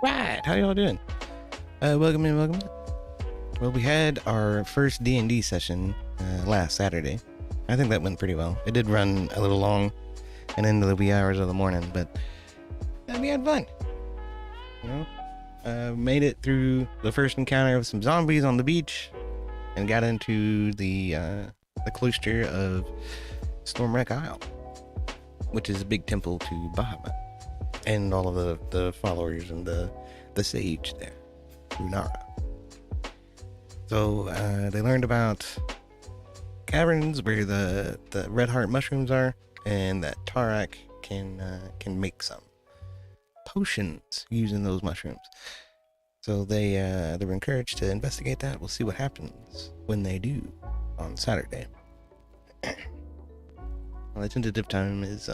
Right, how y'all doing? Welcome in, welcome in. Well, we had our first D&D session last Saturday. I think that went pretty well. It did run a little long and into the wee hours of the morning, but we had fun. You know, made it through the first encounter of some zombies on the beach and got into the cloister of Stormwreck Isle, which is a big temple to Bahamut and all of the followers and the sage there, Runara. So they learned about caverns where the red heart mushrooms are, and that Tarak can make some potions using those mushrooms. So they were encouraged to investigate that. We'll see what happens when they do on Saturday. Well, the tentative time is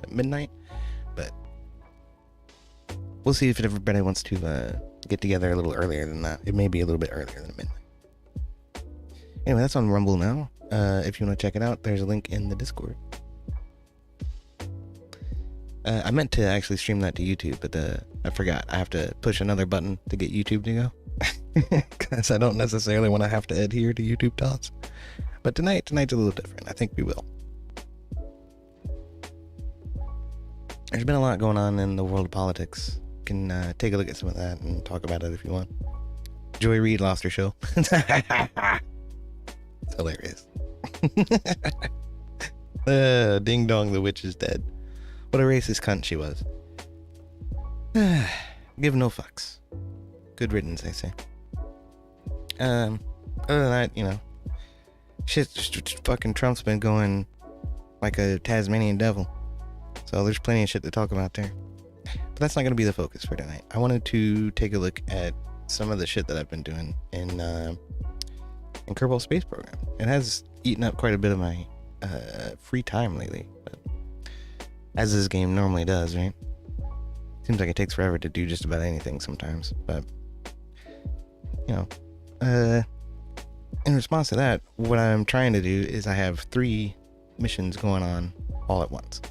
midnight, but we'll see if everybody wants to get together a little earlier than that. It may be a little bit earlier than midnight. Anyway, that's on Rumble now. If you want to check it out, there's a link in the Discord. I meant to actually stream that to YouTube, but I forgot. I have to push another button to get YouTube to go. Because I don't necessarily want to have to adhere to YouTube talks. But tonight's a little different. I think we will. There's been a lot going on in the world of politics. You can take a look at some of that and talk about it if you want. Joy Reid lost her show. It's hilarious. Ding dong, the witch is dead. What a racist cunt she was. Give no fucks. Good riddance, I say. Other than that, you know, shit, fucking Trump's been going like a Tasmanian devil. So there's plenty of shit to talk about there. But that's not going to be the focus for tonight. I wanted to take a look at some of the shit that I've been doing in Kerbal Space Program. It has eaten up quite a bit of my free time lately, but as this game normally does, right? Seems like it takes forever to do just about anything sometimes, but you know, in response to that, what I'm trying to do is I have 3 missions going on all at once.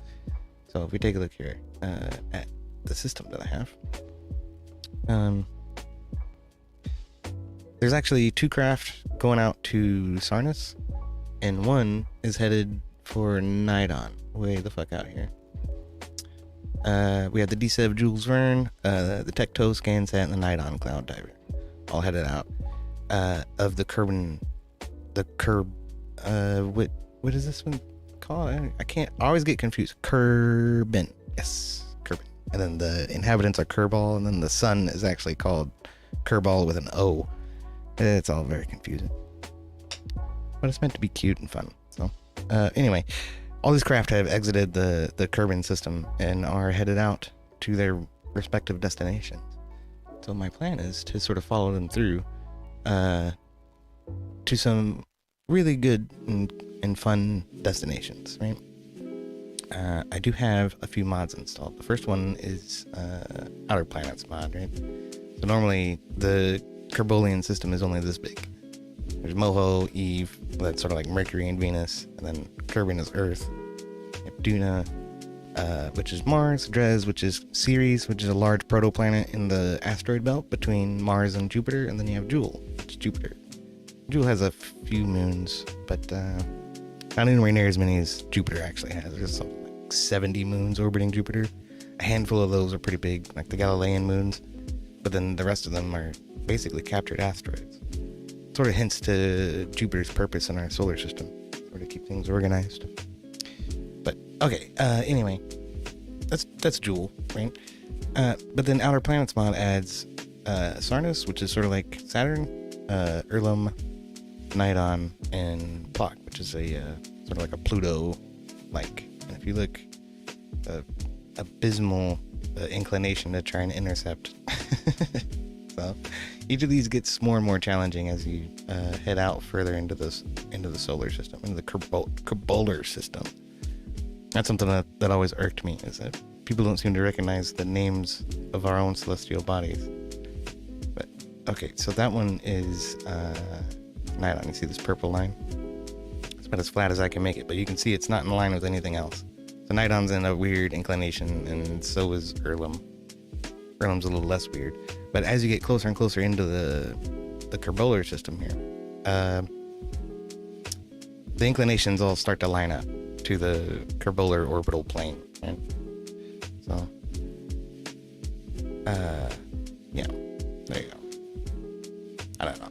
So if we take a look here at the system that I have, there's actually 2 craft going out to Sarnus, and 1 is headed for Nidon, way the fuck out here. We have the D7 Jules Verne, the Tecto Scansat, and the Nidon Cloud Diver, all headed out of the what is this one called? I always get confused. Kerbin. Yes, Kerbin. And then the inhabitants are Kerbal, and then the sun is actually called Kerbal with an O. It's all very confusing. But it's meant to be cute and fun. So, anyway, all these craft have exited the Kerbin system and are headed out to their respective destinations. So my plan is to sort of follow them through to some really good and fun destinations, right? I do have a few mods installed. The first one is Outer Planets mod, right? So normally the Kerbolian system is only this big. There's Moho, Eve, that's sort of like Mercury and Venus, and then Kerbin is Earth. You have Duna, which is Mars, Dres, which is Ceres, which is a large protoplanet in the asteroid belt between Mars and Jupiter, and then you have Jewel, which is Jupiter. Jewel has a few moons, but not anywhere near as many as Jupiter actually has. There's something like 70 moons orbiting Jupiter. A handful of those are pretty big, like the Galilean moons, but then the rest of them are basically captured asteroids. Sort of hints to Jupiter's purpose in our solar system, sort of keep things organized. But okay, anyway, that's Jewel, right? But then Outer Planets mod adds Sarnus, which is sort of like Saturn, Erlum, Nidon, and Plock, which is a sort of like a Pluto-like. And if you look, abysmal inclination to try and intercept. So each of these gets more and more challenging as you head out further into the solar system, into the Kerbolar system. That's something that always irked me, is that people don't seem to recognize the names of our own celestial bodies. But okay, so that one is Nidon. You see this purple line? It's about as flat as I can make it, but you can see it's not in line with anything else. So Nidon's in a weird inclination, and so is Erlum. Frenum's a little less weird. But as you get closer and closer into the Kerbolar system here, the inclinations all start to line up to the Kerbolar orbital plane, right? So, yeah, there you go. I don't know.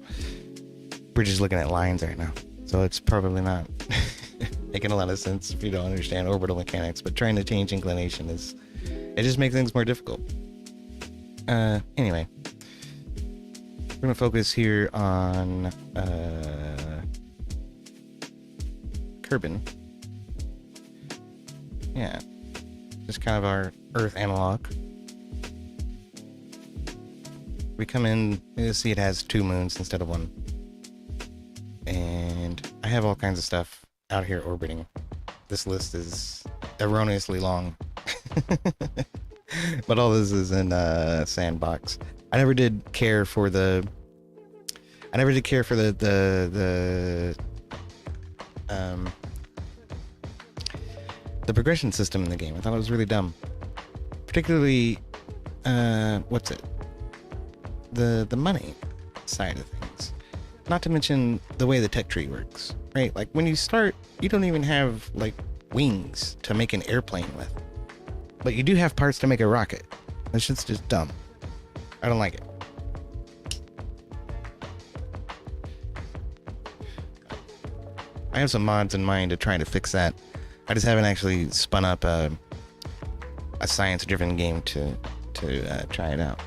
We're just looking at lines right now, so it's probably not making a lot of sense if you don't understand orbital mechanics, but trying to change inclination it just makes things more difficult. Anyway, we're gonna focus here on Kerbin. Yeah, just kind of our Earth analog. We come in, you'll see it has 2 moons instead of 1. And I have all kinds of stuff out here orbiting. This list is erroneously long. But all this is in Sandbox. I never did care for the progression system in the game. I thought it was really dumb. Particularly what's it? The money side of things. Not to mention the way the tech tree works, right? Like when you start, you don't even have like wings to make an airplane with, but you do have parts to make a rocket. That shit's just dumb. I don't like it. I have some mods in mind to try to fix that. I just haven't actually spun up a science-driven game to try it out.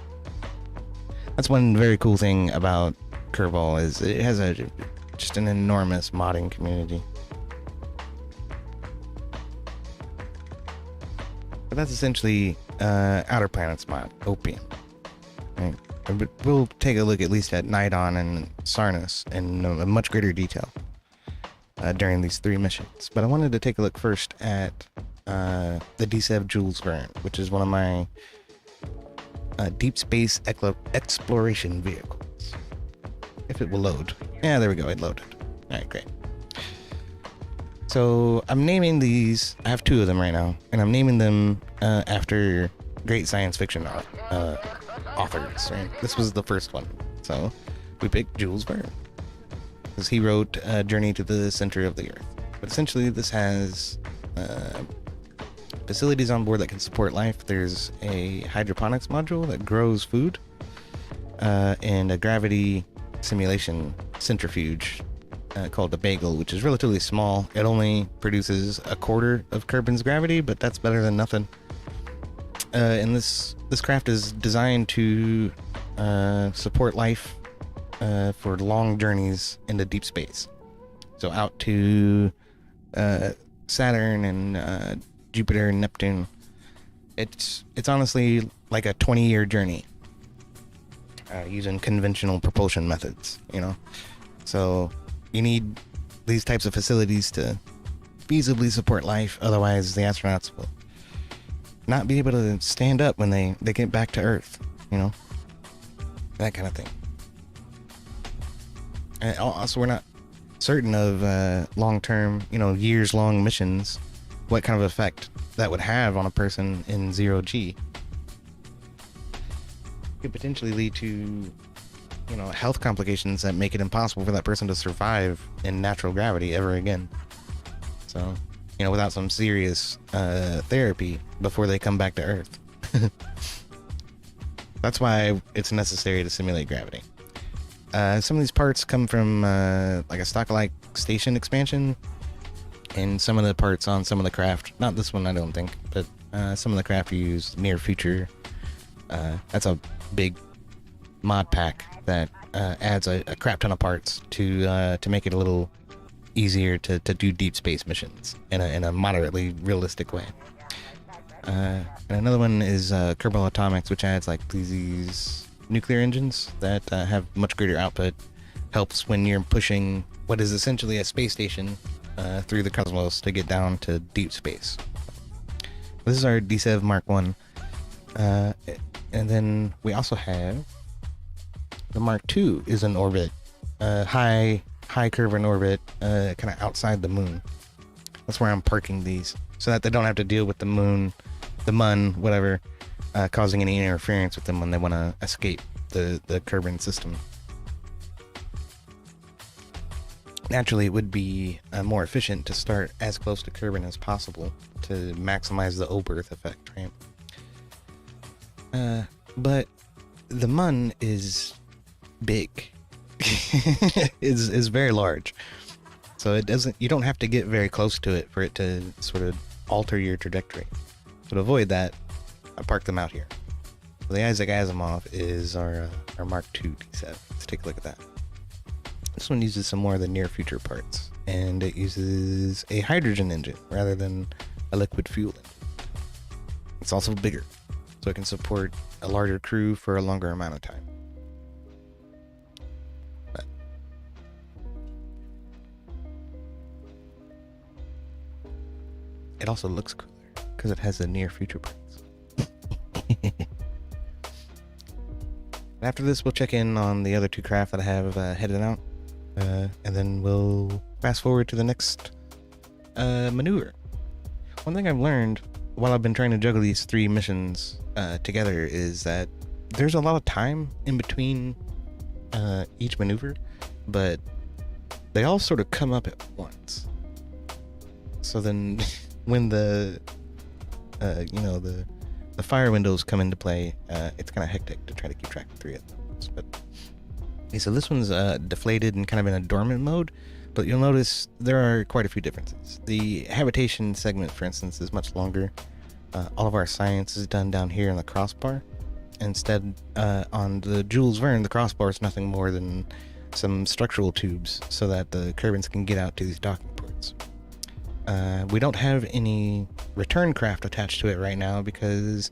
That's one very cool thing about Kerbal is it has just an enormous modding community. But that's essentially Outer Planets mod, Opium. Right? But we'll take a look at least at Nidon and Sarnus in a much greater detail during these 3 missions. But I wanted to take a look first at the D7 Jules Verne, which is one of my deep space exploration vehicles. If it will load. Yeah, there we go, it loaded. Alright, great. So I'm naming these, I have 2 of them right now, and I'm naming them after great science fiction authors, right? This was the first one. So we picked Jules Verne, because he wrote Journey to the Center of the Earth. But essentially this has facilities on board that can support life. There's a hydroponics module that grows food, and a gravity simulation centrifuge called the Bagel, which is relatively small. It only produces 1/4 of Kerbin's gravity, but that's better than nothing. And this craft is designed to support life for long journeys into deep space. So out to Saturn and Jupiter and Neptune. It's honestly like a 20-year journey using conventional propulsion methods, you know. So you need these types of facilities to feasibly support life, otherwise the astronauts will not be able to stand up when they get back to Earth, you know, that kind of thing. And also, we're not certain of long-term, you know, years-long missions, what kind of effect that would have on a person in 0G. Could potentially lead to, you know, health complications that make it impossible for that person to survive in natural gravity ever again. So, you know, without some serious therapy before they come back to Earth. That's why it's necessary to simulate gravity. Some of these parts come from like a stock-alike station expansion, and some of the parts on some of the craft, not this one I don't think, but some of the craft use near future. That's a big mod pack that adds a crap ton of parts to make it a little easier to do deep space missions in a moderately realistic way. And another one is Kerbal Atomics, which adds like these nuclear engines that have much greater output. Helps when you're pushing what is essentially a space station through the cosmos to get down to deep space. This is our D7 Mark 1. And then we also have the Mark II is in orbit, high curve in orbit, kind of outside the moon. That's where I'm parking these, so that they don't have to deal with the moon, the mun, whatever, causing any interference with them when they want to escape the Kerbin system. Naturally, it would be more efficient to start as close to Kerbin as possible to maximize the O-berth effect, right? But the Mun is big. is very large. So you don't have to get very close to it for it to sort of alter your trajectory. So to avoid that, I parked them out here. So the Isaac Asimov is our Mark II D7. Let's take a look at that. This one uses some more of the near future parts, and it uses a hydrogen engine rather than a liquid fuel engine. It's also bigger, so it can support a larger crew for a longer amount of time. But it also looks cooler because it has the near future parts. After this, we'll check in on the other two craft that I have headed out. And then we'll fast forward to the next maneuver. One thing I've learned while I've been trying to juggle these three missions together is that there's a lot of time in between each maneuver, but they all sort of come up at once. So then when the fire windows come into play, it's kind of hectic to try to keep track of three of them. But okay, so this one's deflated and kind of in a dormant mode, but you'll notice there are quite a few differences. The habitation segment, for instance, is much longer. All of our science is done down here in the crossbar. Instead, on the Jules Verne, the crossbar is nothing more than some structural tubes so that the Kerbins can get out to these docking ports. We don't have any return craft attached to it right now because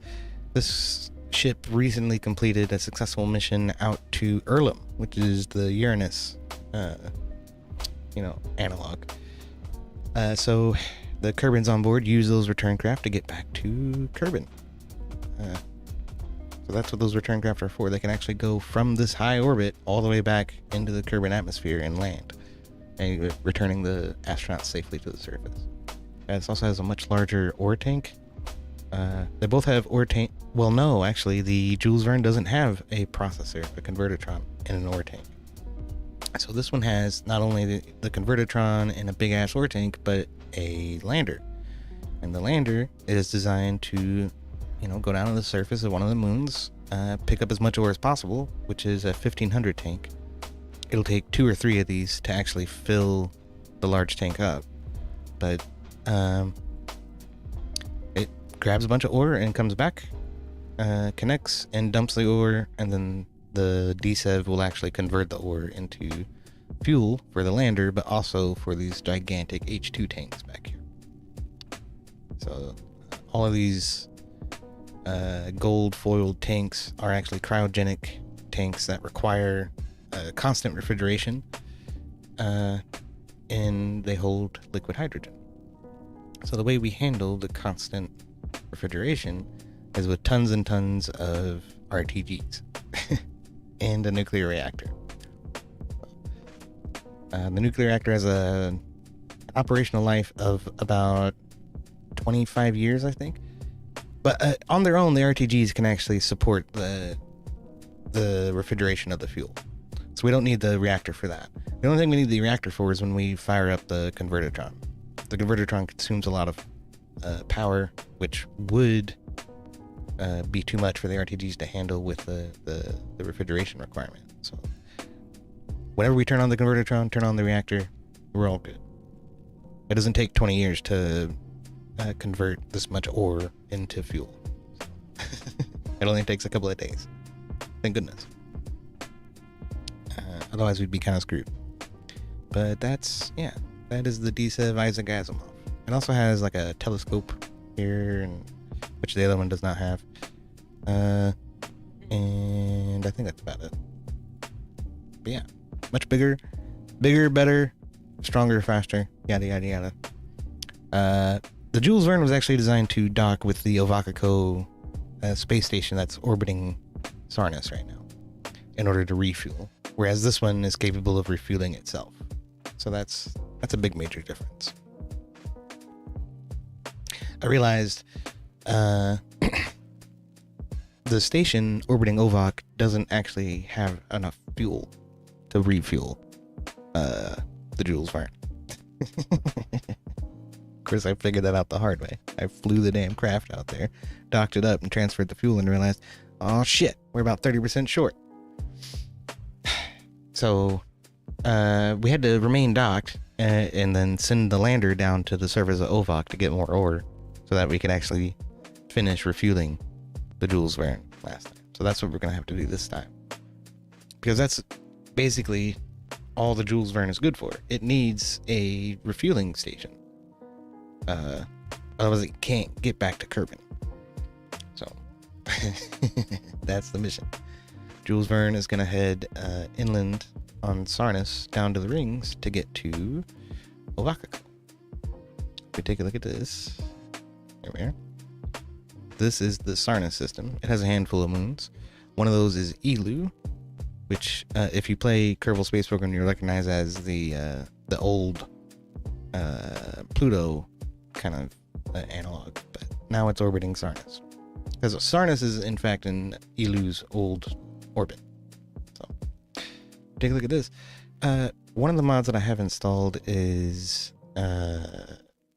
this ship recently completed a successful mission out to Erlem, which is the Uranus, analog. So the Kerbins on board use those return craft to get back to Kerbin. So that's what those return craft are for. They can actually go from this high orbit all the way back into the Kerbin atmosphere and land, and returning the astronauts safely to the surface. This also has a much larger ore tank. They both have ore tank. Well, no, actually, the Jules Verne doesn't have a processor, a convertitron, in an ore tank. So this one has not only the convertitron and a big ass ore tank, but a lander. And the lander is designed to, go down to the surface of one of the moons, pick up as much ore as possible, which is a 1500 tank. It'll take 2 or 3 of these to actually fill the large tank up, but it grabs a bunch of ore and comes back, connects and dumps the ore, and then the DSEV will actually convert the ore into fuel for the lander, but also for these gigantic H2 tanks back here. So all of these gold foiled tanks are actually cryogenic tanks that require constant refrigeration, and they hold liquid hydrogen. So the way we handle the constant refrigeration is with tons and tons of RTGs and a nuclear reactor. The nuclear reactor has an operational life of about 25 years, I think. But on their own, the RTGs can actually support the refrigeration of the fuel. So we don't need the reactor for that. The only thing we need the reactor for is when we fire up the convertitron. The convertitron consumes a lot of power, which would be too much for the RTGs to handle with the refrigeration requirement. So whenever we turn on the convertitron, turn on the reactor, we're all good. It doesn't take 20 years to convert this much ore into fuel. It only takes a couple of days. Thank goodness. Otherwise, we'd be kind of screwed. But that is the DSEV Isaac Asimov. It also has like a telescope here, and which the other one does not have. And I think that's about it. But yeah, much bigger, better, stronger, faster, yada yada yada. The Jules Verne was actually designed to dock with the Ovakako space station that's orbiting Sarnas right now in order to refuel, whereas this one is capable of refueling itself. So that's a big major difference. I realized the station orbiting Ovok doesn't actually have enough fuel to refuel the Jules Verne. Of course, I figured that out the hard way. I flew the damn craft out there, docked it up, and transferred the fuel, and realized, oh shit, we're about 30% short. So we had to remain docked and then send the lander down to the surface of Ovok to get more ore so that we could actually finish refueling the Jules Verne last time. So that's what we're going to have to do this time. Because that's basically all the Jules Verne is good for. It needs a refueling station. Otherwise it can't get back to Kerbin. So that's the mission. Jules Verne is going to head inland on Sarnus down to the rings to get to Ovakako. If we take a look at this, there we are. This is the Sarnus system. It has a handful of moons. One of those is Elu, which if you play Kerbal Space Program, you recognize as the old Pluto kind of analog, but now it's orbiting Sarnus. Because Sarnus is in fact in Elu's old orbit. So take a look at this. One of the mods that I have installed is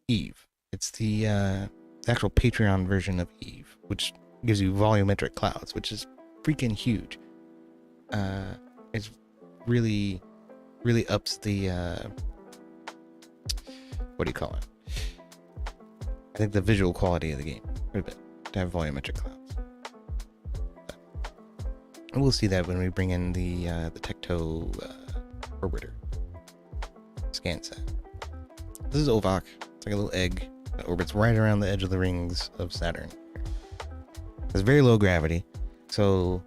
Eve. It's the actual Patreon version of Eve, which gives you volumetric clouds, which is freaking huge. It's really ups the what do you call it? I think the visual quality of the game a bit to have volumetric clouds. And we'll see that when we bring in the Tecto orbiter scan set. This is Ovok. It's like a little egg that orbits right around the edge of the rings of Saturn. It's very low gravity, so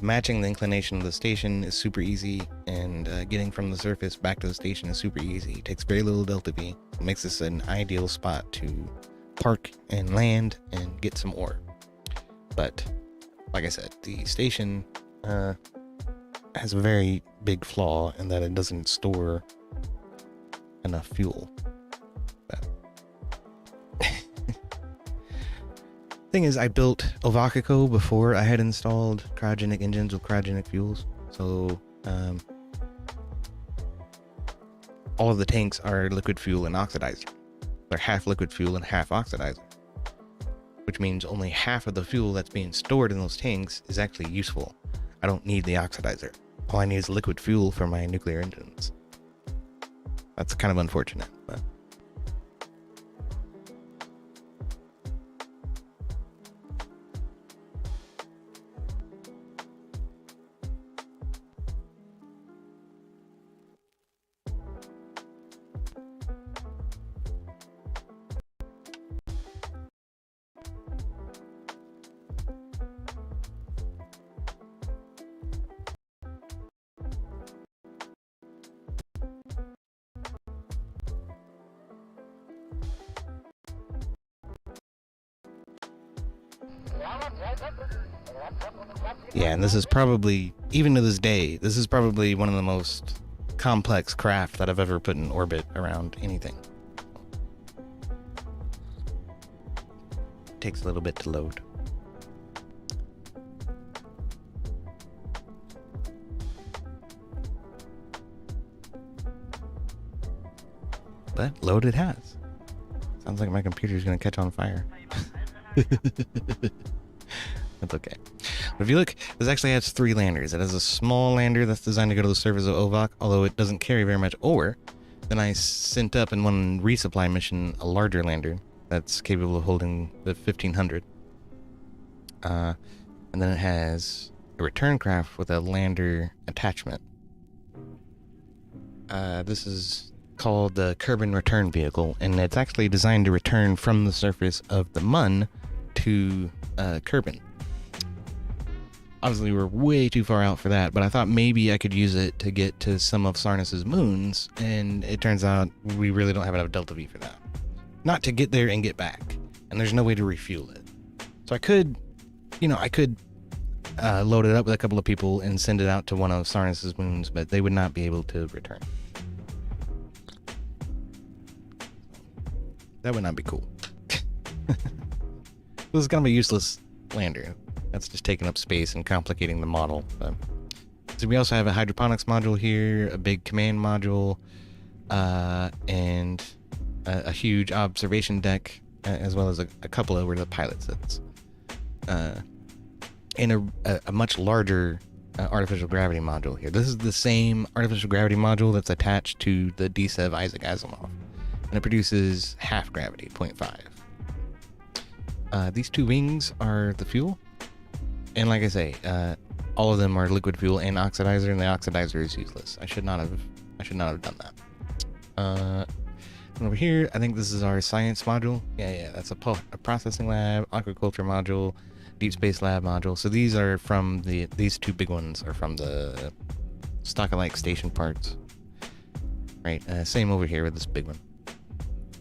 matching the inclination of the station is super easy, and getting from the surface back to the station is super easy. It takes very little delta V. It makes this an ideal spot to park and land and get some ore. But like I said, the station has a very big flaw in that it doesn't store enough fuel. But thing is, I built Ovakako before I had installed cryogenic engines with cryogenic fuels, so all of the tanks are liquid fuel and oxidizer. They're half liquid fuel and half oxidizer, which means only half of the fuel that's being stored in those tanks is actually useful. I don't need the oxidizer. All I need is liquid fuel for my nuclear engines. That's kind of unfortunate, but yeah, and this is probably, even to this day, this is probably one of the most complex craft that I've ever put in orbit around anything. Takes a little bit to load. But load it has. Sounds like my computer's gonna catch on fire. That's okay. But if you look, this actually has 3 landers. It has a small lander that's designed to go to the surface of Ovok, although it doesn't carry very much ore. Then I sent up in one resupply mission a larger lander that's capable of holding the 1500. And then it has a return craft with a lander attachment. This is called the Kerbin Return Vehicle, and it's actually designed to return from the surface of the Mun to Kerbin. Obviously, we're way too far out for that, but I thought maybe I could use it to get to some of Sarnus's moons, and it turns out we really don't have enough Delta V for that. Not to get there and get back, and there's no way to refuel it. So I could, load it up with a couple of people and send it out to one of Sarnus's moons, but they would not be able to return. That would not be cool. This is kind of a useless lander. That's just taking up space and complicating the model. So we also have a hydroponics module here, a big command module, and a huge observation deck, as well as a couple over the pilot sets. And a much larger artificial gravity module here. This is the same artificial gravity module that's attached to the DSEV Isaac Asimov, and it produces half gravity, 0.5. These two wings are the fuel, and like I say, all of them are liquid fuel and oxidizer, and the oxidizer is useless. I should not have done that. And over here, I think this is our science module. Yeah, that's a processing lab, aquaculture module, deep space lab module. So these are from these two big ones are from the stock-alike station parts. Right, same over here with this big one.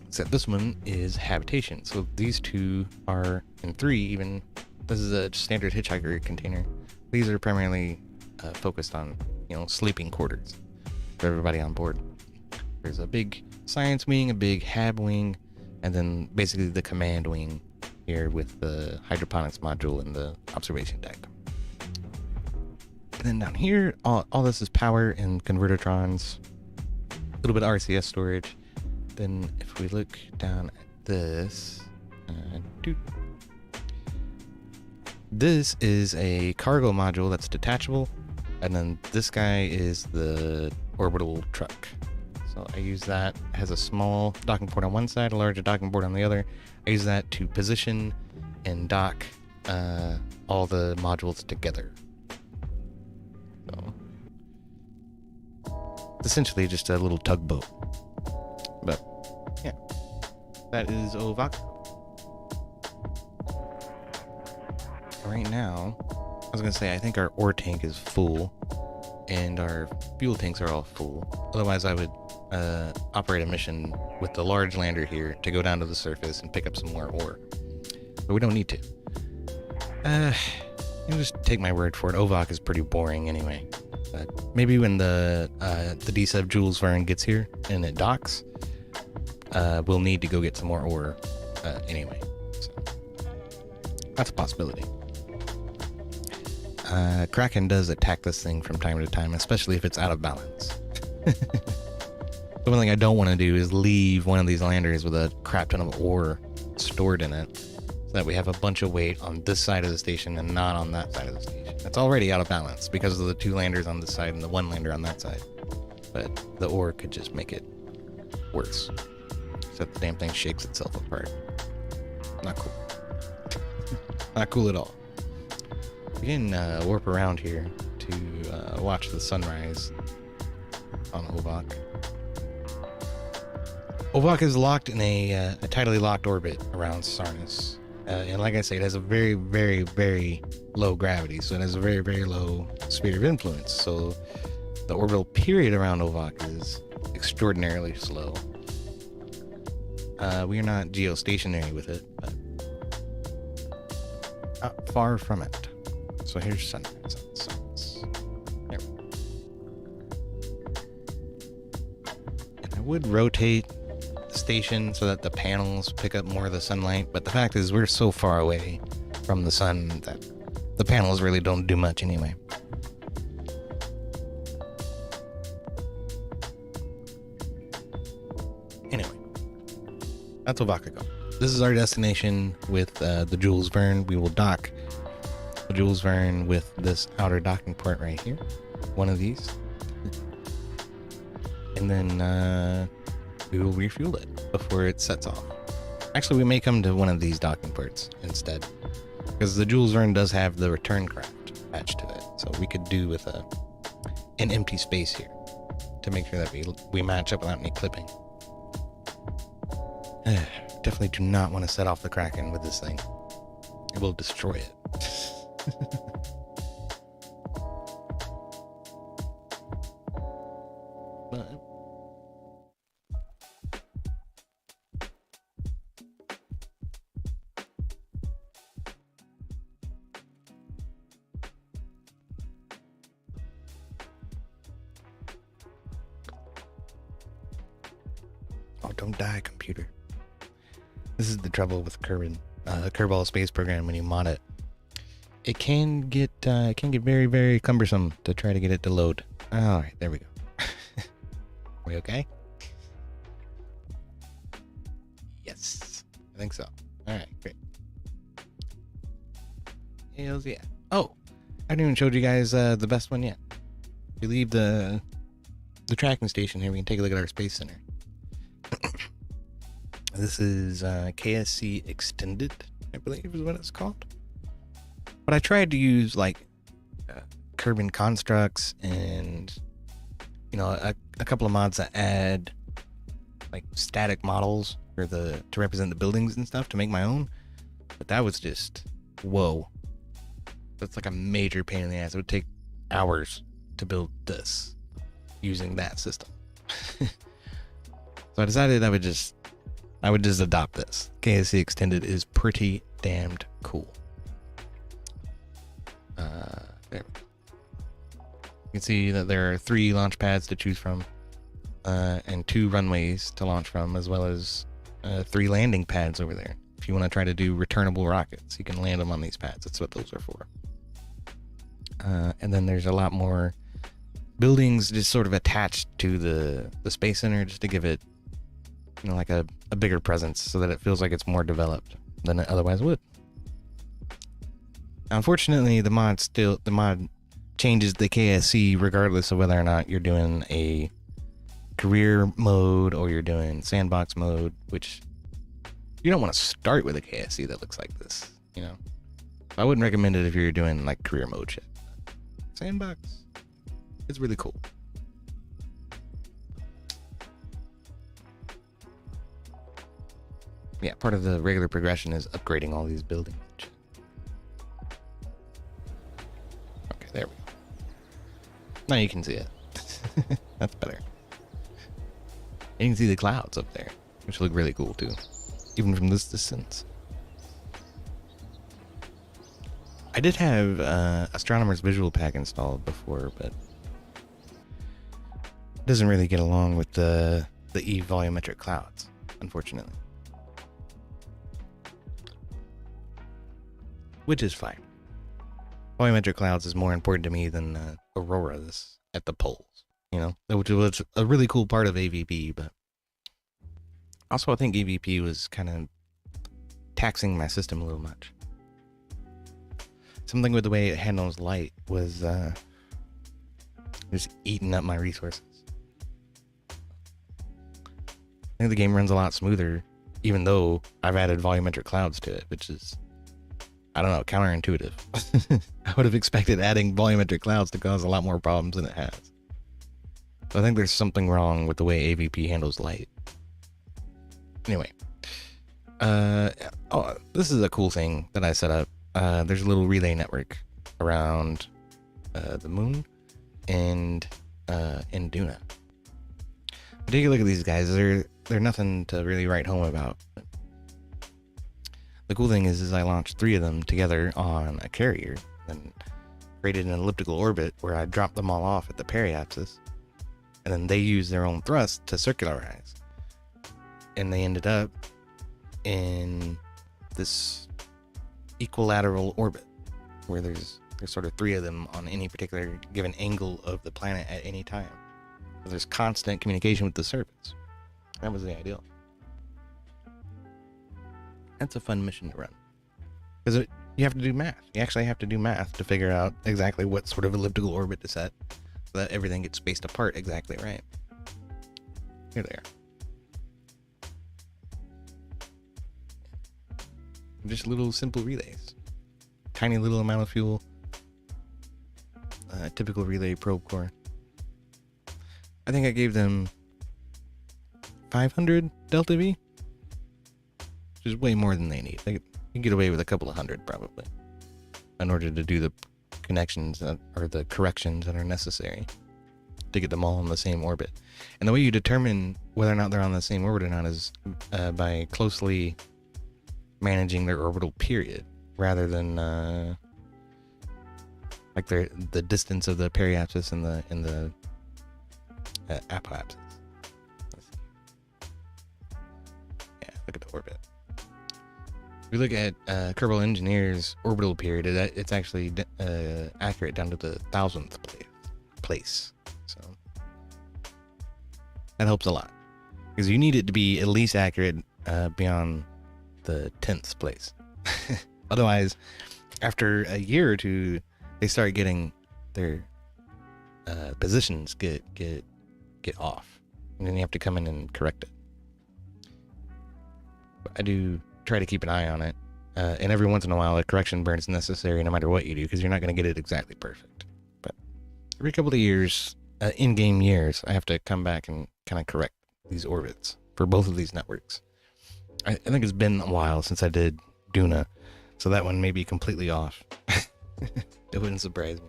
Except this one is habitation. So these two are, and three even, this is a standard hitchhiker container. These are primarily focused on, sleeping quarters for everybody on board. There's a big science wing, a big hab wing, and then basically the command wing here with the hydroponics module and the observation deck. And then down here, all this is power and convertertrons, a little bit of RCS storage. Then if we look down at this, this is a cargo module that's detachable, and then this guy is the orbital truck. So I use that. It has a small docking port on one side, a larger docking port on the other. I use that to position and dock all the modules together. So it's essentially just a little tugboat. But yeah, that is Ovaka. Right now, I was gonna say, I think our ore tank is full and our fuel tanks are all full. Otherwise I would operate a mission with the large lander here to go down to the surface and pick up some more ore, but we don't need to. You just take my word for it, Ovak is pretty boring anyway. But maybe when the DSEV Jules Verne gets here and it docks, we'll need to go get some more ore anyway. So that's a possibility. Kraken does attack this thing from time to time, especially if it's out of balance. The one thing I don't want to do is leave one of these landers with a crap ton of ore stored in it, so that we have a bunch of weight on this side of the station and not on that side of the station. It's already out of balance because of the two landers on this side and the one lander on that side. But the ore could just make it worse. So the damn thing shakes itself apart. Not cool. Not cool at all. We can warp around here to watch the sunrise on Ovak. Ovak is locked in a tidally locked orbit around Sarnis. And like I say, it has a very, very, very low gravity, so it has a very, very low sphere of influence. So the orbital period around Ovak is extraordinarily slow. We are not geostationary with it, but not far from it. So here's sunrise. There we go. And I would rotate the station so that the panels pick up more of the sunlight, but the fact is we're so far away from the sun that the panels really don't do much anyway. Anyway, that's Ovakago. This is our destination with the Jules Verne. We will dock the Jules Verne with this outer docking port right here. One of these. And then we will refuel it before it sets off. Actually, we may come to one of these docking ports instead, because the Jules Verne does have the return craft attached to it. So we could do with an empty space here to make sure that we match up without any clipping. Definitely do not want to set off the Kraken with this thing. It will destroy it. But oh, don't die, computer. This is the trouble with Kerbal Space Program when you mod it. it can get very, very cumbersome to try to get it to load. All right, there we go. We okay? Yes, I think so. All right, great. Hells yeah. Oh, I haven't even showed you guys the best one yet. If you leave the tracking station here, we can take a look at our space center. This is KSC Extended, I believe is what it's called. But I tried to use like Kerbin constructs and a couple of mods that add like static models for to represent the buildings and stuff to make my own. But that was just whoa. That's like a major pain in the ass. It would take hours to build this using that system. So I decided I would just adopt this. KSC Extended is pretty damned cool. There. You can see that there are 3 launch pads to choose from, and 2 runways to launch from, as well as 3 landing pads over there. If you want to try to do returnable rockets, you can land them on these pads. That's what those are for. And then there's a lot more buildings just sort of attached to the Space Center, just to give it like a bigger presence, so that it feels like it's more developed than it otherwise would. Unfortunately, the mod changes the KSC regardless of whether or not you're doing a career mode or you're doing sandbox mode, which you don't want to start with a KSC that looks like this, I wouldn't recommend it if you're doing like career mode shit. Sandbox, it's really cool. Yeah, part of the regular progression is upgrading all these buildings. Okay, there we go. Now you can see it. That's better. And you can see the clouds up there, which look really cool too, even from this distance. I did have Astronomer's Visual Pack installed before, but it doesn't really get along with the E volumetric clouds, unfortunately. Which is fine. Volumetric clouds is more important to me than auroras at the poles, which was a really cool part of AVP, but also I think AVP was kind of taxing my system a little much. Something with the way it handles light was just eating up my resources. I think the game runs a lot smoother, even though I've added volumetric clouds to it, which is, I don't know, counterintuitive. I would have expected adding volumetric clouds to cause a lot more problems than it has. So I think there's something wrong with the way AVP handles light. Anyway, this is a cool thing that I set up. There's a little relay network around the moon and in Duna. Take a look at these guys. They're nothing to really write home about. The cool thing is I launched 3 of them together on a carrier and created an elliptical orbit where I dropped them all off at the periapsis, and then they used their own thrust to circularize, and they ended up in this equilateral orbit where there's sort of 3 of them on any particular given angle of the planet at any time. So there's constant communication with the surface. That was the ideal. That's a fun mission to run, because you have to do math. You actually have to do math to figure out exactly what sort of elliptical orbit to set so that everything gets spaced apart exactly right. Here they are. Just little simple relays. Tiny little amount of fuel. Typical relay probe core. I think I gave them 500 delta V. Which is way more than they need. They can get away with a couple of hundred probably, in order to do the connections or the corrections that are necessary to get them all on the same orbit. And the way you determine whether or not they're on the same orbit or not is by closely managing their orbital period, rather than like the distance of the periapsis and the apoapsis. Yeah, look at the orbit. If we look at Kerbal Engineer's orbital period, it's actually accurate down to the 1000th place. So that helps a lot, because you need it to be at least accurate beyond the 10th place. Otherwise, after a year or two, they start getting their positions get off, and then you have to come in and correct it. But I do try to keep an eye on it, and every once in a while a correction burn is necessary no matter what you do, because you're not going to get it exactly perfect. But every couple of years, in-game years, I have to come back and kind of correct these orbits for both of these networks. I think it's been a while since I did Duna, so that one may be completely off. It wouldn't surprise me.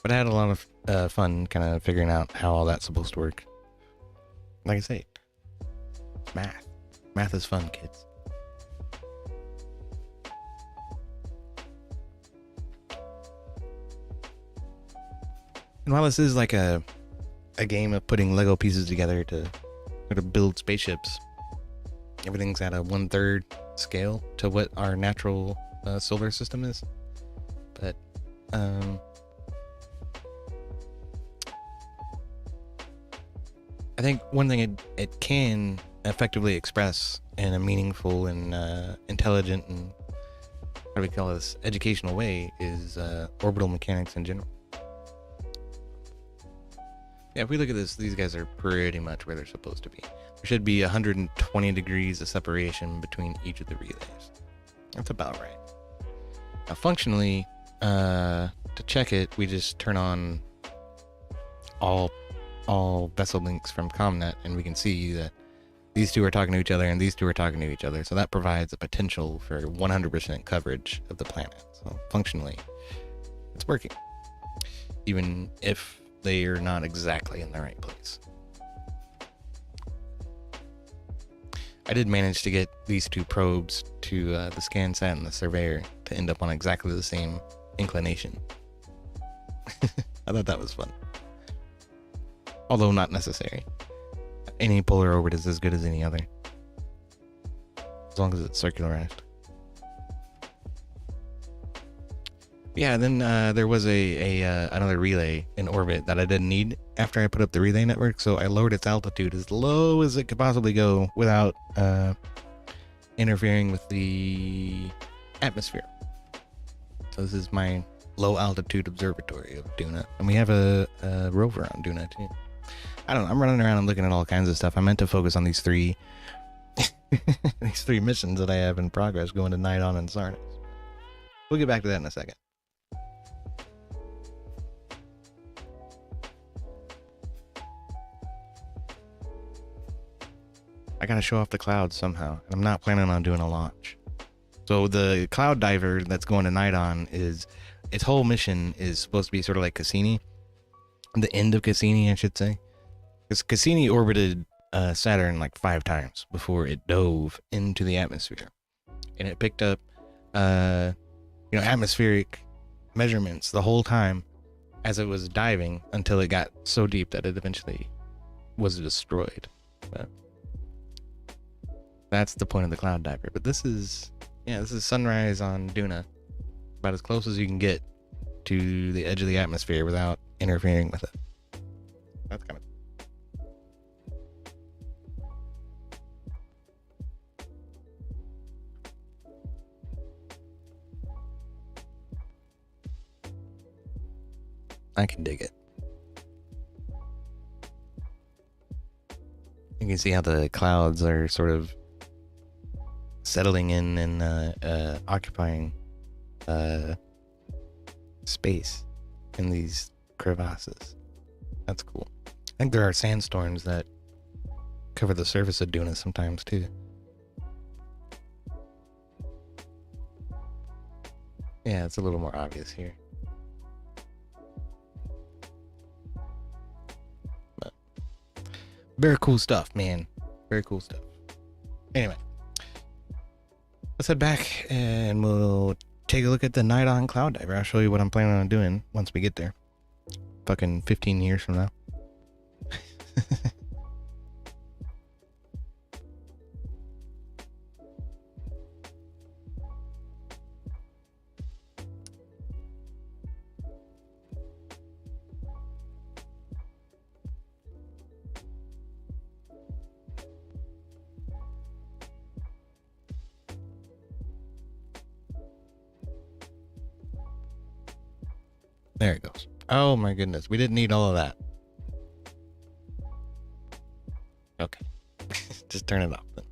But I had a lot of fun kind of figuring out how all that's supposed to work. Like I say, math. Math is fun, kids. And while this is like a game of putting Lego pieces together to sort of build spaceships, everything's at a 1/3 scale to what our natural solar system is. But I think one thing it can effectively express in a meaningful and intelligent and, how do we call this, educational way is orbital mechanics in general. Yeah, if we look at this, these guys are pretty much where they're supposed to be. There should be 120 degrees of separation between each of the relays. That's about right. Now, functionally, to check it, we just turn on all vessel links from ComNet, and we can see that these two are talking to each other and these two are talking to each other. So that provides a potential for 100% coverage of the planet. So functionally, it's working, even if they are not exactly in the right place. I did manage to get these two probes to the ScanSat and the Surveyor to end up on exactly the same inclination. I thought that was fun. Although not necessary. Any polar orbit is as good as any other, as long as it's circularized. Yeah, then there was another relay in orbit that I didn't need after I put up the relay network, so I lowered its altitude as low as it could possibly go without interfering with the atmosphere. So this is my low altitude observatory of Duna, and we have a rover on Duna too. I don't know, I'm running around and looking at all kinds of stuff. I meant to focus on these three these three missions that I have in progress going to Nidon and Sarnas. We'll get back to that in a second. I gotta show off the clouds somehow, and I'm not planning on doing a launch. So the cloud diver that's going to Nidon its whole mission is supposed to be sort of like Cassini. The end of Cassini, I should say. Because Cassini orbited Saturn like 5 times before it dove into the atmosphere. And it picked up, atmospheric measurements the whole time as it was diving until it got so deep that it eventually was destroyed. But that's the point of the cloud diver. But this is sunrise on Duna. About as close as you can get to the edge of the atmosphere without interfering with it. That's kind of... I can dig it. You can see how the clouds are sort of settling in and occupying space in these crevasses. That's cool. I think there are sandstorms that cover the surface of Duna sometimes too. Yeah, it's a little more obvious here. But very cool stuff, man. Very cool stuff. Anyway, let's head back and we'll take a look at the Nidon cloud diver. I'll show you what I'm planning on doing once we get there. Fucking 15 years from now. There it goes. Oh my goodness, we didn't need all of that. Okay, just turn it off then.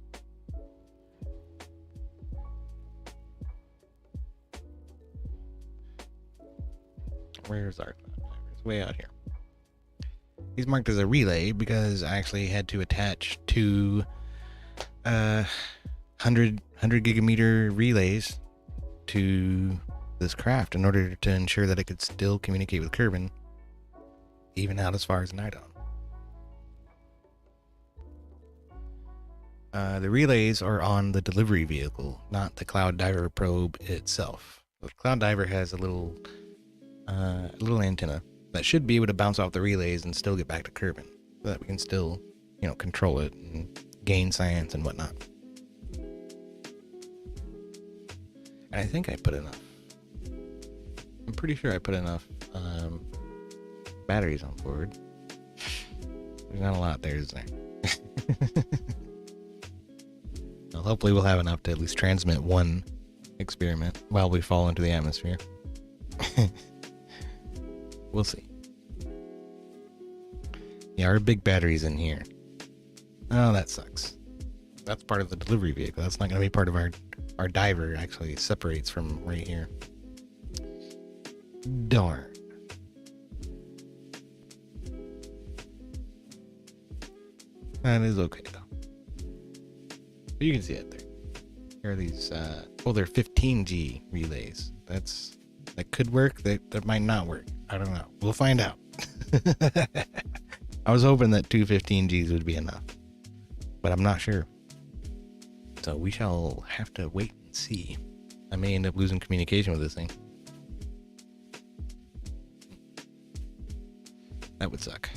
Where's our cloud diver? It's way out here. He's marked as a relay because I actually had to attach two 100 gigameter relays to this craft in order to ensure that it could still communicate with Kerbin even out as far as Nidon. The relays are on the delivery vehicle, not the Cloud Diver probe itself. The Cloud Diver has a little antenna that should be able to bounce off the relays and still get back to Kerbin, so that we can still, you know, control it and gain science and whatnot. And I think I put enough. I'm pretty sure I put enough batteries on board. There's not a lot there, is there? Well, hopefully we'll have enough to at least transmit one experiment while we fall into the atmosphere. We'll see. Yeah, our big battery's in here. Oh, that sucks. That's part of the delivery vehicle. That's not going to be part of our diver. Actually separates from right here. Darn. That is okay though. But you can see it there. Here are these they're 15G relays. That could work. That might not work. I don't know. We'll find out. I was hoping that two 15Gs would be enough, but I'm not sure. So we shall have to wait and see. I may end up losing communication with this thing. That would suck.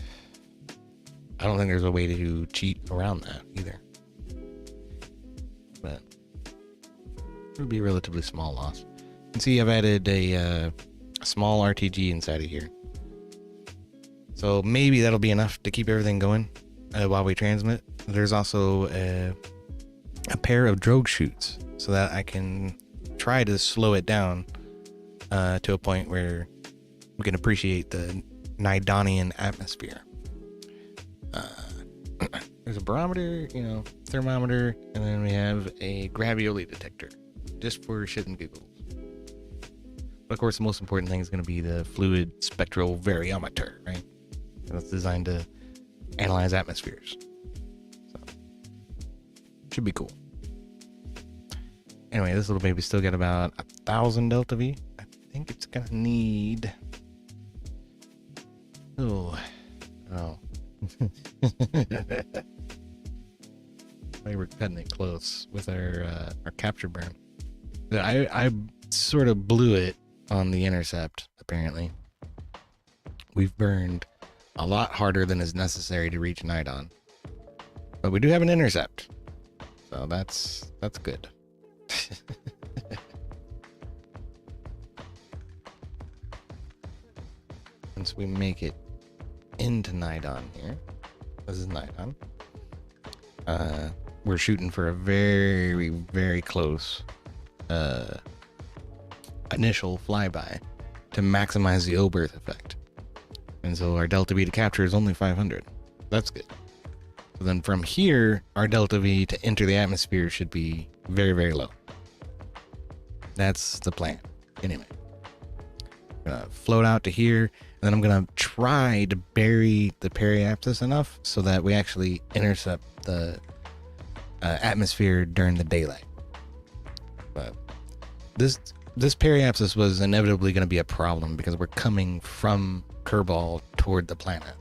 I don't think there's a way to cheat around that either. But it would be a relatively small loss. You can see I've added a small RTG inside of here. So maybe that'll be enough to keep everything going while we transmit. There's also a pair of drogue chutes so that I can try to slow it down to a point where we can appreciate the Nidonian atmosphere. There's a barometer, you know, thermometer, and then we have a gravioli detector just for shit and giggles. But of course, the most important thing is going to be the fluid spectral variometer, right? That's designed to analyze atmospheres. So, should be cool. Anyway, this little baby still got about 1,000 delta V. I think it's going to need... Oh. We were cutting it close with our capture burn. I sort of blew it on the intercept, apparently. We've burned a lot harder than is necessary to reach Nidon. But we do have an intercept. So that's good. Once we make it into Nidon here. This is Nidon. We're shooting for a very, very close initial flyby to maximize the O-berth effect. And so our delta V to capture is only 500. That's good. So then from here, our delta V to enter the atmosphere should be very, very low. That's the plan. Anyway. I'm gonna float out to here, and then I'm gonna try to bury the periapsis enough so that we actually intercept the atmosphere during the daylight. But this periapsis was inevitably going to be a problem because we're coming from Kerbal toward the planet,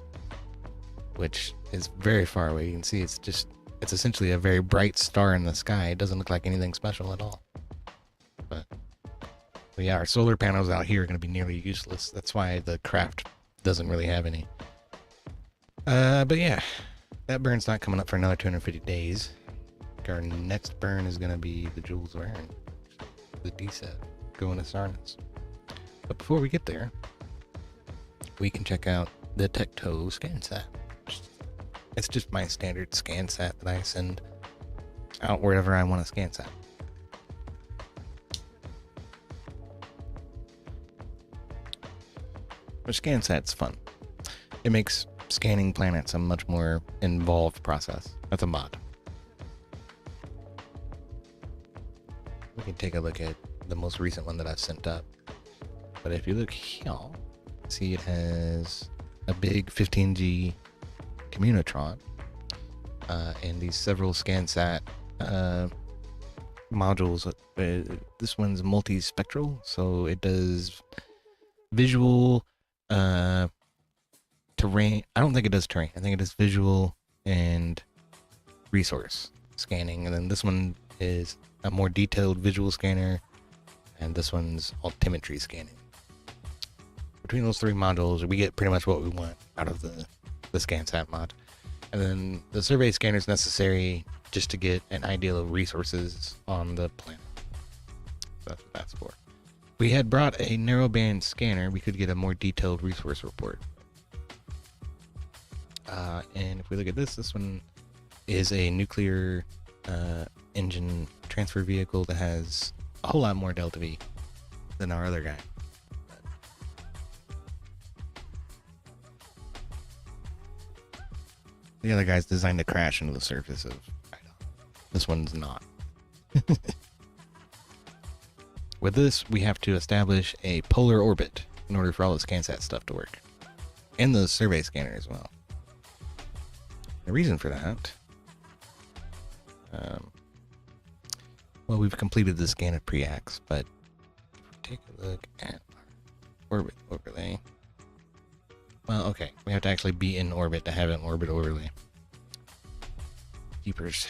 which is very far away. You can see it's essentially a very bright star in the sky. It doesn't look like anything special at all. But yeah, our solar panels out here are going to be nearly useless. That's why the craft doesn't really have any. But yeah, that burn's not coming up for another 250 days. Our next burn is going to be the Jules Verne, the DSA, going to Sarnas. But before we get there, we can check out the Tecto ScanSat. It's just my standard ScanSat that I send out wherever I want to ScanSat. But ScanSat's fun. It makes scanning planets a much more involved process. That's a mod. We can take a look at the most recent one that I've sent up. But if you look here, see it has a big 15G Communitron and these several ScanSat modules. This one's multispectral, so it does visual, terrain. I don't think it does terrain. I think it does visual and resource scanning. And then this one is a more detailed visual scanner, and this one's altimetry scanning. Between those three modules, we get pretty much what we want out of the ScanSat mod. And then the survey scanner is necessary just to get an idea of resources on the planet. That's what that's for. If we had brought a narrowband scanner, we could get a more detailed resource report. And if we look at this one is a nuclear engine transfer vehicle that has a whole lot more delta V than our other guy. The other guy's designed to crash into the surface of Idaho. This one's not. With this, we have to establish a polar orbit in order for all the ScanSat stuff to work. And the survey scanner as well. The reason for that, well, we've completed the scan of Preax, but take a look at our orbit overlay. Well, okay, we have to actually be in orbit to have an orbit overlay. Keepers.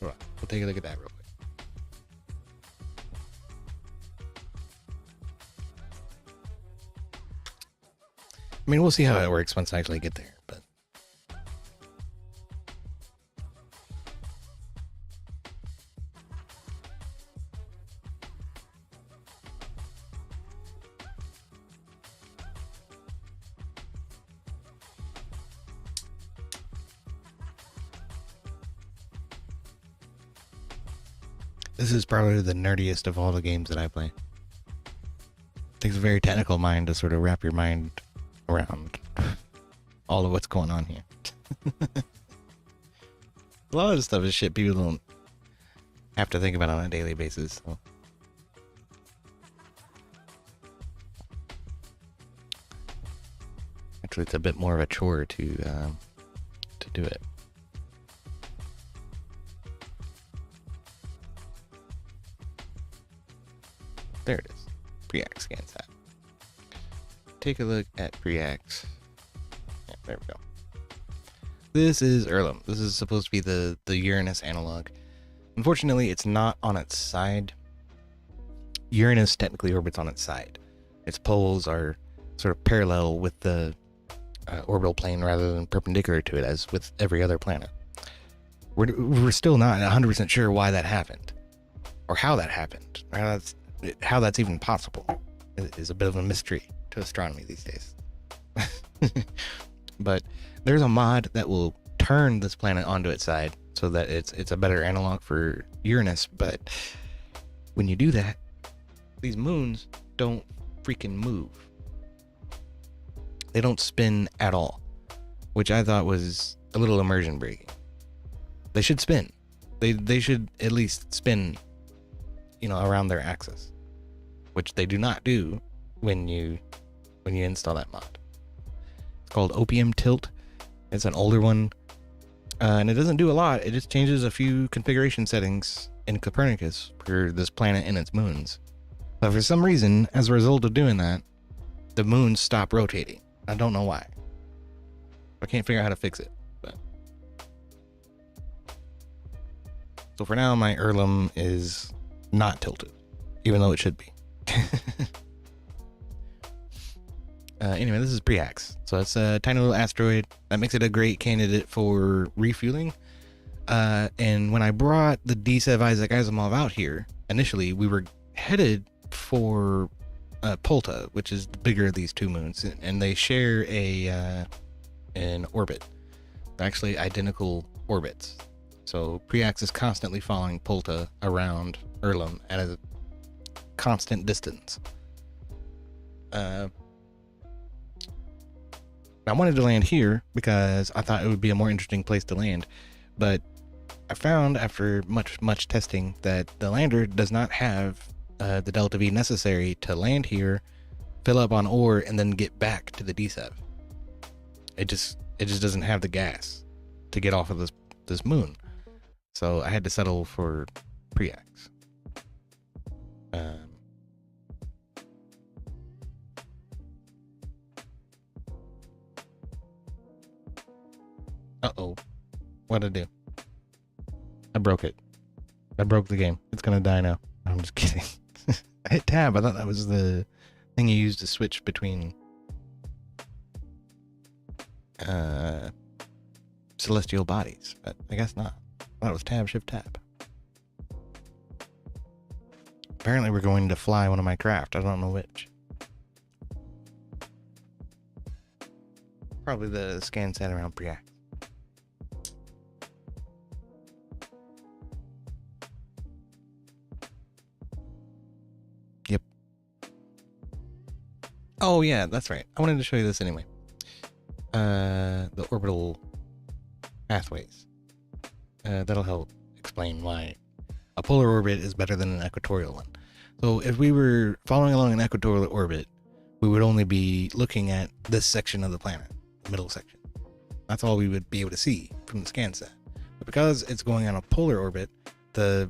Hold on, we'll take a look at that real quick. I mean, we'll see how it works once I actually get there, but this is probably the nerdiest of all the games that I play. It takes a very technical mind to sort of wrap your mind around all of what's going on here. A lot of this stuff is shit people don't have to think about on a daily basis. So. Actually, it's a bit more of a chore to do it. There it is. Preax ScanSat. Take a look at Preax. Yeah, there we go. This is Erlem. This is supposed to be the Uranus analog. Unfortunately, it's not on its side. Uranus technically orbits on its side. Its poles are sort of parallel with the orbital plane rather than perpendicular to it, as with every other planet. We're still not 100% sure why that happened, or how that happened, or how that's even possible. It is a bit of a mystery to astronomy these days. But there's a mod that will turn this planet onto its side so that it's a better analog for Uranus. But when you do that, these moons don't freaking move. They don't spin at all, which I thought was a little immersion breaking. They should spin. They should at least spin, around their axis, which they do not do when you install that mod. It's called Opium Tilt. It's an older one, and it doesn't do a lot. It just changes a few configuration settings in Copernicus for this planet and its moons. But for some reason, as a result of doing that, the moons stop rotating. I don't know why. I can't figure out how to fix it. But so for now, my Erlem is not tilted, even though it should be. Anyway, this is Preax. So it's a tiny little asteroid that makes it a great candidate for refueling. And when I brought the D7 Isaac Asimov out here, initially we were headed for Polta, which is the bigger of these two moons, and they share an orbit. They're actually identical orbits. So Preax is constantly following Polta around Erlem at a constant distance. I wanted to land here because I thought it would be a more interesting place to land, but I found after much testing that the lander does not have the delta V necessary to land here, fill up on ore, and then get back to the DSEV. It just doesn't have the gas to get off of this moon, so I had to settle for preax. Uh-oh. What'd I do? I broke it. I broke the game. It's gonna die now. I'm just kidding. I hit tab. I thought that was the thing you used to switch between celestial bodies, but I guess not. I thought it was tab, shift, tab. Apparently we're going to fly one of my craft. I don't know which. Probably the scan set around preax. Yep. Oh yeah, that's right. I wanted to show you this anyway. The orbital pathways. That'll help explain why a polar orbit is better than an equatorial one. So if we were following along an equatorial orbit, we would only be looking at this section of the planet, the middle section. That's all we would be able to see from the scan set. But because it's going on a polar orbit, the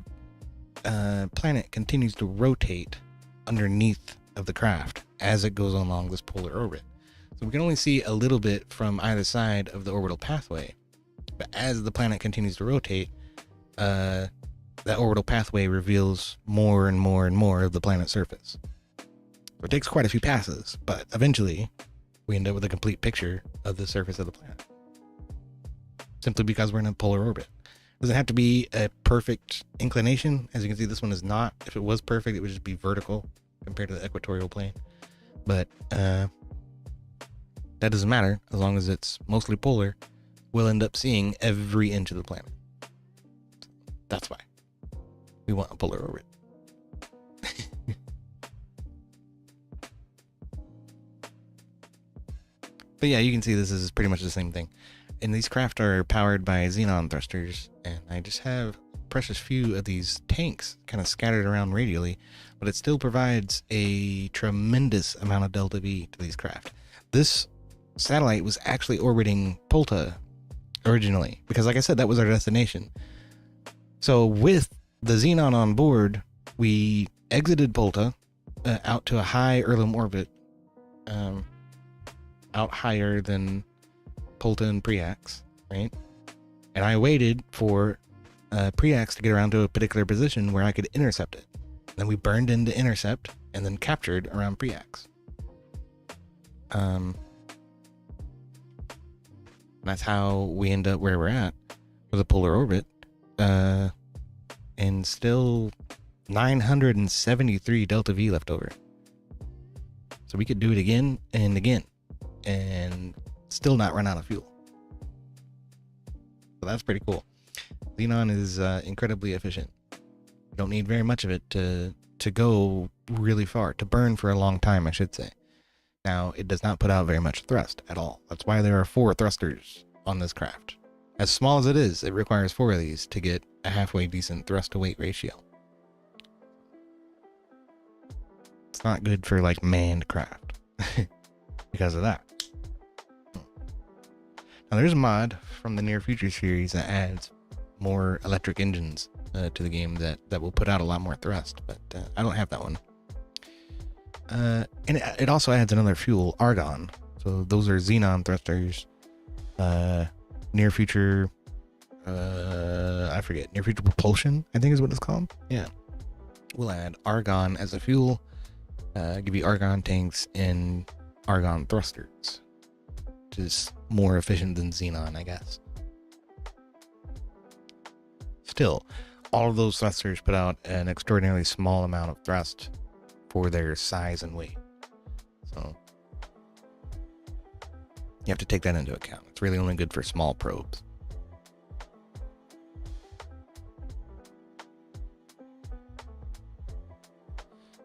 planet continues to rotate underneath of the craft as it goes along this polar orbit. So we can only see a little bit from either side of the orbital pathway. But as the planet continues to rotate, that orbital pathway reveals more and more and more of the planet's surface. So it takes quite a few passes, but eventually we end up with a complete picture of the surface of the planet. Simply because we're in a polar orbit. It doesn't have to be a perfect inclination. As you can see, this one is not. If it was perfect, it would just be vertical compared to the equatorial plane. But that doesn't matter. As long as it's mostly polar, we'll end up seeing every inch of the planet. That's why we want a polar orbit. But yeah, you can see this is pretty much the same thing. And these craft are powered by xenon thrusters, and I just have a precious few of these tanks kind of scattered around radially, but it still provides a tremendous amount of delta V to these craft. This satellite was actually orbiting Polta originally, because like I said, that was our destination. So with the xenon on board, we exited Polta out to a high Erlem orbit, out higher than Polta and preax, right? And I waited for preax to get around to a particular position where I could intercept it. Then we burned into intercept and then captured around preax. That's how we end up where we're at with a polar orbit, and still 973 delta V left over. So we could do it again and again and still not run out of fuel. So that's pretty cool. Xenon is incredibly efficient. You don't need very much of it to go really far, to burn for a long time, I should say. Now, it does not put out very much thrust at all. That's why there are 4 thrusters on this craft. As small as it is, it requires 4 of these to get a halfway decent thrust to weight ratio. It's not good for like manned craft because of that. Now there's a mod from the Near Future series that adds more electric engines to the game that will put out a lot more thrust, but I don't have that one. And it also adds another fuel, argon. So those are xenon thrusters. Near future, I forget, near future propulsion, I think is what it's called. Yeah. We'll add argon as a fuel, give you argon tanks and argon thrusters, which is more efficient than xenon, I guess. Still, all of those thrusters put out an extraordinarily small amount of thrust for their size and weight. So you have to take that into account. It's really only good for small probes.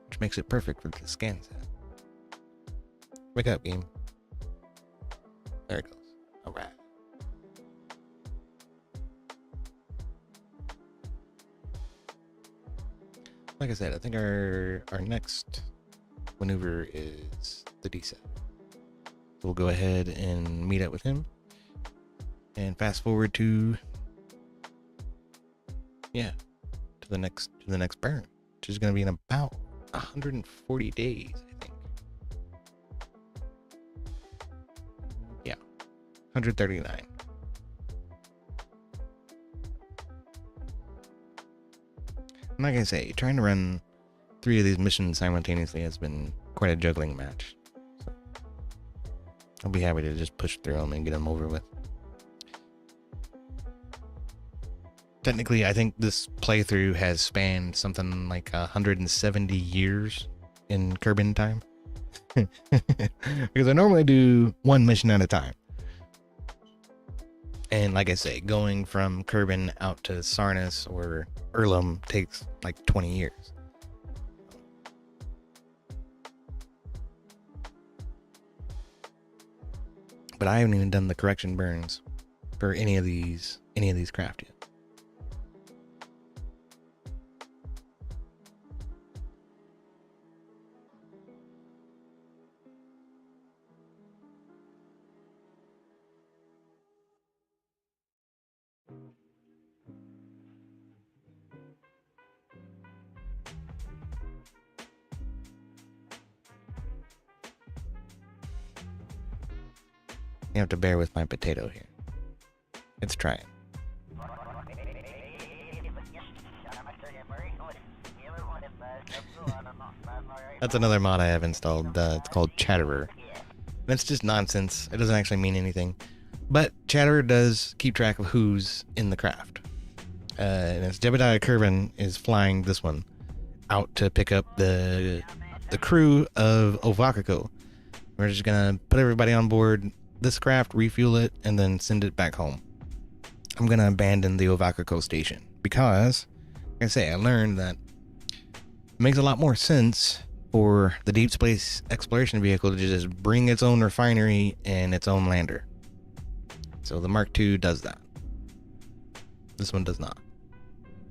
Which makes it perfect for the scan set. Wake up, game. There it goes. All right. Like I said, I think our next maneuver is the DSA. We'll go ahead and meet up with him, and fast forward to the next burn, which is going to be in about 140 days, I think. Yeah, 139. And like I say, trying to run 3 of these missions simultaneously has been quite a juggling match. So I'll be happy to just push through them and get them over with. Technically, I think this playthrough has spanned something like 170 years in Kerbin time. Because I normally do 1 mission at a time. And like I say, going from Kerbin out to Sarnis or Erlum takes like 20 years. But I haven't even done the correction burns for any of these craft yet. You have to bear with my potato here. It's trying. That's another mod I have installed. It's called Chatterer. That's just nonsense. It doesn't actually mean anything. But Chatterer does keep track of who's in the craft. And it's Jebediah Kerbin is flying this one out to pick up the crew of Ovakako. We're just gonna put everybody on board this craft, refuel it, and then send it back home. I'm gonna abandon the Ovakako station because, like I say, I learned that it makes a lot more sense for the deep space exploration vehicle to just bring its own refinery and its own lander. So the Mark II does that. This one does not.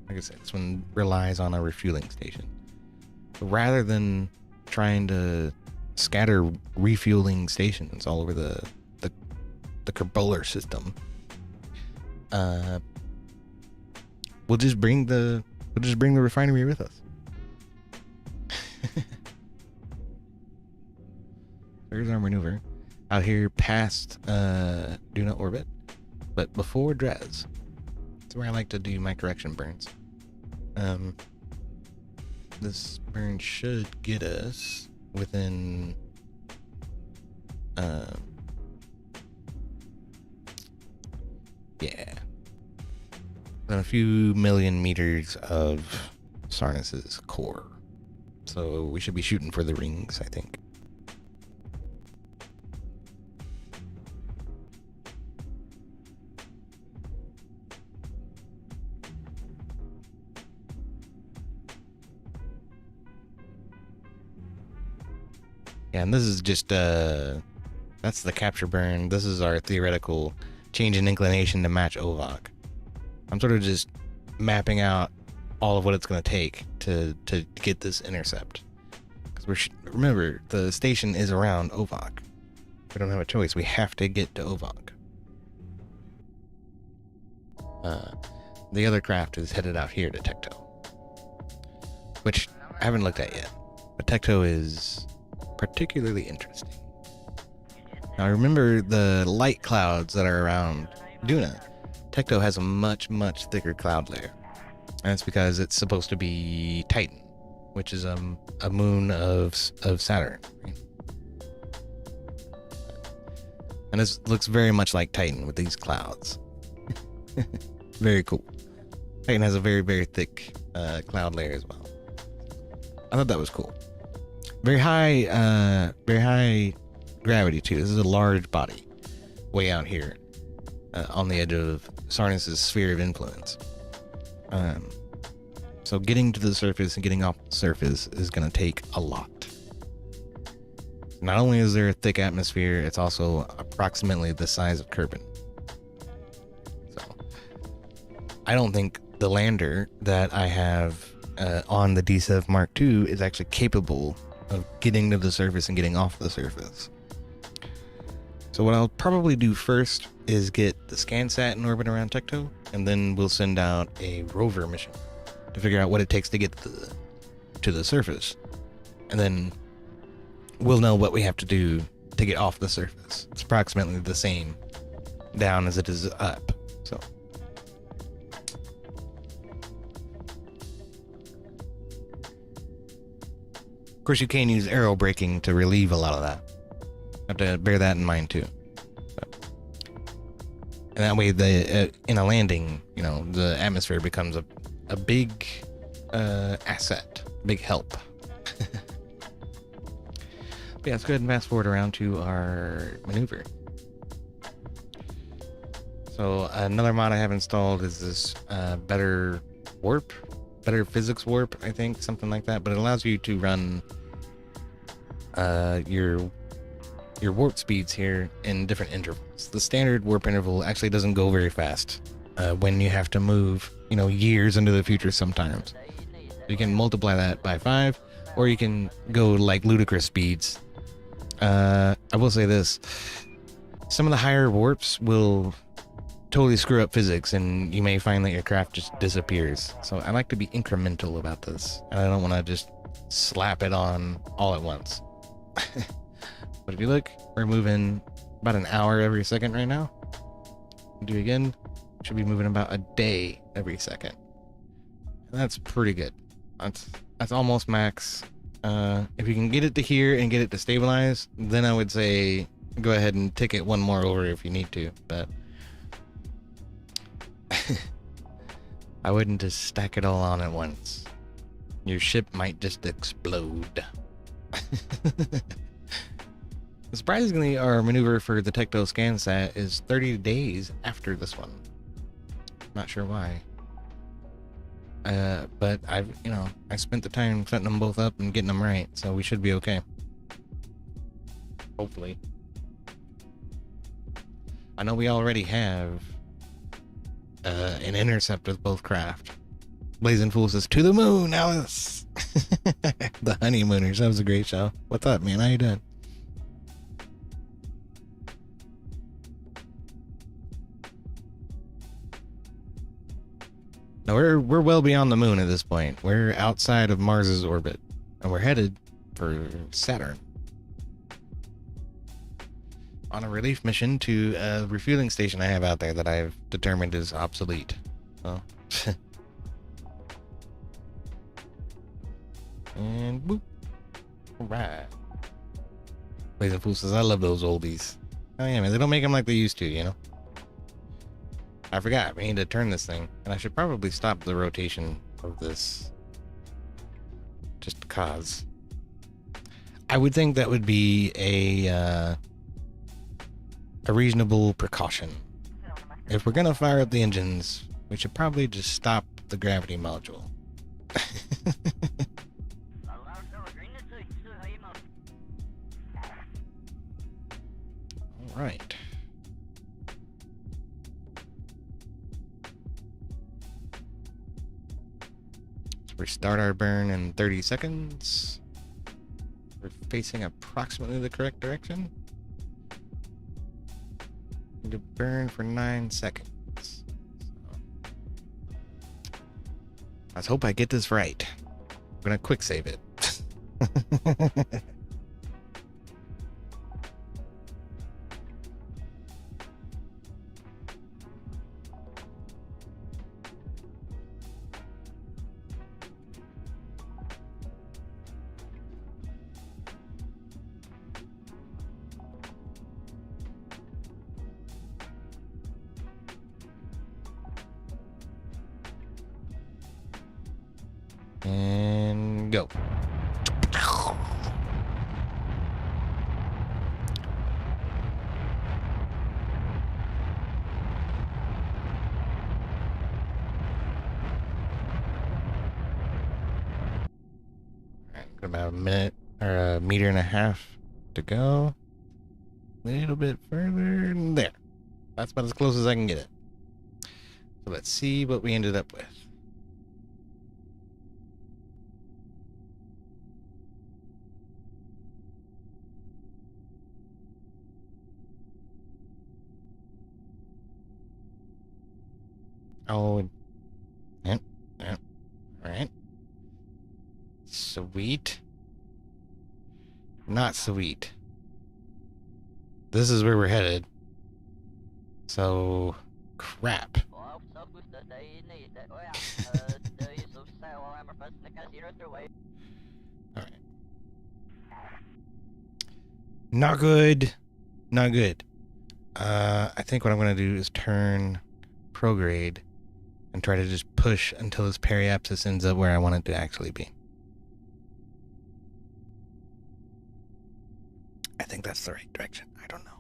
Like I said, this one relies on a refueling station. So rather than trying to scatter refueling stations all over the Kerbolar system, we'll just bring the refinery with us. There's our maneuver out here past Duna orbit, but before Dres. That's where I like to do my correction burns. This burn should get us within within a few million meters of Sarnis's core. So we should be shooting for the rings, I think. Yeah, and this is just that's the capture burn. This is our theoretical change in inclination to match Ovak. I'm sort of just mapping out all of what it's going to take to get this intercept. Because remember, the station is around Ovak. We don't have a choice. We have to get to Ovak. The other craft is headed out here to Tecto, which I haven't looked at yet. But Tecto is particularly interesting. Now remember the light clouds that are around Duna. Tecto has a much, much thicker cloud layer. And it's because it's supposed to be Titan, which is a moon of Saturn. Right? And this looks very much like Titan with these clouds. Very cool. Titan has a very, very thick cloud layer as well. I thought that was cool. Very high gravity too. This is a large body way out here on the edge of Sarnis's sphere of influence. So getting to the surface and getting off the surface is going to take a lot. Not only is there a thick atmosphere, it's also approximately the size of Kerbin. So, I don't think the lander that I have on the D7 Mark II is actually capable of getting to the surface and getting off the surface. So what I'll probably do first is get the ScanSat in orbit around Tecto, and then we'll send out a rover mission to figure out what it takes to get to the surface. And then we'll know what we have to do to get off the surface. It's approximately the same down as it is up. So of course, you can use aero braking to relieve a lot of that. Have to bear that in mind too. And that way, in a landing, you know, the atmosphere becomes a big asset, big help. But yeah, let's go ahead and fast forward around to our maneuver. So another mod I have installed is this better physics warp, I think, something like that. But it allows you to run your warp speeds here in different intervals. The standard warp interval actually doesn't go very fast when you have to move, you know, years into the future sometimes. You can multiply that by 5, or you can go like ludicrous speeds. I will say this, some of the higher warps will totally screw up physics, and you may find that your craft just disappears. So I like to be incremental about this, and I don't want to just slap it on all at once. But if you look, we're moving about an hour every second right now. Do it again, should be moving about a day every second. And that's pretty good. That's almost max. If you can get it to here and get it to stabilize, then I would say go ahead and tick it one more over if you need to, but I wouldn't just stack it all on at once. Your ship might just explode. Surprisingly, our maneuver for the Tecto ScanSat is 30 days after this one. Not sure why. But I spent the time setting them both up and getting them right, so we should be okay. Hopefully. I know we already have an intercept with both craft. Blazing Fool says, "To the moon, Alice!" The Honeymooners, that was a great show. What's up, man? How you doing? No, we're well beyond the moon at this point. We're outside of Mars's orbit, and we're headed for Saturn on a relief mission to a refueling station I have out there that I've determined is obsolete. So. And boop. Alright. Blazing Fool says, "I love those oldies." Oh yeah, man, they don't make them like they used to, you know? I forgot, we need to turn this thing. And I should probably stop the rotation of this. Just because. I would think that would be a reasonable precaution. If we're gonna fire up the engines, we should probably just stop the gravity module. Alright. Restart our burn in 30 seconds. We're facing approximately the correct direction. Need to burn for 9 seconds. So, let's hope I get this right. I'm gonna quick save it. And go. About a minute or a meter and a half to go. A little bit further. There. That's about as close as I can get it. So let's see what we ended up with. Oh, yep, yep. All right. Sweet. Not sweet. This is where we're headed. So, crap. Alright. Not good. Not good. I think what I'm going to do is turn prograde and try to just push until this periapsis ends up where I want it to actually be. I think that's the right direction. I don't know.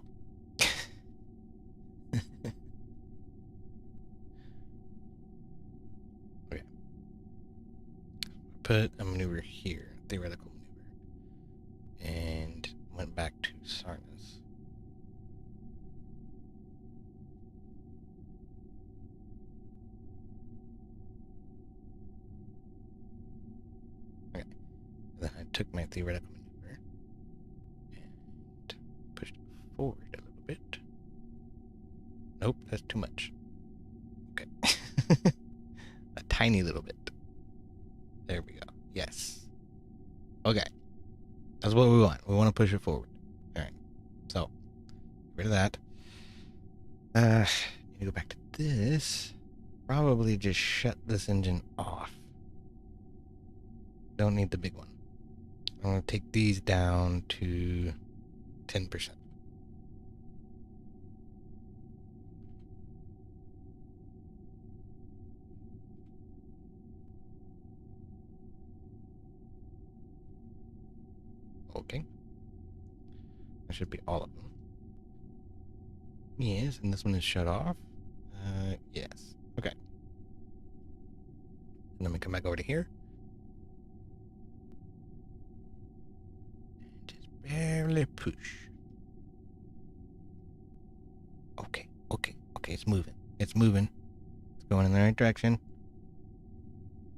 Okay. Put a maneuver here, theoretical maneuver, and went back to Sarnas. Okay. And then I took my theoretical maneuver and pushed it forward a little bit. Nope, that's too much. Okay. A tiny little bit. There we go. Yes. Okay. That's what we want. We want to push it forward. Alright. So, get rid of that. Need to go back to this. Probably just shut this engine off. Don't need the big one. I'm going to take these down to 10%. Okay. That should be all of them. Yes, and this one is shut off. Yes. Okay. And then we come back over to here. And just barely push. Okay, okay, okay, it's moving. It's moving. It's going in the right direction.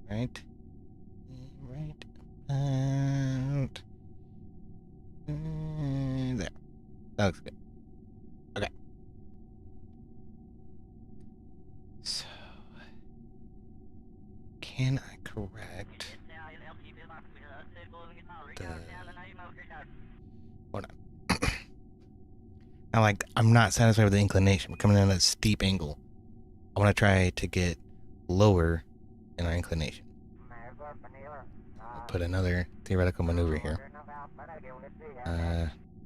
Right. Right about there. That looks good. Okay. So, can I correct the... Hold on. Now, like, I'm not satisfied with the inclination. We're coming in at a steep angle. I want to try to get lower in our inclination. I'll put another theoretical maneuver here.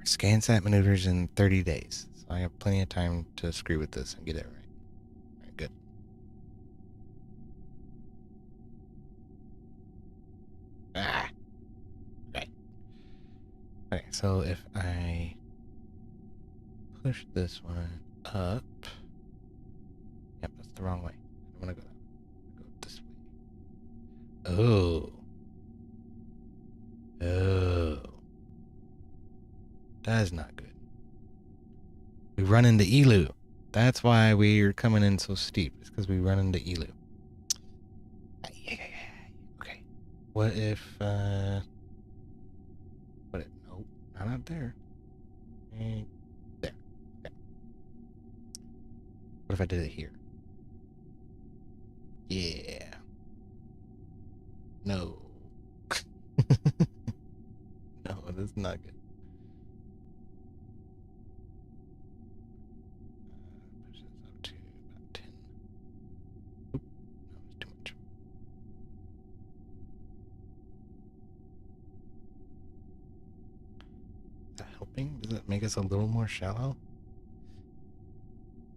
ScanSat maneuvers in 30 days. So I have plenty of time to screw with this and get it right. All right, good. Ah! Okay. Okay, so if I push this one up... Yep, that's the wrong way. I want to go this way. Oh. Oh. That is not good. We run into ELU. That's why we're coming in so steep. It's because we run into ELU. Okay. What if, nope, not out there. And there. Okay. What if I did it here? Yeah. No. No, that's not good. Push this up to about 10. Oop, no, it's too much. Is that helping? Does that make us a little more shallow?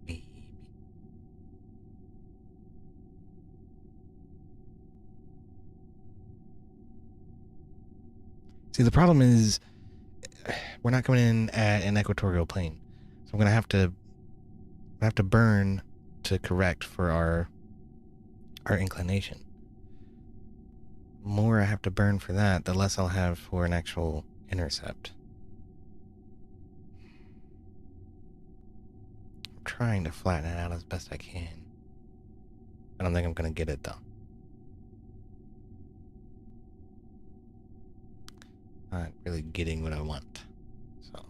Maybe. See, the problem is we're not coming in at an equatorial plane, so I'm gonna have to burn to correct for our inclination. The more I have to burn for that, the less I'll have for an actual intercept. trying to flatten it out as best I can. I don't think I'm going to get it, though. Not really getting what I want. So,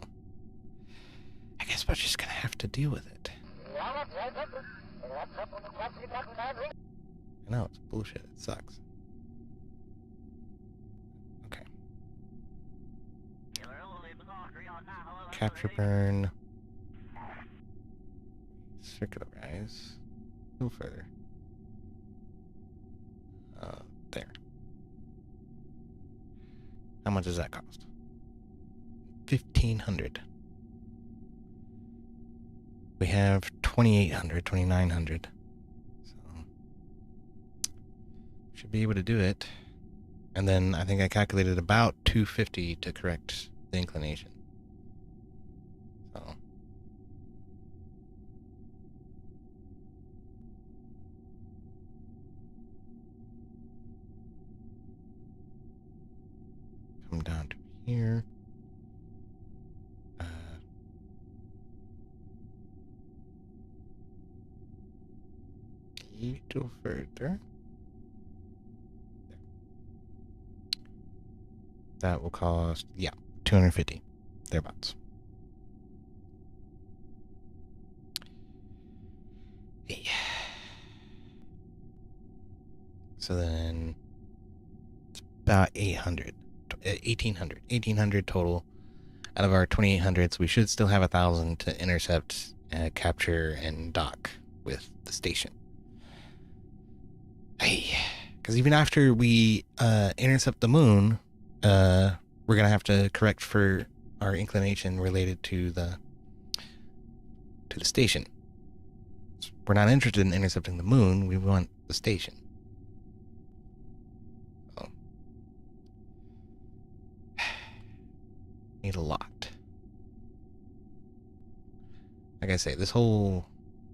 I guess we're just going to have to deal with it. I know, it's bullshit. It sucks. Okay. Capture burn. Circularize. A little further. There. How much does that cost? 1,500. We have 2,800, 2,900. So should be able to do it. And then I think I calculated about 250 to correct the inclination. So come down to here. A little further. There. That will cost, yeah, 250, thereabouts. Yeah. So then it's about 1,800 total out of our 2,800s. We should still have 1,000 to intercept, capture, and dock with the station. Because even after we intercept the moon, we're gonna have to correct for our inclination related to the station. We're not interested in intercepting the moon. We want the station. So, need a lot. Like I say, this whole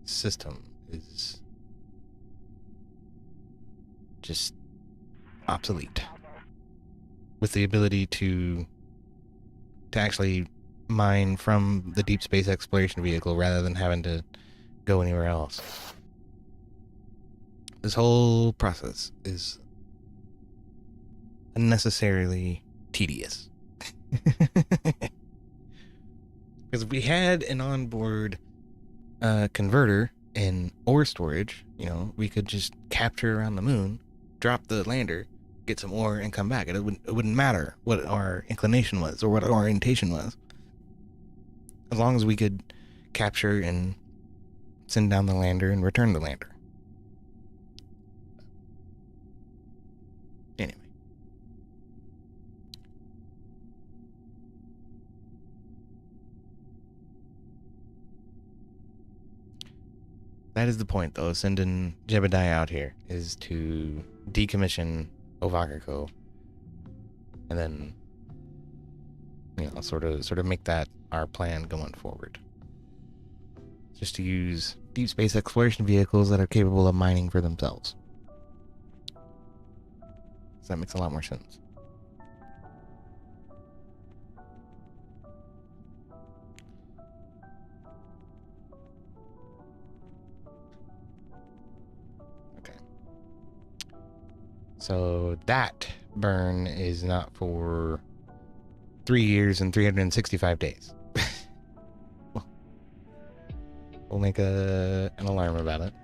system is just obsolete, with the ability to actually mine from the deep space exploration vehicle rather than having to go anywhere else. This whole process is unnecessarily tedious. Because if we had an onboard converter and ore storage, you know, we could just capture around the moon, drop the lander, get some ore, and come back. It wouldn't matter what our inclination was or what our orientation was. As long as we could capture and send down the lander and return the lander. Anyway. That is the point, though, sending Jebediah out here, is to decommission Ovagaco, and then, you know, sort of make that our plan going forward. Just to use deep space exploration vehicles that are capable of mining for themselves. So that makes a lot more sense. So that burn is not for 3 years and 365 days. We'll make an alarm about it.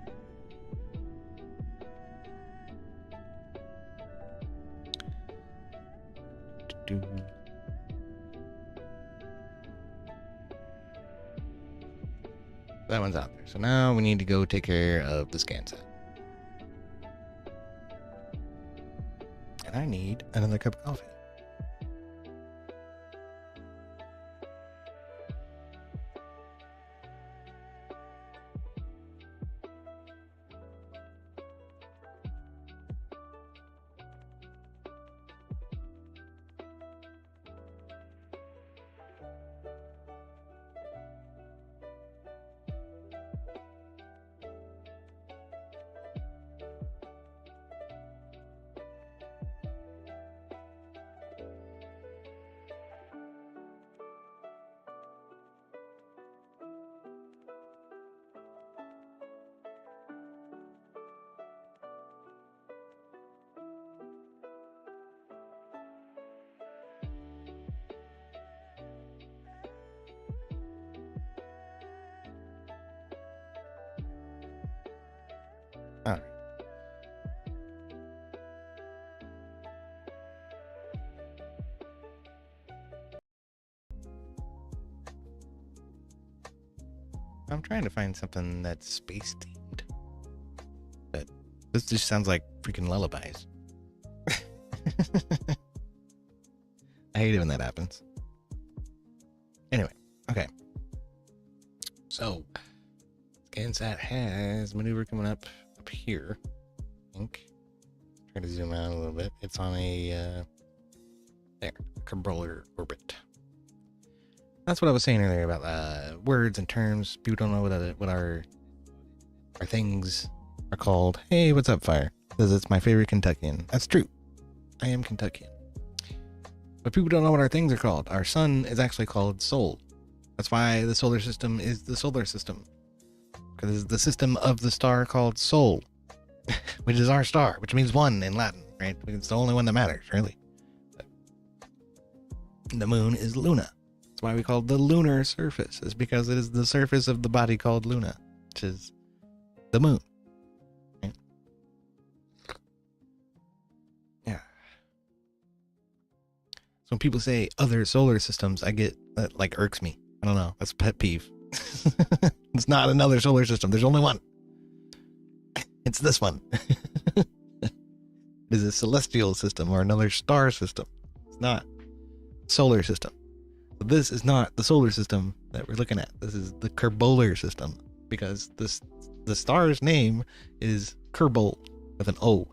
That one's out there. So now we need to go take care of the scan set. And I need another cup of coffee. I'm trying to find something that's space themed. But this just sounds like freaking lullabies. I hate it when that happens. Anyway, okay. So, ScanSat has maneuver coming up here. I think. Try to zoom out a little bit. It's on a there, Kerbler orbit. That's what I was saying earlier about words and terms. People don't know what our things are called. Hey, what's up, Fire? Because it's my favorite Kentuckian. That's true. I am Kentuckian. But people don't know what our things are called. Our sun is actually called Sol. That's why the solar system is the solar system. Because it's the system of the star called Sol, which is our star, which means one in Latin, right? It's the only one that matters, really. The moon is Luna. That's why we call it the lunar surface. It's because it is the surface of the body called Luna, which is the moon. Right? Yeah. So when people say other solar systems, I get that like irks me. I don't know. That's a pet peeve. It's not another solar system. There's only one. It's this one. It is a celestial system or another star system. It's not solar system. But this is not the solar system that we're looking at. This is the Kerbler system because the star's name is Kerbal with an O.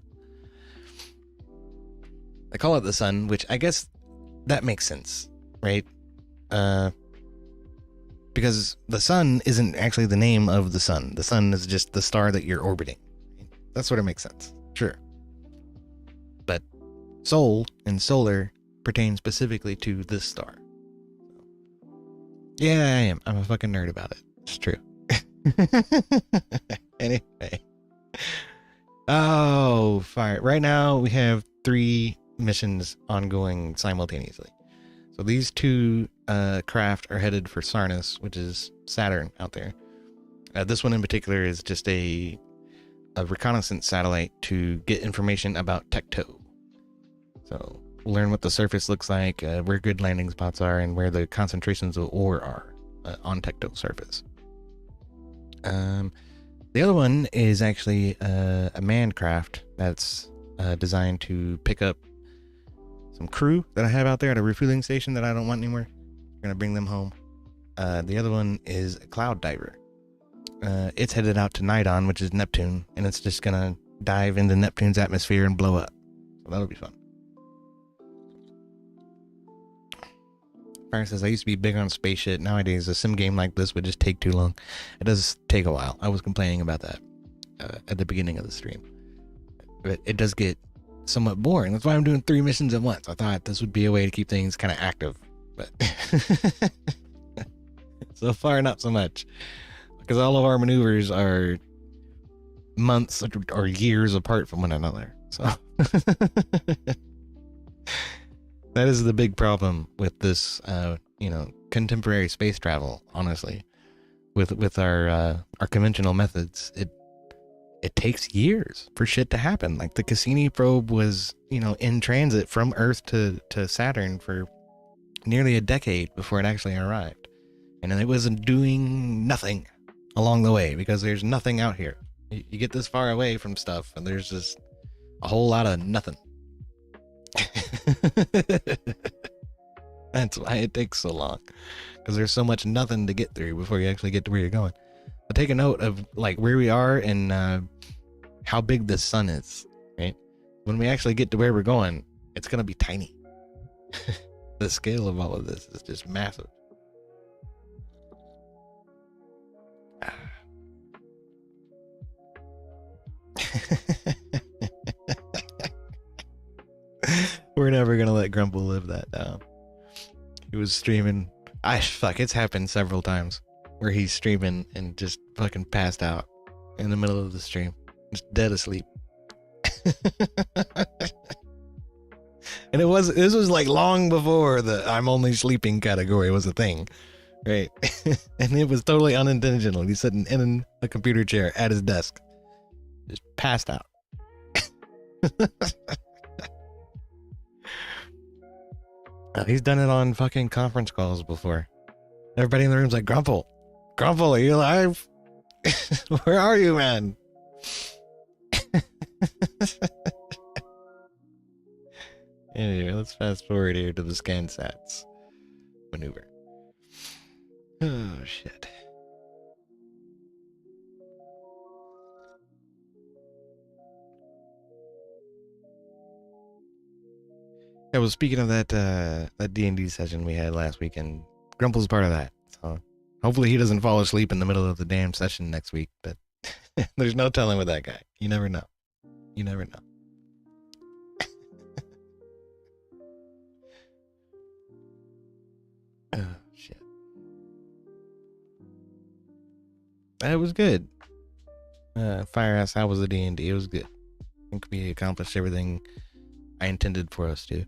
I call it the sun, which I guess that makes sense, right? Because the sun isn't actually the name of the sun. The sun is just the star that you're orbiting. That sort of makes sense. Sure. But Sol and solar pertain specifically to this star. Yeah, I am. I'm a fucking nerd about it. It's true. Anyway. Oh, fire. Right now we have 3 missions ongoing simultaneously. So these 2 craft are headed for Sarnus, which is Saturn out there. This one in particular is just a reconnaissance satellite to get information about Tecto. So we'll learn what the surface looks like, where good landing spots are, and where the concentrations of ore are on Tecto's surface. The other one is actually a manned craft that's designed to pick up some crew that I have out there at a refueling station that I don't want anymore. I'm gonna bring them home. The other one is a cloud diver. It's headed out to Nidon, which is Neptune, and it's just gonna dive into Neptune's atmosphere and blow up. So that'll be fun. Fire says, I used to be big on space shit. Nowadays, a sim game like this would just take too long. It does take a while. I was complaining about that at the beginning of the stream. But it does get somewhat boring. That's why I'm doing 3 missions at once. I thought this would be a way to keep things kind of active. But so far, not so much. Because all of our maneuvers are months or years apart from one another. So that is the big problem with this, contemporary space travel. Honestly, with our conventional methods, it takes years for shit to happen. Like the Cassini probe was, in transit from Earth to Saturn for nearly a decade before it actually arrived, and it wasn't doing nothing along the way because there's nothing out here. You get this far away from stuff, and there's just a whole lot of nothing. That's why it takes so long, because there's so much nothing to get through before you actually get to where you're going. But take a note of like where we are and how big this sun is, right? When we actually get to where we're going, it's gonna be tiny. The scale of all of this is just massive. We're never gonna let Grumple live that down. He was streaming. It's happened several times where he's streaming and just fucking passed out in the middle of the stream, just dead asleep. And this was like long before the I'm only sleeping category was a thing, right? And it was totally unintentional. He's sitting in a computer chair at his desk, just passed out. He's done it on fucking conference calls before. Everybody in the room's like, Grumple, Crumple, are you alive? Where are you, man? Anyway, let's fast forward here to the ScanSats maneuver. Oh, shit. Yeah, well, speaking of that that D&D session we had last weekend, Grumple's part of that. So hopefully he doesn't fall asleep in the middle of the damn session next week, but there's no telling with that guy. You never know. You never know. Oh, shit. It was good. Fire ass, how was the D&D? It was good. I think we accomplished everything I intended for us to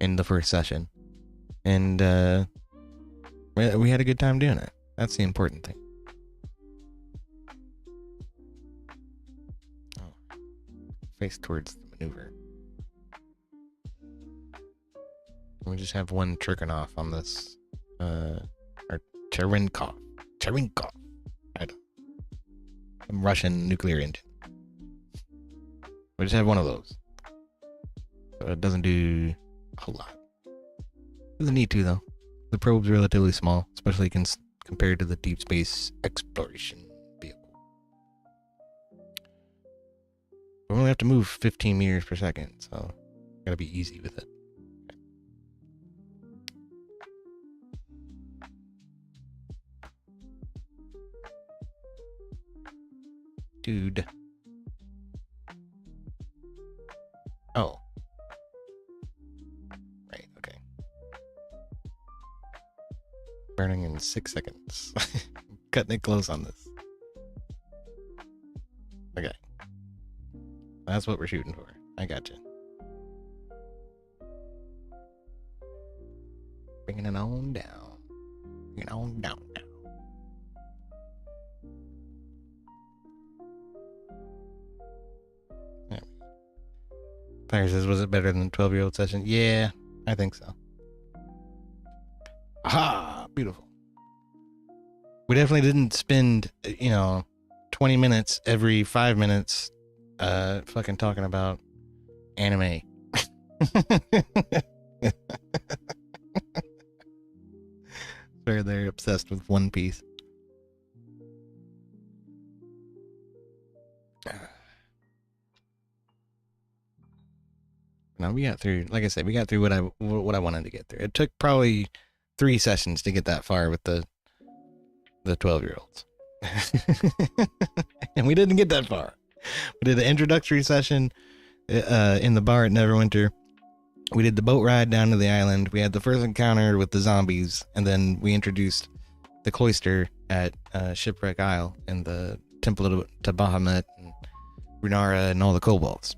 in the first session. And we had a good time doing it. That's the important thing. Oh. Face towards the maneuver. We just have one Turkinoff on this or Cherenkov. I don't. Some Russian nuclear engine. We just have one of those. So it doesn't do a whole lot. Doesn't need to, though. The probe's relatively small, especially compared to the deep space exploration vehicle. We only have to move 15 meters per second, so gotta be easy with it. Dude. Oh. Right, okay. Burning in 6 seconds. Cutting it close on this. Okay. That's what we're shooting for. I gotcha. Bringing it on down. Bringing it on down now. Fire says, was it better than the 12-year-old session? Yeah, I think so. Aha! Beautiful. We definitely didn't spend, 20 minutes every 5 minutes fucking talking about anime. They're obsessed with One Piece. No, we got through. Like I said, we got through what I wanted to get through. It took probably 3 sessions to get that far with the 12-year-olds, and we didn't get that far. We did an introductory session in the bar at Neverwinter. We did the boat ride down to the island. We had the first encounter with the zombies, and then we introduced the cloister at Shipwreck Isle and the Temple to Bahamut and Runara and all the kobolds.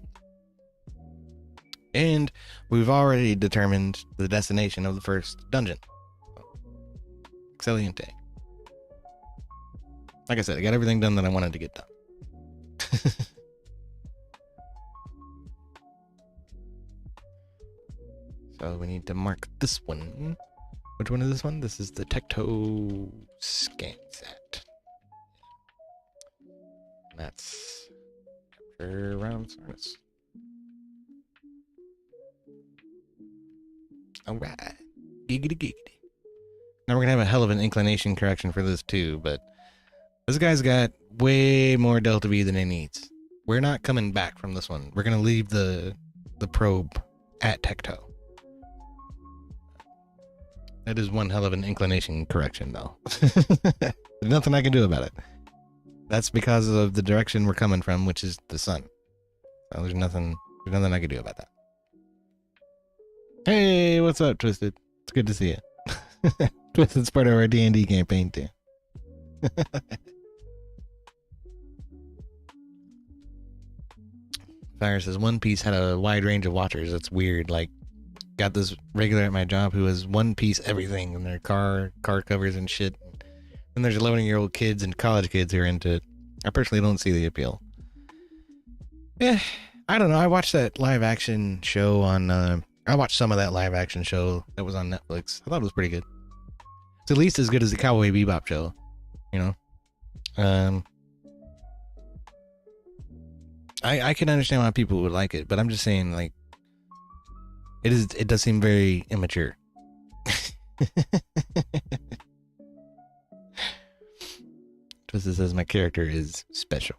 And we've already determined the destination of the first dungeon. Excelente. Like I said, I got everything done that I wanted to get done. So we need to mark this one. Which one is this one? This is the Tecto ScanSat. That's capture rounds harness. Alright. Giggity giggity. Now we're gonna have a hell of an inclination correction for this too, but this guy's got way more delta V than he needs. We're not coming back from this one. We're gonna leave the probe at Tecto. That is one hell of an inclination correction though. There's nothing I can do about it. That's because of the direction we're coming from, which is the sun. So there's nothing I can do about that. Hey, what's up, Twisted? It's good to see you. Twisted's part of our D&D campaign, too. Fire says, One Piece had a wide range of watchers. That's weird. Like, got this regular at my job who has One Piece everything, and their car covers and shit. And there's 11-year-old kids and college kids who are into it. I personally don't see the appeal. Yeah, I don't know. I watched that live-action show on... I watched some of that live action show that was on Netflix. I thought it was pretty good. It's at least as good as the Cowboy Bebop show, you know. I can understand why people would like it, but I'm just saying, like, it does seem very immature. Twisted says my character is special.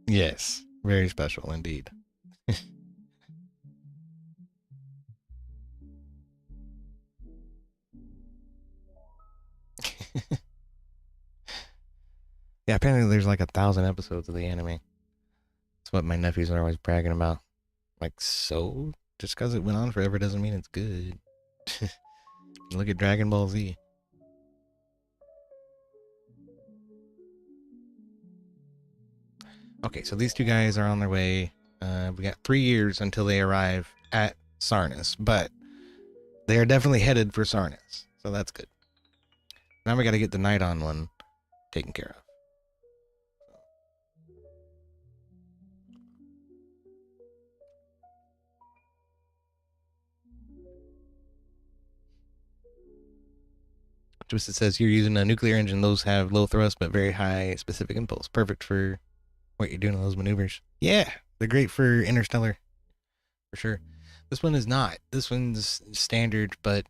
Yes, very special indeed. Yeah, apparently there's like 1,000 episodes of the anime. That's what my nephews are always bragging about. Like, so? Just because it went on forever doesn't mean it's good. Look at Dragon Ball Z. Okay, so these two guys are on their way. We got 3 years until they arrive at Sarnis, but they are definitely headed for Sarnis, so that's good. Now we got to get the Nidon one taken care of. Twisted says you're using a nuclear engine. Those have low thrust but very high specific impulse. Perfect for what you're doing in those maneuvers. Yeah, they're great for interstellar, for sure. This one is not. This one's standard, but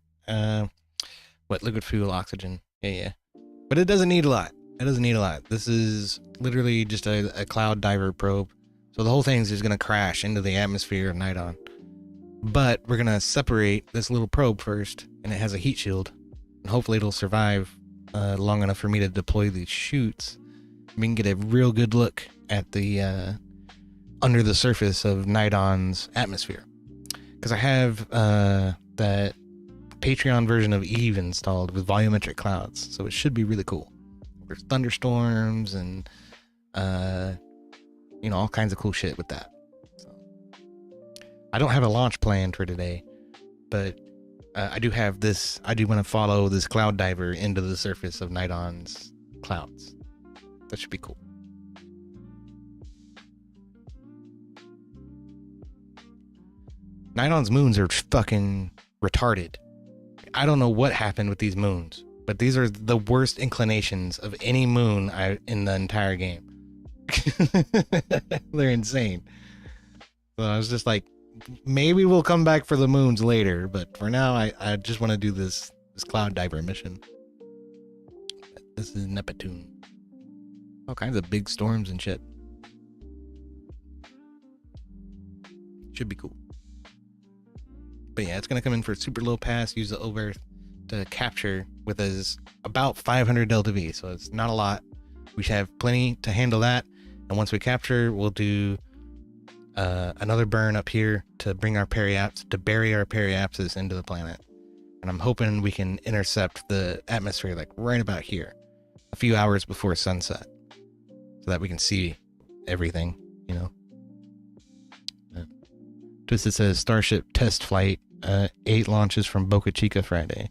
what, liquid fuel, oxygen. Yeah. But it doesn't need a lot. It doesn't need a lot. This is literally just a cloud diver probe. So the whole thing's just going to crash into the atmosphere of Nidon. But we're going to separate this little probe first, and it has a heat shield. And hopefully it'll survive long enough for me to deploy these chutes. We can get a real good look at the under the surface of Nidon's atmosphere. Because I have that Patreon version of Eve installed with volumetric clouds, so it should be really cool. There's thunderstorms and all kinds of cool shit with that. So, I don't have a launch planned for today, but I do have this. I do want to follow this cloud diver into the surface of Nidon's clouds. That should be cool. Nidon's moons are fucking retarded. I don't know what happened with these moons, but these are the worst inclinations of any moon in the entire game. They're insane. So I was just like, maybe we'll come back for the moons later, but for now, I just want to do this cloud diver mission. This is Neptune. All kinds of big storms and shit. Should be cool. But yeah, it's going to come in for super low pass, use the over to capture with about 500 delta V, so it's not a lot. We should have plenty to handle that, and once we capture, we'll do another burn up here to bring our periapsis, to bury our periapsis into the planet. And I'm hoping we can intercept the atmosphere like right about here, a few hours before sunset, so that we can see everything, you know. Twisted says Starship test flight, 8 launches from Boca Chica Friday.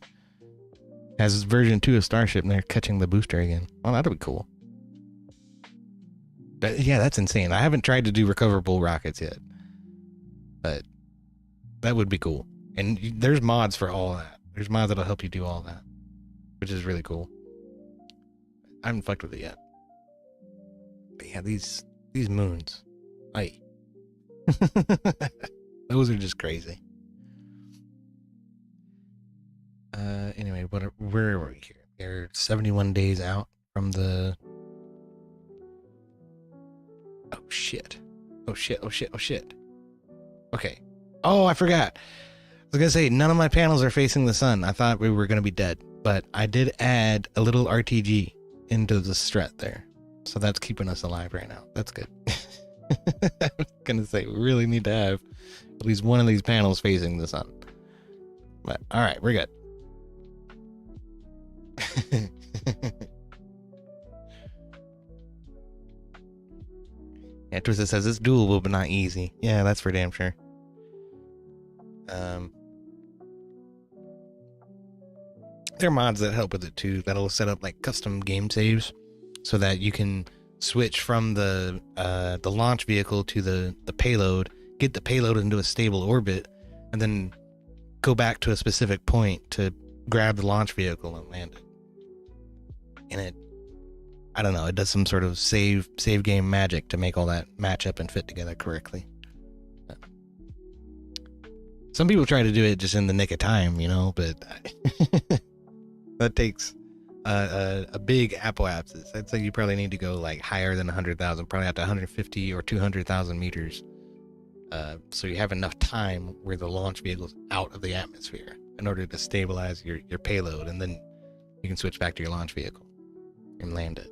Has version 2 of Starship and they're catching the booster again. Oh, that'll be cool. Yeah, that's insane. I haven't tried to do recoverable rockets yet, but that would be cool. And there's mods for all that. There's mods that'll help you do all that, which is really cool. I haven't fucked with it yet. But yeah, these moons. Aye. Those are just crazy. Anyway, where are we here? They're 71 days out from the... Oh shit. Okay. Oh, I forgot. I was gonna say, none of my panels are facing the sun. I thought we were gonna be dead, but I did add a little RTG into the strut there. So that's keeping us alive right now. That's good. I was gonna say, we really need to have at least one of these panels facing the sun. But alright, we're good. Yeah, Twisted says it's doable but not easy. Yeah, that's for damn sure. There are mods that help with it too. That'll set up like custom game saves so that you can switch from the launch vehicle to the payload, get the payload into a stable orbit, and then go back to a specific point to grab the launch vehicle and land it. and I don't know, it does some sort of save game magic to make all that match up and fit together correctly. Some people try to do it just in the nick of time, you know, but that takes a big apoapsis. I'd say you probably need to go like higher than 100,000, probably up to 150 or 200,000 meters. So you have enough time where the launch vehicle's out of the atmosphere in order to stabilize your payload, and then you can switch back to your launch vehicle and land it.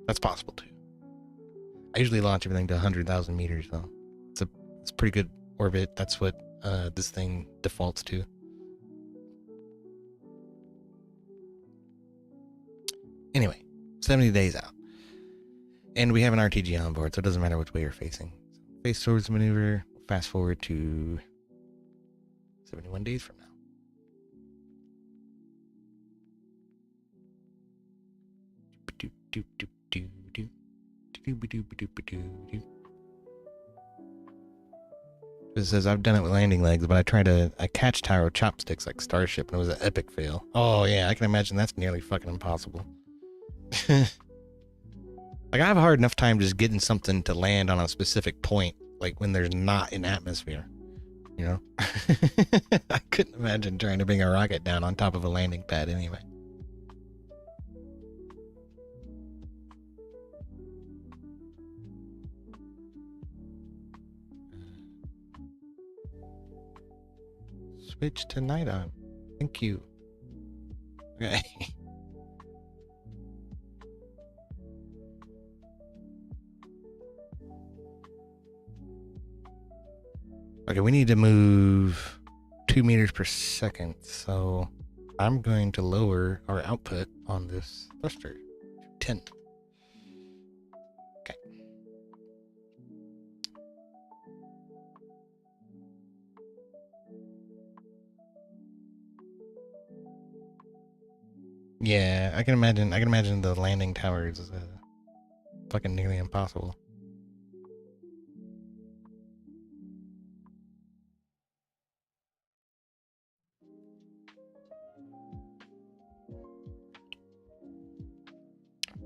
That's possible too. I usually launch everything to 100,000 meters though. It's a pretty good orbit. That's what this thing defaults to. Anyway, 70 days out. And we have an RTG on board, so it doesn't matter which way you're facing. Face towards maneuver, fast forward to 71 days from now. It says I've done it with landing legs, but I catch tower with chopsticks like Starship, and it was an epic fail. Oh yeah, I can imagine that's nearly fucking impossible. Like, I have a hard enough time just getting something to land on a specific point, like when there's not an atmosphere, you know? I couldn't imagine trying to bring a rocket down on top of a landing pad anyway. Switch to night on. Thank you. Okay. Okay, we need to move 2 meters per second, so I'm going to lower our output on this thruster to 10. Okay. Yeah, I can imagine the landing towers is fucking nearly impossible.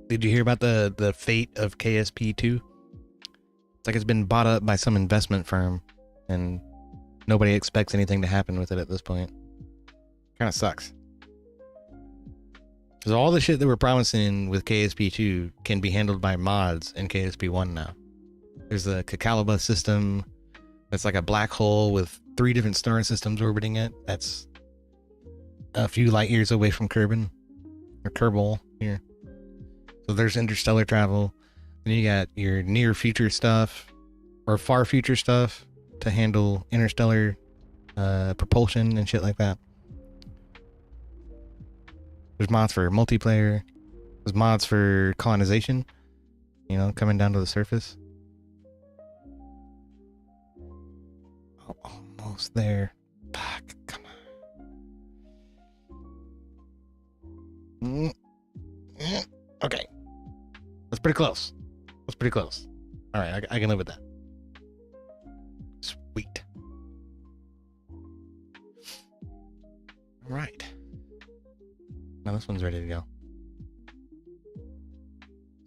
Did you hear about the fate of KSP 2? It's like it's been bought up by some investment firm, and nobody expects anything to happen with it at this point. Kind of sucks. Because all the shit that we're promising with KSP 2 can be handled by mods in KSP 1 now. There's the Kakalaba system. That's like a black hole with 3 different star systems orbiting it. That's a few light years away from Kerbin. Or Kerbal here. So there's interstellar travel. Then you got your near future stuff or far future stuff to handle interstellar propulsion and shit like that. There's mods for multiplayer. There's mods for colonization, you know, coming down to the surface. Oh, almost there. Fuck, come on. Okay. That's pretty close. That's pretty close. All right, I can live with that. Sweet. All right. Now this one's ready to go.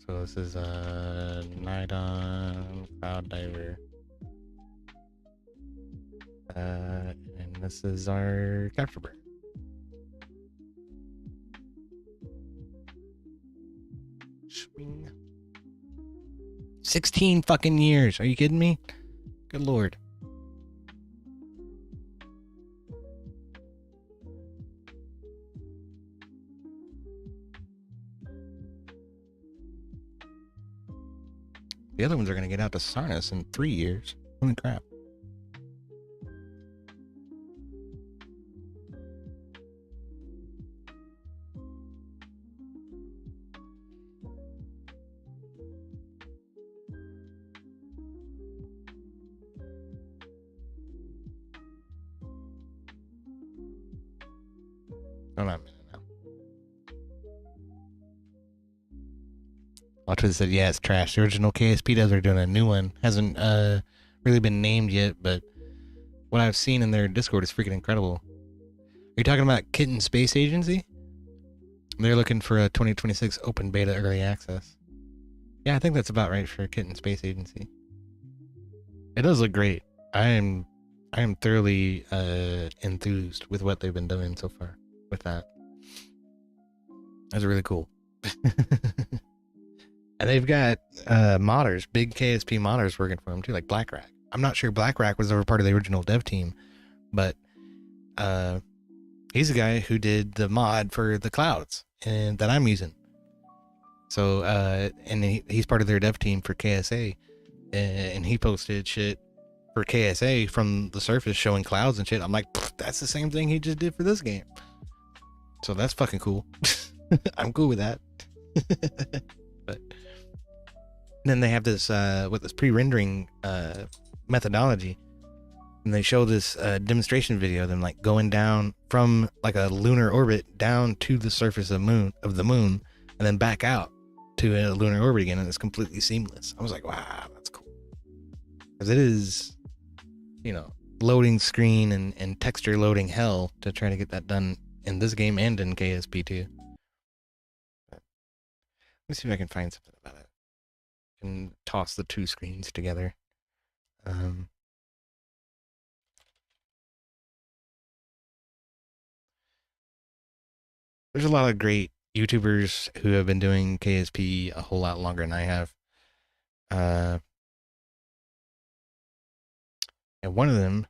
So this is night on cloud diver. And this is our capture bird. Swing. 16 fucking years. Are you kidding me? Good lord. The other ones are going to get out to Sarnas in 3 years. Holy crap. Hold on a minute now. Ultra said, yeah, it's trash. The original KSP does are doing a new one. Hasn't really been named yet, but what I've seen in their Discord is freaking incredible. Are you talking about Kitten Space Agency? They're looking for a 2026 open beta early access. Yeah, I think that's about right for Kitten Space Agency. It does look great. I am thoroughly enthused with what they've been doing so far with that. That's really cool. And they've got modders, big KSP modders working for them too, like BlackRack. I'm not sure BlackRack was ever part of the original dev team, but he's the guy who did the mod for the clouds and that I'm using. So and he's part of their dev team for KSA, and he posted shit for KSA from the surface showing clouds and shit. I'm like, that's the same thing he just did for this game. So that's fucking cool. I'm cool with that. But then they have this with this pre-rendering methodology, and they show this demonstration video of them like going down from like a lunar orbit down to the surface of the moon and then back out to a lunar orbit again, and it's completely seamless. I was like, wow, that's cool. Because it is, you know, loading screen and texture loading hell to try to get that done in this game and in KSP too. Let me see if I can find something about it. I can toss the two screens together. There's a lot of great YouTubers who have been doing KSP a whole lot longer than I have. And one of them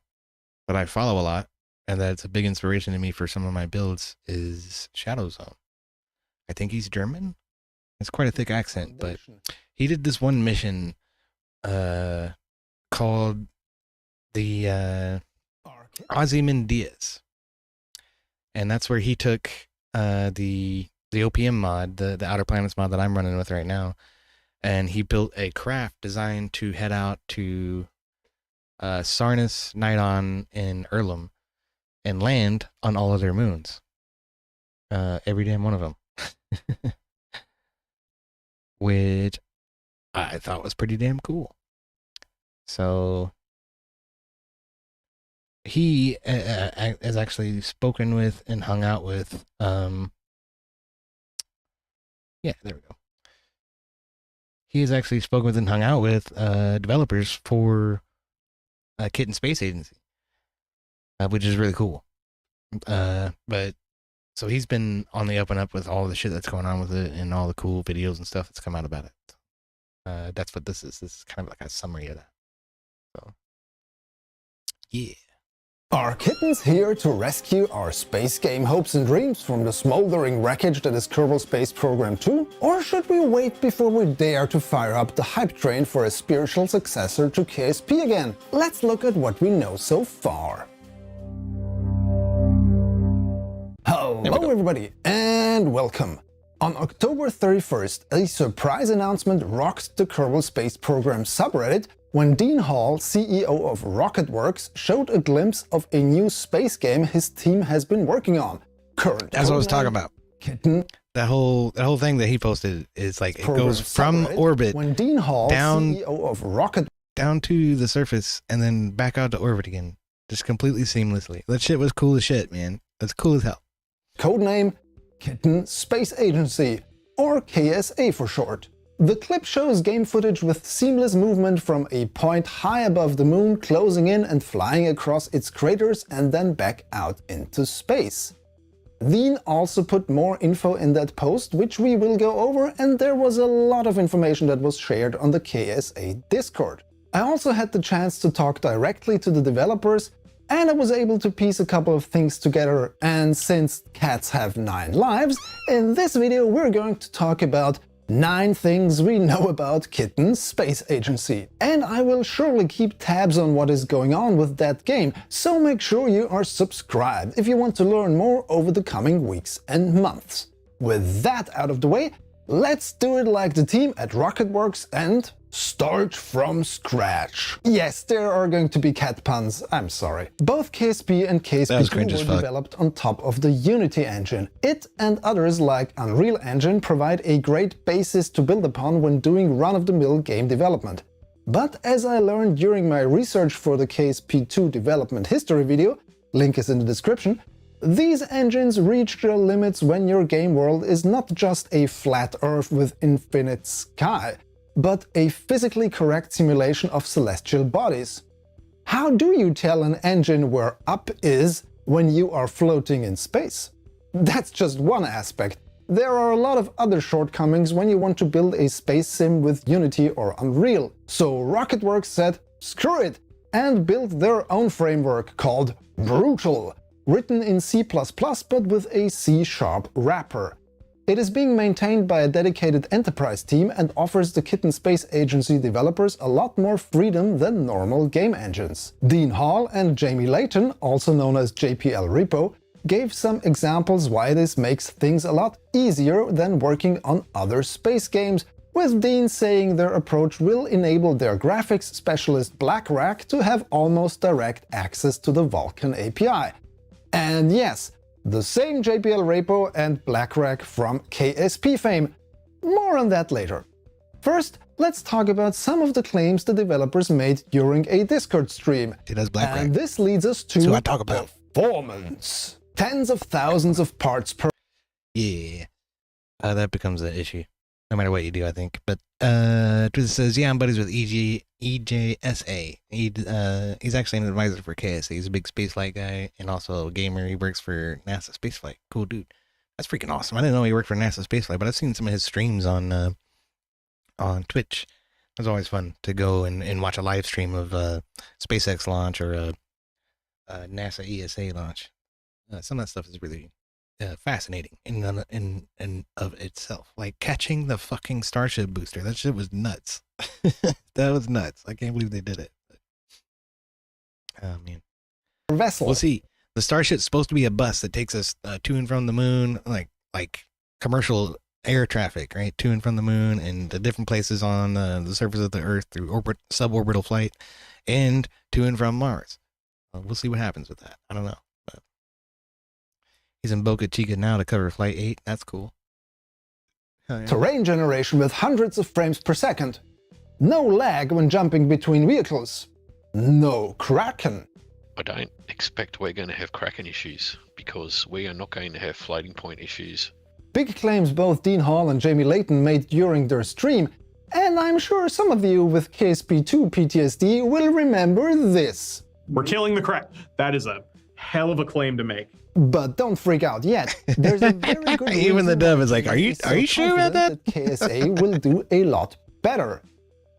that I follow a lot, and that's a big inspiration to me for some of my builds, is Shadow Zone. I think he's German. It's quite a thick accent, but he did this one mission called the Ozymandias. And that's where he took the OPM mod, the Outer Planets mod that I'm running with right now, and he built a craft designed to head out to Sarnus, Nidon, and Erlum and land on all of their moons. Every damn one of them. Which I thought was pretty damn cool. So he has actually spoken with and hung out with, yeah, there we go. He has actually spoken with and hung out with developers for Kitten Space Agency, which is really cool. But so he's been on the up and up with all the shit that's going on with it and all the cool videos and stuff that's come out about it. That's what this is. This is kind of like a summary of that. So, yeah. Are kittens here to rescue our space game hopes and dreams from the smoldering wreckage that is Kerbal Space Program 2? Or should we wait before we dare to fire up the hype train for a spiritual successor to KSP again? Let's look at what we know so far. Hello everybody, and welcome! On October 31st, a surprise announcement rocked the Kerbal Space Program subreddit when Dean Hall, CEO of Rocketworks, showed a glimpse of a new space game his team has been working on. That's what I was talking about. Kitten. That whole thing that he posted is like, it goes from orbit when Dean Hall, down, CEO of Rocket, down to the surface and then back out to orbit again, just completely seamlessly. That shit was cool as shit, man. That's cool as hell. Codename Kitten Space Agency, or KSA for short. The clip shows game footage with seamless movement from a point high above the moon, closing in and flying across its craters and then back out into space. Dean also put more info in that post, which we will go over, and there was a lot of information that was shared on the KSA Discord. I also had the chance to talk directly to the developers, and I was able to piece a couple of things together, and since cats have 9 lives, in this video we're going to talk about 9 things we know about Kitten Space Agency. And I will surely keep tabs on what is going on with that game, so make sure you are subscribed if you want to learn more over the coming weeks and months. With that out of the way, let's do it like the team at Rocketworks and start from scratch. Yes, there are going to be cat puns, I'm sorry. Both KSP and KSP2 were developed on top of the Unity engine. It and others like Unreal Engine provide a great basis to build upon when doing run-of-the-mill game development. But as I learned during my research for the KSP2 development history video, link is in the description, These engines reach their limits when your game world is not just a flat Earth with infinite sky, but a physically correct simulation of celestial bodies. How do you tell an engine where up is when you are floating in space? That's just one aspect. There are a lot of other shortcomings when you want to build a space sim with Unity or Unreal. So Rocketworks said, screw it, and built their own framework called Brutal, written in C++ but with a C# wrapper. It is being maintained by a dedicated enterprise team and offers the Kitten Space Agency developers a lot more freedom than normal game engines. Dean Hall and Jamie Layton, also known as JPL Repo, gave some examples why this makes things a lot easier than working on other space games, with Dean saying their approach will enable their graphics specialist BlackRack to have almost direct access to the Vulkan API. And yes, the same JPL Repo and BlackRack from KSP fame. More on that later. First, let's talk about some of the claims the developers made during a Discord stream. It does BlackRack. And this leads us to So I talk about performance. Tens of thousands of parts per... Yeah. That becomes an issue, no matter what you do, I think. But Twitter says, yeah, I'm buddies with EoDSA. He's actually an advisor for KSA. He's a big spaceflight guy and also a gamer. He works for NASA Spaceflight. Cool dude. That's freaking awesome. I didn't know he worked for NASA Spaceflight, but I've seen some of his streams on Twitch. It's always fun to go and watch a live stream of SpaceX launch or a NASA ESA launch. Some of that stuff is really fascinating in of itself. Like catching the fucking Starship booster. That shit was nuts. That was nuts. I can't believe they did it. Oh man. vessel. We'll see. The Starship's supposed to be a bus that takes us to and from the moon, like commercial air traffic, right? To and from the moon and the different places on the surface of the Earth through suborbital flight and to and from Mars. We'll see what happens with that. I don't know. But he's in Boca Chica now to cover Flight 8. That's cool. Yeah. Terrain generation with hundreds of frames per second. No lag when jumping between vehicles. No Kraken. I don't expect we're going to have Kraken issues because we are not going to have floating point issues. Big claims both Dean Hall and Jamie Layton made during their stream, and I'm sure some of you with KSP2 PTSD will remember this. We're killing the Kraken. That is a hell of a claim to make. But don't freak out yet. There's a very good reason Even the dove why is like, he are you sure about that? KSA will do a lot better.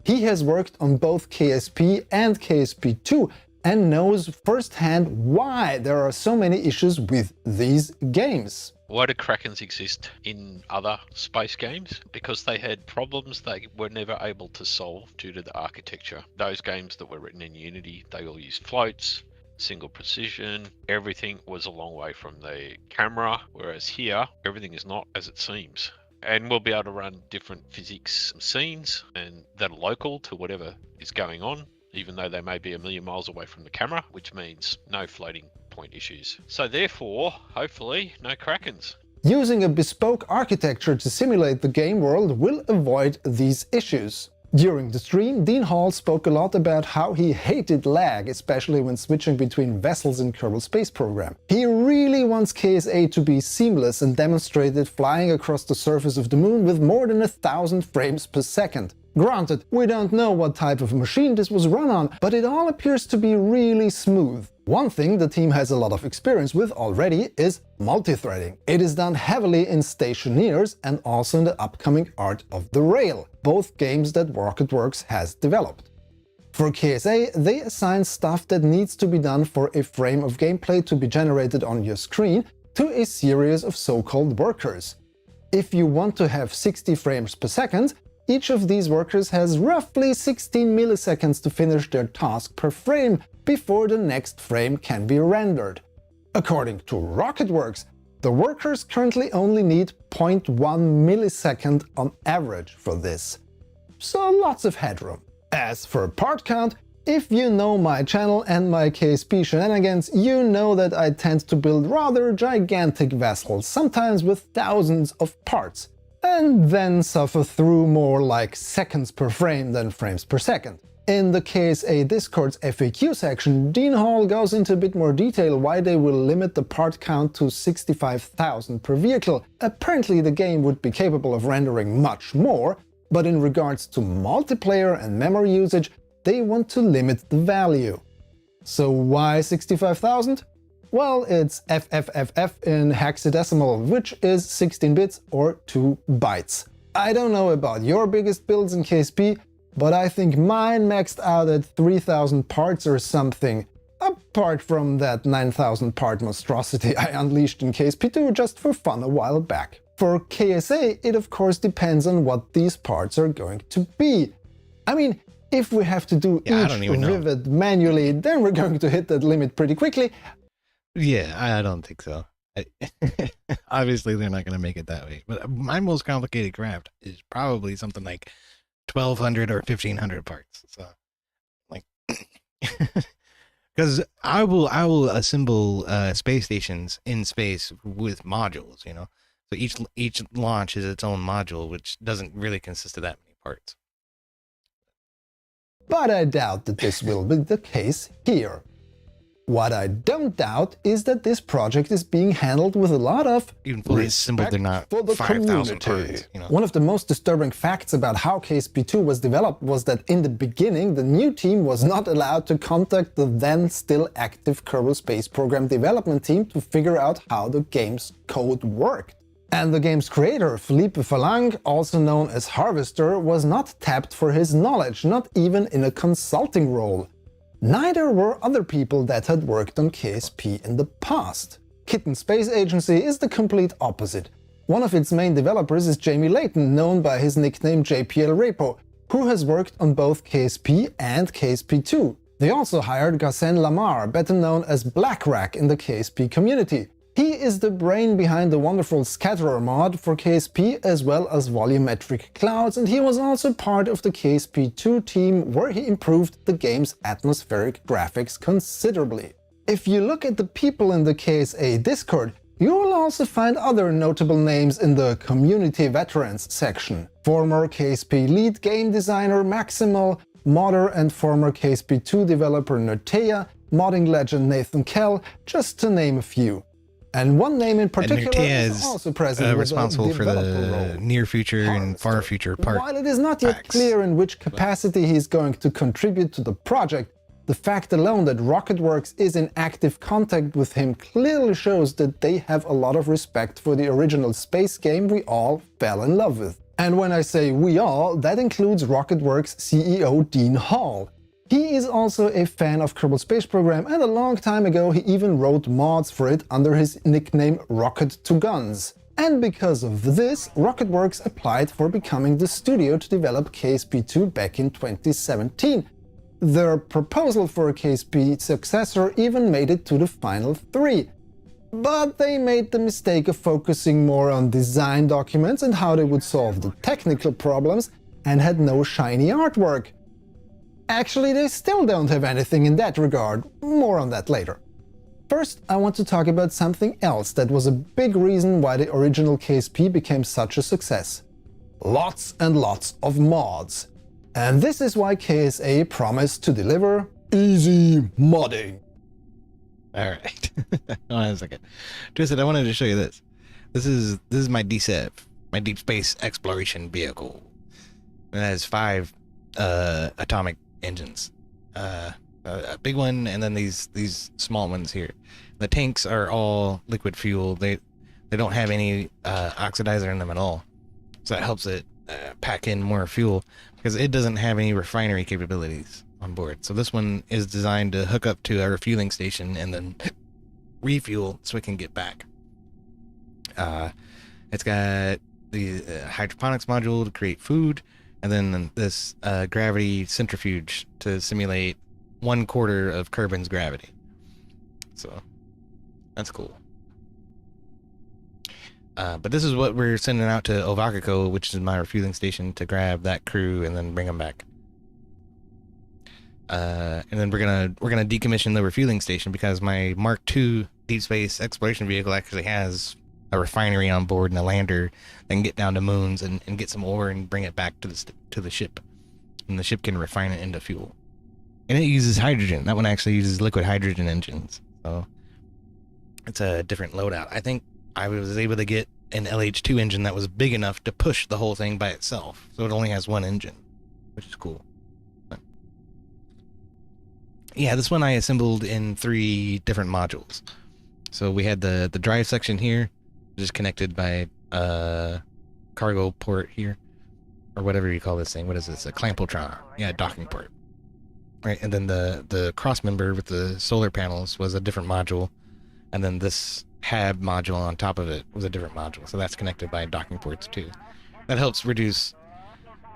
He has worked on both KSP and KSP2 and knows firsthand why there are so many issues with these games. Why do Krakens exist in other space games? Because they had problems they were never able to solve due to the architecture. Those games that were written in Unity, they all used floats, single precision, everything was a long way from the camera, whereas here, everything is not as it seems. And we'll be able to run different physics scenes and that are local to whatever is going on, even though they may be a million miles away from the camera, which means no floating point issues. So therefore, hopefully, no Krakens. Using a bespoke architecture to simulate the game world will avoid these issues. During the stream, Dean Hall spoke a lot about how he hated lag, especially when switching between vessels in Kerbal Space Program. He really wants KSA to be seamless and demonstrated flying across the surface of the moon with more than 1,000 frames per second. Granted, we don't know what type of machine this was run on, but it all appears to be really smooth. One thing the team has a lot of experience with already is multithreading. It is done heavily in Stationeers and also in the upcoming Art of the Rail, both games that Rocketworks has developed. For KSA, they assign stuff that needs to be done for a frame of gameplay to be generated on your screen to a series of so-called workers. If you want to have 60 frames per second, each of these workers has roughly 16 milliseconds to finish their task per frame before the next frame can be rendered. According to Rocketworks, the workers currently only need 0.1 millisecond on average for this. So lots of headroom. As for part count, if you know my channel and my KSP shenanigans, you know that I tend to build rather gigantic vessels, sometimes with thousands of parts, and then suffer through more like seconds per frame than frames per second. In the KSA Discord's FAQ section, Dean Hall goes into a bit more detail why they will limit the part count to 65,000 per vehicle. Apparently the game would be capable of rendering much more, but in regards to multiplayer and memory usage, they want to limit the value. So why 65,000? Well, it's FFFF in hexadecimal, which is 16 bits or 2 bytes. I don't know about your biggest builds in KSP, but I think mine maxed out at 3000 parts or something, apart from that 9000 part monstrosity I unleashed in KSP2 just for fun a while back. For KSA, it of course depends on what these parts are going to be. I mean, if we have to do each rivet manually, then we're going to hit that limit pretty quickly. Yeah, I don't think so. Obviously, they're not going to make it that way. But my most complicated craft is probably something like 1,200 or 1,500 parts. So, like, because I will assemble space stations in space with modules. You know, so each launch is its own module, which doesn't really consist of that many parts. But I doubt that this will be the case here. What I don't doubt is that this project is being handled with a lot of even fully assembled, they're not for the 5,000 parts. You know? One of the most disturbing facts about how KSP2 was developed was that in the beginning the new team was not allowed to contact the then still active Kerbal Space Program development team to figure out how the game's code worked. And the game's creator, Philippe Falang, also known as Harvester, was not tapped for his knowledge, not even in a consulting role. Neither were other people that had worked on KSP in the past. Kitten Space Agency is the complete opposite. One of its main developers is Jamie Layton, known by his nickname JPL Repo, who has worked on both KSP and KSP2. They also hired Ghassan Lamar, better known as BlackRack in the KSP community. He is the brain behind the wonderful Scatterer mod for KSP as well as volumetric clouds, and he was also part of the KSP2 team where he improved the game's atmospheric graphics considerably. If you look at the people in the KSA Discord, you will also find other notable names in the Community Veterans section. Former KSP lead game designer Maximal, modder and former KSP2 developer Nertea, modding legend Nathan Kell, just to name a few. And one name in particular is also present responsible for the near future and far future part. While it is not yet clear in which capacity he is going to contribute to the project, the fact alone that Rocketworks is in active contact with him clearly shows that they have a lot of respect for the original space game we all fell in love with. And when I say we all, that includes Rocketworks CEO Dean Hall. He is also a fan of Kerbal Space Program, and a long time ago he even wrote mods for it under his nickname Rocket to Guns. And because of this, Rocketworks applied for becoming the studio to develop KSP2 back in 2017. Their proposal for a KSP successor even made it to the final 3. But they made the mistake of focusing more on design documents and how they would solve the technical problems, and had no shiny artwork. Actually, they still don't have anything in that regard. More on that later. First, I want to talk about something else that was a big reason why the original KSP became such a success. Lots and lots of mods. And this is why KSA promised to deliver easy modding. Alright. Hold on a second. Twisted, I wanted to show you this. This is my DSEV, my Deep Space Exploration Vehicle. It has 5 atomic engines. A big one, and then these small ones here. The tanks are all liquid fuel. They don't have any oxidizer in them at all. So that helps it pack in more fuel, because it doesn't have any refinery capabilities on board. So this one is designed to hook up to a refueling station and then refuel so it can get back. It's got the hydroponics module to create food, and then this gravity centrifuge to simulate 1/4 of Kerbin's gravity. So that's cool. But this is what we're sending out to Ovakiko, which is my refueling station, to grab that crew and then bring them back. And then we're gonna decommission the refueling station, because my Mark II Deep Space Exploration Vehicle actually has a refinery on board and a lander that can get down to moons and get some ore and bring it back to the ship. and the ship can refine it into fuel. And it uses hydrogen. That one actually uses liquid hydrogen engines. So it's a different loadout. I think I was able to get an LH2 engine that was big enough to push the whole thing by itself. So it only has one engine, which is cool. But yeah, this one I assembled in 3 different modules. So we had the drive section here, just connected by a cargo port here, or whatever you call this thing. What is this? A clampotron. Yeah, docking port. Right, and then the cross member with the solar panels was a different module, and then this HAB module on top of it was a different module. So that's connected by docking ports too. That helps reduce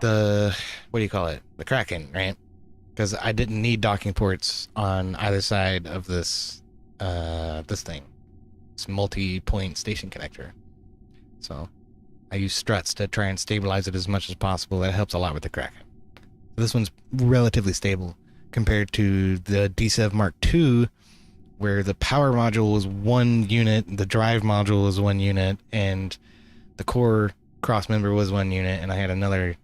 the, what do you call it? The cracking, right? Because I didn't need docking ports on either side of this this thing. It's multi-point station connector. So I use struts to try and stabilize it as much as possible. That helps a lot with the cracking. So this one's relatively stable compared to the D7 Mark II, where the power module was 1 unit, the drive module was 1 unit, and the core cross member was 1 unit, and I had another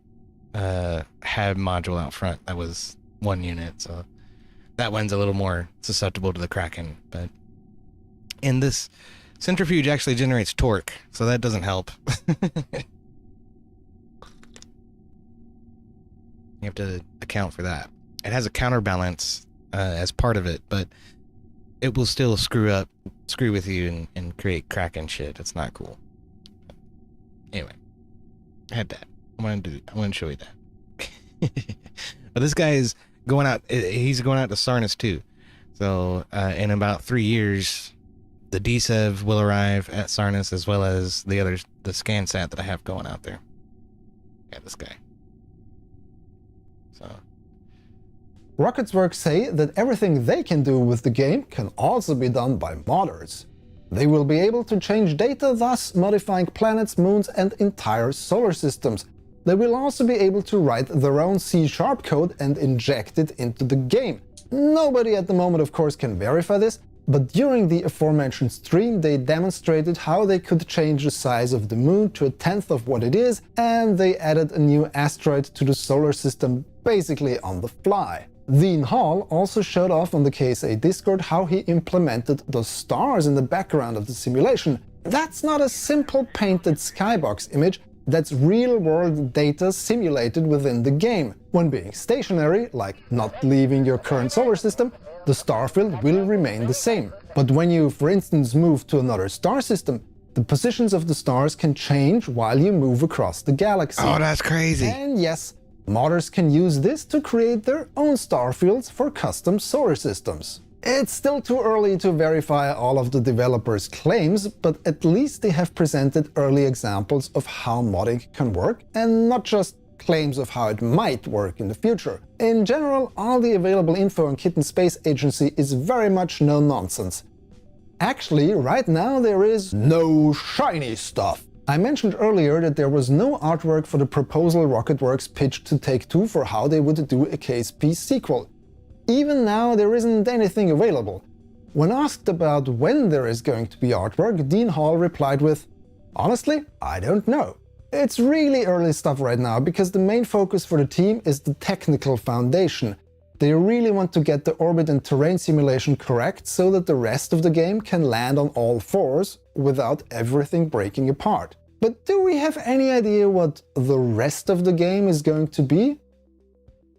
HAB module out front that was 1 unit. So that one's a little more susceptible to the cracking. But in this centrifuge actually generates torque, so that doesn't help. You have to account for that. It has a counterbalance as part of it, but it will still screw with you and create cracking shit. It's not cool. Anyway, I had that. I want to show you that. But this guy is going out. He's going out to Sarnus too. So in about 3 years, the DSEV will arrive at Sarnus, as well as the ScanSat that I have going out there. Yeah, this guy. So Rocketsworks say that everything they can do with the game can also be done by modders. They will be able to change data, thus modifying planets, moons, and entire solar systems. They will also be able to write their own C# code and inject it into the game. Nobody at the moment, of course, can verify this, but during the aforementioned stream they demonstrated how they could change the size of the moon to 1/10 of what it is, and they added a new asteroid to the solar system basically on the fly. Dean Hall also showed off on the KSA Discord how he implemented the stars in the background of the simulation. That's not a simple painted skybox image, that's real-world data simulated within the game. When being stationary, like not leaving your current solar system, the star field will remain the same. But when you, for instance, move to another star system, the positions of the stars can change while you move across the galaxy. Oh, that's crazy. And yes, modders can use this to create their own star fields for custom solar systems. It's still too early to verify all of the developers' claims, but at least they have presented early examples of how modding can work, and not just claims of how it might work in the future. In general, all the available info on Kitten Space Agency is very much no nonsense. Actually, right now there is no shiny stuff. I mentioned earlier that there was no artwork for the proposal Rocketworks pitched to Take-Two for how they would do a KSP sequel. Even now there isn't anything available. When asked about when there is going to be artwork, Dean Hall replied with, "Honestly, I don't know." It's really early stuff right now, because the main focus for the team is the technical foundation. They really want to get the orbit and terrain simulation correct so that the rest of the game can land on all fours without everything breaking apart. But do we have any idea what the rest of the game is going to be?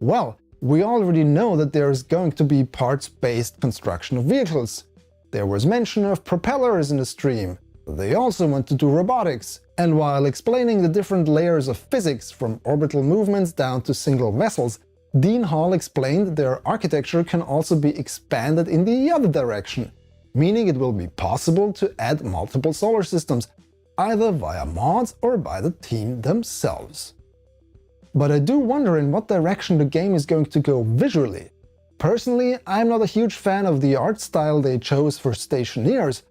Well, we already know that there is going to be parts-based construction of vehicles. There was mention of propellers in the stream. They also want to do robotics. And while explaining the different layers of physics from orbital movements down to single vessels, Dean Hall explained their architecture can also be expanded in the other direction, meaning it will be possible to add multiple solar systems, either via mods or by the team themselves. But I do wonder in what direction the game is going to go visually. Personally, I'm not a huge fan of the art style they chose for Stationeers,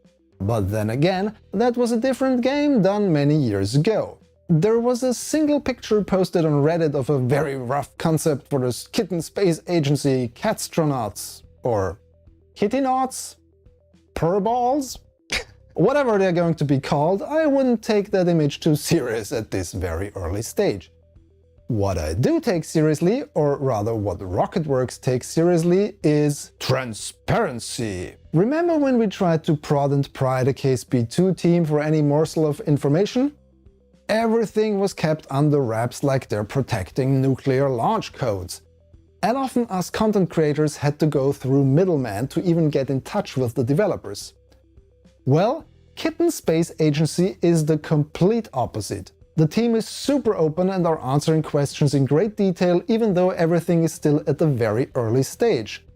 but then again, that was a different game done many years ago. There was a single picture posted on Reddit of a very rough concept for the Kitten Space Agency Catstronauts, or Kittynauts? Purballs? Whatever they're going to be called, I wouldn't take that image too serious at this very early stage. What I do take seriously, or rather what Rocketworks takes seriously, is transparency. Remember when we tried to prod and pry the KSP2 team for any morsel of information? Everything was kept under wraps like they're protecting nuclear launch codes. And often us content creators had to go through middlemen to even get in touch with the developers. Well, Kitten Space Agency is the complete opposite. The team is super open and are answering questions in great detail, even though everything is still at a very early stage.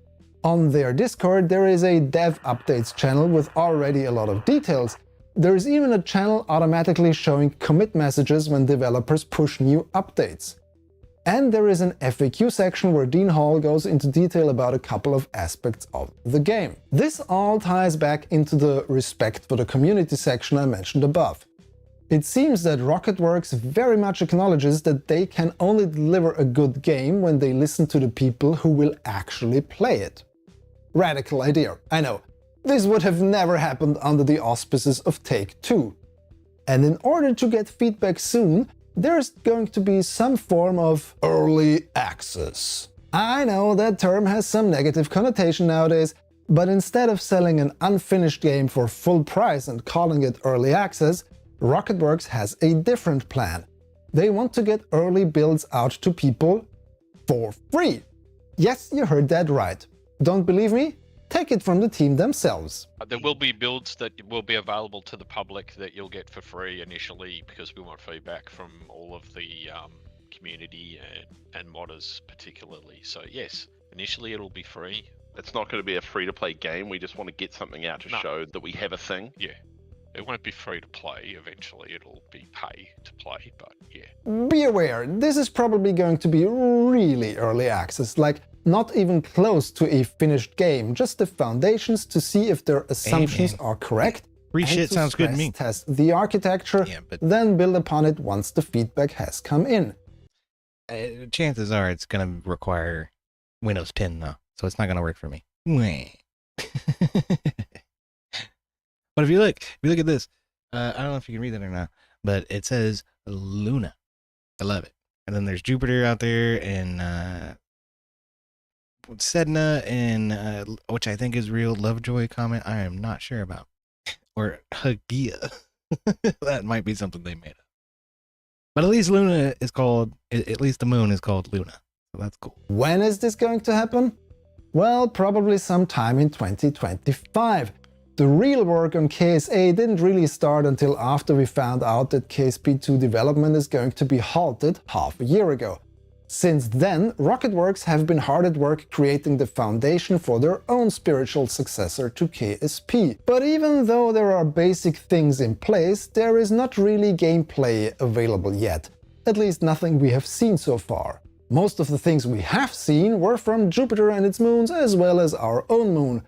On their Discord there is a dev updates channel with already a lot of details. There is even a channel automatically showing commit messages when developers push new updates. And there is an FAQ section where Dean Hall goes into detail about a couple of aspects of the game. This all ties back into the respect for the community section I mentioned above. It seems that Rocketworks very much acknowledges that they can only deliver a good game when they listen to the people who will actually play it. Radical idea, I know. This would have never happened under the auspices of Take-Two. And in order to get feedback soon, there's going to be some form of early access. I know that term has some negative connotation nowadays, but instead of selling an unfinished game for full price and calling it early access, Rocketworks has a different plan. They want to get early builds out to people for free. Yes, you heard that right. Don't believe me? Take it from the team themselves. There will be builds that will be available to the public that you'll get for free initially, because we want feedback from all of the community and modders particularly. So yes, initially it'll be free. It's not going to be a free-to-play game. We just want to get something out to show that we have a thing. Yeah. It won't be free to play. Eventually it'll be pay to play, but yeah. Be aware, this is probably going to be really early access, like not even close to a finished game, just the foundations to see if their assumptions are correct. Free shit sounds good to me. Test the architecture, then build upon it once the feedback has come in. Chances are it's going to require Windows 10 though, so it's not going to work for me. But if you look at this, I don't know if you can read that or not, but it says Luna. I love it. And then there's Jupiter out there, and Sedna, and which I think is real Lovejoy comment. I am not sure about, or Hagia. That might be something they made up. But at least Luna is called. At least the moon is called Luna, so that's cool. When is this going to happen? Well, probably sometime in 2025. The real work on KSA didn't really start until after we found out that KSP2 development is going to be halted half a year ago. Since then, Rocketworks have been hard at work creating the foundation for their own spiritual successor to KSP. But even though there are basic things in place, there is not really gameplay available yet. At least nothing we have seen so far. Most of the things we have seen were from Jupiter and its moons, as well as our own moon,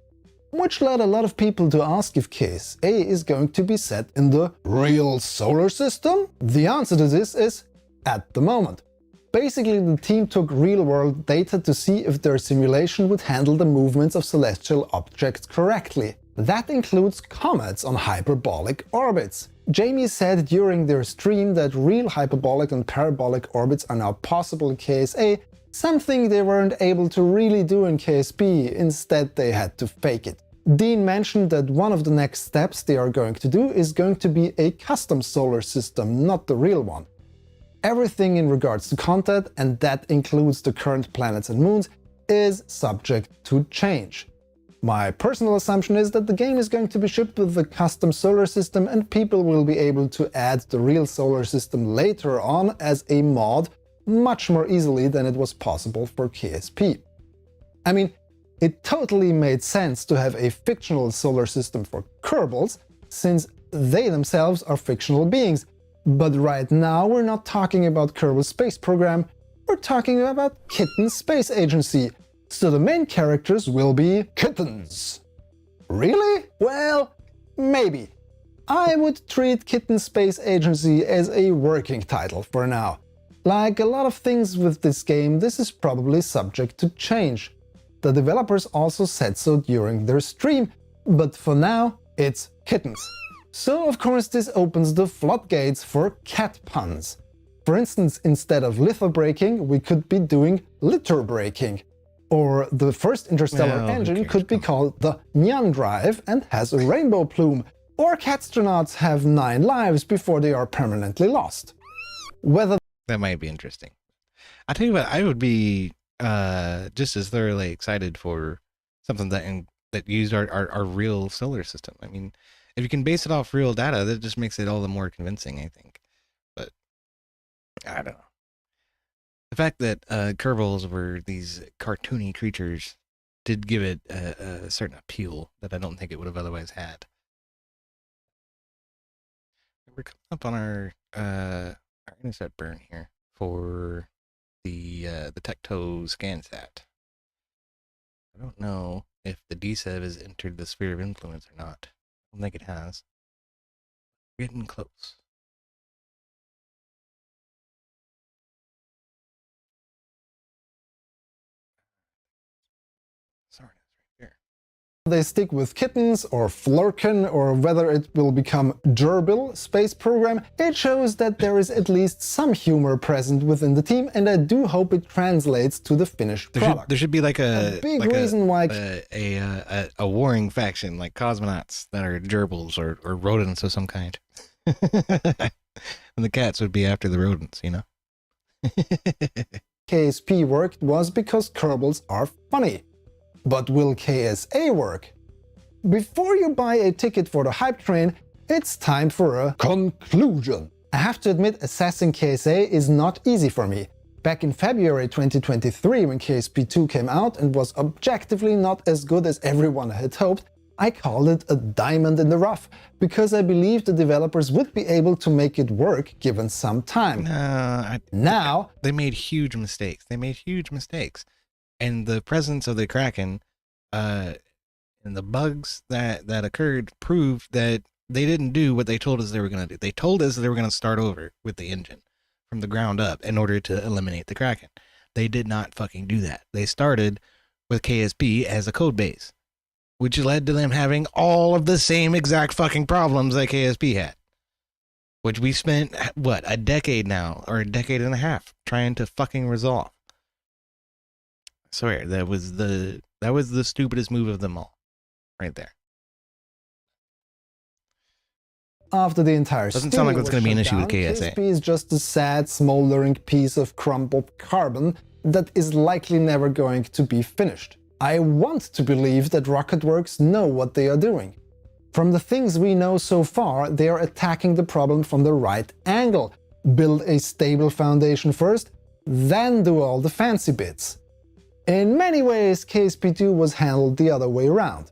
which led a lot of people to ask if KSA is going to be set in the real solar system? The answer to this is at the moment. Basically, the team took real-world data to see if their simulation would handle the movements of celestial objects correctly. That includes comets on hyperbolic orbits. Jamie said during their stream that real hyperbolic and parabolic orbits are now possible in KSA, something they weren't able to really do in KSP, instead they had to fake it. Dean mentioned that one of the next steps they are going to do is going to be a custom solar system, not the real one. Everything in regards to content, and that includes the current planets and moons, is subject to change. My personal assumption is that the game is going to be shipped with the custom solar system and people will be able to add the real solar system later on as a mod much more easily than it was possible for KSP. I mean, it totally made sense to have a fictional solar system for Kerbals, since they themselves are fictional beings. But right now we're not talking about Kerbal Space Program, we're talking about Kitten Space Agency, so the main characters will be kittens. Really? Well, maybe. I would treat Kitten Space Agency as a working title for now. Like a lot of things with this game, this is probably subject to change. The developers also said so during their stream, but for now, it's kittens. So of course this opens the floodgates for cat puns. For instance, instead of litho braking, we could be doing litter braking. Or the first interstellar Well, who engine cares? could be called the Nyan drive and has a rainbow plume. Or catastronauts have 9 lives before they are permanently lost. Whether That might be interesting. I'll tell you what, I would be just as thoroughly excited for something that used our real solar system. I mean, if you can base it off real data, that just makes it all the more convincing, I think. But I don't know. The fact that Kerbals were these cartoony creatures did give it a certain appeal that I don't think it would have otherwise had. We're coming up on our intercept burn here for the Tecto ScanSat. I don't know if the DSEV has entered the sphere of influence or not. I don't think it has. Getting close. Sorry, that's right there. they stick with kittens or Flurkin or whether it will become Gerbil space program, it shows that there is at least some humor present within the team, and I do hope it translates to the finished product. There should be like A big reason why a warring faction like cosmonauts that are gerbils or rodents of some kind. And the cats would be after the rodents, you know? KSP worked was because Kerbals are funny. But will KSA work? Before you buy a ticket for the hype train, it's time for a conclusion. I have to admit, assessing KSA is not easy for me. Back in February 2023, when KSP2 came out and was objectively not as good as everyone had hoped, I called it a diamond in the rough, because I believed the developers would be able to make it work given some time. Now, they made huge mistakes. And the presence of the Kraken and the bugs that occurred proved that they didn't do what they told us they were going to do. They told us they were going to start over with the engine from the ground up in order to eliminate the Kraken. They did not fucking do that. They started with KSP as a code base, which led to them having all of the same exact fucking problems that KSP had, which we spent, what, a decade now, or a decade and a half trying to fucking resolve. I swear, that was the stupidest move of them all, right there. after the entire Doesn't sound like that's going to be an issue with KSA. KSP is just a sad, smoldering piece of crumpled carbon that is likely never going to be finished. I want to believe that Rocketworks know what they are doing. From the things we know so far, they are attacking the problem from the right angle. Build a stable foundation first, then do all the fancy bits. In many ways, KSP2 was handled the other way around.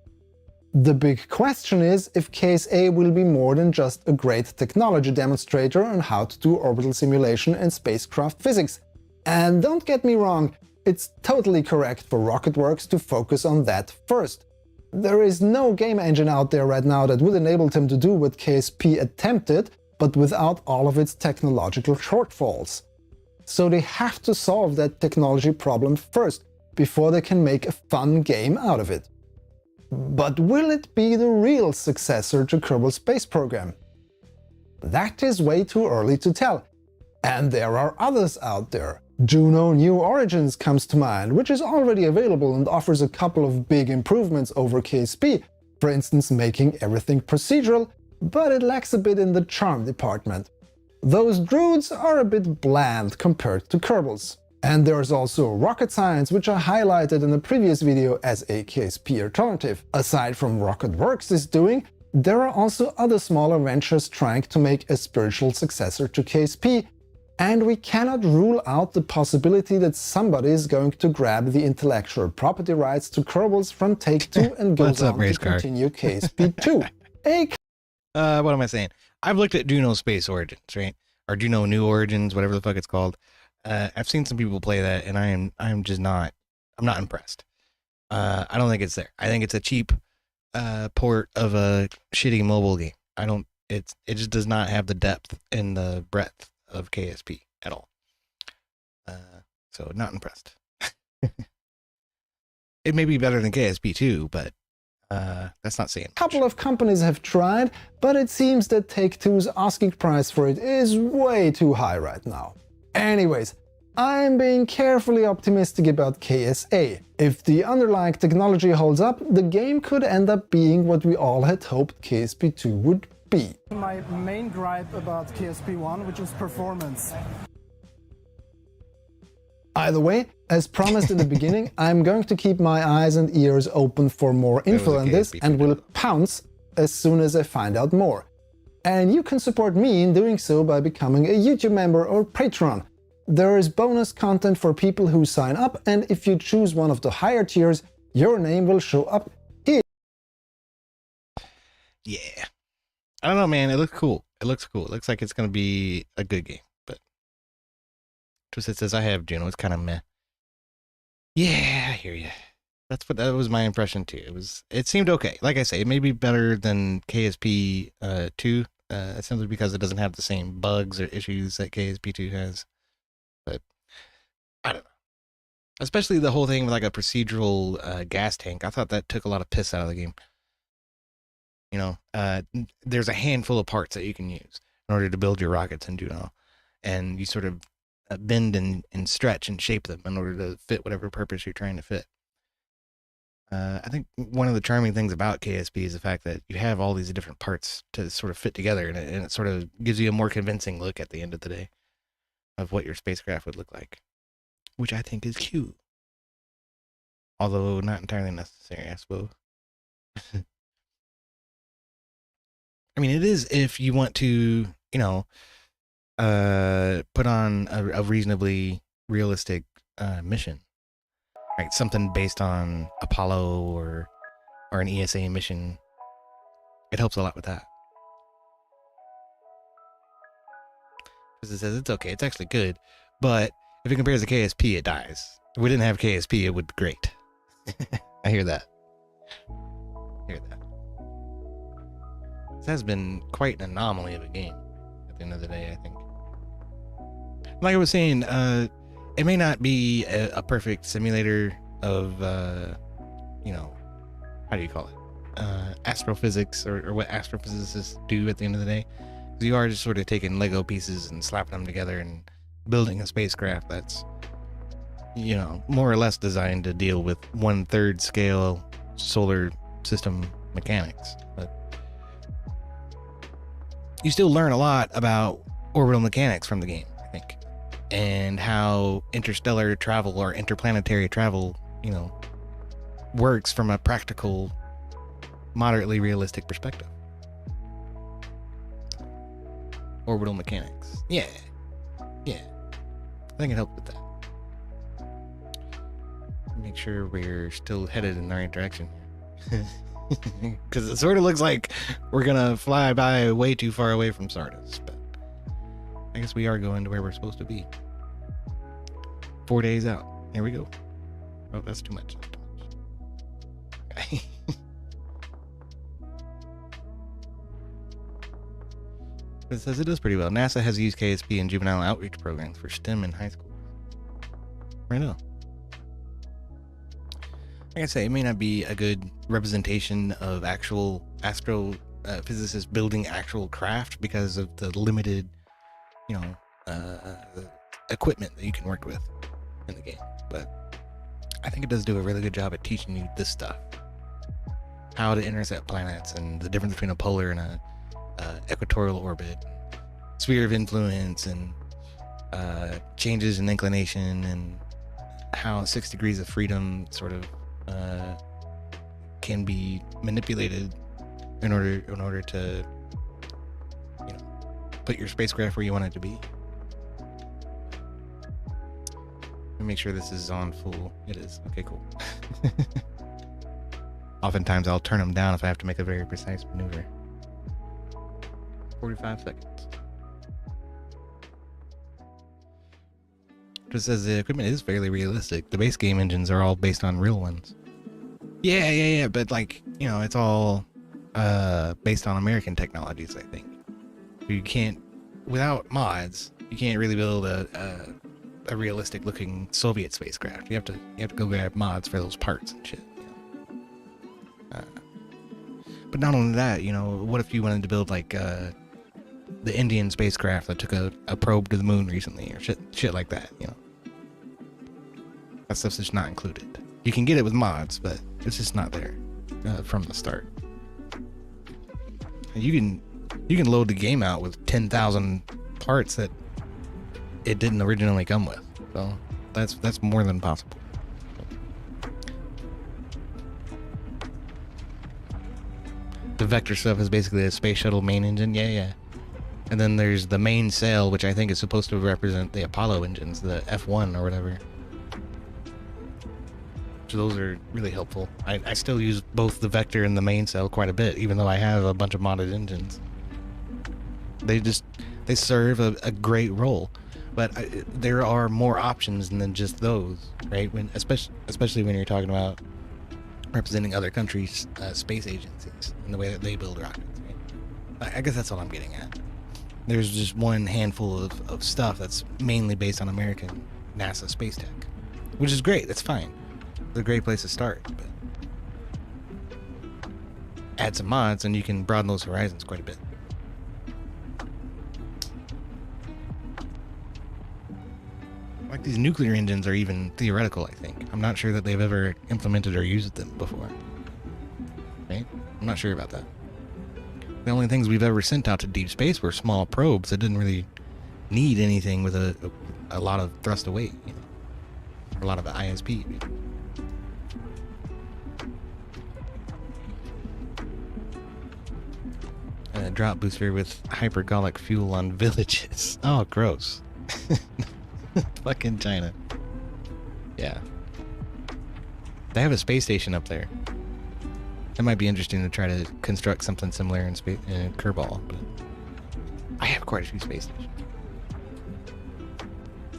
The big question is if KSA will be more than just a great technology demonstrator on how to do orbital simulation and spacecraft physics. And don't get me wrong, it's totally correct for Rocketworks to focus on that first. There is no game engine out there right now that would enable them to do what KSP attempted, but without all of its technological shortfalls. So they have to solve that technology problem first, before they can make a fun game out of it. But will it be the real successor to Kerbal Space Program? That is way too early to tell. And there are others out there. Juno New Origins comes to mind, which is already available and offers a couple of big improvements over KSP, for instance making everything procedural, but it lacks a bit in the charm department. Those druids are a bit bland compared to Kerbals. And there's also Rocket Science, which I highlighted in a previous video as a KSP alternative. Aside from Rocketworks is doing, there are also other smaller ventures trying to make a spiritual successor to KSP, and we cannot rule out the possibility that somebody is going to grab the intellectual property rights to Kerbals from Take-Two and go on to continue KSP2. What am I saying? I've looked at Juno Space Origins, right? Or Juno New Origins, whatever the fuck it's called. I've seen some people play that, and I'm not impressed. I don't think it's there. I think it's a cheap port of a shitty mobile game. It just does not have the depth and the breadth of KSP at all. So not impressed. It may be better than KSP too, but that's not saying much. A couple of companies have tried, but it seems that Take-Two's asking price for it is way too high right now. Anyways, I'm being carefully optimistic about KSA. If the underlying technology holds up, the game could end up being what we all had hoped KSP2 would be. My main gripe about KSP1, which is performance. Either way, as promised in the beginning, I'm going to keep my eyes and ears open for more info on this and will pounce as soon as I find out more. And you can support me in doing so by becoming a YouTube member or Patreon. There is bonus content for people who sign up, and if you choose one of the higher tiers, your name will show up here. Yeah. I don't know, man. It looks cool. It looks cool. It looks like it's going to be a good game, but Twisted says I have Juno. It's kind of meh. Yeah, I hear you. That was my impression too. It seemed okay. Like I say, it may be better than KSP 2, simply because it doesn't have the same bugs or issues that KSP 2 has. But I don't know. Especially the whole thing with like a procedural gas tank. I thought that took a lot of piss out of the game. You know, there's a handful of parts that you can use in order to build your rockets in Juno, and you sort of bend and stretch and shape them in order to fit whatever purpose you're trying to fit. I think one of the charming things about KSP is the fact that you have all these different parts to sort of fit together, and it sort of gives you a more convincing look at the end of the day of what your spacecraft would look like, which I think is cute. Although not entirely necessary, I suppose. I mean, it is if you want to, you know, put on a reasonably realistic mission. Right, something based on Apollo or an ESA mission. It helps a lot with that. Because it says it's okay, it's actually good, but if it compares to KSP, it dies. If we didn't have KSP, it would be great. I hear that. This has been quite an anomaly of a game at the end of the day, I think. Like I was saying, it may not be a perfect simulator of, you know, how do you call it? Astrophysics or what astrophysicists do at the end of the day. Because you are just sort of taking Lego pieces and slapping them together and building a spacecraft that's, you know, more or less designed to deal with 1/3 scale solar system mechanics. But you still learn a lot about orbital mechanics from the game, I think, and how interstellar travel or interplanetary travel, you know, works from a practical, moderately realistic perspective. Orbital mechanics. Yeah. I think it helped with that. Make sure we're still headed in the right direction. Because it sort of looks like we're gonna fly by way too far away from Sardis, but I guess we are going to where we're supposed to be. 4 days out. Here we go. Oh, that's too much. Okay. It says it does pretty well. NASA has used KSP in juvenile outreach programs for STEM in high school. Right now. Like I say, it may not be a good representation of actual astrophysicists building actual craft because of the limited, you know, equipment that you can work with in the game. But I think it does do a really good job at teaching you this stuff. How to intercept planets and the difference between a polar and a equatorial orbit, sphere of influence, and changes in inclination, and how 6 degrees of freedom sort of can be manipulated in order to, you know, put your spacecraft where you want it to be. Let me make sure this is on full. It is. Okay, cool. Oftentimes I'll turn them down if I have to make a very precise maneuver. 45 seconds. Just says the equipment is fairly realistic. The base game engines are all based on real ones. Yeah, but like, you know, it's all based on American technologies, I think. You can't, without mods, you can't really build a realistic looking Soviet spacecraft. You have to go grab mods for those parts and shit. You know? But not only that, you know, what if you wanted to build like the Indian spacecraft that took a probe to the moon recently, or shit like that. You know, that stuff's just not included. You can get it with mods, but it's just not there from the start. And you can load the game out with 10,000 parts that it didn't originally come with. So that's more than possible. The Vector stuff is basically a space shuttle main engine. Yeah. And then there's the main sail, which I think is supposed to represent the Apollo engines, the F1 or whatever. So those are really helpful. I still use both the Vector and the main sail quite a bit, even though I have a bunch of modded engines. They serve a great role. But there are more options than just those, right? Especially when you're talking about representing other countries' space agencies and the way that they build rockets. Right? I guess that's all I'm getting at. There's just one handful of stuff that's mainly based on American NASA space tech, which is great. That's fine. It's a great place to start. But add some mods and you can broaden those horizons quite a bit. Like these nuclear engines are even theoretical, I think. I'm not sure that they've ever implemented or used them before. Right? I'm not sure about that. The only things we've ever sent out to deep space were small probes that didn't really need anything with a lot of thrust to weight, you know, or a lot of ISP. Drop booster with hypergolic fuel on villages. Oh, gross. Fucking China. Yeah. They have a space station up there. It might be interesting to try to construct something similar in Kerbal, but I have quite a few space stations.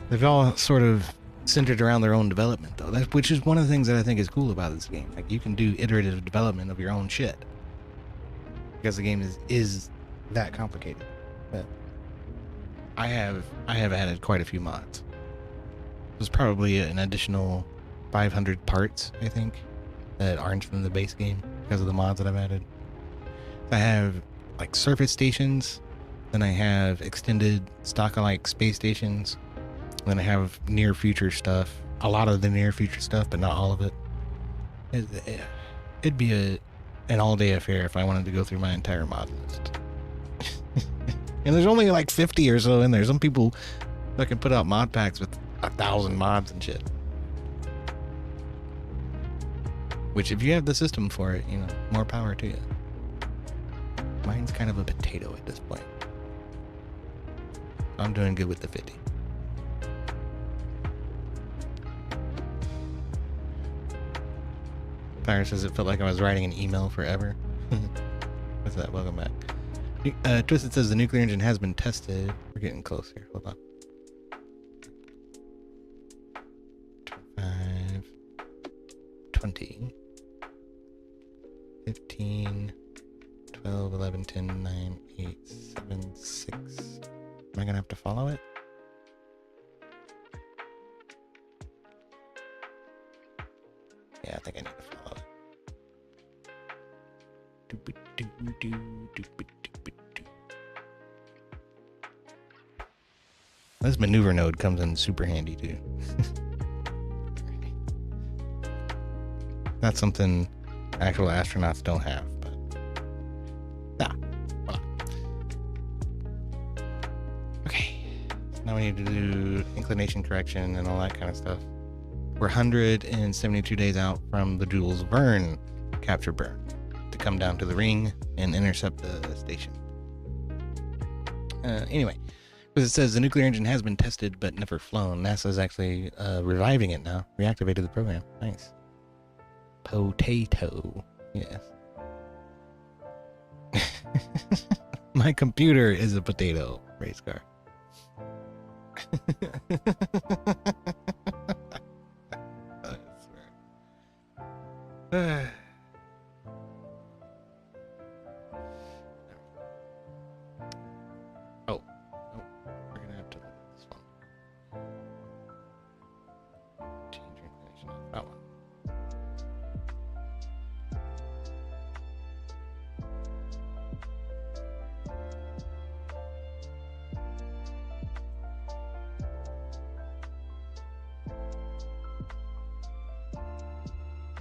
They've all sort of centered around their own development, though, which is one of the things that I think is cool about this game. Like, you can do iterative development of your own shit because the game is that complicated. But I have added quite a few mods. There's probably an additional 500 parts, I think, that aren't from the base game because of the mods that I've added. I have like surface stations, then I have extended stock-alike space stations, then I have near future stuff. A lot of the near future stuff, but not all of it. It'd be an all-day affair if I wanted to go through my entire mod list. And there's only like 50 or so in there. Some people that can put out mod packs with 1,000 mods and shit. Which, if you have the system for it, you know, more power to you. Mine's kind of a potato at this point. I'm doing good with the 50. Fire says it felt like I was writing an email forever. What's that? Welcome back. Twisted says the nuclear engine has been tested. We're getting close here. Hold on. 5, 20, 15, 12, 11, 10, 9, 8, 7, 6. Am I going to have to follow it? Yeah, I think I need to follow it. This maneuver node comes in super handy too. That's something actual astronauts don't have, but voila. Okay, so now we need to do inclination correction and all that kind of stuff. We're 172 days out from the Jules Verne capture burn to come down to the ring and intercept the station. Anyway, because it says the nuclear engine has been tested but never flown. NASA's actually reviving it now. Reactivated the program. Nice. Potato. Yes. My computer is a potato. Race car. We're gonna have to this one. Change inclination. That one.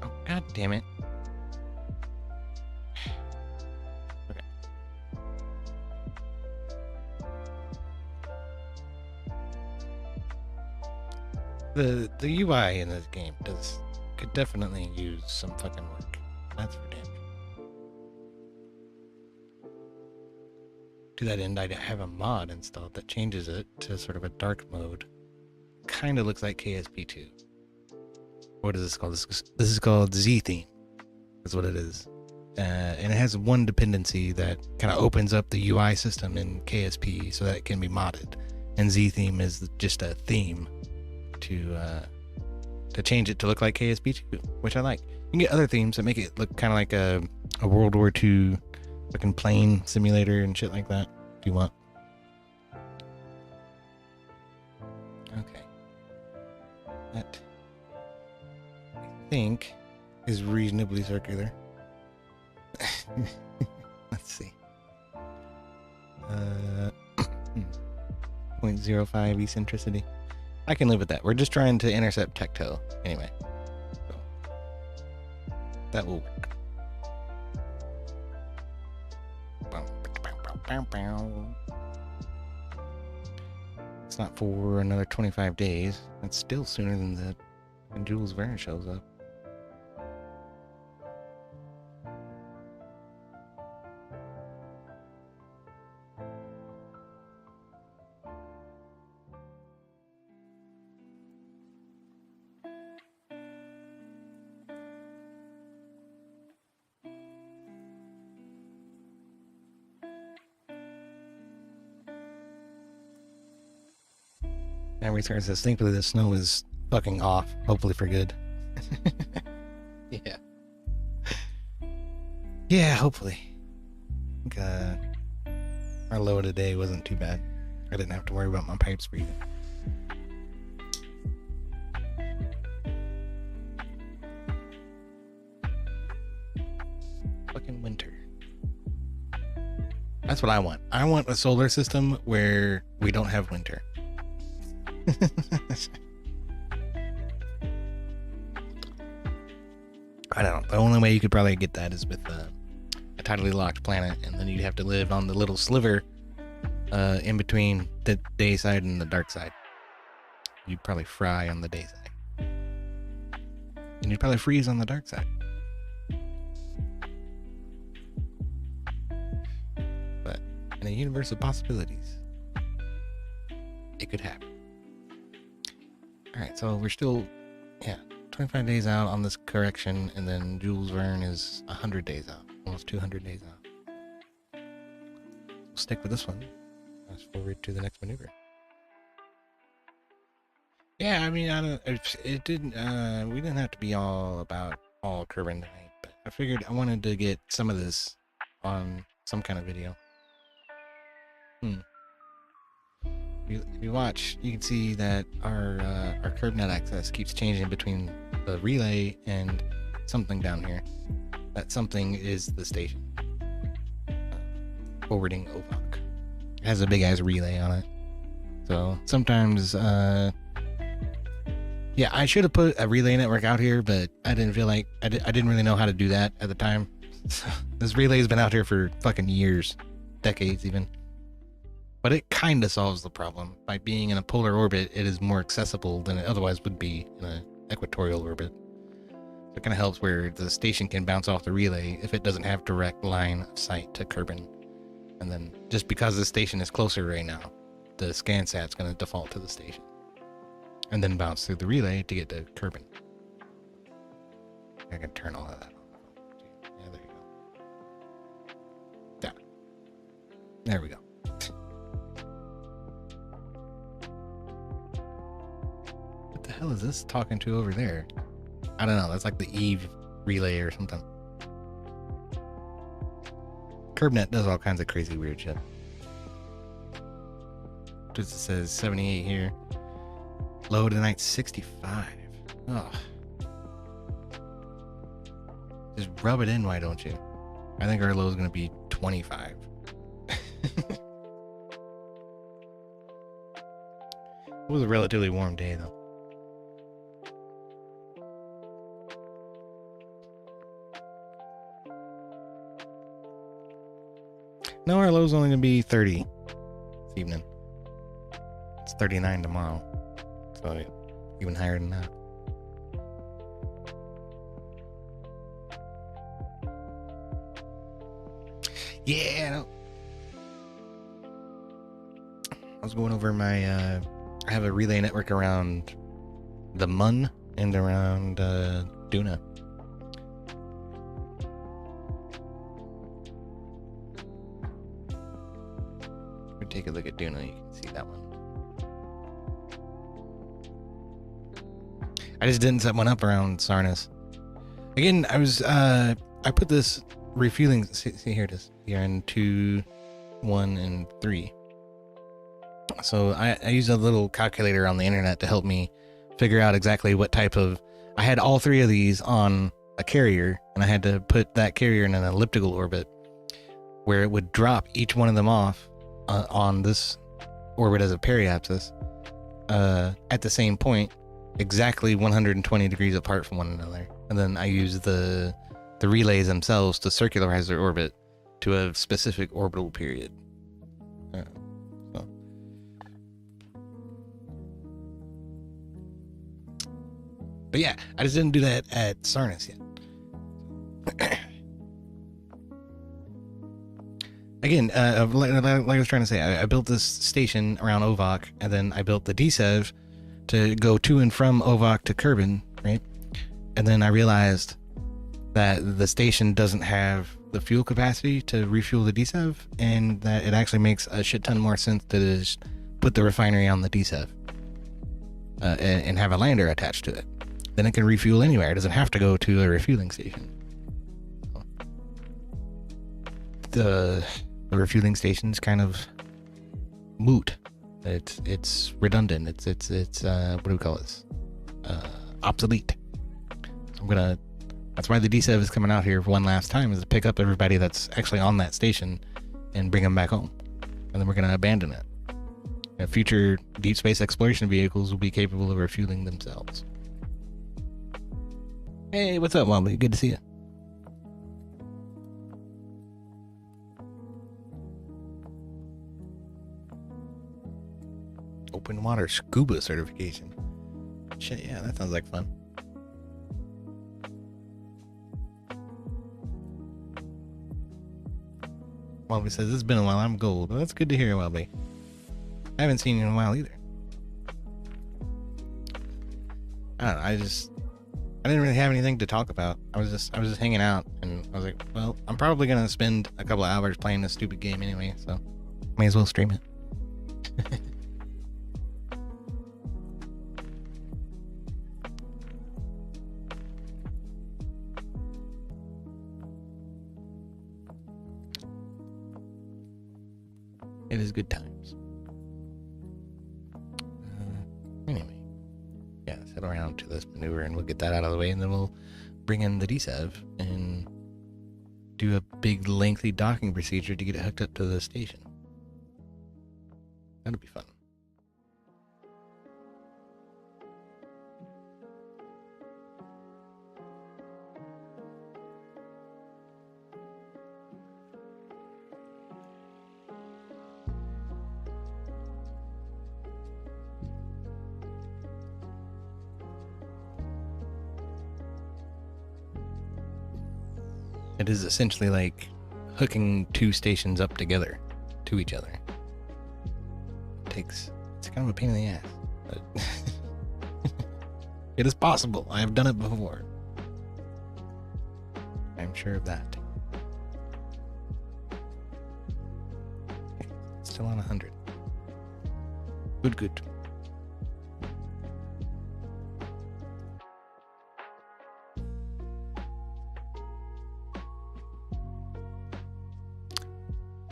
Oh, God damn it. Okay. The UI in this game could definitely use some fucking work. That's for damn sure. To that end, I have a mod installed that changes it to sort of a dark mode. Kind of looks like KSP2. What is this called? This is called Z theme. That's what it is. And it has one dependency that kind of opens up the UI system in KSP so that it can be modded. And Z theme is just a theme to change it to look like KSP2, which I like. You can get other themes that make it look kind of like a World War II looking plane simulator and shit like that, if you want. Okay. That, I think, is reasonably circular. Let's see. 0.05 eccentricity. I can live with that. We're just trying to intercept Tecto anyway. So that will work. It's not for another 25 days. That's still sooner than when Jules Verne shows up. And Retard says, thankfully the snow is fucking off, hopefully for good. Yeah. Yeah, hopefully. I think, our low today wasn't too bad. I didn't have to worry about my pipes breathing. Fucking winter. That's what I want. I want a solar system where we don't have winter. I don't know. The only way you could probably get that is with a tidally locked planet, and then you'd have to live on the little sliver in between the day side and the dark side. You'd probably fry on the day side, and you'd probably freeze on the dark side. But in a universe of possibilities, it could happen. Alright, so we're still, 25 days out on this correction, and then Jules Verne is 100 days out, almost 200 days out. We'll stick with this one. Fast forward to the next maneuver. Yeah, I mean, it didn't, we didn't have to be all about all Kerbin tonight, but I figured I wanted to get some of this on some kind of video. If you watch, you can see that our CurbNet access keeps changing between the relay and something down here. That something is the station. Forwarding OVOC. It has a big ass relay on it. So sometimes, I should have put a relay network out here, but I didn't feel like, I didn't really know how to do that at the time. So, this relay has been out here for fucking years, decades even. But it kind of solves the problem. By being in a polar orbit, it is more accessible than it otherwise would be in an equatorial orbit. So it kind of helps where the station can bounce off the relay if it doesn't have direct line of sight to Kerbin. And then just because the station is closer right now, the ScanSat's going to default to the station. And then bounce through the relay to get to Kerbin. I can turn all of that off. Yeah, there you go. Yeah. There we go. What the hell is this talking to over there? I don't know. That's like the Eve relay or something. CurbNet does all kinds of crazy weird shit. Just it says 78 here. Low tonight 65. Oh. Just rub it in, why don't you? I think our low is going to be 25. It was a relatively warm day, though. No, our low's only gonna be 30 this evening. It's 39 tomorrow. So even higher than that. Yeah. I was going over my I have a relay network around the Mun and around Duna. If we take a look at Duna, you can see that one. I just didn't set one up around Sarnas. Again, I put this refueling, see here it is, here in 2, 1, and 3. So I used a little calculator on the internet to help me figure out exactly what type of, I had all 3 of these on a carrier, and I had to put that carrier in an elliptical orbit where it would drop each one of them off on this orbit as a periapsis at the same point, exactly 120 degrees apart from one another. And then I used the relays themselves to circularize their orbit to a specific orbital period. But yeah, I just didn't do that at Sarnas yet. Again, like I was trying to say, I built this station around Ovok, and then I built the DSEV to go to and from Ovok to Kerbin, right? And then I realized that the station doesn't have the fuel capacity to refuel the DSEV, and that it actually makes a shit ton more sense to just put the refinery on the DSEV and have a lander attached to it. Then it can refuel anywhere. It doesn't have to go to a refueling station. The refueling station's kind of moot. It's redundant. It's what do we call this? Obsolete. That's why the DSEV is coming out here for one last time, is to pick up everybody that's actually on that station and bring them back home. And then we're gonna abandon it. And future deep space exploration vehicles will be capable of refueling themselves. Hey, what's up, Wobbly? Good to see you. Open water scuba certification. Shit, yeah, that sounds like fun. Wobbly says, it's been a while, I'm gold. Well, that's good to hear, Wobbly. I haven't seen you in a while either. I don't know, I didn't really have anything to talk about. I was just hanging out, and I was like, well, I'm probably gonna spend a couple of hours playing this stupid game anyway, so may as well stream it. It is good times. Anyway. Yeah, let's head around to this maneuver and we'll get that out of the way, and then we'll bring in the DSEV and do a big lengthy docking procedure to get it hooked up to the station. That'll be fun. It is essentially like hooking 2 stations up together to each other. It's kind of a pain in the ass, but it is possible. I have done it before. I'm sure of that. Still on 100. Good.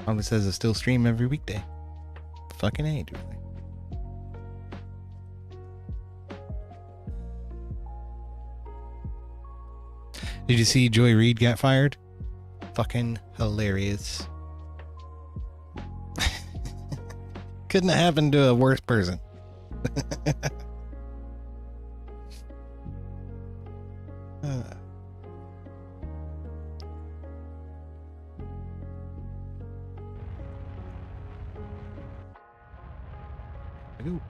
All it says is still stream every weekday. Fucking A, dude. Did you see Joy Reid got fired? Fucking hilarious. Couldn't have happened to a worse person. go.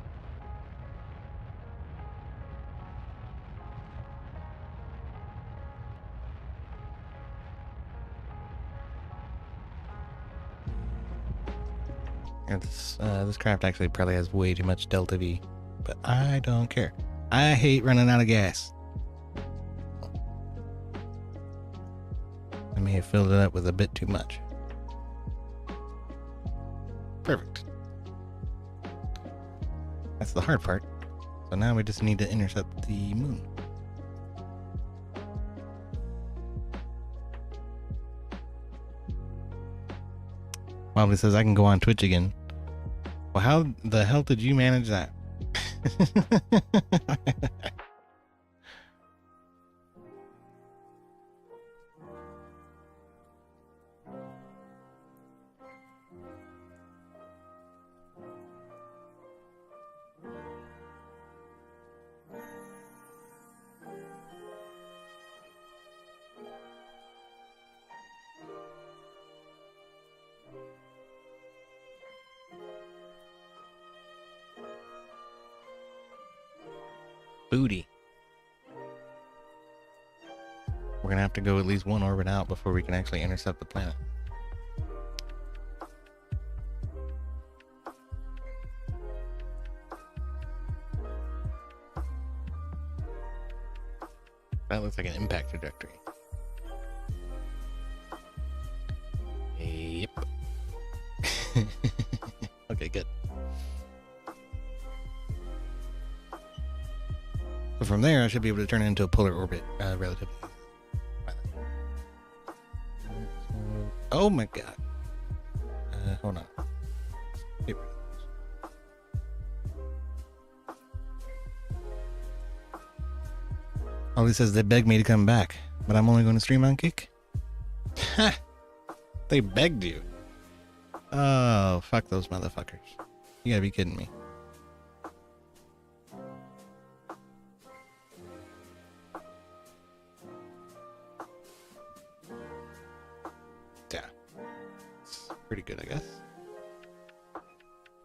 Yeah, this craft actually probably has way too much Delta V, but I don't care. I hate running out of gas. I may have filled it up with a bit too much. Perfect. That's the hard part. So now we just need to intercept the moon. Wobbly says I can go on Twitch again. Well, how the hell did you manage that? Booty. We're gonna have to go at least one orbit out before we can actually intercept the planet. That looks like an impact trajectory. Yep. Okay, good. So from there, I should be able to turn it into a polar orbit relatively. Oh my god. Hold on. Ollie says they begged me to come back, but I'm only going to stream on Kick. Ha! They begged you. Oh, fuck those motherfuckers. You gotta be kidding me. Yeah. It's pretty good, I guess.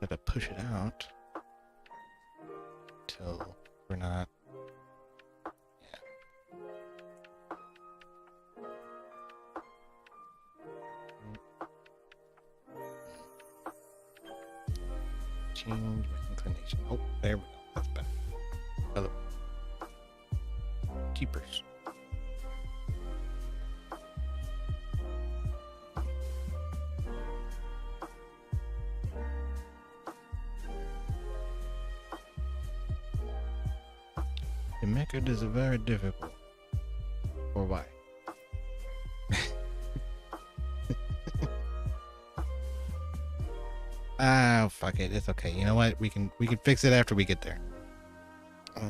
Gotta push it out till we're not. Change my inclination. Oh, there we go. That's better. Hello. Keepers. The method is very difficult. Or why? Ah, fuck it. It's okay. You know what? We can fix it after we get there. Okay.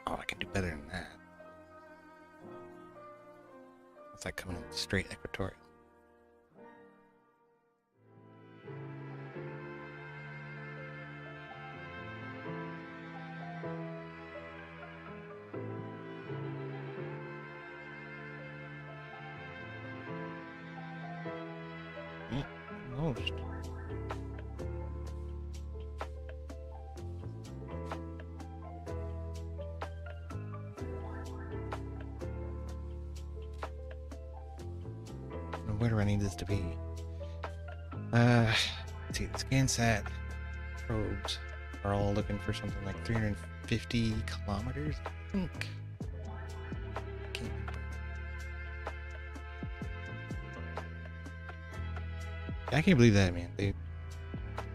Oh, I can do better than that. It's like coming in straight equatorial. Almost. Where do I need this to be? Let's see, the ScanSat probes are all looking for something like 350 kilometers, I think. Can't remember. I can't believe that, man. They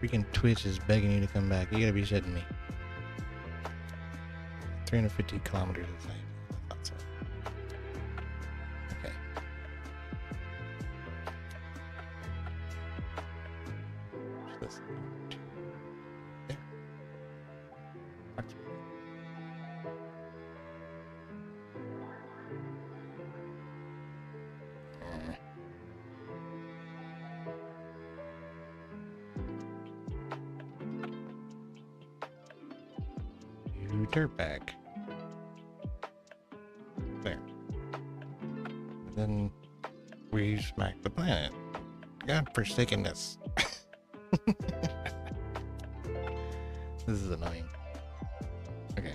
freaking Twitch is begging you to come back. You gotta be shitting me. 350 kilometers, I thought so. Okay. This. There. Dirtbag. There. And then we smacked the planet. God forsakenness. This is annoying. Okay.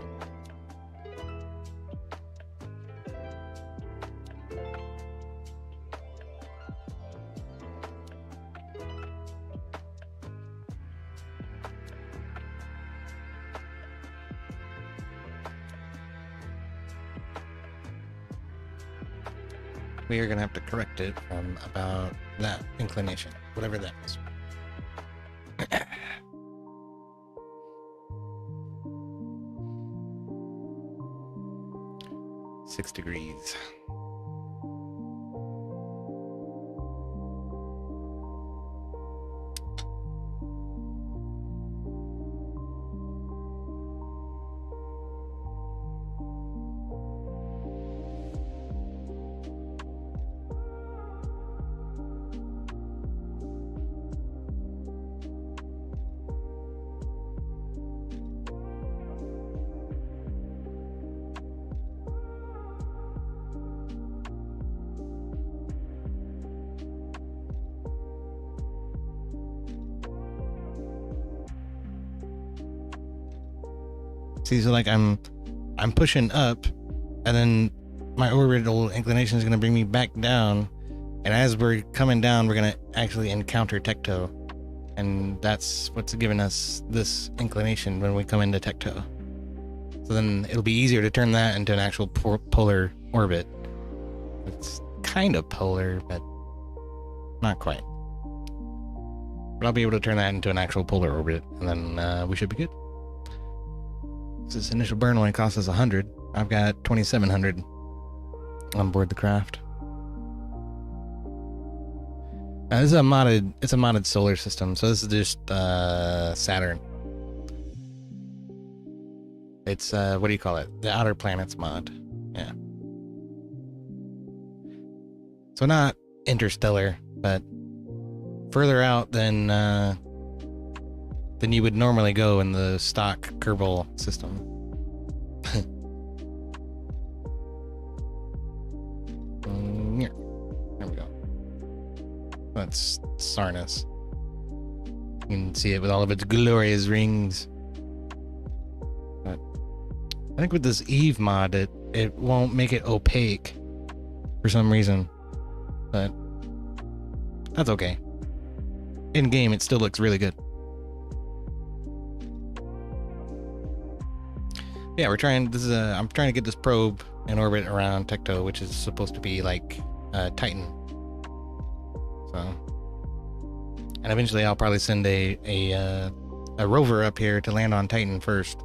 We are gonna have to correct it from about that inclination, whatever that is. 6 degrees. See, so like I'm pushing up, and then my orbital inclination is going to bring me back down, and as we're coming down, we're going to actually encounter Tecto, and that's what's giving us this inclination when we come into Tecto. So then it'll be easier to turn that into an actual polar orbit. It's kind of polar, but not quite. But I'll be able to turn that into an actual polar orbit, and then we should be good. This initial burn only cost us 100. I've got 2,700 on board the craft. Now, this is it's a modded solar system, so this is just Saturn. It's what do you call it? The Outer Planets mod. Yeah. So not interstellar, but further out than you would normally go in the stock Kerbal system. There we go. That's Sarnus. You can see it with all of its glorious rings. But I think with this Eve mod, it won't make it opaque for some reason. But that's okay. In game, it still looks really good. Yeah, we're trying. I'm trying to get this probe in orbit around Tecto, which is supposed to be like Titan. So, and eventually, I'll probably send a rover up here to land on Titan first,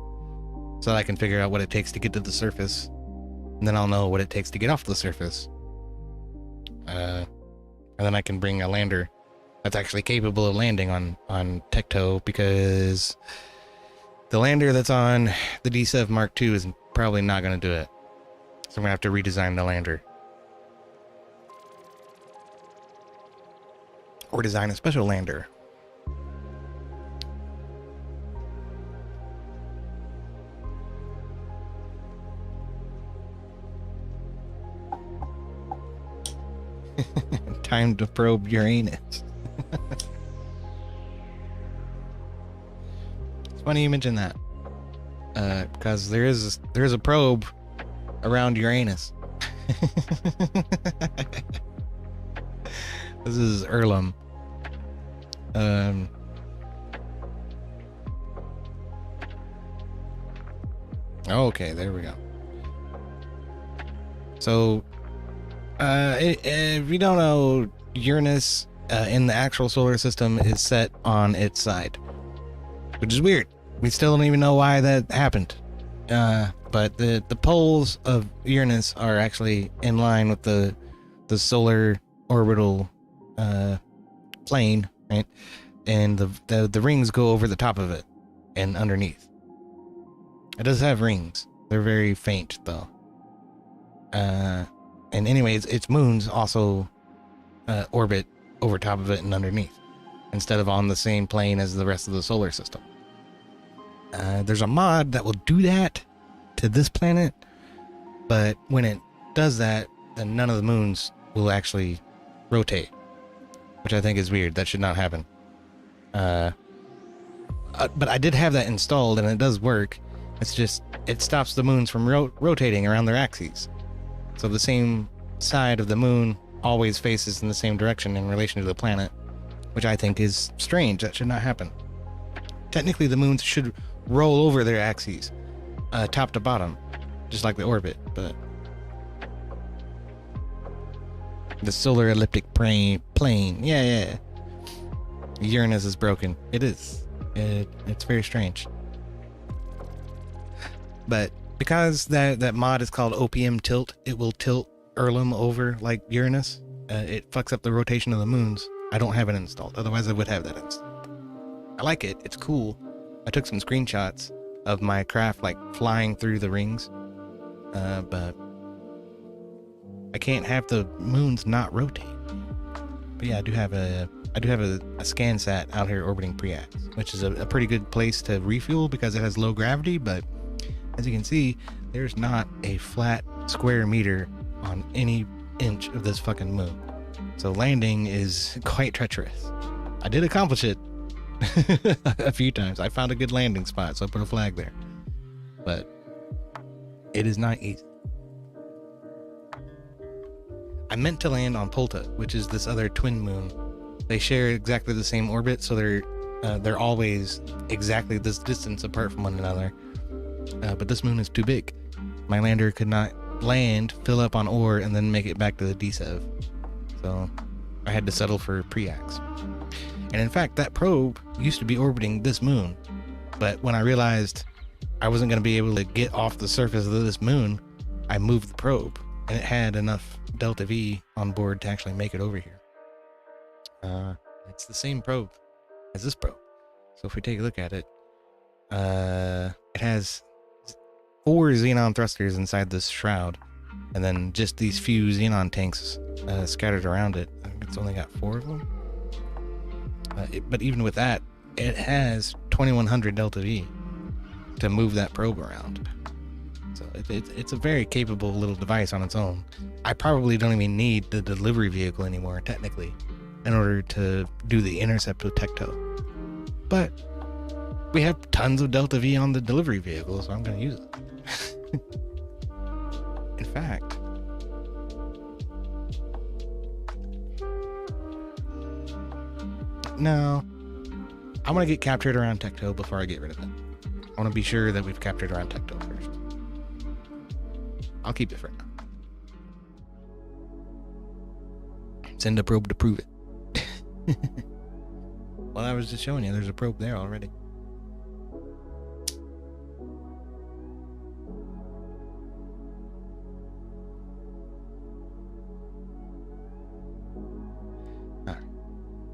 so that I can figure out what it takes to get to the surface, and then I'll know what it takes to get off the surface. And then I can bring a lander that's actually capable of landing on Tecto, because the lander that's on the D7 Mark II is probably not going to do it. So I'm going to have to redesign the lander. Or design a special lander. Time to probe Uranus. Funny you mention that, because there is a probe around Uranus. This is Erlum. Okay, there we go. So, if you don't know, Uranus in the actual solar system is set on its side, which is weird. We still don't even know why that happened. But the poles of Uranus are actually in line with the solar orbital plane, right? And the rings go over the top of it and underneath. It does have rings. They're very faint though. And anyways, its moons also orbit over top of it and underneath, instead of on the same plane as the rest of the solar system. There's a mod that will do that to this planet, but when it does that, then none of the moons will actually rotate, which I think is weird. That should not happen. But I did have that installed, and it does work. It's just, it stops the moons from rotating around their axes. So the same side of the moon always faces in the same direction in relation to the planet, which I think is strange. That should not happen. Technically, the moons should roll over their axes, top to bottom, just like the orbit, but the solar elliptic plane. Yeah. Uranus is broken. It is. It's very strange. But because that mod is called OPM tilt, it will tilt Erlem over like Uranus. It fucks up the rotation of the moons. I don't have it installed. Otherwise, I would have that installed. I like it. It's cool. I took some screenshots of my craft like flying through the rings. But I can't have the moons not rotate. But yeah, I do have a ScanSat out here orbiting Preax, which is a pretty good place to refuel because it has low gravity. But as you can see, there's not a flat square meter on any inch of this fucking moon. So landing is quite treacherous. I did accomplish it a few times. I found a good landing spot, so I put a flag there. But it is not easy. I meant to land on Polta, which is this other twin moon. They share exactly the same orbit, so they're always exactly this distance apart from one another. But this moon is too big. My lander could not land, fill up on ore, and then make it back to the DSEV. So I had to settle for Preax. And in fact, that probe used to be orbiting this moon. But when I realized I wasn't going to be able to get off the surface of this moon, I moved the probe. And it had enough Delta V on board to actually make it over here. It's the same probe as this probe. So if we take a look at it, it has 4 xenon thrusters inside this shroud, and then just these few xenon tanks scattered around it. I think it's only got 4 of them. But even with that, it has 2100 Delta V to move that probe around. So it's a very capable little device on its own. I probably don't even need the delivery vehicle anymore, technically, in order to do the intercept with Tecto. But we have tons of Delta V on the delivery vehicle, so I'm going to use it. In fact, no, I want to get captured around Tecto before I get rid of it. I want to be sure that we've captured around Tecto first. I'll keep it for now. Send a probe to prove it. Well, I was just showing you there's a probe there already. Alright.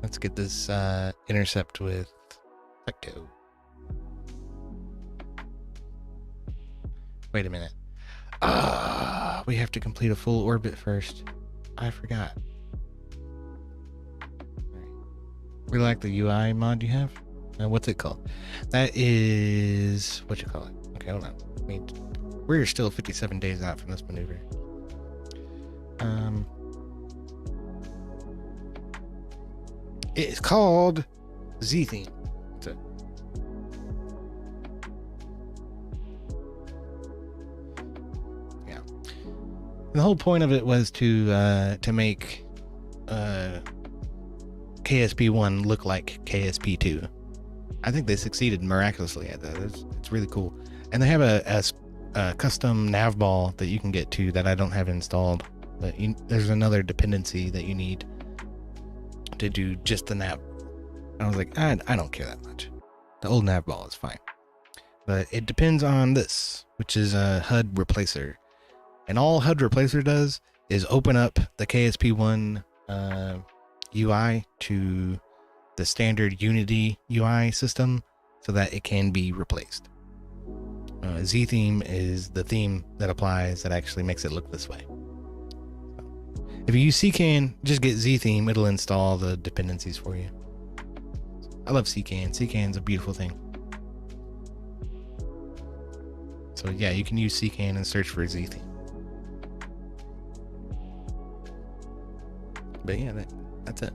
Let's get this intercept with Tecto. Wait a minute. We have to complete a full orbit first. I forgot. We like the UI mod you have. What's it called? That is what you call it. Okay, hold on. We're still 57 days out from this maneuver. It's called Z-Theme. That's it. Yeah. And the whole point of it was to make KSP1 look like KSP2. I think they succeeded miraculously at that. It's really cool. And they have a custom nav ball that you can get to that I don't have installed. But there's another dependency that you need to do just the nav. And I was like, I don't care that much. The old nav ball is fine. But it depends on this, which is a HUD replacer. And all HUD replacer does is open up the KSP1 UI to the standard Unity UI system so that it can be replaced. Z-Theme is the theme that applies that actually makes it look this way. If you use CCAN, just get Z-Theme. It'll install the dependencies for you. I love CCAN. CCAN's a beautiful thing. So yeah, you can use CCAN and search for Z-Theme. But yeah, that's it.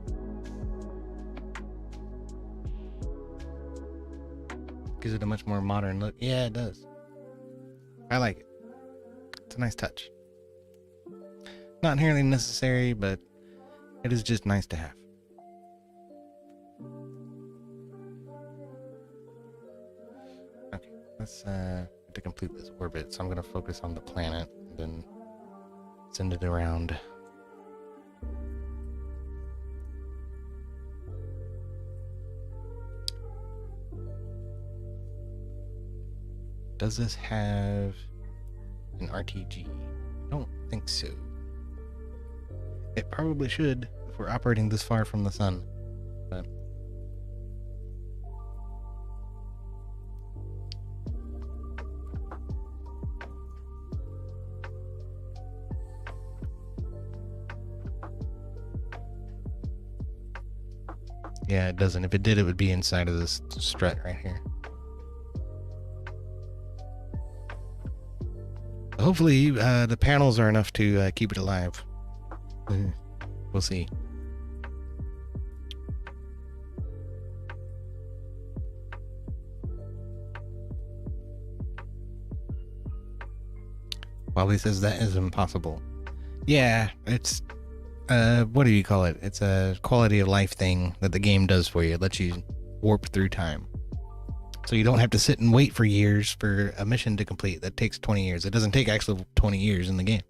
Gives it a much more modern look. Yeah, it does. I like it. It's a nice touch. Not inherently necessary, but it is just nice to have. Okay, let's to complete this orbit, so I'm going to focus on the planet and then send it around. Does this have an RTG? I don't think so. It probably should if we're operating this far from the sun. But yeah, it doesn't. If it did, it would be inside of this strut right here. Hopefully, the panels are enough to keep it alive. We'll see. Wally says that is impossible. Yeah, it's what do you call it? It's a quality of life thing that the game does for you. It lets you warp through time. So you don't have to sit and wait for years for a mission to complete that takes 20 years. It doesn't take actually 20 years in the game.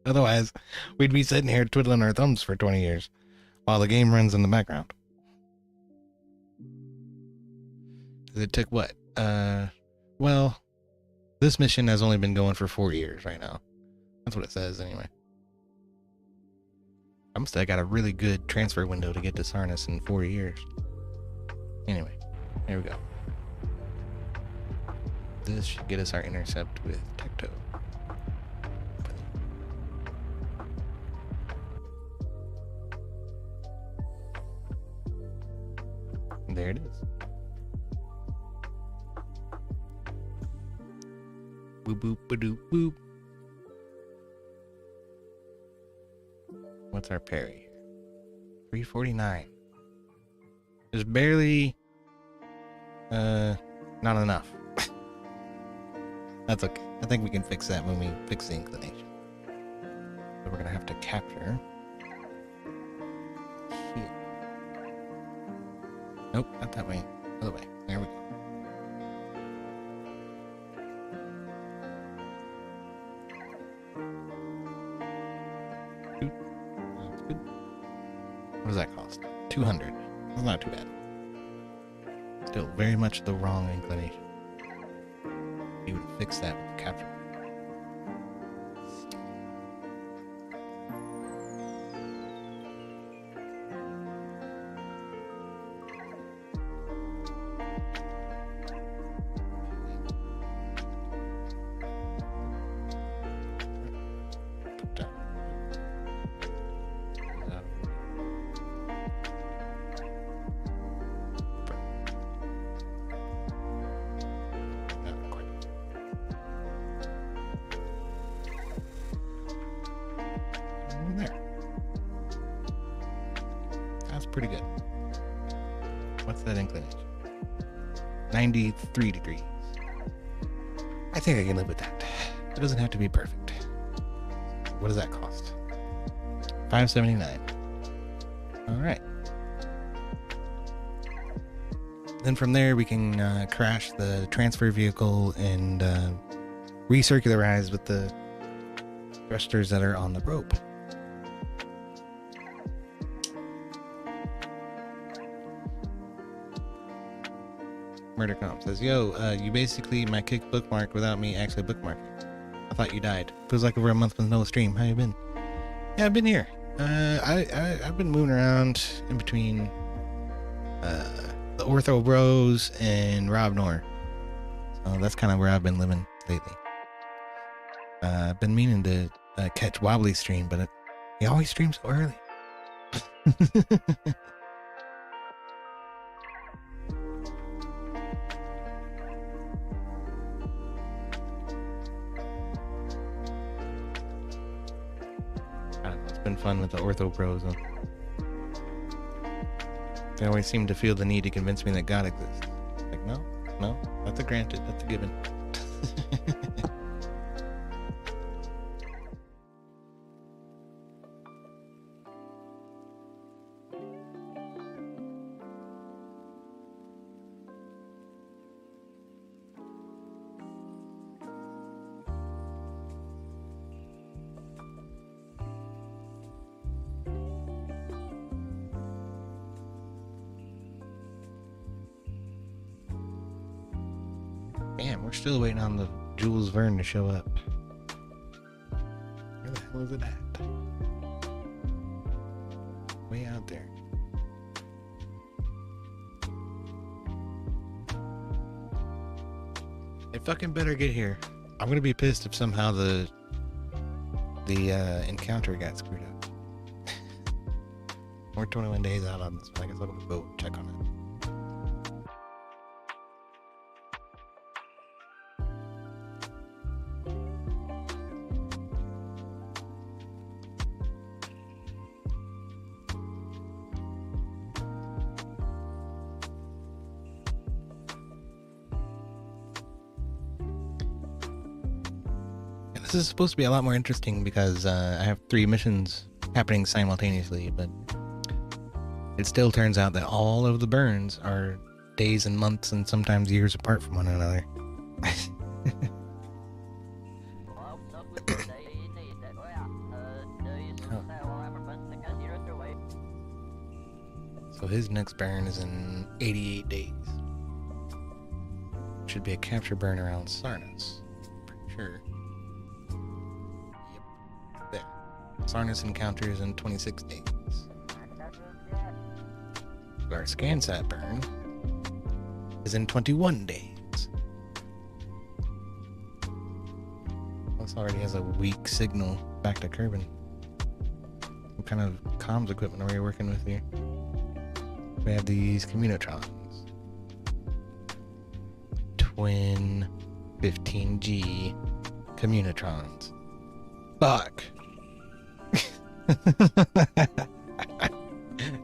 Otherwise, we'd be sitting here twiddling our thumbs for 20 years while the game runs in the background. It took what? Well, this mission has only been going for 4 years right now. That's what it says anyway. I must have got a really good transfer window to get to Sarnas in 4 years. Anyway, here we go. This should get us our intercept with Tecto. There it is. Boop boop ba-doop boop. What's our parry? 349. There's barely not enough. That's okay. I think we can fix that when we fix the inclination. So we're gonna have to capture here. Nope, not that way. Other way. There we go. That's good. What does that cost? 200. That's not too bad. Still very much the wrong inclination. You would fix that with the capture. Pretty good. What's that inclination? 93 degrees. I think I can live with that. It doesn't have to be perfect. What does that cost? 579. All right. Then from there we can crash the transfer vehicle and recircularize with the thrusters that are on the rope. Murder Comp says, yo, you basically my kick bookmark without me actually bookmarking. I thought you died. Feels like over a month with no stream. How you been? Yeah, I've been here. I've been moving around in between the Ortho Bros and Rob Nor. So that's kind of where I've been living lately. I've been meaning to catch Wobbly stream, but he always streams so early. I don't know, it's Been fun with the ortho pros. Huh? They always seem to feel the need to convince me that God exists. Like, no, that's a granted, that's a given. Damn, we're still waiting on the Jules Verne to show up. Where the hell is it at? Way out there. It fucking better get here. I'm gonna be pissed if somehow the encounter got screwed up. We're 21 days out on this one. I guess I'll go check on it. This is supposed to be a lot more interesting because I have 3 missions happening simultaneously, but it still turns out that all of the burns are days and months and sometimes years apart from one another. So his next burn is in 88 days. Should be a capture burn around Sarnas. Pretty sure. Sarnas encounters in 26 days. Our ScanSat burn is in 21 days. This already has a weak signal back to Kerbin. What kind of comms equipment are we working with here? We have these Communitrons. Twin 15G Communitrons. Fuck!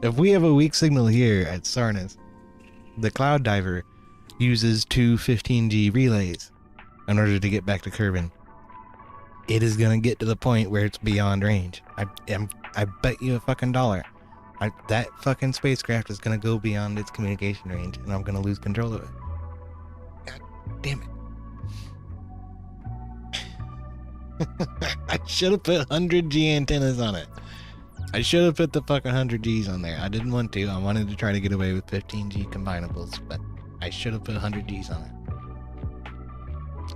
If we have a weak signal here at Sarnas, the Cloud Diver uses 2 15G relays in order to get back to Kerbin. It is gonna get to the point where it's beyond range. I bet you a fucking dollar. That fucking spacecraft is gonna go beyond its communication range, and I'm gonna lose control of it. God damn it. I should have put 100G antennas on it. I should have put the fucking 100Gs on there. I didn't want to. I wanted to try to get away with 15G combinables, but I should have put 100Gs on it.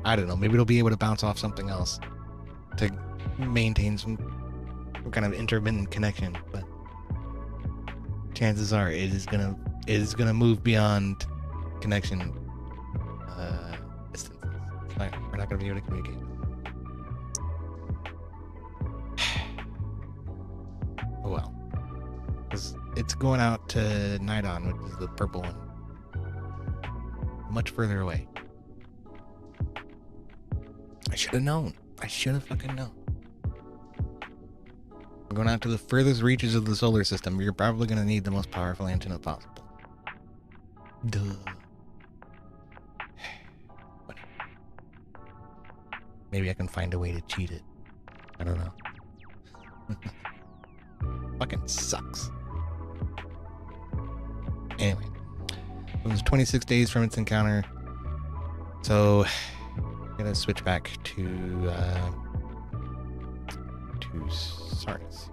I don't know. Maybe it'll be able to bounce off something else to maintain some kind of intermittent connection, but chances are it is gonna move beyond connection distance. We're not gonna be able to communicate. Oh well. Because it's going out to Nidon, which is the purple one. Much further away. I should have known. I should have fucking known. I'm going out to the furthest reaches of the solar system. You're probably going to need the most powerful antenna possible. Duh. Maybe I can find a way to cheat it. I don't know. Fucking sucks. Anyway, it was 26 days from its encounter, so I'm gonna switch back to Sarnas.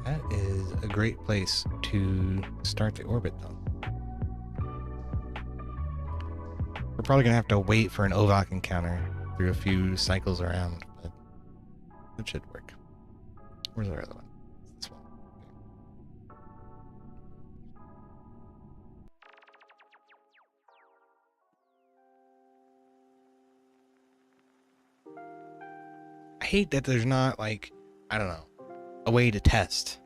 That is a great place to start the orbit, though. We're probably gonna have to wait for an OVAC encounter through a few cycles around, but it should work. Where's our other one? This one. I hate that there's not, like, I don't know, a way to test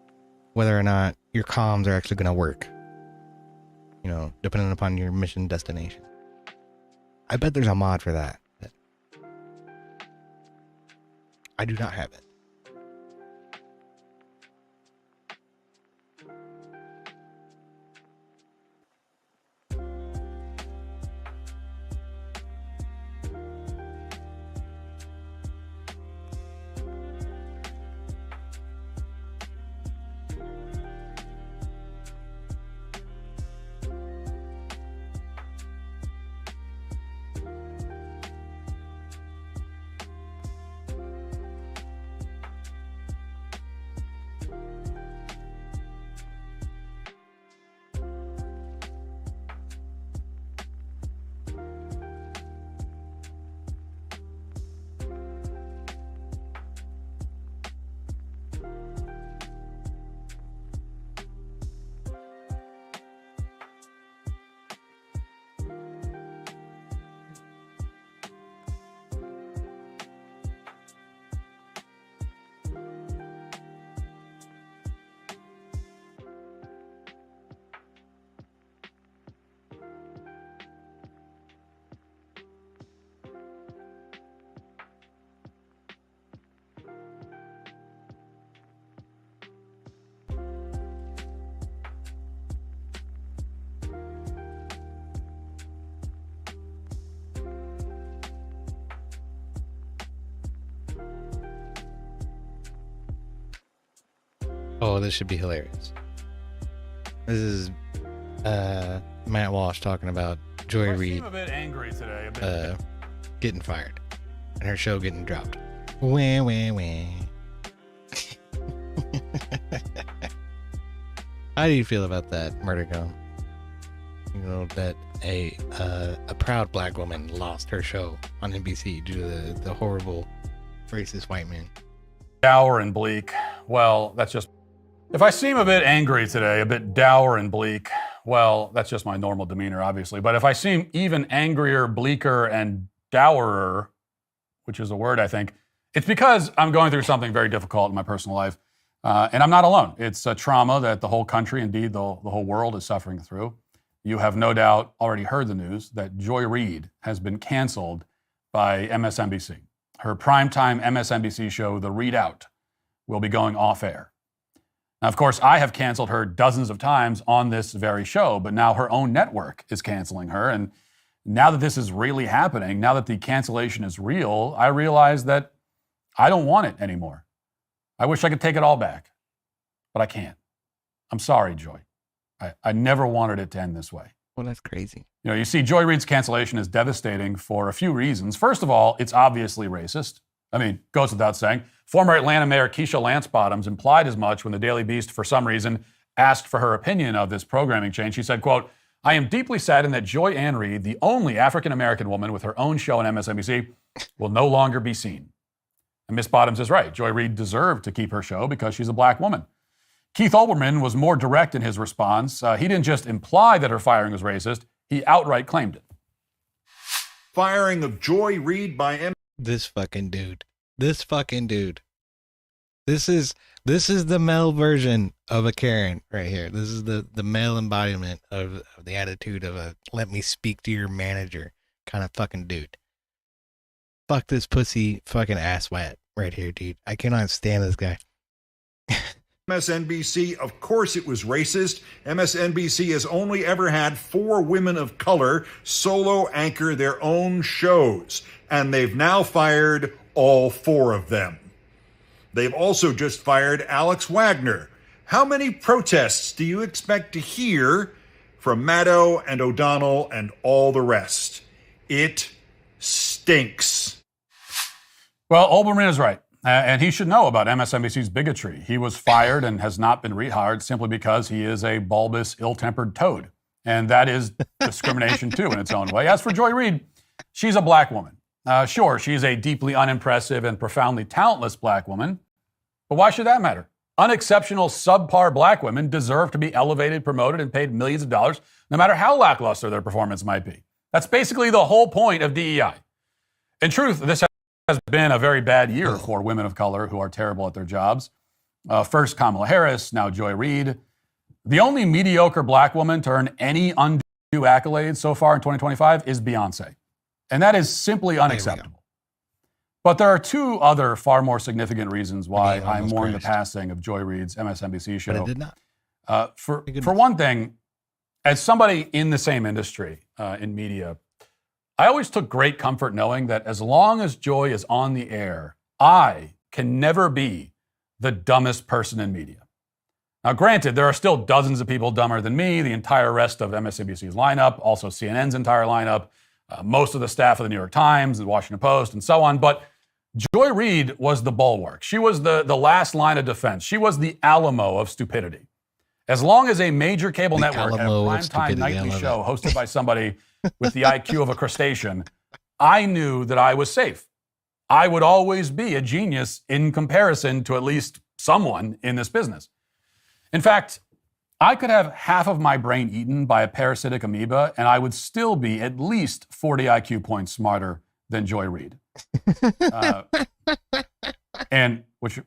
whether or not your comms are actually gonna work. You depending upon your mission destination. I bet there's a mod for that. I do not have it. Oh, this should be hilarious. This is Matt Walsh talking about Joy Reid a bit angry today, getting fired and her show getting dropped. Wah, wah, wah. How do you feel about that, Murder Gum? That a proud black woman lost her show on NBC due to the horrible racist white man. dour and bleak. Well, that's just... If I seem a bit angry today, a bit dour and bleak, well, that's just my normal demeanor, obviously. But if I seem even angrier, bleaker, and dourer, which is a word, I think, it's because I'm going through something very difficult in my personal life. And I'm not alone. It's a trauma that the whole country, indeed the whole world, is suffering through. You have no doubt already heard the news that Joy Reid has been canceled by MSNBC. Her primetime MSNBC show, The Reid Out, will be going off air. Now, of course, I have canceled her dozens of times on this very show, but now her own network is canceling her. And now that this is really happening, now that the cancellation is real, I realize that I don't want it anymore. I wish I could take it all back, but I can't. I'm sorry, Joy. I never wanted it to end this way. Well, that's crazy. You see, Joy Reid's cancellation is devastating for a few reasons. First of all, it's obviously racist. I mean, goes without saying. Former Atlanta Mayor Keisha Lance Bottoms implied as much when the Daily Beast, for some reason, asked for her opinion of this programming change. She said, quote, "I am deeply saddened that Joy Ann Reid, the only African-American woman with her own show on MSNBC, will no longer be seen." And Miss Bottoms is right. Joy Reid deserved to keep her show because she's a black woman. Keith Olbermann was more direct in his response. He didn't just imply that her firing was racist, he outright claimed it. Firing of Joy Reid by This fucking dude. This is the male version of a Karen right here. This is the male embodiment of the attitude of a let me speak to your manager kind of fucking dude. Fuck this pussy fucking ass wet right here, dude. I cannot stand this guy. MSNBC, of course it was racist. MSNBC has only ever had 4 women of color solo anchor their own shows, and they've now fired all 4 of them. They've also just fired Alex Wagner. How many protests do you expect to hear from Maddow and O'Donnell and all the rest? It stinks. Well, Olbermann is right. And he should know about MSNBC's bigotry. He was fired and has not been rehired simply because he is a bulbous, ill-tempered toad. And that is discrimination, too, in its own way. As for Joy Reid, she's a black woman. Sure, she's a deeply unimpressive and profoundly talentless black woman. But why should that matter? Unexceptional, subpar black women deserve to be elevated, promoted, and paid millions of dollars, no matter how lackluster their performance might be. That's basically the whole point of DEI. In truth, this has been a very bad year for women of color who are terrible at their jobs. First Kamala Harris, now Joy Reid. The only mediocre black woman to earn any undue accolades so far in 2025 is Beyonce. And that is simply unacceptable. But there are two other far more significant reasons why I mourn the passing of Joy Reid's MSNBC show. But it did not. For one thing, as somebody in the same industry, in media, I always took great comfort knowing that as long as Joy is on the air, I can never be the dumbest person in media. Now, granted, there are still dozens of people dumber than me, the entire rest of MSNBC's lineup, also CNN's entire lineup, most of the staff of the New York Times, the Washington Post, and so on. But Joy Reid was the bulwark. She was the last line of defense. She was the Alamo of stupidity. As long as a major cable network had a primetime nightly show hosted by somebody with the IQ of a crustacean, I knew that I was safe. I would always be a genius in comparison to at least someone in this business. In fact, I could have half of my brain eaten by a parasitic amoeba, and I would still be at least 40 IQ points smarter than Joy Reid. And which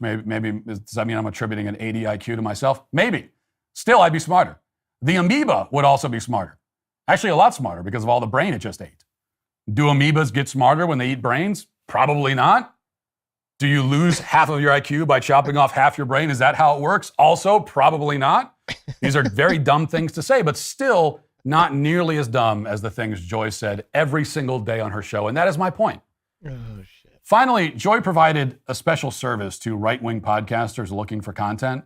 maybe does that mean I'm attributing an 80 IQ to myself? Maybe. Still, I'd be smarter. The amoeba would also be smarter. Actually, a lot smarter because of all the brain it just ate. Do amoebas get smarter when they eat brains? Probably not. Do you lose half of your IQ by chopping off half your brain? Is that how it works? Also, probably not. These are very dumb things to say, but still not nearly as dumb as the things Joy said every single day on her show. And that is my point. Oh, shit. Finally, Joy provided a special service to right-wing podcasters looking for content.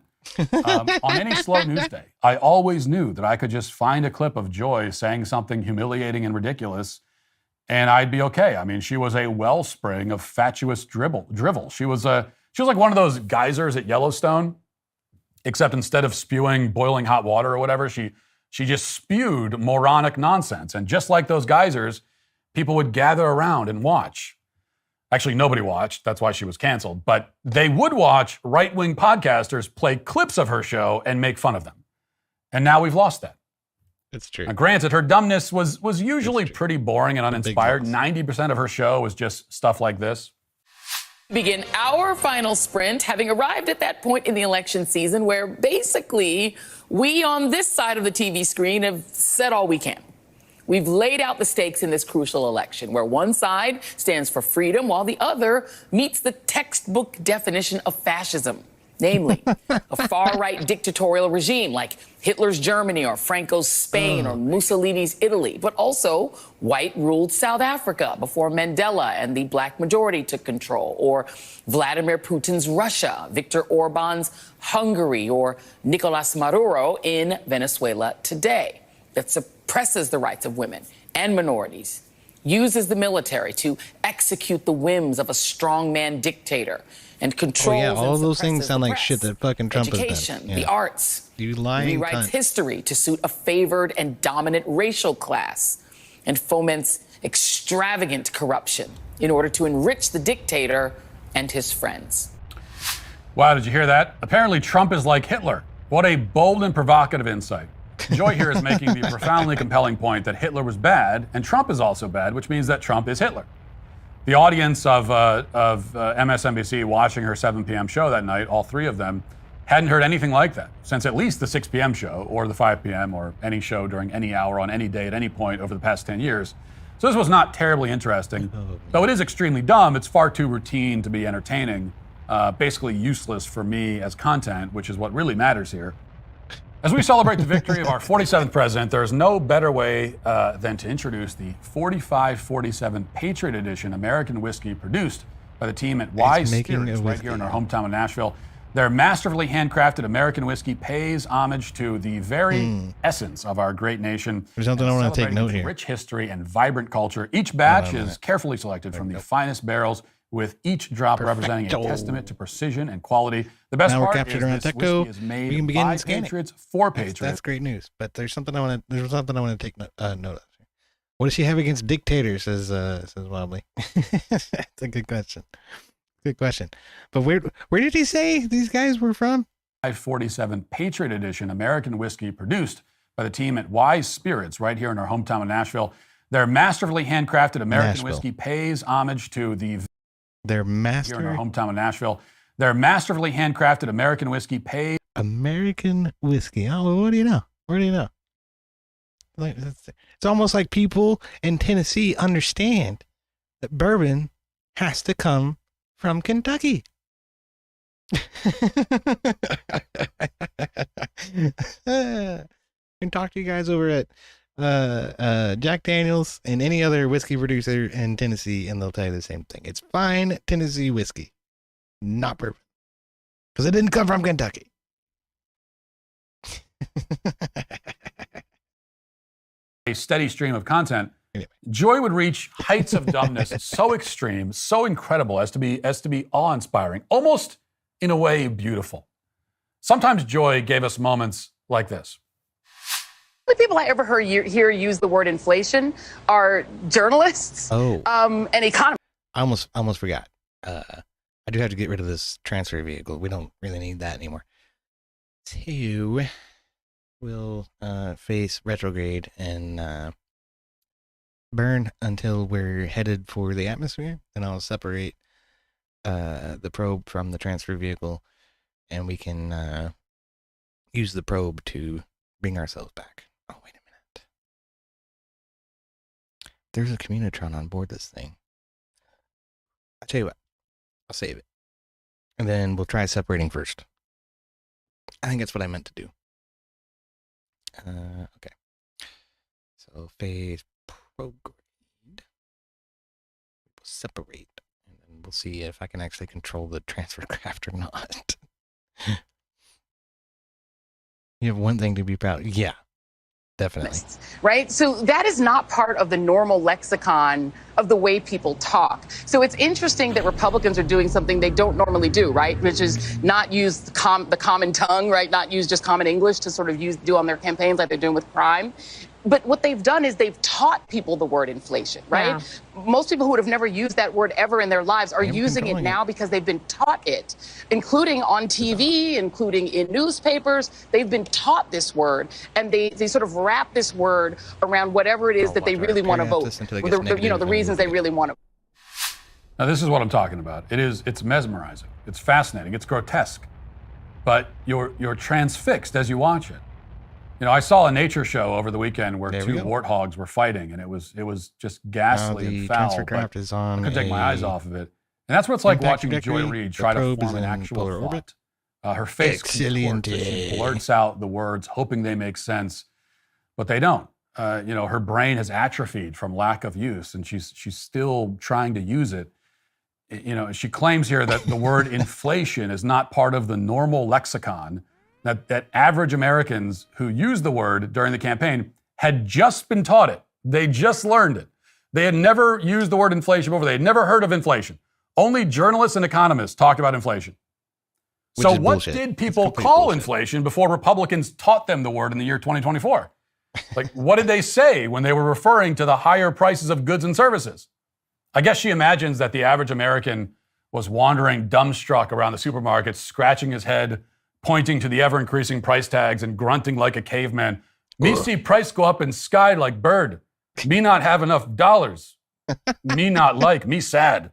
On any slow news day, I always knew that I could just find a clip of Joy saying something humiliating and ridiculous, and I'd be okay. I mean, she was a wellspring of fatuous drivel. She was like one of those geysers at Yellowstone, except instead of spewing boiling hot water or whatever, she just spewed moronic nonsense. And just like those geysers, people would gather around and watch. Actually, nobody watched. That's why she was canceled. But they would watch right-wing podcasters play clips of her show and make fun of them. And now we've lost that. It's true. Now, granted, her dumbness was usually pretty boring and uninspired. 90% of her show was just stuff like this. Begin our final sprint, having arrived at that point in the election season where basically we on this side of the TV screen have said all we can. We've laid out the stakes in this crucial election, where one side stands for freedom while the other meets the textbook definition of fascism, namely a far-right dictatorial regime like Hitler's Germany or Franco's Spain or Mussolini's Italy, but also white-ruled South Africa before Mandela and the black majority took control, or Vladimir Putin's Russia, Viktor Orban's Hungary, or Nicolas Maduro in Venezuela today, that suppresses the rights of women and minorities, uses the military to execute the whims of a strongman dictator, and controls all and those things suppresses sound the like press, shit that fucking Trump has done. education, Yeah. the arts, You lying rewrites cunt. history to suit a favored and dominant racial class, and foments extravagant corruption in order to enrich the dictator and his friends. Wow, did you hear that? Apparently Trump is like Hitler. What a bold and provocative insight. Joy here is making the profoundly compelling point that Hitler was bad and Trump is also bad, which means that Trump is Hitler. The audience of MSNBC watching her 7 p.m. show that night, all three of them, hadn't heard anything like that since at least the 6 p.m. show or the 5 p.m. or any show during any hour on any day at any point over the past 10 years. So this was not terribly interesting. Though it is extremely dumb, it's far too routine to be entertaining, basically useless for me as content, which is what really matters here. As we celebrate the victory of our 47th president, there is no better way than to introduce the 4547 Patriot Edition American whiskey produced by the team at Wise Spirits right here in our hometown of Nashville. Their masterfully handcrafted American whiskey pays homage to the very essence of our great nation. There's something I want to take note here. Rich history and vibrant culture. Each batch is carefully selected from the finest barrels, with each drop representing a testament to precision and quality. The best part is this whiskey is made by Patriots for Patriots. That's great news. But there's something I want to take note of. What does she have against dictators? Says Wobbly. That's a good question. Good question. But where did he say these guys were from? 547 Patriot Edition American whiskey produced by the team at Wise Spirits right here in our hometown of Nashville. Their masterfully handcrafted American whiskey pays homage to the here in our hometown of Nashville. Their masterfully handcrafted American whiskey pays American whiskey. Oh, what do you know? What do you know? Like, it's almost like people in Tennessee understand that bourbon has to come from Kentucky. Can talk to you guys over at Jack Daniels and any other whiskey producer in Tennessee, and they'll tell you the same thing. It's fine Tennessee whiskey, not bourbon, because it didn't come from Kentucky. A steady stream of content. Anyway. Joy would reach heights of dumbness so extreme, so incredible as to be awe-inspiring, almost in a way beautiful. Sometimes Joy gave us moments like this. The only people I ever hear use the word inflation are journalists and economists. I almost forgot. I do have to get rid of this transfer vehicle. We don't really need that anymore. 2, we'll face retrograde and burn until we're headed for the atmosphere. Then I'll separate the probe from the transfer vehicle, and we can use the probe to bring ourselves back. Oh, wait a minute. There's a communitron on board this thing. I'll tell you what. I'll save it. And then we'll try separating first. I think that's what I meant to do. Okay. So phase prograde. We'll separate. And then we'll see if I can actually control the transfer craft or not. You have one thing to be proud of. Yeah. Definitely. Right? So that is not part of the normal lexicon of the way people talk. So it's interesting that Republicans are doing something they don't normally do, right? Which is not use the common tongue, right? Not use just common English to sort of do on their campaigns like they're doing with crime. But what they've done is they've taught people the word inflation, right? Yeah. Most people who would have never used that word ever in their lives are using it now because they've been taught it, including on TV, including in newspapers. They've been taught this word, and they sort of wrap this word around whatever it is that they really want to vote. The reasons they really want to. Now, this is what I'm talking about. It's mesmerizing. It's fascinating. It's grotesque. But you're transfixed as you watch it. You know, I saw a nature show over the weekend where 2 warthogs were fighting, and it was just ghastly and foul. Transfer craft is on. I couldn't take my eyes off of it. And that's what it's like watching Joy Reid try to form an actual thought. Her face contorts as she blurts out the words, hoping they make sense, but they don't. Her brain has atrophied from lack of use, and she's still trying to use it. She claims here that the word inflation is not part of the normal lexicon. That average Americans who used the word during the campaign had just been taught it. They just learned it. They had never used the word inflation before. They had never heard of inflation. Only journalists and economists talked about inflation. So what did people call inflation before Republicans taught them the word in the year 2024? Like, what did they say when they were referring to the higher prices of goods and services? I guess she imagines that the average American was wandering dumbstruck around the supermarket, scratching his head, pointing to the ever-increasing price tags and grunting like a caveman. Me see price go up in sky like bird. Me not have enough dollars. Me not like. Me sad.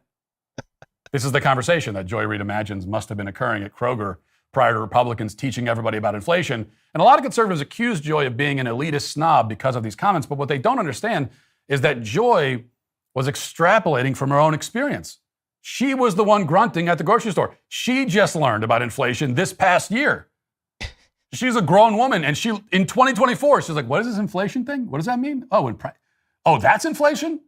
This is the conversation that Joy Reid imagines must have been occurring at Kroger prior to Republicans teaching everybody about inflation. And a lot of conservatives accuse Joy of being an elitist snob because of these comments, but what they don't understand is that Joy was extrapolating from her own experience. She was the one grunting at the grocery store. She just learned about inflation this past year. She's a grown woman, and in 2024, she's like, what is this inflation thing? What does that mean? Oh, that's inflation?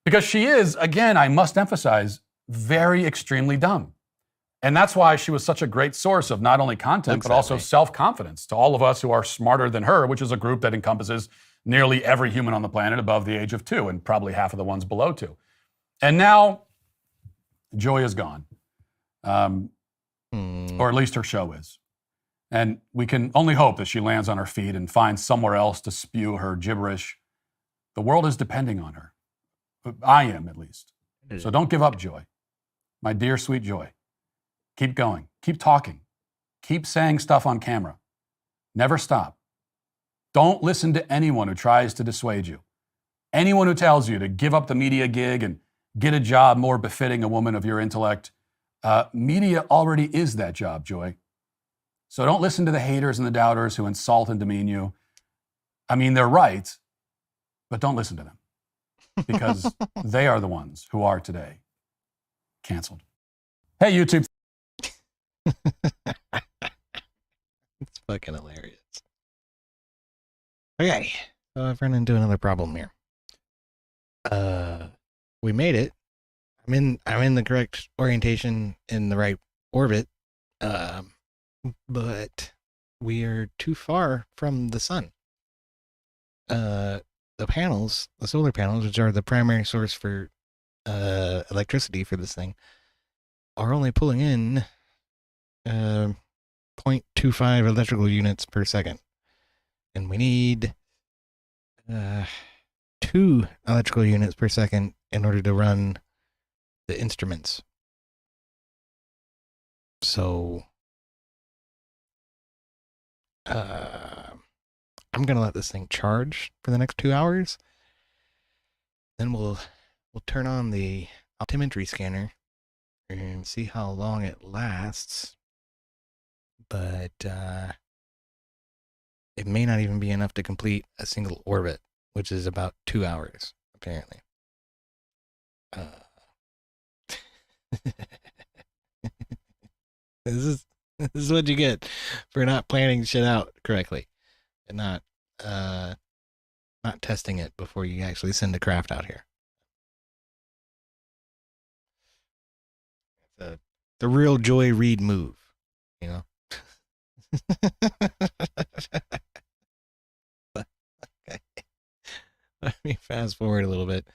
Because she is, again, I must emphasize, very extremely dumb. And that's why she was such a great source of not only content, but also self-confidence to all of us who are smarter than her, which is a group that encompasses nearly every human on the planet above the age of 2, and probably half of the ones below 2. And now, Joy is gone, or at least her show is. And we can only hope that she lands on her feet and finds somewhere else to spew her gibberish. The world is depending on her. I am, at least. So don't give up, Joy. My dear, sweet Joy. Keep going. Keep talking. Keep saying stuff on camera. Never stop. Don't listen to anyone who tries to dissuade you. Anyone who tells you to give up the media gig and get a job more befitting a woman of your intellect. Media already is that job, Joy. So don't listen to the haters and the doubters who insult and demean you. I mean, they're right, but don't listen to them because they are the ones who are today canceled. Hey, YouTube. It's fucking hilarious. Okay, so I've run into another problem here. We made it. I'm in the correct orientation in the right orbit. But we are too far from the sun. The solar panels, which are the primary source for electricity for this thing, are only pulling in 0.25 electrical units per second. And we need 2 electrical units per second in order to run the instruments. So I'm gonna let this thing charge for the next 2 hours. Then we'll turn on the altimetry scanner and see how long it lasts. But it may not even be enough to complete a single orbit, which is about 2 hours, apparently. This is what you get for not planning shit out correctly and not testing it before you actually send a craft out here. It's the real Joy Reid move, you know. Okay. Let me fast forward a little bit,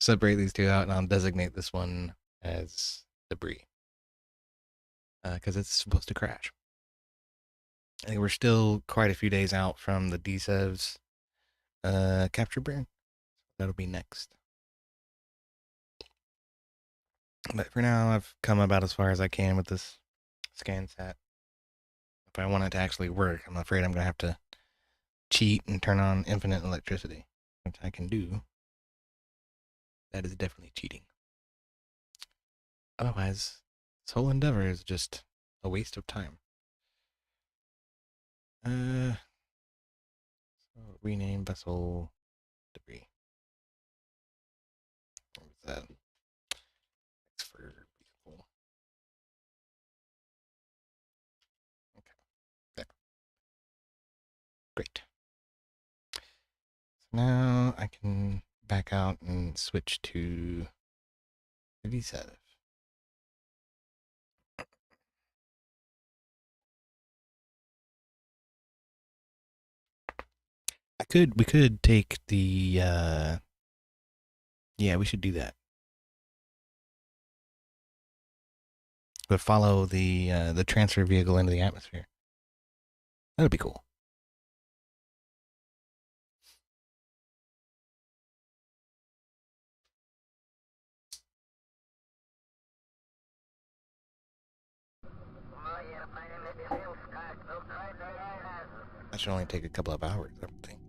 separate these two out, and I'll designate this one as debris. Because it's supposed to crash. I think we're still quite a few days out from the DSEV's capture burn. That'll be next. But for now, I've come about as far as I can with this ScanSat. If I want it to actually work, I'm afraid I'm going to have to cheat and turn on infinite electricity, which I can do. That is definitely cheating. Otherwise, this whole endeavor is just a waste of time. So rename vessel debris. What was that? Thanks for beautiful. Okay, there. Great. So now I can back out and switch to the VSAT. We could take the, yeah, we should do that. But follow the transfer vehicle into the atmosphere. That'd be cool. That should only take a couple of hours, I would think.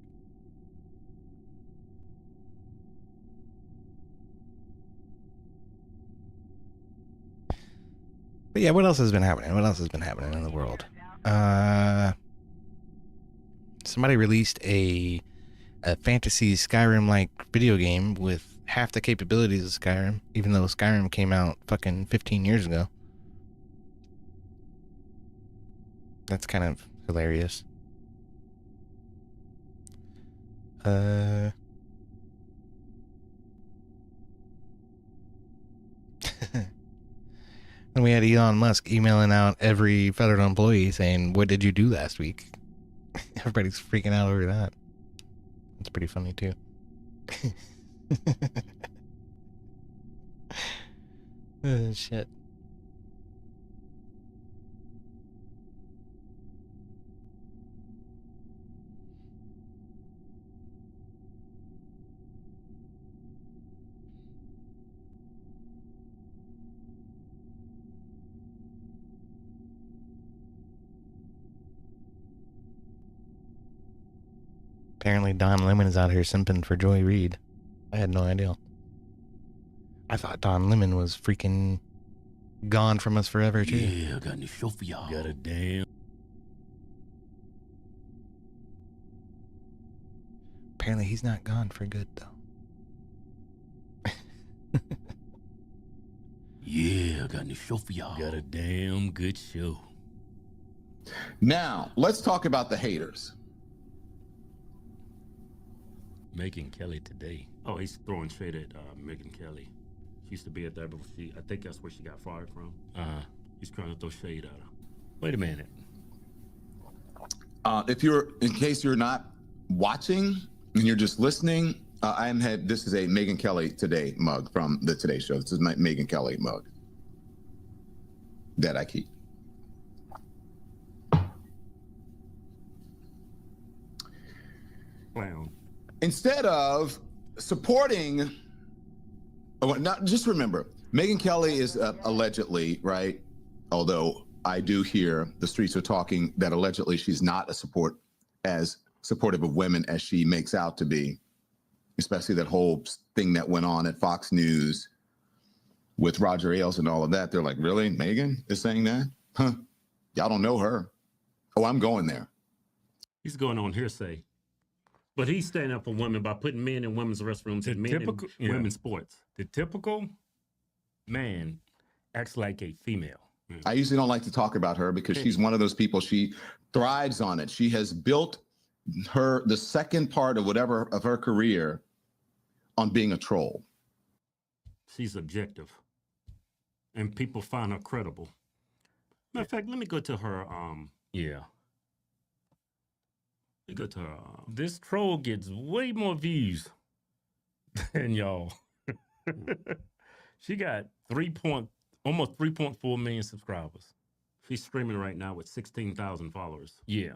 But yeah, what else has been happening? What else has been happening in the world? Somebody released a fantasy Skyrim-like video game with half the capabilities of Skyrim, even though Skyrim came out fucking 15 years ago. That's kind of hilarious. And we had Elon Musk emailing out every federal employee saying, "What did you do last week?" Everybody's freaking out over that. That's pretty funny too. Shit. Apparently Don Lemon is out here simping for Joy Reid. I had no idea. I thought Don Lemon was freaking gone from us forever too. Yeah, I got any show for y'all. Got a damn. Apparently he's not gone for good, though. Yeah, I got a new show for y'all. Got a damn good show. Now, let's talk about the haters. Megyn Kelly today. Oh, he's throwing shade at Megyn Kelly. She used to be at there, but I think that's where she got fired from. He's trying to throw shade at her. Wait a minute. In case you're not watching and you're just listening, this is a Megyn Kelly Today mug from the Today Show. This is my Megyn Kelly mug that I keep. Clown. Instead of supporting, just remember, Megyn Kelly is allegedly, right? Although I do hear the streets are talking that allegedly she's not as supportive of women as she makes out to be, especially that whole thing that went on at Fox News with Roger Ailes and all of that. They're like, really? Megyn is saying that? Huh? Y'all don't know her. Oh, I'm going there. He's going on hearsay. But he's standing up for women by putting men in women's restrooms and men in women's sports. The typical man acts like a female. I usually don't like to talk about her because she's one of those people. She thrives on it. She has built the second part of her career on being a troll. She's objective. And people find her credible. Matter of fact, let me go to her, Go to her. This troll gets way more views than y'all. She got almost 3.4 million subscribers. She's streaming right now with 16,000 followers. Yeah.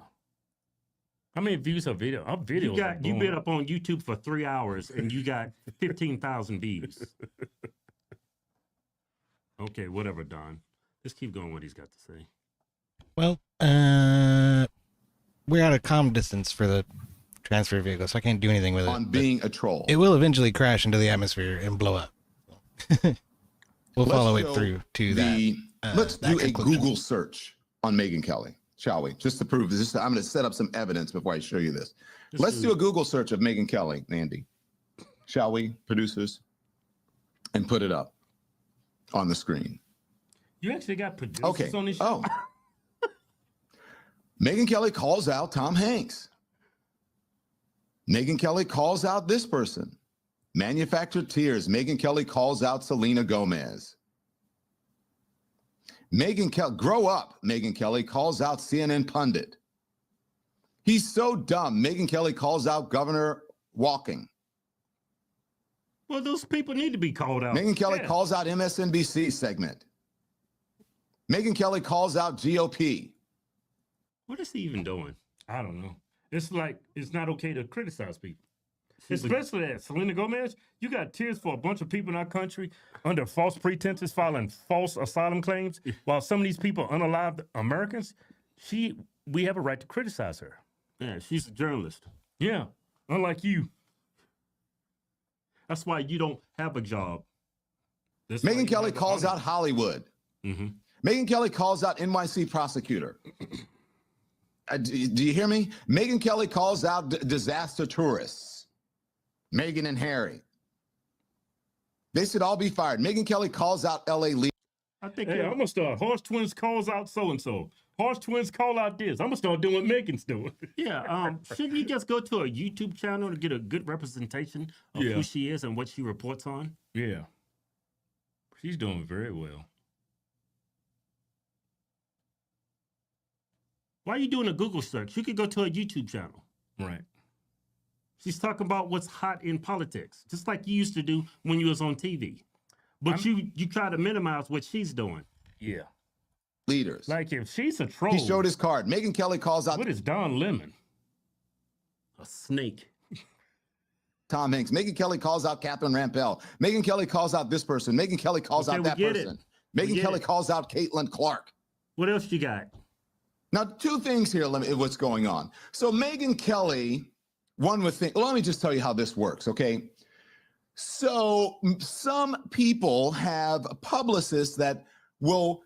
How many views her video? Her videos. You've been up on YouTube for 3 hours and you got 15,000 views. Okay, whatever, Don. Let's keep going what he's got to say. Well, we're out of comm distance for the transfer vehicle, so I can't do anything with it. On being a troll. It will eventually crash into the atmosphere and blow up. We'll follow it through to that. Let's do a Google search on Megyn Kelly, shall we? Just to prove this. I'm going to set up some evidence before I show you this. Let's do a Google search of Megyn Kelly, Andy. Shall we, producers? And put it up on the screen. You actually got producers on this show? Oh. Megyn Kelly calls out Tom Hanks. Megyn Kelly calls out this person. Manufactured tears. Megyn Kelly calls out Selena Gomez. Megyn Kelly, grow up. Megyn Kelly calls out CNN pundit. He's so dumb. Megyn Kelly calls out Governor Walking. Well, those people need to be called out. Megyn Kelly calls out MSNBC segment. Megyn Kelly calls out GOP. What is he even doing? I don't know. It's like it's not okay to criticize people. Especially that Selena Gomez, you got tears for a bunch of people in our country under false pretenses filing false asylum claims, while some of these people unalived Americans, we have a right to criticize her. Yeah, she's a journalist. Yeah, unlike you. That's why you don't have a job. Megyn Kelly calls out Hollywood. Mm-hmm. Megyn Kelly calls out NYC prosecutor. Do you hear me? Megyn Kelly calls out disaster tourists. Meghan and Harry. They should all be fired. Megyn Kelly calls out LA leaders. I think I'm going to start. Horse Twins calls out so-and-so. Horse Twins call out this. I'm going to start doing what Megan's doing. Yeah, shouldn't you just go to a YouTube channel to get a good representation of who she is and what she reports on? Yeah. She's doing very well. Why are you doing a Google search? You could go to a YouTube channel. Right. She's talking about what's hot in politics, just like you used to do when you was on TV. But you try to minimize what she's doing. Yeah. Leaders. Like if she's a troll. He showed his card. Megyn Kelly calls out. What is Don Lemon? A snake. Tom Hanks. Megyn Kelly calls out Catherine Rampell. Megyn Kelly calls out this person. Megyn Kelly calls out that person. Megyn Kelly calls out Caitlin Clark. What else you got? Now, two things here, what's going on. So Megyn Kelly, one would think, let me just tell you how this works, okay? So some people have publicists that will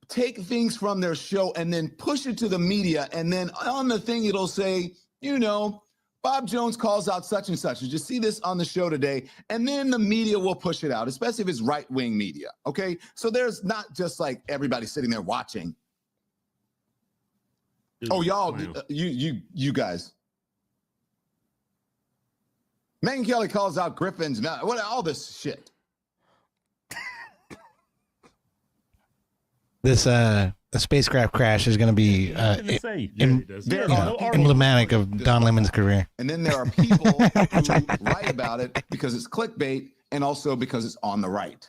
take things from their show and then push it to the media. And then on the thing, it'll say, Bob Jones calls out such and such. Did you see this on the show today? And then the media will push it out, especially if it's right-wing media, okay? So there's not just like everybody sitting there watching. Oh, y'all, you guys. Megyn Kelly calls out Griffins, what all this shit. This the spacecraft crash is going to be emblematic of Don Lemon's career. And then there are people who write about it because it's clickbait and also because it's on the right.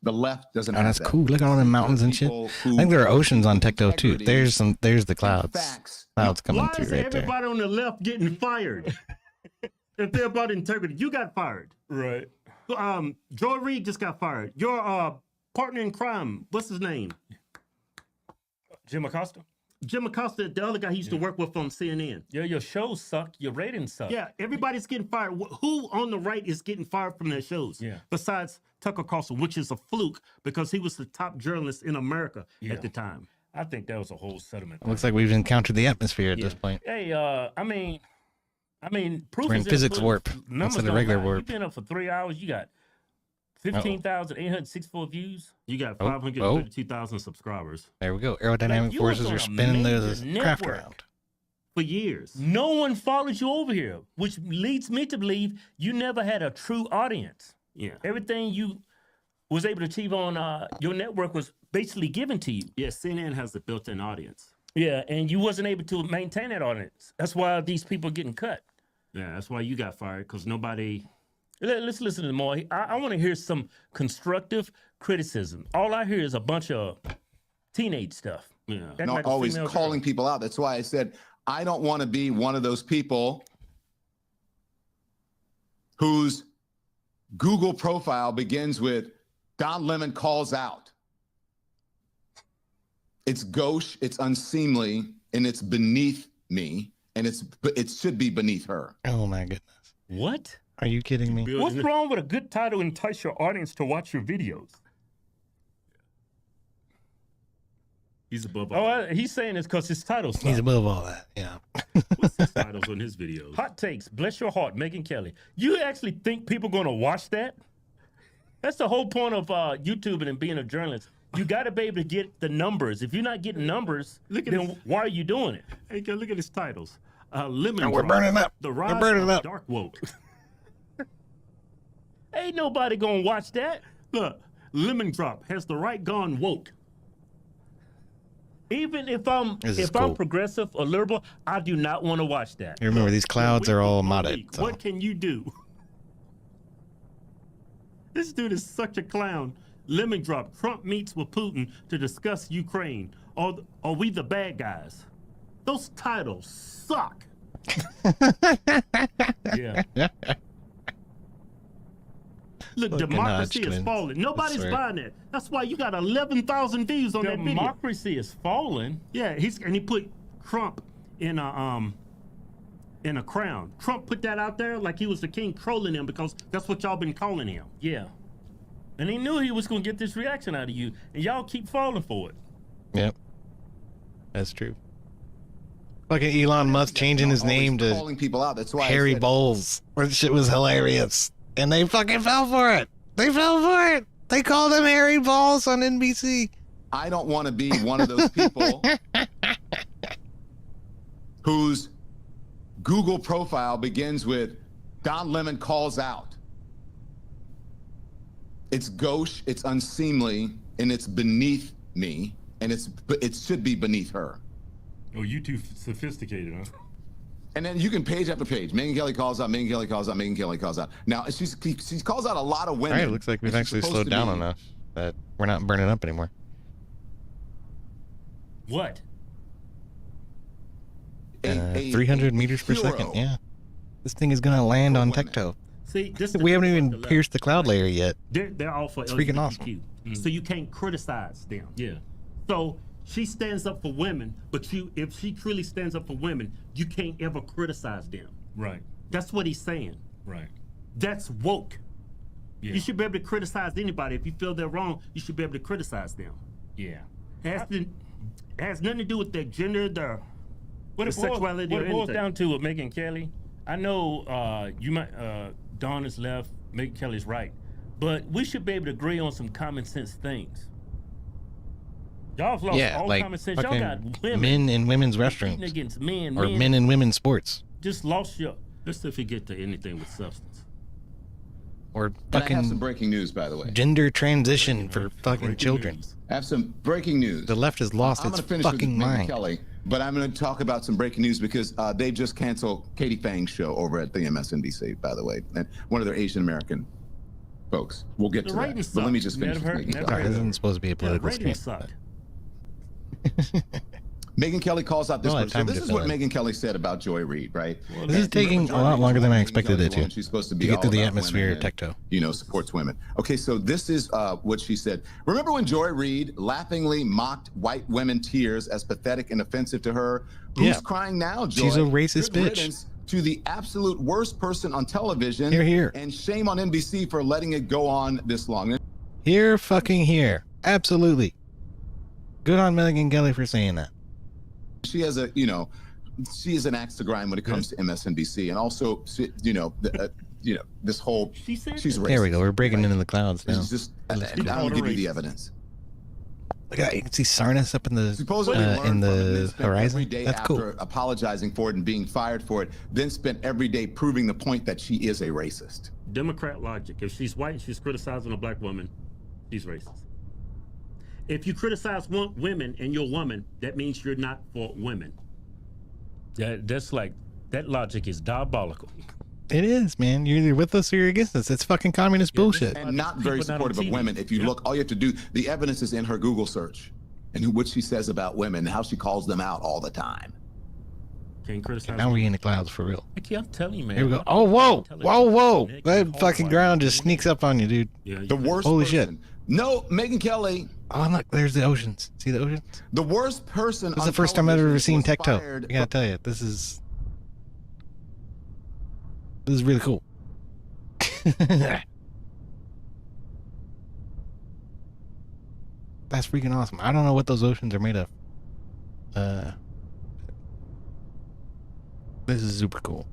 The left doesn't have that's that. cool. Look at all the mountains and shit. I think there are oceans on Tecto too. There's the clouds. Clouds coming through right there. Everybody on the left getting fired? If they're about integrity, you got fired. Right. Joy Reid just got fired. Your partner in crime, what's his name? Jim Acosta? Jim Acosta, the other guy he used to work with on CNN. Yeah, your shows suck. Your ratings suck. Yeah, everybody's getting fired. Who on the right is getting fired from their shows? Yeah. Besides Tucker Carlson, which is a fluke because he was the top journalist in America at the time. I think that was a whole settlement. It looks like we've encountered the atmosphere at this point. Hey, I mean, proof We're in is physics warp numbers instead of regular lie. warp. You've been up for 3 hours. You got 15,864 views. You got 532,000 subscribers. There we go. Aerodynamic forces are spinning the craft around. For years. No one followed you over here, which leads me to believe you never had a true audience. Yeah. Everything you was able to achieve on your network was basically given to you. Yeah, CNN has a built-in audience. Yeah, and you wasn't able to maintain that audience. That's why these people are getting cut. Yeah, that's why you got fired, because nobody... Let's listen to more. I want to hear some constructive criticism. All I hear is a bunch of teenage stuff. Yeah. Not always calling people out. That's why I said, I don't want to be one of those people whose Google profile begins with Don Lemon calls out. It's gauche, it's unseemly, and it's beneath me, and it should be beneath her. Oh my goodness. What? Are you kidding me? What's wrong with a good title to entice your audience to watch your videos? He's above all that. He's saying it's because his title's He's above all that, yeah. What's his titles on his videos? Hot takes, bless your heart, Megyn Kelly. You actually think people going to watch that? That's the whole point of YouTubing and being a journalist. You got to be able to get the numbers. If you're not getting numbers, then why are you doing it? Hey, look at his titles. Lemon we're burning up. The We're burning up. Dark woke. Ain't nobody gonna watch that. Look, Lemon Drop has the right gone woke. Even if I'm progressive or liberal, I do not want to watch that. You remember these clouds are all modded. So. What can you do? This dude is such a clown. Lemon Drop. Trump meets with Putin to discuss Ukraine. Are we the bad guys? Those titles suck. Yeah. Look, democracy is falling. Nobody's buying it. That's why you got 11,000 views on that video. Democracy is falling. Yeah, he put Trump in a crown. Trump put that out there like he was the king, trolling him because that's what y'all been calling him. Yeah, and he knew he was gonna get this reaction out of you, and y'all keep falling for it. Yep, that's true. Fucking Elon Musk changing his name to calling people out. That's why Harry Bowles. Where shit was hilarious. And they fucking fell for it. They fell for it. They called him Harry Balls on NBC. I don't want to be one of those people whose Google profile begins with Don Lemon calls out. It's gauche, it's unseemly, and it's beneath me, and it should be beneath her. Oh, you too sophisticated, huh? And then you can page after page. Megyn Kelly calls out, Megyn Kelly calls out, Megyn Kelly calls out. Now, she calls out a lot of women. All right, it looks like we've actually slowed down enough that we're not burning up anymore. What? 300 meters per second, yeah. This thing is going to land on Tecto. See, we haven't even pierced the cloud layer yet. They're all for it's freaking awesome. Mm-hmm. So you can't criticize them. Yeah. So she stands up for women, but if she truly stands up for women, you can't ever criticize them. Right. That's what he's saying. Right. That's woke. Yeah. You should be able to criticize anybody. If you feel they're wrong, you should be able to criticize them. Yeah. It has nothing to do with their gender, their sexuality, or anything. What it boils down to with Megyn Kelly I know you might Dawn is left, Megyn Kelly's right, but we should be able to agree on some common sense things. Y'all have lost all like common sense. Y'all got women men in women's restrooms against men, or men in women's sports, just lost your. Let's see if we get to anything with substance. or And I have some fucking breaking news, by the way. gender transition for fucking children. I have some breaking news. The left has lost I'm its gonna finish fucking with Megyn mind. Kelly, but I'm going to talk about some breaking news because they just canceled Katie Fang's show over at the MSNBC, by the way, and one of their Asian American folks. We'll get The to that. ratings But let me suck. just finish Never with heard- Megyn never Kelly. Sorry, this isn't supposed to be a political ratings statement. suck. Megyn Kelly calls out this Well, one. So time this to is what fill in. Megyn Kelly said about Joy Reid, right? This is taking a lot longer than I expected it to. She's supposed to be get through all the about atmosphere women of Tecto. and, you know, supports women. Okay, so this is what she said. Remember when Joy Reid laughingly mocked white women tears as pathetic and offensive to her? Who's Yeah. crying now, Joy? She's a racist Good bitch. riddance to the absolute worst person on television. Here, here. And shame on NBC for letting it go on this long. Here, fucking here. Absolutely. Good on Megyn Kelly for saying that. She has a, you know, she is an axe to grind when it comes to MSNBC, and also, you know, this whole. She's racist. There we go. We're breaking into the clouds now. It's just, I'm gonna give you the evidence. Look at that. You can see Sarnas up in the Supposedly learned from it, then spent horizon. every day That's after cool. apologizing for it and being fired for it, then spent every day proving the point that she is a racist. Democrat logic. If she's white and she's criticizing a black woman, she's racist. If you criticize women and you're a woman, that means you're not for women. That's like, that logic is diabolical. It is, man. You're either with us or you're against us. It's fucking communist bullshit. And not very supportive of women. If you look, all you have to do, the evidence is in her Google search and what she says about women and how she calls them out all the time. Can't criticize. Now we're in the clouds for real. I'm telling you, man. Here we go. Oh, whoa. Whoa, whoa. That fucking ground just sneaks up on you, dude. The worst Holy person. shit. No, Megyn Kelly. Oh, look, there's the oceans. See the oceans? The worst person. This is the first time I've ever seen Tecto. I gotta tell you, this is really cool. That's freaking awesome. I don't know what those oceans are made of. This is super cool.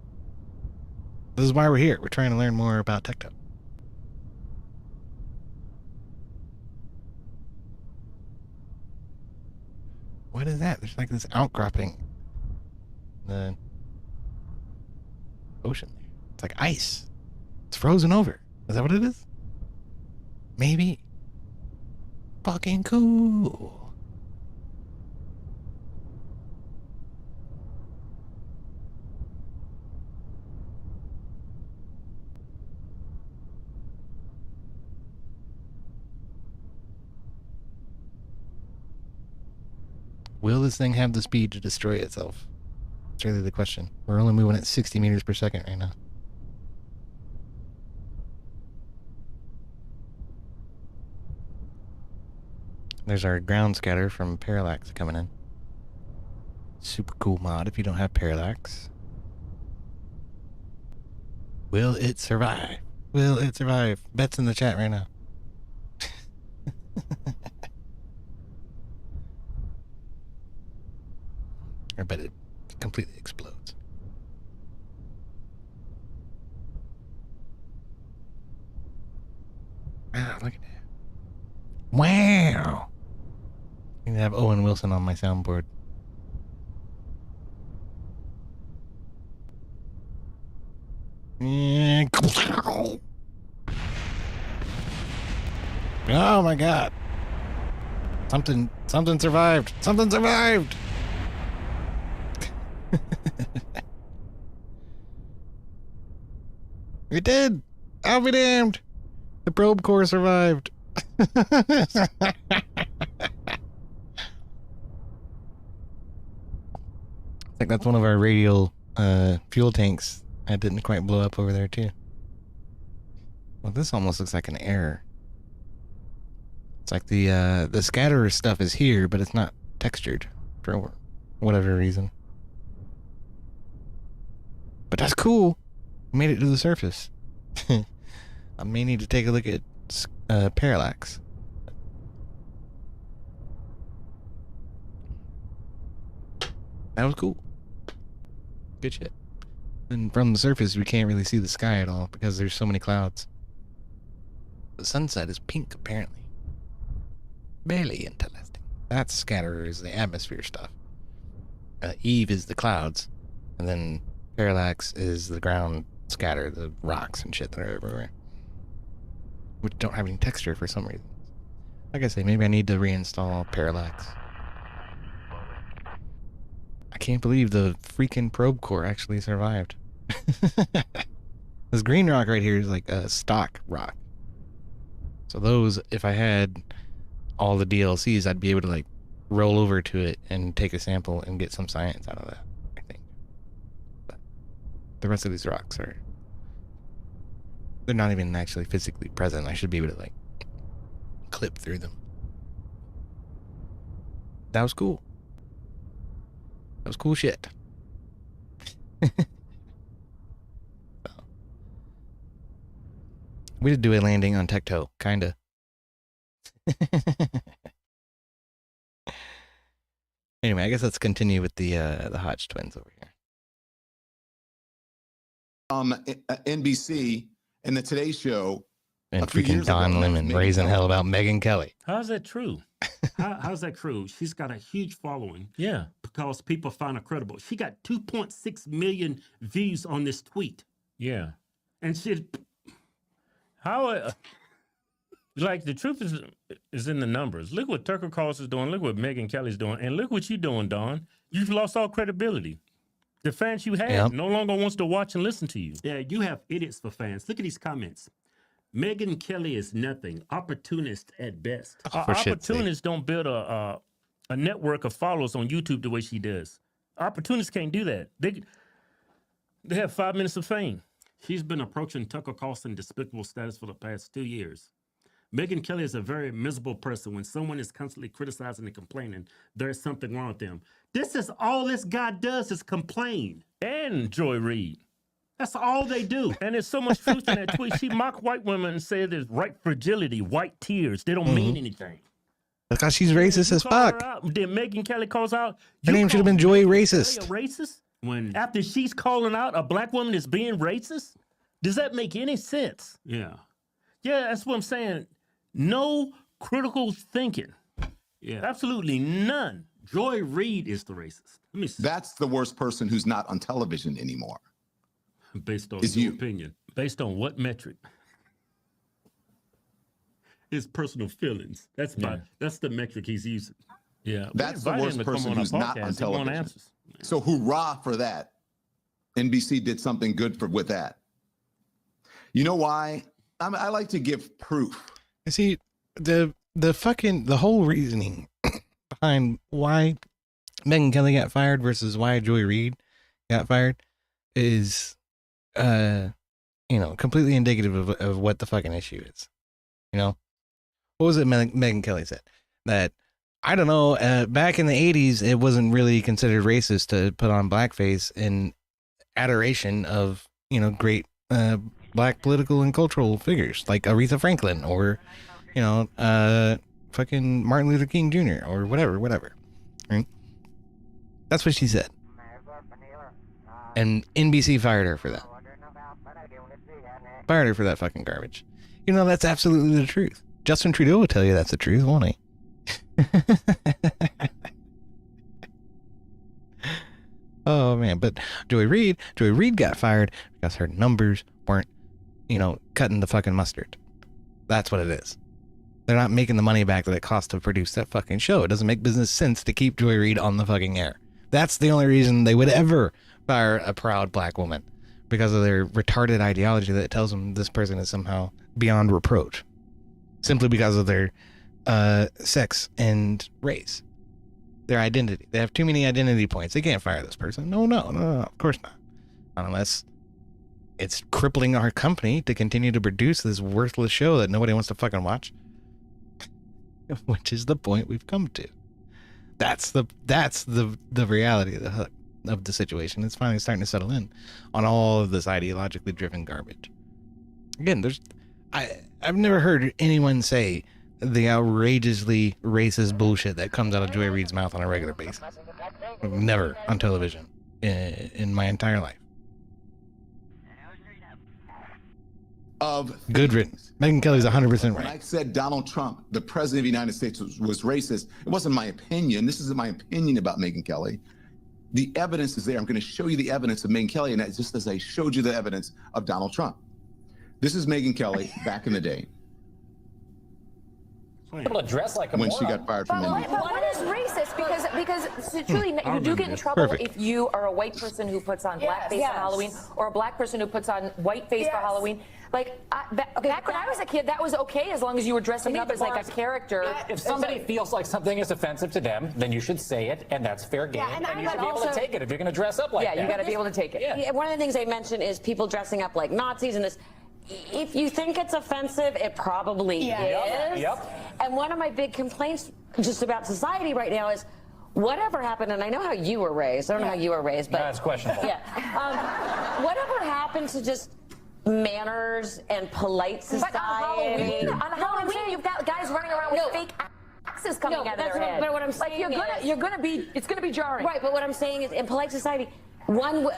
This is why we're here. We're trying to learn more about Tecto. What is that? There's like this outcropping in the ocean there. It's like ice. It's frozen over. Is that what it is? Maybe. Fucking cool. Will this thing have the speed to destroy itself? That's really the question. We're only moving at 60 meters per second right now. There's our ground scatter from Parallax coming in. Super cool mod if you don't have Parallax. Will it survive? Will it survive? Bets in the chat right now. I bet it completely explodes. Wow, look at that. Wow. I need to have Owen Wilson on my soundboard. Oh my god. Something survived. Something survived. It did. I'll be damned. The probe core survived. I think that's one of our radial fuel tanks. That didn't quite blow up over there too. Well, this almost looks like an error. It's like the scatterer stuff is here, but it's not textured for whatever reason. But that's cool. We made it to the surface. I may need to take a look at Parallax. That was cool. Good shit. And from the surface, we can't really see the sky at all because there's so many clouds. The sunset is pink, apparently. Barely interesting. That scatterer is the atmosphere stuff. Eve is the clouds. And then parallax is the ground scatter, the rocks and shit that are everywhere. Which don't have any texture for some reason. Like I say, maybe I need to reinstall parallax. I can't believe the freaking probe core actually survived. This green rock right here is like a stock rock. So those, if I had all the DLCs, I'd be able to like roll over to it and take a sample and get some science out of that, I think. But the rest of these rocks are, they're not even actually physically present. I should be able to like clip through them. That was cool. That was cool shit. So, we did do a landing on Tecto, kinda. Anyway, I guess let's continue with the Hodge twins over here. NBC and the Today Show. And freaking Don Lemon raising hell about Megyn Kelly. How's that true? How's that true? She's got a huge following. Yeah. Because people find her credible. She got 2.6 million views on this tweet. Yeah. And she... How... like, the truth is in the numbers. Look what Tucker Carlson's doing. Look what Megyn Kelly's doing. And look what you're doing, Don. You've lost all credibility. The fans you had no longer wants to watch and listen to you. Yeah, you have idiots for fans. Look at these comments. Megyn Kelly is nothing. Opportunist at best. Opportunists don't build a network of followers on YouTube the way she does. Opportunists can't do that. They have 5 minutes of fame. She's been approaching Tucker Carlson despicable status for the past 2 years. Megyn Kelly is a very miserable person. When someone is constantly criticizing and complaining, there's something wrong with them. This is all this guy does is complain. And Joy Reid. That's all they do. And there's so much truth in that tweet. She mocked white women and said there's white fragility, white tears. They don't mean anything. Because she's racist as fuck. Then Megyn Kelly calls out. Her name should have been Joy Racist. Racist? When after she's calling out a black woman is being racist? Does that make any sense? Yeah. Yeah, that's what I'm saying. No critical thinking. Yeah. Absolutely none. Joy Reid is the racist. Let me see. That's the worst person who's not on television anymore. Based on your opinion. Based on what metric? His personal feelings. That's the metric he's using. Yeah. That's the worst person who's not on television. So hoorah for that. NBC did something good with that. You know why? I like to give proof. See, the whole reasoning behind why Megyn Kelly got fired versus why Joy Reid got fired is completely indicative of what the fucking issue is. You know, what was it Megyn Kelly said? That, I don't know, back in the 80s, it wasn't really considered racist to put on blackface in adoration of, great black political and cultural figures like Aretha Franklin or, fucking Martin Luther King Jr. or whatever. Right? That's what she said. And NBC fired her for that. Fired her for that fucking garbage. That's absolutely the truth. Justin Trudeau will tell you that's the truth, won't he? Oh man, but Joy Reid got fired because her numbers weren't, cutting the fucking mustard. That's what it is. They're not making the money back that it cost to produce that fucking show. It doesn't make business sense to keep Joy Reid on the fucking air. That's the only reason they would ever fire a proud black woman, because of their retarded ideology that tells them this person is somehow beyond reproach, simply because of their sex and race, their identity. They have too many identity points. They can't fire this person. No, of course not. Not unless it's crippling our company to continue to produce this worthless show that nobody wants to fucking watch. Which is the point we've come to. That's the reality of the situation. It's finally starting to settle in on all of this ideologically driven garbage. Again, I've never heard anyone say the outrageously racist bullshit that comes out of Joy Reid's mouth on a regular basis. Never on television in my entire life. of Good riddance. Megyn Kelly's 100% When I right. said Donald Trump, the president of the United States, was racist, it wasn't my opinion. This isn't my opinion about Megyn Kelly. The evidence is there. I'm going to show you the evidence of Megyn Kelly, and that's just as I showed you the evidence of Donald Trump. This is Megyn Kelly back in the day. Able to dress like a when moron. she got fired from NBC. But what is racist? Because truly, you do get in trouble if you are a white person who puts on blackface on Halloween, or a black person who puts on whiteface for Halloween. Like, back when I was a kid, that was okay as long as you were dressing up as like a character. If somebody feels like something is offensive to them, then you should say it, and that's fair game. and you should be able to take it if you're going to dress up like that. Yeah, you got to be able to take it. Yeah, one of the things they mentioned is people dressing up like Nazis and this. If you think it's offensive, it probably is. Yep. And one of my big complaints just about society right now is whatever happened, and I know how you were raised. I don't know how you were raised, but that's questionable. Yeah. Whatever happened to just manners and polite society? But on Halloween, you've got guys running around with fake axes coming out of their head. But what I'm saying you're gonna be, it's gonna be jarring. Right. But what I'm saying is, in polite society,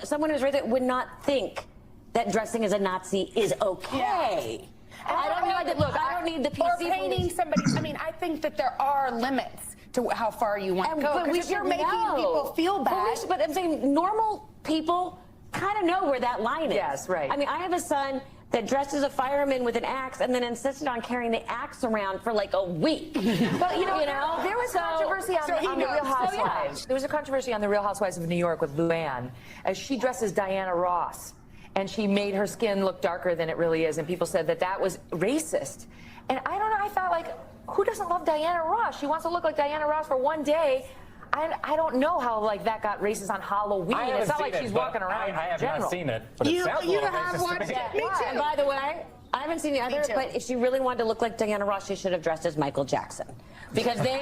someone who's raised would not think that dressing as a Nazi is okay. I don't need the PC. Or painting somebody. I mean, I think that there are limits to how far you want to go. But If you're making people feel bad. But I'm saying normal people kind of know where that line is. Yes, right. I mean, I have a son that dressed as a fireman with an axe and then insisted on carrying the axe around for like a week. But there was controversy on the Real Housewives. There was a controversy on the Real Housewives of New York with Luann, as she dressed as Diana Ross, and she made her skin look darker than it really is, and people said that that was racist. And I don't know. I thought, like, who doesn't love Diana Ross? She wants to look like Diana Ross for one day. I don't know how like that got racist on Halloween. It's not like she's walking around. I have not seen it, but it sounds a little have racist watched to me. it. Me too. And by the way, I haven't seen the other, but if she really wanted to look like Diana Ross, she should have dressed as Michael Jackson. Because they...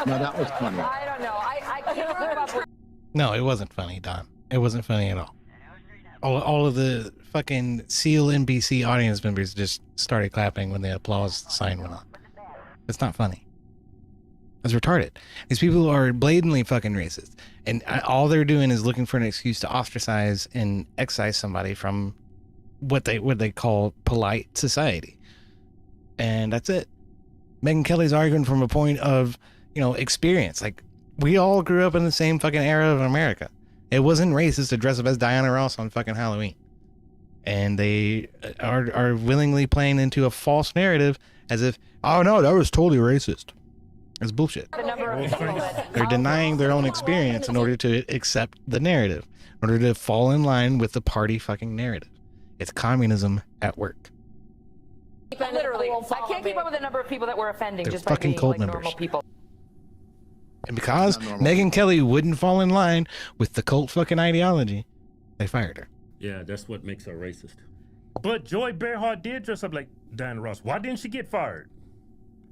No, that was funny. I don't know. I can't remember. No, it wasn't funny, Don. It wasn't funny at all. All of the fucking SEAL NBC audience members just started clapping when the applause sign went on. It's not funny. It's retarded. These people are blatantly fucking racist. And all they're doing is looking for an excuse to ostracize and excise somebody from what they call polite society. And that's it. Megyn Kelly's arguing from a point of, experience. Like, we all grew up in the same fucking era of America. It wasn't racist to dress up as Diana Ross on fucking Halloween. And they are willingly playing into a false narrative as if, oh no, that was totally racist. It's bullshit. They're denying their own experience in order to accept the narrative, in order to fall in line with the party fucking narrative. It's communism at work. Literally, I can't keep up with the number of people that were offending They're just by fucking being cult like normal members. people. And because Megyn Kelly wouldn't fall in line with the cult fucking ideology, they fired her. Yeah, that's what makes her racist. But Joy Behar did dress up like Diana Ross. Why didn't she get fired?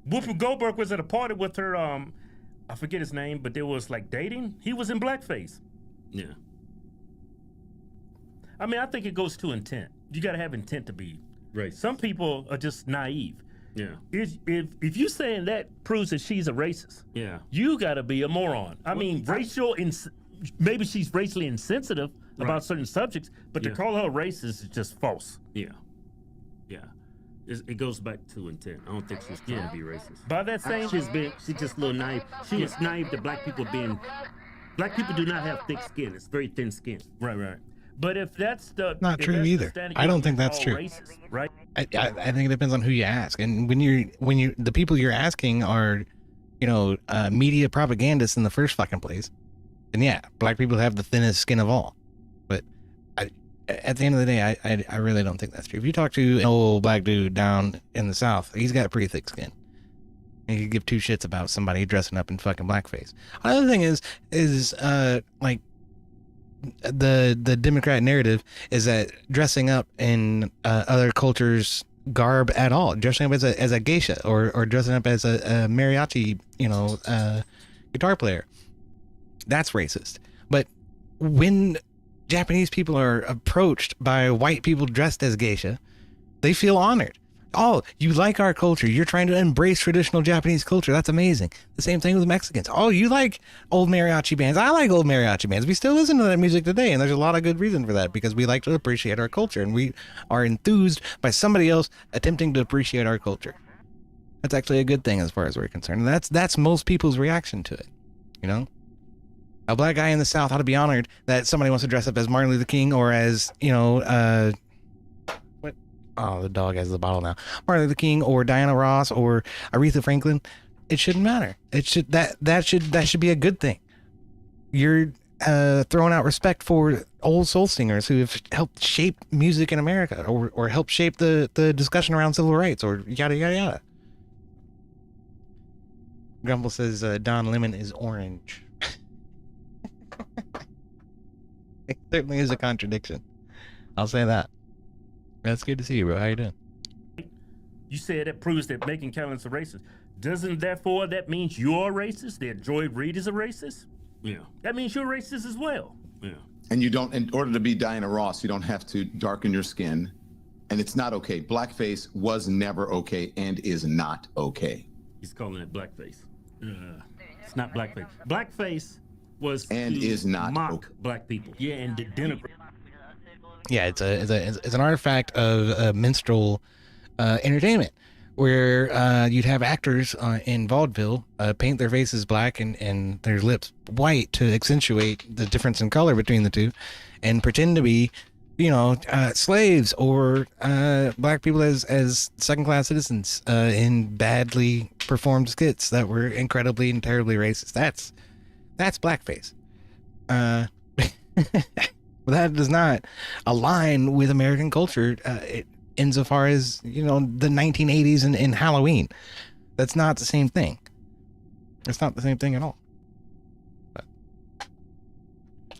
Whoopi Goldberg was at a party with her, I forget his name, but they was like dating. He was in blackface. Yeah. I mean, I think it goes to intent. You got to have intent to be racist. Some people are just naive. Yeah. If you saying that proves that she's a racist, yeah, you got to be a moron. I mean, maybe she's racially insensitive about certain subjects, but to call her racist is just false. Yeah. Yeah. It goes back to intent. I don't think she's trying to be racist. By that same, she's just a little naive. She is naive to black people do not have thick skin. It's very thin skin. Right. But if that's the Not true either. I don't think that's true. Racist, right? I think it depends on who you ask, and when you the people you're asking are, media propagandists in the first fucking place, then yeah, black people have the thinnest skin of all. But at the end of the day, I really don't think that's true. If you talk to an old black dude down in the South, he's got pretty thick skin. And he could give two shits about somebody dressing up in fucking blackface. Another thing is like the Democrat narrative is that dressing up in other cultures' garb at all, dressing up as a geisha or dressing up as a mariachi, guitar player, that's racist. But when Japanese people are approached by white people dressed as geisha, they feel honored. Oh, you like our culture. You're trying to embrace traditional Japanese culture. That's amazing. The same thing with Mexicans. Oh, you like old mariachi bands. I like old mariachi bands. We still listen to that music today, and there's a lot of good reason for that, because we like to appreciate our culture, and we are enthused by somebody else attempting to appreciate our culture. That's actually a good thing as far as we're concerned. And that's most people's reaction to it, you know? A black guy in the South ought to be honored that somebody wants to dress up as Martin Luther King or as, you know, what? Oh, the dog has the bottle now. Martin Luther King or Diana Ross or Aretha Franklin. It shouldn't matter. It should that should be a good thing. You're throwing out respect for old soul singers who have helped shape music in America or helped shape the discussion around civil rights or yada yada yada. Grumble says Don Lemon is orange. It certainly is a contradiction. I'll say that. That's good to see you, bro. How you doing? You said that proves that Megan Kelly's a racist. Doesn't therefore that means you're a racist? That Joy Reid is a racist? Yeah. That means you're racist as well. Yeah. And you don't, in order to be Diana Ross, you don't have to darken your skin. And it's not okay. Blackface was never okay and is not okay. He's calling it blackface. It's not blackface. Blackface was and is not mock okay. Black people. Yeah, and denigrate. Yeah, it's an artifact of minstrel entertainment, where you'd have actors in vaudeville paint their faces black and their lips white to accentuate the difference in color between the two, and pretend to be, you know, slaves or black people as second-class citizens in badly performed skits that were incredibly and terribly racist. That's blackface. That does not align with American culture insofar as, you know, the 1980s and Halloween. That's not the same thing. It's not the same thing at all. But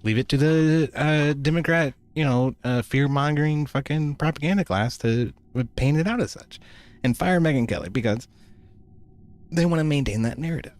leave it to the Democrat, you know, fear-mongering fucking propaganda class to paint it out as such. And fire Megyn Kelly because they want to maintain that narrative.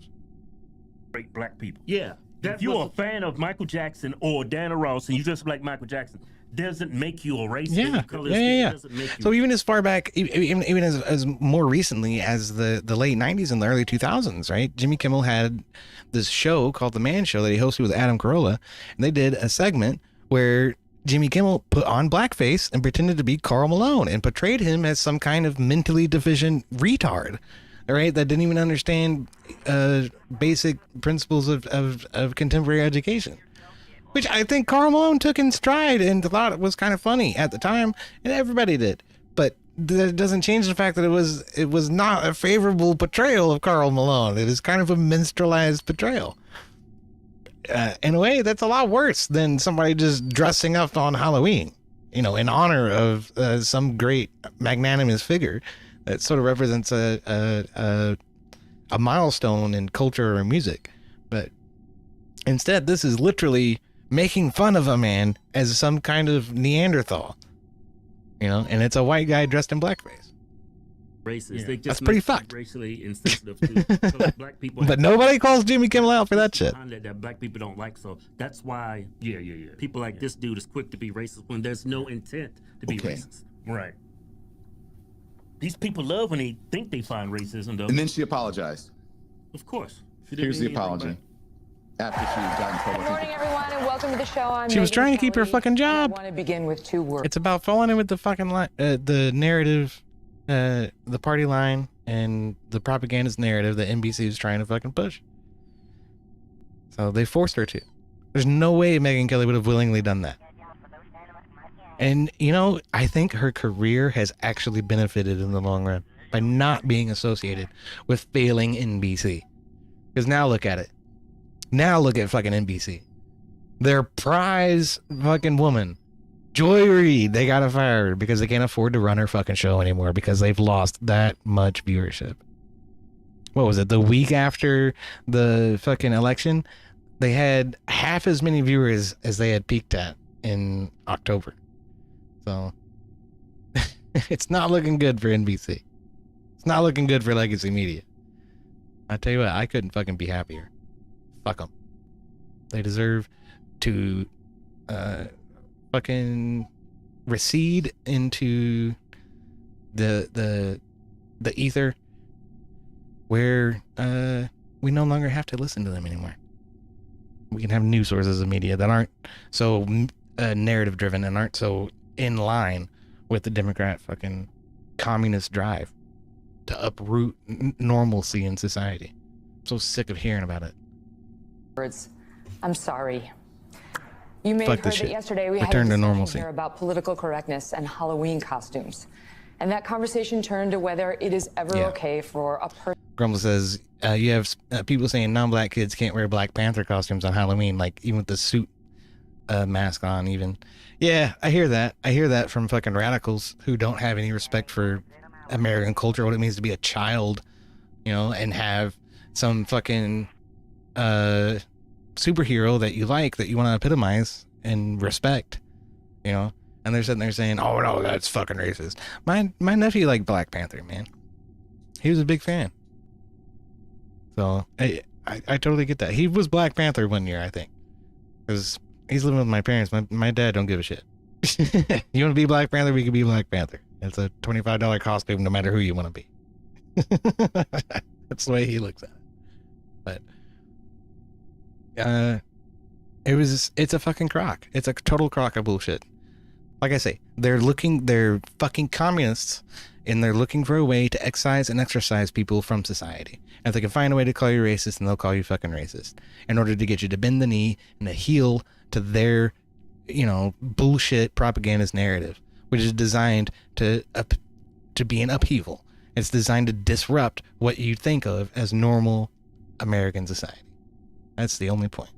Great black people. Yeah. If you're a fan of Michael Jackson or Diana Ross and you dress like Michael Jackson, doesn't make you a racist. Yeah. Doesn't make you. So even as far back, even as more recently as the late 90s and the early 2000s, right? Jimmy Kimmel had this show called The Man Show that he hosted with Adam Carolla, and they did a segment where Jimmy Kimmel put on blackface and pretended to be Karl Malone and portrayed him as some kind of mentally deficient retard. All right, that didn't even understand basic principles of contemporary education, which I think Karl Malone took in stride and thought it was kind of funny at the time, and everybody did. But that doesn't change the fact that it was not a favorable portrayal of Karl Malone. It is kind of a minstrelized portrayal. In a way, that's a lot worse than somebody just dressing up on Halloween, you know, in honor of some great magnanimous figure. That sort of represents a milestone in culture or music. But instead, this is literally making fun of a man as some kind of Neanderthal. You know, and it's a white guy dressed in blackface. Racist. Yeah. They just That's pretty fucked. Racially insensitive to black people. But nobody calls Jimmy Kimmel out for that shit. That black people don't like, so that's why people like this dude is quick to be racist when there's no intent to be racist. Right. These people love when they think they find racism, though. And then she apologized. Of course. Here's the apology. After she got in trouble. Good morning, everyone, and welcome to the show. She was trying to keep her fucking job. I want to begin with 2 words. It's about falling in with the fucking the narrative, the party line, and the propagandist narrative that NBC is trying to fucking push. So they forced her to. There's no way Megyn Kelly would have willingly done that. And, you know, I think her career has actually benefited in the long run by not being associated with failing NBC. Because now look at it. Now look at fucking NBC. Their prize fucking woman, Joy Reid, they got her fired because they can't afford to run her fucking show anymore because they've lost that much viewership. What was it? The week after the fucking election, they had half as many viewers as they had peaked at in October. So it's not looking good for NBC. It's not looking good for legacy media. I tell you what, I couldn't fucking be happier. Fuck them. They deserve to fucking recede into the the ether where we no longer have to listen to them anymore. We can have new sources of media that aren't so narrative driven and aren't so in line with the Democrat fucking communist drive to uproot normalcy in society. I'm so sick of hearing about it. Words. I'm sorry. You may Fuck have heard this that shit. yesterday we Return to had a normalcy. discussion here about political correctness and Halloween costumes. And that conversation turned to whether it is ever okay for a person. Grumble says, you have people saying non-black kids can't wear Black Panther costumes on Halloween, like even with the suit mask on even. Yeah, I hear that. I hear that from fucking radicals who don't have any respect for American culture, what it means to be a child, you know, and have some fucking superhero that you like, that you want to epitomize and respect, you know, and they're sitting there saying, oh no, that's fucking racist. My nephew liked Black Panther, man. He was a big fan. So I totally get that. He was Black Panther one year, I think, because he's living with my parents. My dad don't give a shit. You want to be Black Panther? We can be Black Panther. It's a $25 costume no matter who you want to be. That's the way he looks at it. But it's a fucking crock. It's a total crock of bullshit. Like I say, they're fucking communists, and they're looking for a way to excise and exercise people from society. And if they can find a way to call you racist, then they'll call you fucking racist in order to get you to bend the knee and to heel to their, you know, bullshit propagandist narrative, which is designed to be an upheaval. It's designed to disrupt what you think of as normal American society. That's the only point.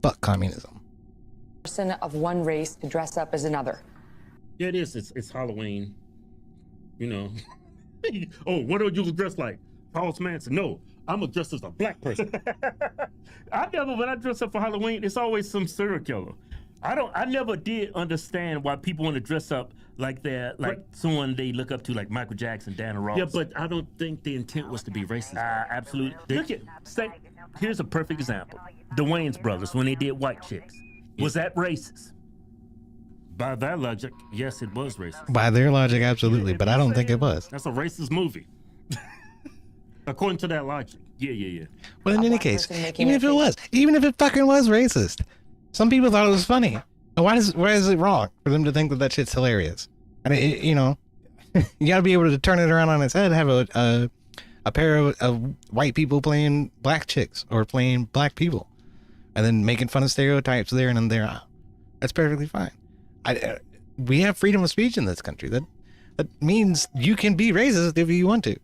Fuck communism. Person of one race to dress up as another. Yeah, it is. It's Halloween. You know. Oh, what are you dressed like? Paul Manson? No, I'm gonna dress as a black person. When I dress up for Halloween, it's always some serial killer. I never did understand why people want to dress up like they're like someone they look up to, like Michael Jackson, Diana Ross. Yeah, but I don't think the intent was to be racist. Absolutely. Here's a perfect example. The Wayans brothers, when they did White Chicks. Was that racist? By that logic, yes, it was racist. By their logic, absolutely, but I don't think it was. That's a racist movie. According to that logic. Yeah. Well, in any case, even if it fucking was racist, some people thought it was funny. Why is it wrong for them to think that shit's hilarious? I mean, you know, you gotta be able to turn it around on its head, have a pair of white people playing black chicks or playing black people, and then making fun of stereotypes there and there out. That's perfectly fine. We have freedom of speech in this country. That means you can be racist if you want to.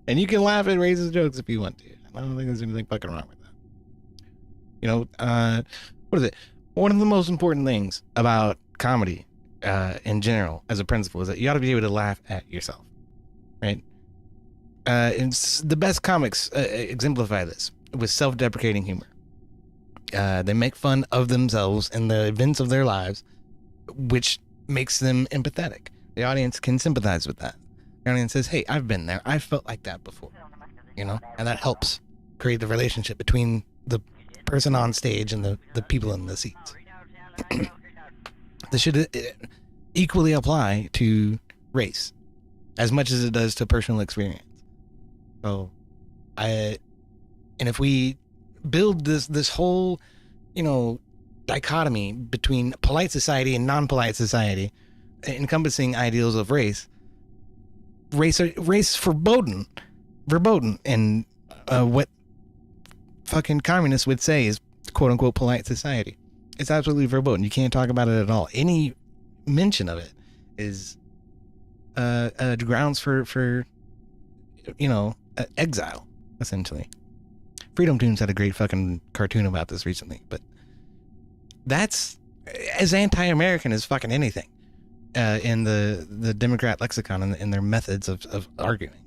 And you can laugh at racist jokes if you want to. I don't think there's anything fucking wrong with that. You know, what is it? One of the most important things about comedy in general as a principle is that you ought to be able to laugh at yourself, right? And the best comics exemplify this with self-deprecating humor. They make fun of themselves and the events of their lives, which makes them empathetic. The audience can sympathize with that. The audience says, hey, I've been there. I've felt like that before, you know? And that helps create the relationship between the person on stage and the people in the seats. This should equally apply to race as much as it does to personal experience. So, and if we build this whole, you know, dichotomy between polite society and non-polite society, encompassing ideals of race verboten, and what fucking communists would say is quote unquote polite society. It's absolutely verboten. You can't talk about it at all. Any mention of it is grounds for you know, exile, essentially. Freedom Tunes had a great fucking cartoon about this recently, but that's as anti-American as fucking anything in the Democrat lexicon and in their methods of arguing.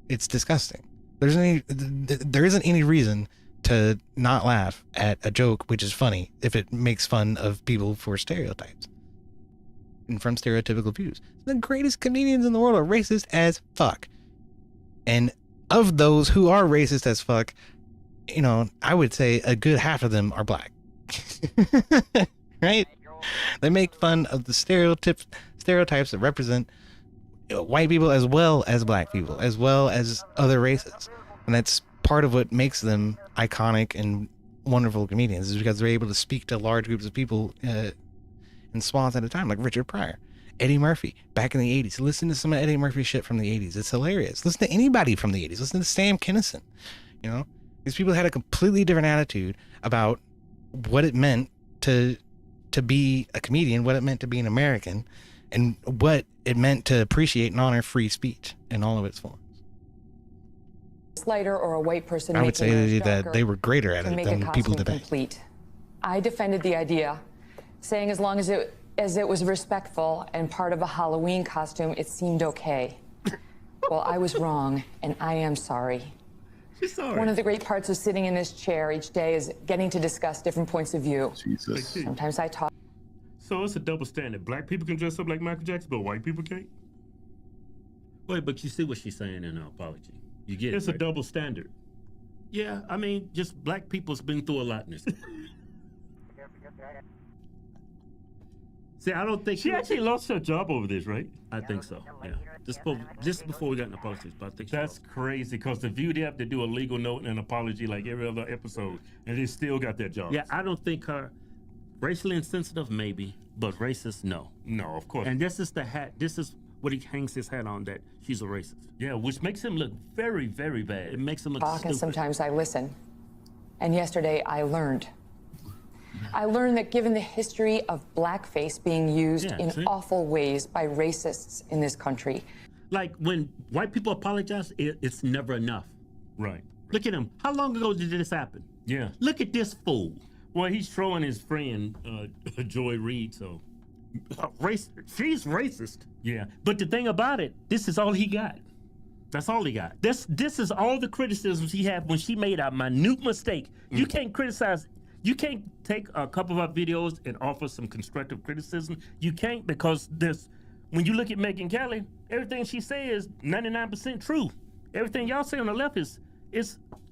It's disgusting. There isn't any reason to not laugh at a joke which is funny if it makes fun of people for stereotypes and from stereotypical views. The greatest comedians in the world are racist as fuck. And of those who are racist as fuck, you know, I would say a good half of them are black. Right? They make fun of the stereotypes that represent white people as well as black people, as well as other races. And that's part of what makes them iconic and wonderful comedians, is because they're able to speak to large groups of people in swaths at a time, like Richard Pryor, Eddie Murphy, back in the 80s. Listen to some of Eddie Murphy shit from the 80s. It's hilarious. Listen to anybody from the 80s. Listen to Sam Kinison. You know, these people had a completely different attitude about what it meant to be a comedian, what it meant to be an American, and what it meant to appreciate and honor free speech in all of its forms. Lighter or a white person. I would say that they were greater at it than people today. Complete. I defended the idea, saying as long as it was respectful and part of a Halloween costume, it seemed okay. Well, I was wrong, and I am sorry. She's sorry. One of the great parts of sitting in this chair each day is getting to discuss different points of view. Jesus. Sometimes I talk. So it's a double standard. Black people can dress up like Michael Jackson, but white people can't? Wait, but you see what she's saying in her apology. You get It's it, right? a double standard. Yeah, I mean, just black people's been through a lot in this. See, I don't think she actually lost her job over this, right? I think so. Yeah, just before we got in apologies, but I think that's crazy. Because the View, they have to do a legal note and an apology like every other episode, and they still got their job. Yeah, I don't think her racially insensitive, maybe, but racist, no. No, of course. And this is the hat. This is what he hangs his hat on, that she's a racist. Yeah, which makes him look very, very bad. It makes him look Talk, stupid. and sometimes I listen. And yesterday I learned. I learned that given the history of blackface being used in awful ways by racists in this country. Like when white people apologize, it's never enough. Right. Look at him. How long ago did this happen? Yeah. Look at this fool. Well, he's trolling his friend, Joy Reid, so. She's racist. Yeah. But the thing about it, this is all he got. That's all he got. This is all the criticisms he had when she made a minute mistake. You can't criticize. You can't take a couple of our videos and offer some constructive criticism. You can't, because when you look at Megyn Kelly, everything she says is 99% true. Everything y'all say on the left is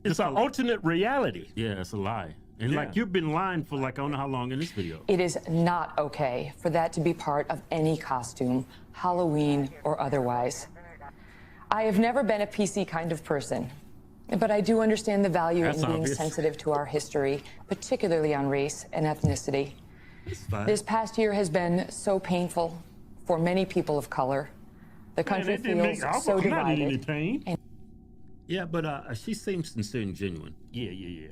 an alternate reality. Yeah, it's a lie. And like you've been lying for like I don't know how long in this video. It is not okay for that to be part of any costume, Halloween or otherwise. I have never been a PC kind of person, but I do understand the value in being sensitive to our history, particularly on race and ethnicity. This past year has been so painful for many people of color. The country feels so divided. Yeah, but she seems sincere and genuine. Yeah.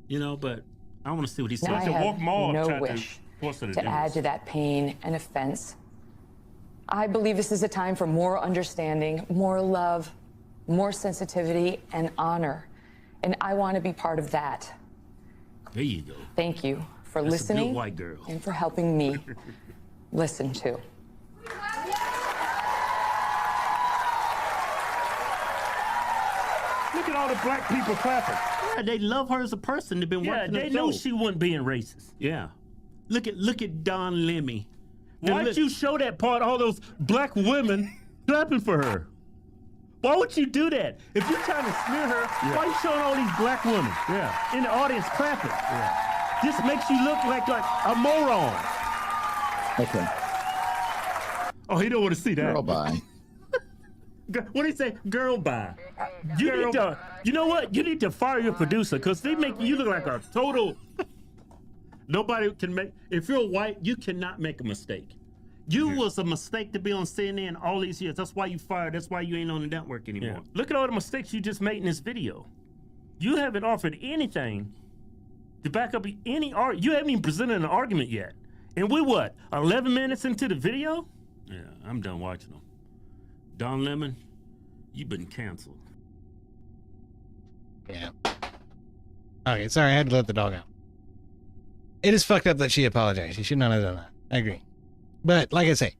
You know, but I want to see what he says. I have no wish to add to that pain and offense. I believe this is a time for more understanding, more love, more sensitivity, and honor. And I want to be part of that. There you go. Thank you for listening a good white girl. and for helping me listen too. Look at all the black people clapping. Yeah, they love her as a person. They've been watching the show. Yeah, they knew she wasn't being racist. Yeah. Look at Don Lemmy. Why'd you show that part, all those black women clapping for her? Why would you do that? If you're trying to smear her, why are you showing all these black women in the audience clapping? Yeah. This makes you look like a moron. Okay. Oh, he don't want to see that. Girl, bye. What do you say? Girl, bye. You know what? You need to fire your producer, because they make you look like a total... Nobody can make... If you're white, you cannot make a mistake. You was a mistake to be on CNN all these years. That's why you fired. That's why you ain't on the network anymore. Yeah. Look at all the mistakes you just made in this video. You haven't offered anything to back up any argument. You haven't even presented an argument yet. And we're what, 11 minutes into the video? Yeah, I'm done watching them. Don Lemon, you've been canceled. Yeah. Okay, sorry, I had to let the dog out. It is fucked up that she apologized. She should not have done that. I agree. But, like I say,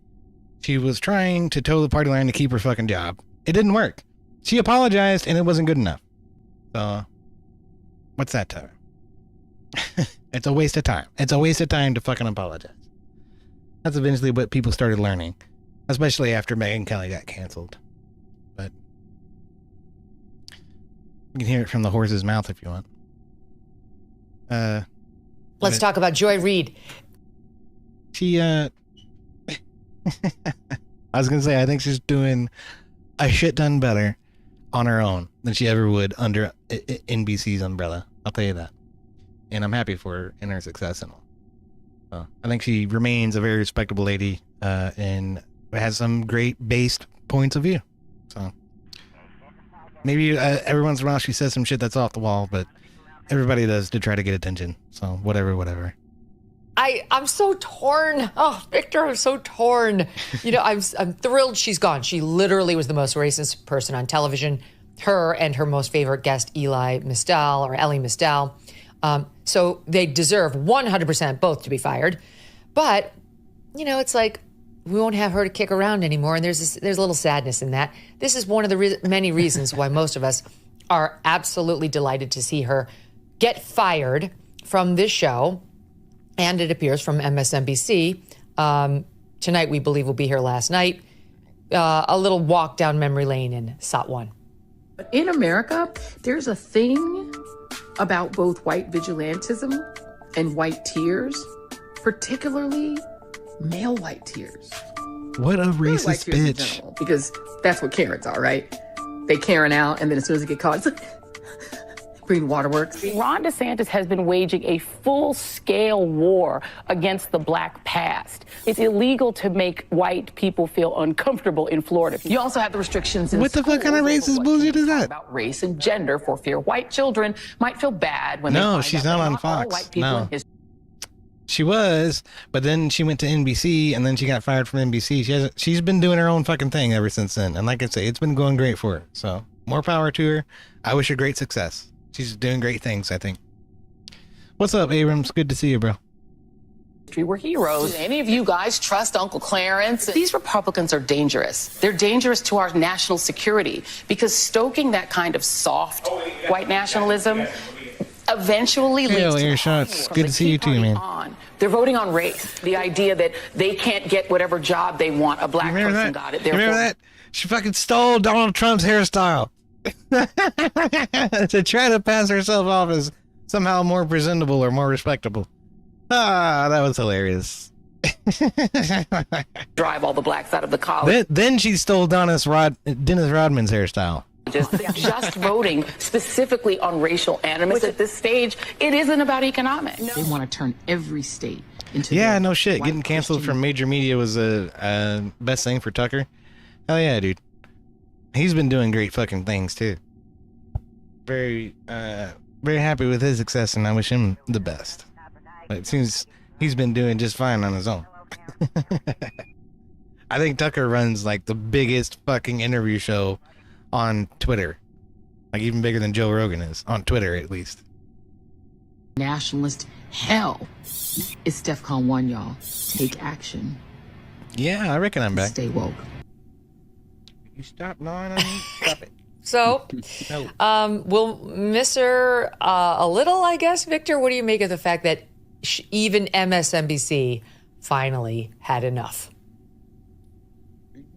she was trying to toe the party line to keep her fucking job. It didn't work. She apologized, and it wasn't good enough. So, what's that to her? It's a waste of time. It's a waste of time to fucking apologize. That's eventually what people started learning. Especially after Megyn Kelly got canceled. But you can hear it from the horse's mouth if you want. Let's talk about Joy Reid. She, I was gonna say, I think she's doing a shit ton better on her own than she ever would under NBC's umbrella. I'll tell you that. And I'm happy for her and her success and all. I think she remains a very respectable lady and has some great based points of view. So maybe every once in a while she says some shit that's off the wall, but everybody does to try to get attention. So whatever. I'm so torn. Oh, Victor, I'm so torn. You know, I'm thrilled she's gone. She literally was the most racist person on television. Her and her most favorite guest, Ellie Mistel. So they deserve 100% both to be fired. But, you know, it's like we won't have her to kick around anymore. And there's a little sadness in that. This is one of the many reasons why most of us are absolutely delighted to see her get fired from this show. And it appears from MSNBC. Tonight, we believe, will be here last night. A little walk down memory lane in SOT 1. But in America, there's a thing about both white vigilantism and white tears, particularly male white tears. What a racist bitch. In general, because that's what Karens are, right? They Karen out, and then as soon as they get caught, it's like, Green Waterworks. Ron DeSantis has been waging a full-scale war against the black past. It's illegal to make white people feel uncomfortable in Florida. You also have the restrictions in what the fuck kind of racist bullshit is that? About race and gender for fear white children might feel bad when no, she's not on Fox. No. She was, but then she went to NBC, and then she got fired from NBC. She's been doing her own fucking thing ever since then. And like I say, it's been going great for her. So more power to her. I wish her great success. She's doing great things, I think. What's up, Abrams? Good to see you, bro. We're heroes. Do any of you guys trust Uncle Clarence? These Republicans are dangerous. They're dangerous to our national security because stoking that kind of soft white nationalism eventually leads to shots. Good to see you too, man. They're voting on race. The idea that they can't get whatever job they want, a black person got it. Remember that? She fucking stole Donald Trump's hairstyle. To try to pass herself off as somehow more presentable or more respectable. Ah, that was hilarious. Drive all the blacks out of the college. Then she stole Dennis Rodman's hairstyle. Just voting specifically on racial animus at this stage, it isn't about economics. They want to turn every state into no shit. Getting canceled from major media was a best thing for Tucker. Hell yeah, dude. He's been doing great fucking things too. Very happy with his success, and I wish him the best. But it seems he's been doing just fine on his own. I think Tucker runs like the biggest fucking interview show on Twitter. Like even bigger than Joe Rogan is, on Twitter at least. Nationalist hell. It's DEFCON 1, y'all. Take action. Yeah, I reckon I'm back. Stay woke. You stop gnawing on me? Stop it. So, we'll miss her a little, I guess. Victor, what do you make of the fact that even MSNBC finally had enough?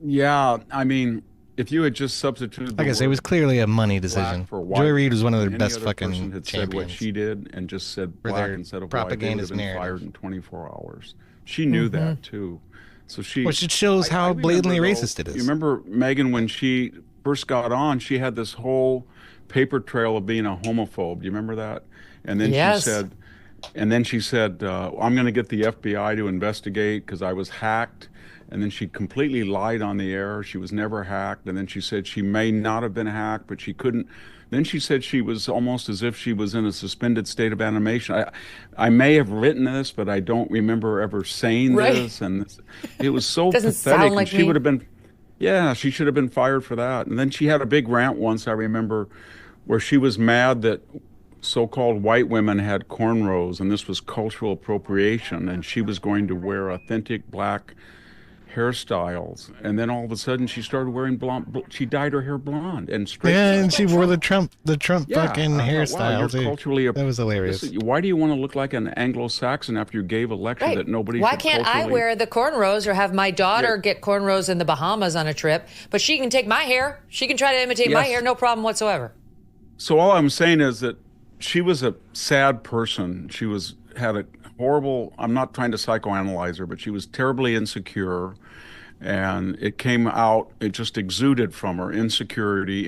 Yeah, I mean, if you had just substituted, like I say, it was clearly a money decision. Joy Reid was one of their best fucking had champions. Said what she did and just said black instead of white, they would have been fired in 24 hours. She knew that too. So which it shows how blatantly racist it is. You remember Megan when she first got on? She had this whole paper trail of being a homophobe. Do you remember that? And then she said, "I'm going to get the FBI to investigate because I was hacked." And then she completely lied on the air. She was never hacked. And then she said she may not have been hacked, but she couldn't. Then she said she was almost as if she was in a suspended state of animation. I may have written this, but I don't remember ever saying this. And it was so Doesn't pathetic. sound like and she would have been, she should have been fired for that. And then she had a big rant once, I remember, where she was mad that so-called white women had cornrows, and this was cultural appropriation, and she was going to wear authentic black hairstyles, and then all of a sudden she started wearing blonde. She dyed her hair blonde and straight. Yeah, and she wore the Trump fucking hairstyle too. Culturally, that was hilarious. Why do you want to look like an Anglo-Saxon after you gave a lecture that nobody? Why can't I wear the cornrows or have my daughter get cornrows in the Bahamas on a trip? But she can take my hair. She can try to imitate my hair, no problem whatsoever. So all I'm saying is that she was a sad person. She had a horrible, I'm not trying to psychoanalyze her, but she was terribly insecure. And it came out, it just exuded from her, insecurity.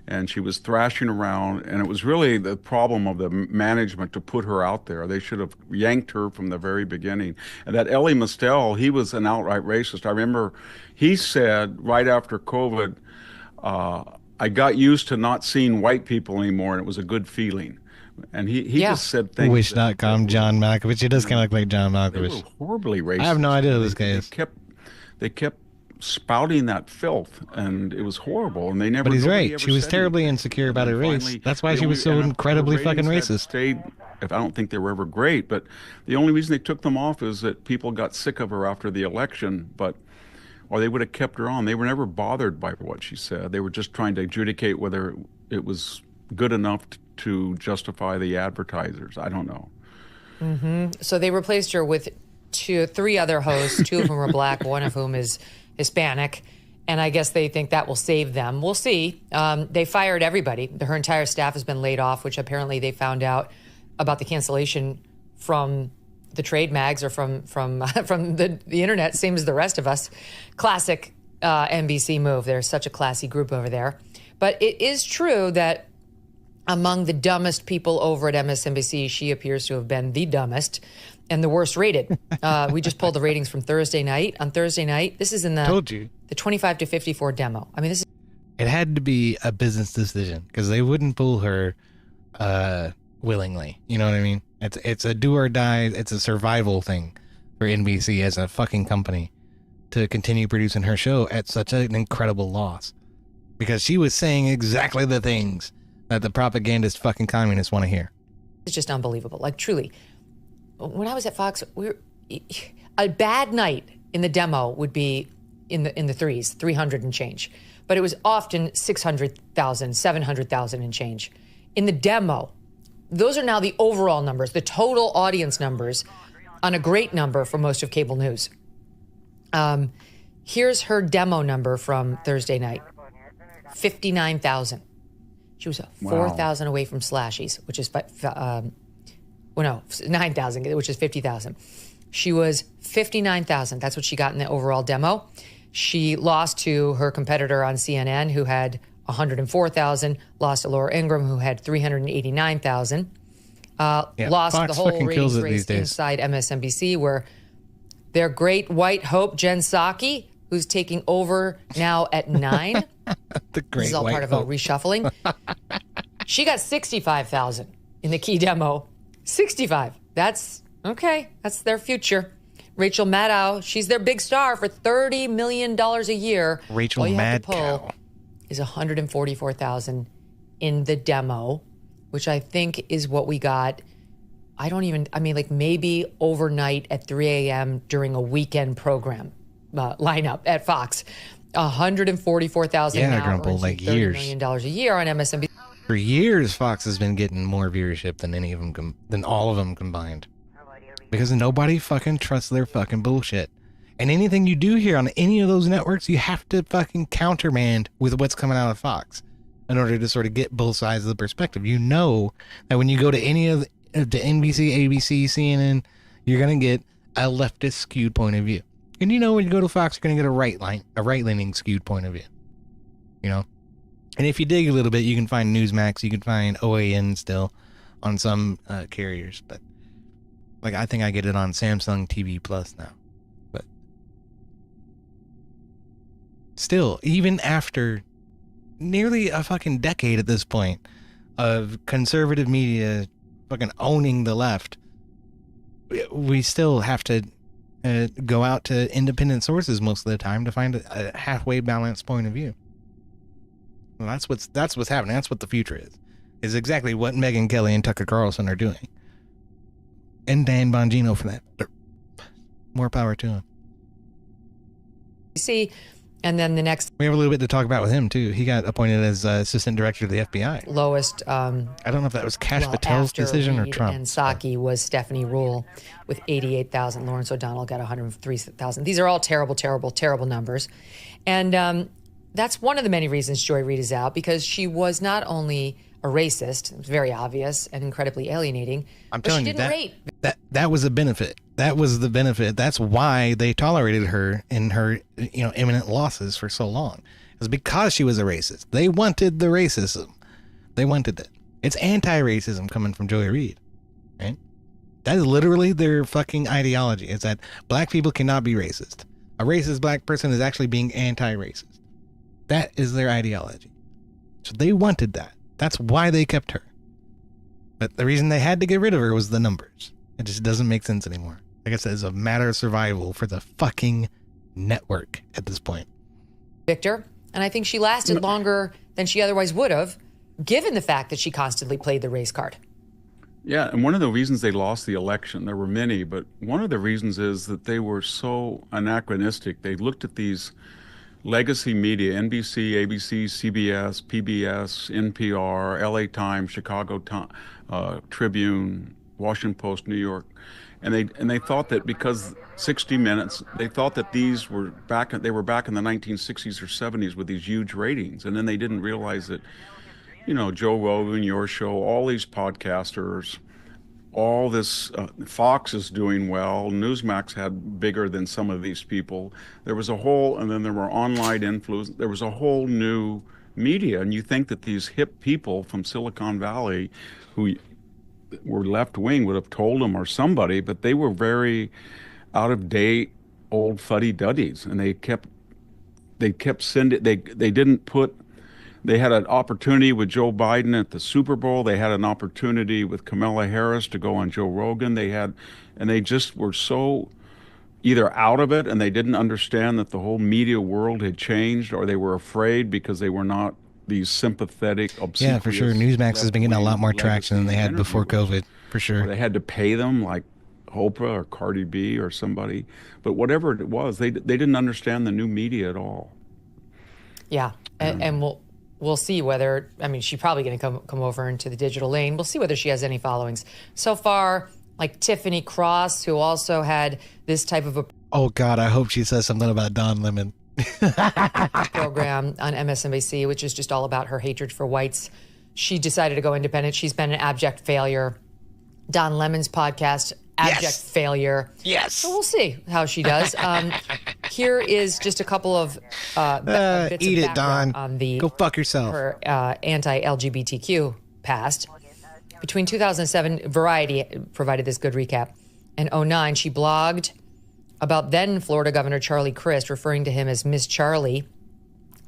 And she was thrashing around. And it was really the problem of the management to put her out there. They should have yanked her from the very beginning. And that Elie Mystel, he was an outright racist. I remember he said right after COVID, I got used to not seeing white people anymore, and it was a good feeling. And he just said things. Wish.com, John Malkovich. He does kind of look like John Malkovich. They were horribly racist. I have no idea who this guy is. They kept spouting that filth, and it was horrible. And they never. But he's nobody right. ever She was said terribly anything. insecure about her race. Finally, That's why the she was so only- and incredibly her fucking ratings have racist. Stayed, if I don't think they were ever great, but the only reason they took them off is that people got sick of her after the election. Or they would have kept her on. They were never bothered by what she said. They were just trying to adjudicate whether it was good enough to justify the advertisers. I don't know. So they replaced her with three other hosts, two of whom are black, one of whom is Hispanic. And I guess they think that will save them. We'll see. They fired everybody. Her entire staff has been laid off, which apparently they found out about the cancellation from the trade mags or from the internet, same as the rest of us. Classic NBC move. They're such a classy group over there. But it is true that among the dumbest people over at MSNBC, she appears to have been the dumbest and the worst rated. We just pulled the ratings from Thursday night. On Thursday night, this is in the 25 to 54 demo. I mean, this is. It had to be a business decision because they wouldn't pull her willingly. You know what I mean? It's a do or die. It's a survival thing for NBC as a fucking company to continue producing her show at such an incredible loss because she was saying exactly the things that the propagandist fucking communists want to hear. It's just unbelievable. Like, truly, when I was at Fox, a bad night in the demo would be in the threes, 300 and change. But it was often 600,000, 700,000 and change. In the demo, those are now the overall numbers, the total audience numbers on a great number for most of cable news. Here's her demo number from Thursday night, 59,000. She was 4,000 away from Slashies, which is 9,000, which is 50,000. She was 59,000. That's what she got in the overall demo. She lost to her competitor on CNN, who had 104,000. Lost to Laura Ingraham, who had 389,000. Lost Fox the whole fucking kills ratings it race these days. inside MSNBC, where their great white hope, Jen Psaki, who's taking over now at 9. The great This is all white part of hope. a reshuffling. She got 65,000 in the key demo. 65. That's okay. That's their future. Rachel Maddow, she's their big star for $30 million a year. Rachel All you have to Maddow. pull is 144,000 in the demo, which I think is what we got. Like maybe overnight at 3 a.m. during a weekend program lineup at Fox. 144,000 Yeah, now, Grumple, earns like $30 years. million a year on MSNBC. For years, Fox has been getting more viewership than any of them, than all of them combined. Because nobody fucking trusts their fucking bullshit. And anything you do here on any of those networks, you have to fucking countermand with what's coming out of Fox in order to sort of get both sides of the perspective. You know that when you go to any of the NBC, ABC, CNN, you're going to get a leftist skewed point of view. And you know when you go to Fox, you're going to get a right-leaning skewed point of view. You know? And if you dig a little bit, you can find Newsmax, you can find OAN still on some carriers. But like I think I get it on Samsung TV Plus now. But still, even after nearly a fucking decade at this point of conservative media fucking owning the left, we still have to go out to independent sources most of the time to find a halfway balanced point of view. Well, that's what's happening. That's what the future is exactly what Megyn Kelly and Tucker Carlson are doing. And Dan Bongino for that. More power to him. See, and then the next We have a little bit to talk about with him too. He got appointed as assistant director of the FBI. lowest. I don't know if that was Kash Patel's after decision or Reid Trump. and Psaki was Stephanie Rule with 88,000. Lawrence O'Donnell got 103,000. These are all terrible, terrible, terrible numbers. And that's one of the many reasons Joy Reid is out, because she was not only a racist, it was very obvious and incredibly alienating, I'm but she telling you didn't rate. that was a benefit That was the benefit. That's why they tolerated her in her, imminent losses for so long. It was because she was a racist. They wanted the racism. They wanted it. It's anti-racism coming from Joy Reid, right? That is literally their fucking ideology. It's that black people cannot be racist. A racist black person is actually being anti-racist. That is their ideology. So they wanted that. That's why they kept her. But the reason they had to get rid of her was the numbers. It just doesn't make sense anymore. Like I said, it's a matter of survival for the fucking network at this point. Victor, and I think she lasted longer than she otherwise would have, given the fact that she constantly played the race card. Yeah, and one of the reasons they lost the election, there were many, but one of the reasons is that they were so anachronistic. They looked at these legacy media, NBC, ABC, CBS, PBS, NPR, LA Times, Chicago Tribune, Washington Post, New York, and they thought that because 60 Minutes, they thought that these were back in the 1960s or 70s with these huge ratings, and then they didn't realize that, Joe Rogan, your show, all these podcasters, all this, Fox is doing well, Newsmax had bigger than some of these people. There was and then there were online influence, there was a whole new media, and you think that these hip people from Silicon Valley who were left-wing would have told them, or somebody, but they were very out-of-date, old fuddy-duddies, and they kept sending, they had an opportunity with Joe Biden at the Super Bowl, they had an opportunity with Kamala Harris to go on Joe Rogan, and they just were so either out of it, and they didn't understand that the whole media world had changed, or they were afraid because they were not these sympathetic, obsequious. Yeah, for sure. Newsmax has been getting a lot more traction than they had before COVID, for sure. They had to pay them like Oprah or Cardi B or somebody. But whatever it was, they didn't understand the new media at all. Yeah, and we'll see whether, she's probably going to come over into the digital lane. We'll see whether she has any followings. So far, like Tiffany Cross, who also had this type of a... Oh, God, I hope she says something about Don Lemon. program on MSNBC, which is just all about her hatred for whites. She decided to go independent. She's been an abject failure. Don Lemon's podcast, abject failure. Yes. So we'll see how she does. Here is just a couple of bits eat of it, Don. On the go fuck yourself. Her anti-LGBTQ past. Between 2007, Variety provided this good recap. In 2009, she blogged about then Florida Governor Charlie Crist, referring to him as Miss Charlie,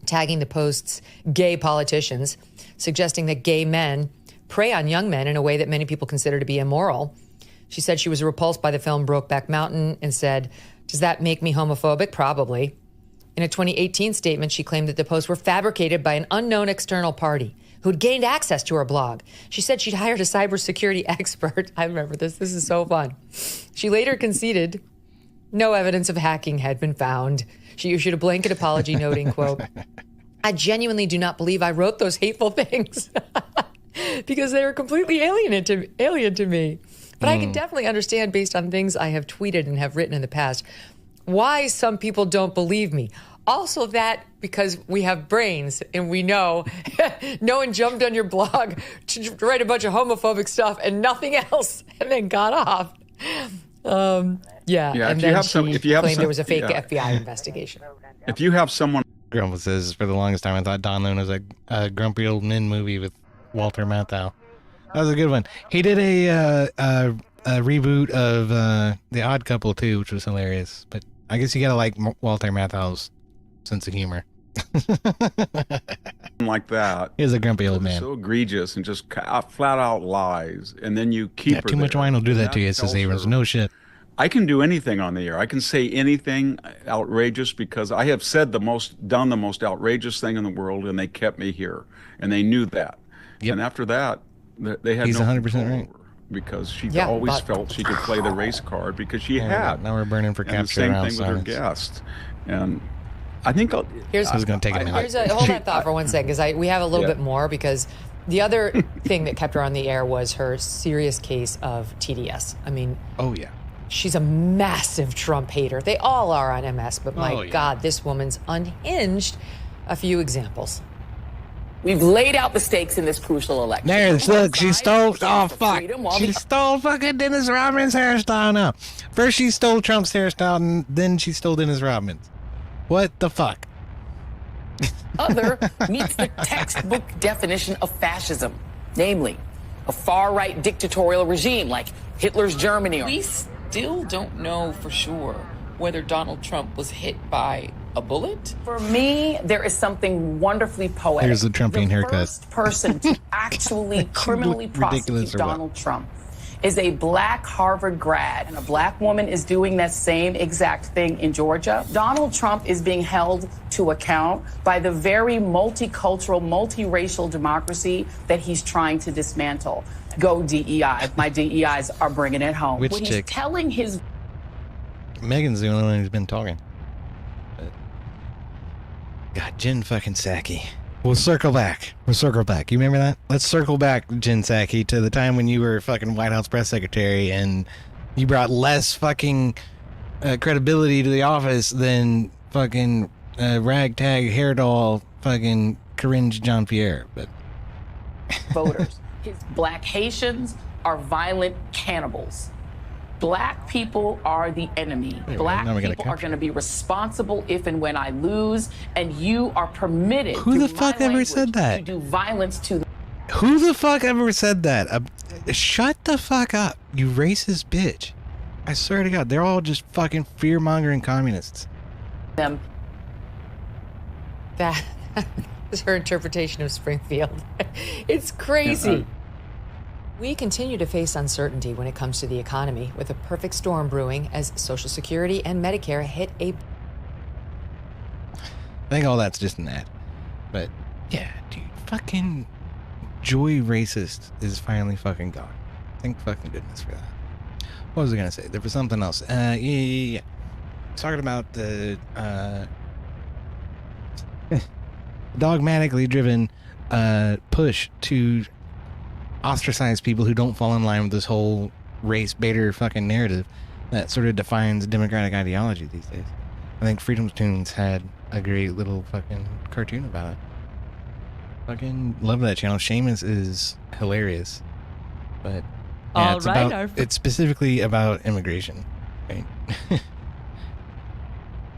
tagging the post's gay politicians, suggesting that gay men prey on young men in a way that many people consider to be immoral. She said she was repulsed by the film Brokeback Mountain and said, "Does that make me homophobic? Probably." In a 2018 statement, she claimed that the posts were fabricated by an unknown external party who'd gained access to her blog. She said she'd hired a cybersecurity expert. I remember this. This is so fun. She later conceded no evidence of hacking had been found. She issued a blanket apology noting, quote, "I genuinely do not believe I wrote those hateful things because they were completely alien to me. But I can definitely understand, based on things I have tweeted and have written in the past, why some people don't believe me. Also that because we have brains and we know no one jumped on your blog to write a bunch of homophobic stuff and nothing else and then got off." Yeah, and then she claimed there was a fake FBI investigation. If you have someone... Grumble says, for the longest time, I thought Don Lemon was a grumpy old men movie with Walter Matthau. That was a good one. He did a reboot of The Odd Couple, too, which was hilarious. But I guess you gotta like Walter Matthau's sense of humor. like that. He's a grumpy old man. So egregious and just flat out lies. And then you keep her too much wine will do that to you, says Abrams. No shit. I can do anything on the air. I can say anything outrageous because I have said done the most outrageous thing in the world, and they kept me here, and they knew that. Yep. And after that, they had He's no 100% right. Because she always felt she could play the race card because she had. Now we're burning for capture and around the same thing with her guests, and I think I was going to take a minute. Hold that thought for 1 second, because we have a little bit more, because the other thing that kept her on the air was her serious case of TDS. I mean, oh yeah, she's a massive Trump hater. They all are on MS, but my God, this woman's unhinged. A few examples. We've laid out the stakes in this crucial election. There, look, she stole. Oh fuck! She stole fucking Dennis Rodman's hairstyle now. First she stole Trump's hairstyle, and then she stole Dennis Rodman's. What the fuck? Other meets the textbook definition of fascism, namely a far-right dictatorial regime like Hitler's Germany. We still don't know for sure whether Donald Trump was hit by a bullet. For me, there is something wonderfully poetic. Here's the Trumpian haircut. The first person to actually criminally prosecute Donald Trump is a black Harvard grad, and a black woman is doing that same exact thing in Georgia. Donald Trump is being held to account by the very multicultural, multiracial democracy that he's trying to dismantle. Go DEI. My DEIs are bringing it home. Which when chick? He's telling his... Megan's the only one who's been talking. But... God, Jen fucking Psaki. We'll circle back. You remember that? Let's circle back, Jen Psaki, to the time when you were fucking White House press secretary and you brought less fucking credibility to the office than fucking ragtag hair doll fucking Corinne Jean-Pierre. But voters. His black Haitians are violent cannibals. Black people are the enemy. Black people are going to be responsible if and when I lose, and you are permitted. Who the fuck ever said that? To do violence to. Who the fuck ever said that? Shut the fuck up, you racist bitch! I swear to God, they're all just fucking fear-mongering communists. Them. That is her interpretation of Springfield. It's crazy. We continue to face uncertainty when it comes to the economy, with a perfect storm brewing as Social Security and Medicare hit a... I think all that's just an ad. But, yeah, dude, fucking Joy Racist is finally fucking gone. Thank fucking goodness for that. What was I gonna say? There was something else. Yeah. Talking about the, dogmatically driven, push to ostracize people who don't fall in line with this whole race baiter fucking narrative that sort of defines democratic ideology these days. I think Freedom Tunes had a great little fucking cartoon about it. Fucking love that channel. Seamus is hilarious. But yeah, it's specifically about immigration, right?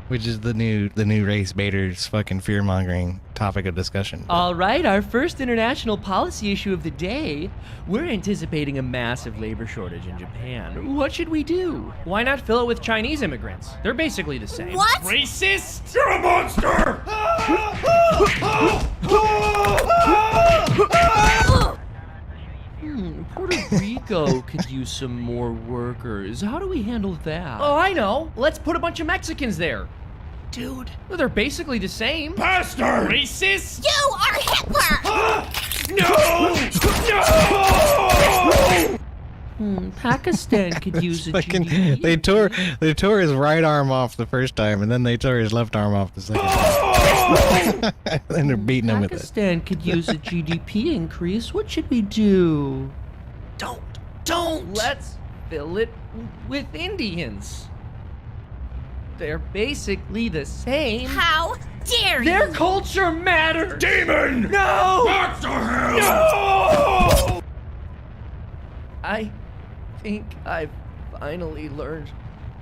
Which is the new race baiters fucking fear-mongering topic of discussion. All right, our first international policy issue of the day. We're anticipating a massive labor shortage in Japan. What should we do? Why not fill it with Chinese immigrants? They're basically the same. What? Racist! You're a monster! Puerto Rico could use some more workers. How do we handle that? Oh, I know. Let's put a bunch of Mexicans there. Dude, well, they're basically the same. Bastard! Racist! You are Hitler! No! Pakistan could use a fucking, GDP. they tore his right arm off the first time, and then they tore his left arm off the second time. And they're beating him with it. Pakistan could use a GDP increase. What should we do? Don't! Let's fill it with Indians. They're basically the same. How dare you? Their culture matters! Demon! No! Back to hell! No! I think I've finally learned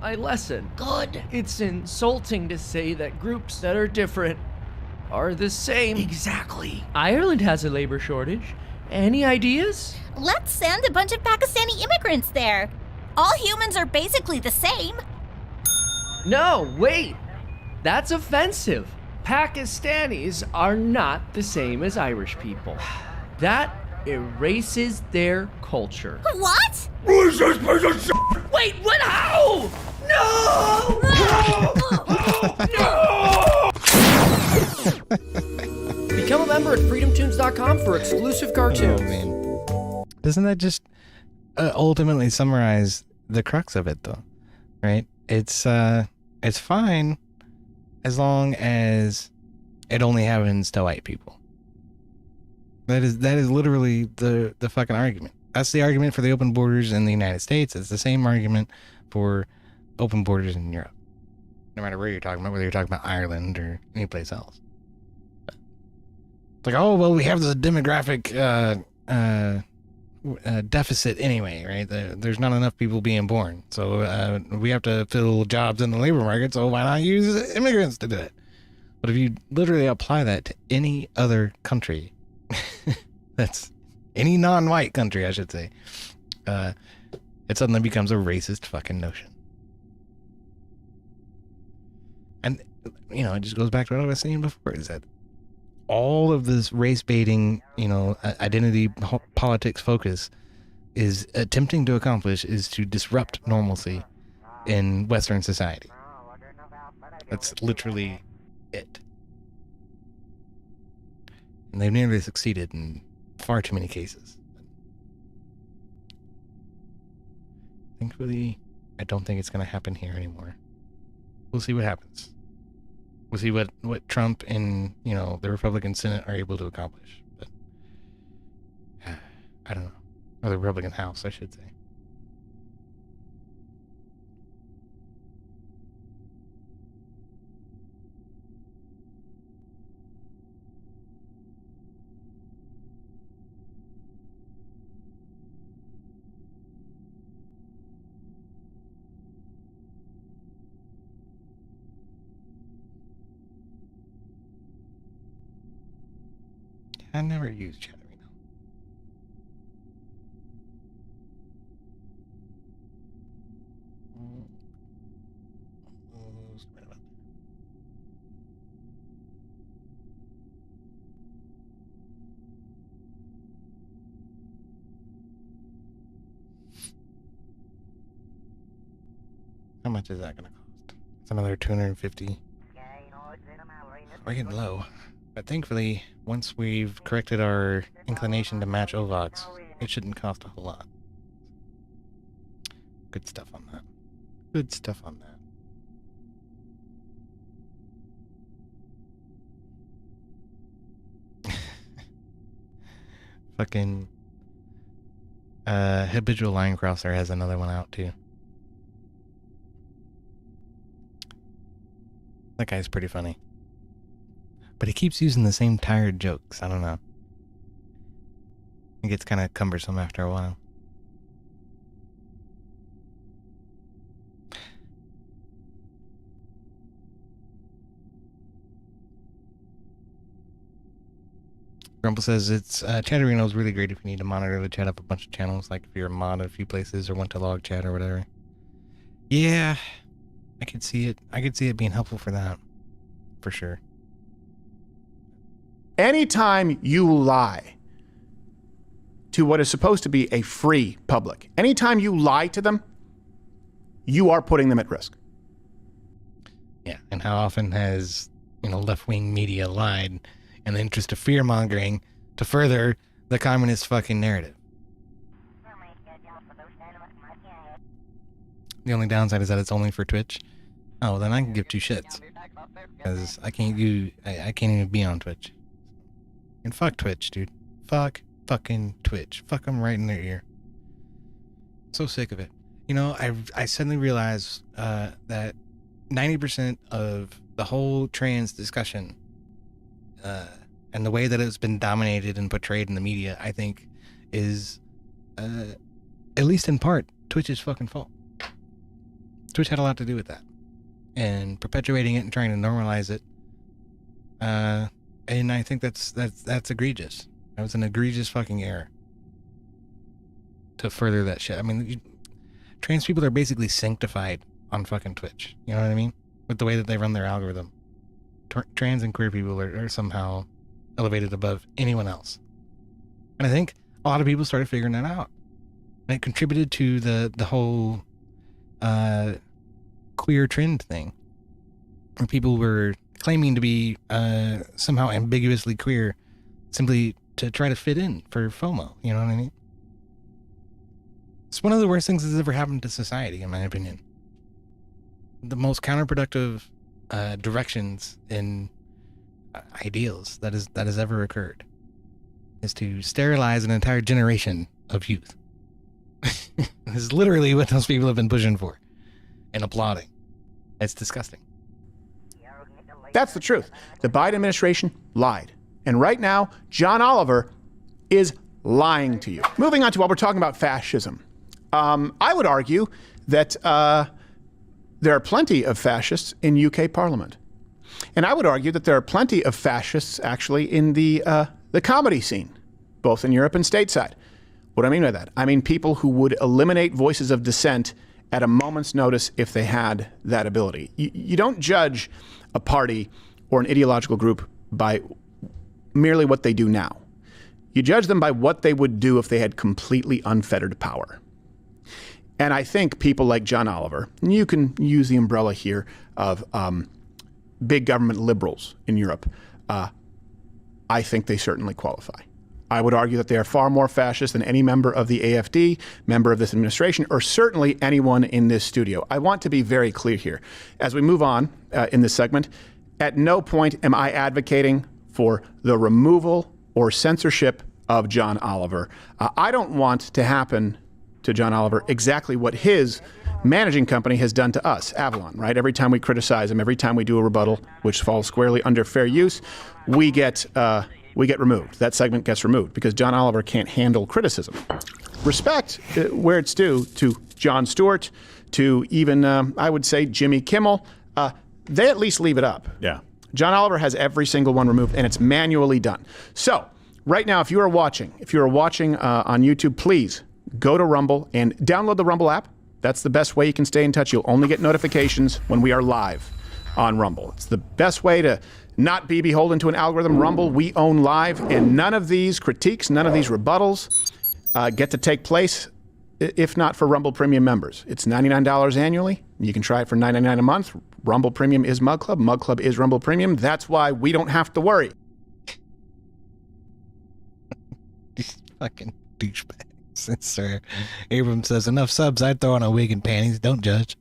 my lesson. Good. It's insulting to say that groups that are different are the same. Exactly. Ireland has a labor shortage. Any ideas? Let's send a bunch of Pakistani immigrants there. All humans are basically the same. No, wait. That's offensive. Pakistanis are not the same as Irish people. That erases their culture. What? Racist piece of shit! Wait, what? How? No! Become a member at freedomtunes.com for exclusive cartoons. Oh, man. Doesn't that just ultimately summarize the crux of it, though? Right? It's fine as long as it only happens to white people. That is literally the fucking argument. That's the argument for the open borders in the United States. It's the same argument for open borders in Europe. No matter where you're talking about, whether you're talking about Ireland or any place else. It's like, oh, well, we have this demographic deficit anyway, right? There's not enough people being born. So we have to fill jobs in the labor market. So why not use immigrants to do it? But if you literally apply that to any other country, that's any non-white country, I should say, it suddenly becomes a racist fucking notion. And, you know, it just goes back to what I was saying before, is that all of this race baiting, you know, identity politics focus is attempting to accomplish is to disrupt normalcy in Western society. That's literally it. And they've nearly succeeded in far too many cases. Thankfully, I don't think it's going to happen here anymore. We'll see what happens. We'll see what Trump and, you know, the Republican Senate are able to accomplish. But I don't know. Or the Republican House, I should say. I never used Chatterino. How much is that going to cost? It's another $250. We're getting low. But thankfully, once we've corrected our inclination to match OVOX, it shouldn't cost a whole lot. Good stuff on that. Good stuff on that. Fucking Habitual Line Crosser has another one out too. That guy's pretty funny. But he keeps using the same tired jokes. I don't know. It gets kind of cumbersome after a while. Grumble says it's Chatterino is really great if you need to monitor the chat up a bunch of channels, like if you're a mod at a few places or want to log chat or whatever. Yeah, I could see it. I could see it being helpful for that, for sure. Anytime you lie to what is supposed to be a free public, anytime you lie to them, you are putting them at risk. Yeah, and how often has, you know, left-wing media lied in the interest of fear-mongering to further the communist fucking narrative? The only downside is that it's only for Twitch. Oh, then I can give two shits. Because I can't even be on Twitch. And fuck Twitch, dude. Fuck fucking Twitch. Fuck them right in their ear. So sick of it. You know, I suddenly realized that 90% of the whole trans discussion and the way that it's been dominated and portrayed in the media, I think, is, at least in part, Twitch's fucking fault. Twitch had a lot to do with that. And perpetuating it and trying to normalize it. And I think that's egregious. That was an egregious fucking error. To further that shit. I mean, trans people are basically sanctified on fucking Twitch. You know what I mean? With the way that they run their algorithm. Trans and queer people are somehow elevated above anyone else. And I think a lot of people started figuring that out. And it contributed to the whole queer trend thing. Where people were claiming to be somehow ambiguously queer simply to try to fit in for FOMO. You know what I mean? It's one of the worst things that's ever happened to society, in my opinion. The most counterproductive directions in ideals that has ever occurred is to sterilize an entire generation of youth. This is literally what those people have been pushing for and applauding. It's disgusting. That's the truth. The Biden administration lied And right now, John Oliver is lying to you. Moving on to what we're talking about, fascism. I would argue that there are plenty of fascists in UK Parliament. And I would argue that there are plenty of fascists actually in the comedy scene, both in Europe and stateside. What do I mean by that? I mean people who would eliminate voices of dissent at a moment's notice if they had that ability. You don't judge a party or an ideological group by merely what they do now. You judge them by what they would do if they had completely unfettered power. And I think people like John Oliver, and you can use the umbrella here of big government liberals in Europe, I think they certainly qualify. I would argue that they are far more fascist than any member of the AfD, member of this administration, or certainly anyone in this studio. I want to be very clear here. As we move on in this segment, at no point am I advocating for the removal or censorship of John Oliver. I don't want to happen to John Oliver exactly what his managing company has done to us, Avalon, right? Every time we criticize him, every time we do a rebuttal, which falls squarely under fair use, we get removed. That segment gets removed because John Oliver can't handle criticism. Respect where it's due to Jon Stewart, to even, I would say, Jimmy Kimmel. They at least leave it up. Yeah. John Oliver has every single one removed, and it's manually done. So right now, if you are watching on YouTube, please go to Rumble and download the Rumble app. That's the best way you can stay in touch. You'll only get notifications when we are live on Rumble. It's the best way to not be beholden to an algorithm. Rumble, we own live, and none of these critiques, none of these rebuttals get to take place if not for Rumble Premium members. It's $99 annually. You can try it for $9.99 a month. Rumble Premium is Mug Club. Mug Club is Rumble Premium. That's why we don't have to worry. These fucking douchebags. Sir Abram says, enough subs, I'd throw on a wig and panties. Don't judge.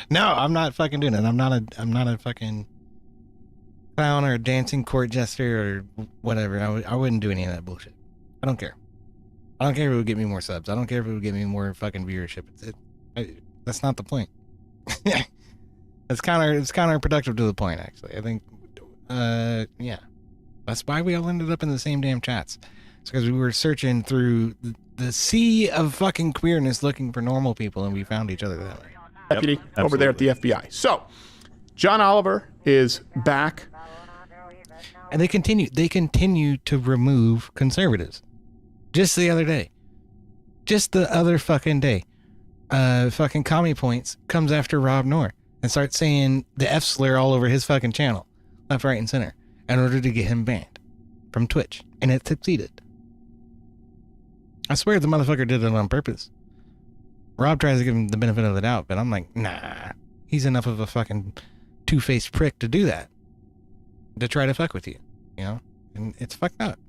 No, I'm not fucking doing it. I'm not a fucking clown or a dancing court jester or whatever. I wouldn't do any of that bullshit. I don't care. I don't care if it would get me more subs. I don't care if it would get me more fucking viewership. That's not the point. It's counterproductive to the point, actually. I think, yeah. That's why we all ended up in the same damn chats. It's because we were searching through the sea of fucking queerness looking for normal people, and we found each other that way. Deputy over there at the FBI. So, John Oliver is back. And they continue to remove conservatives. Just the other day. Just the other fucking day. Fucking Commie Points comes after Rob Noor and starts saying the F slur all over his fucking channel, left, right, and center, in order to get him banned from Twitch. And it succeeded. I swear the motherfucker did it on purpose. Rob tries to give him the benefit of the doubt, but I'm like, nah. He's enough of a fucking two-faced prick to do that. To try to fuck with you, you know? And it's fucked up.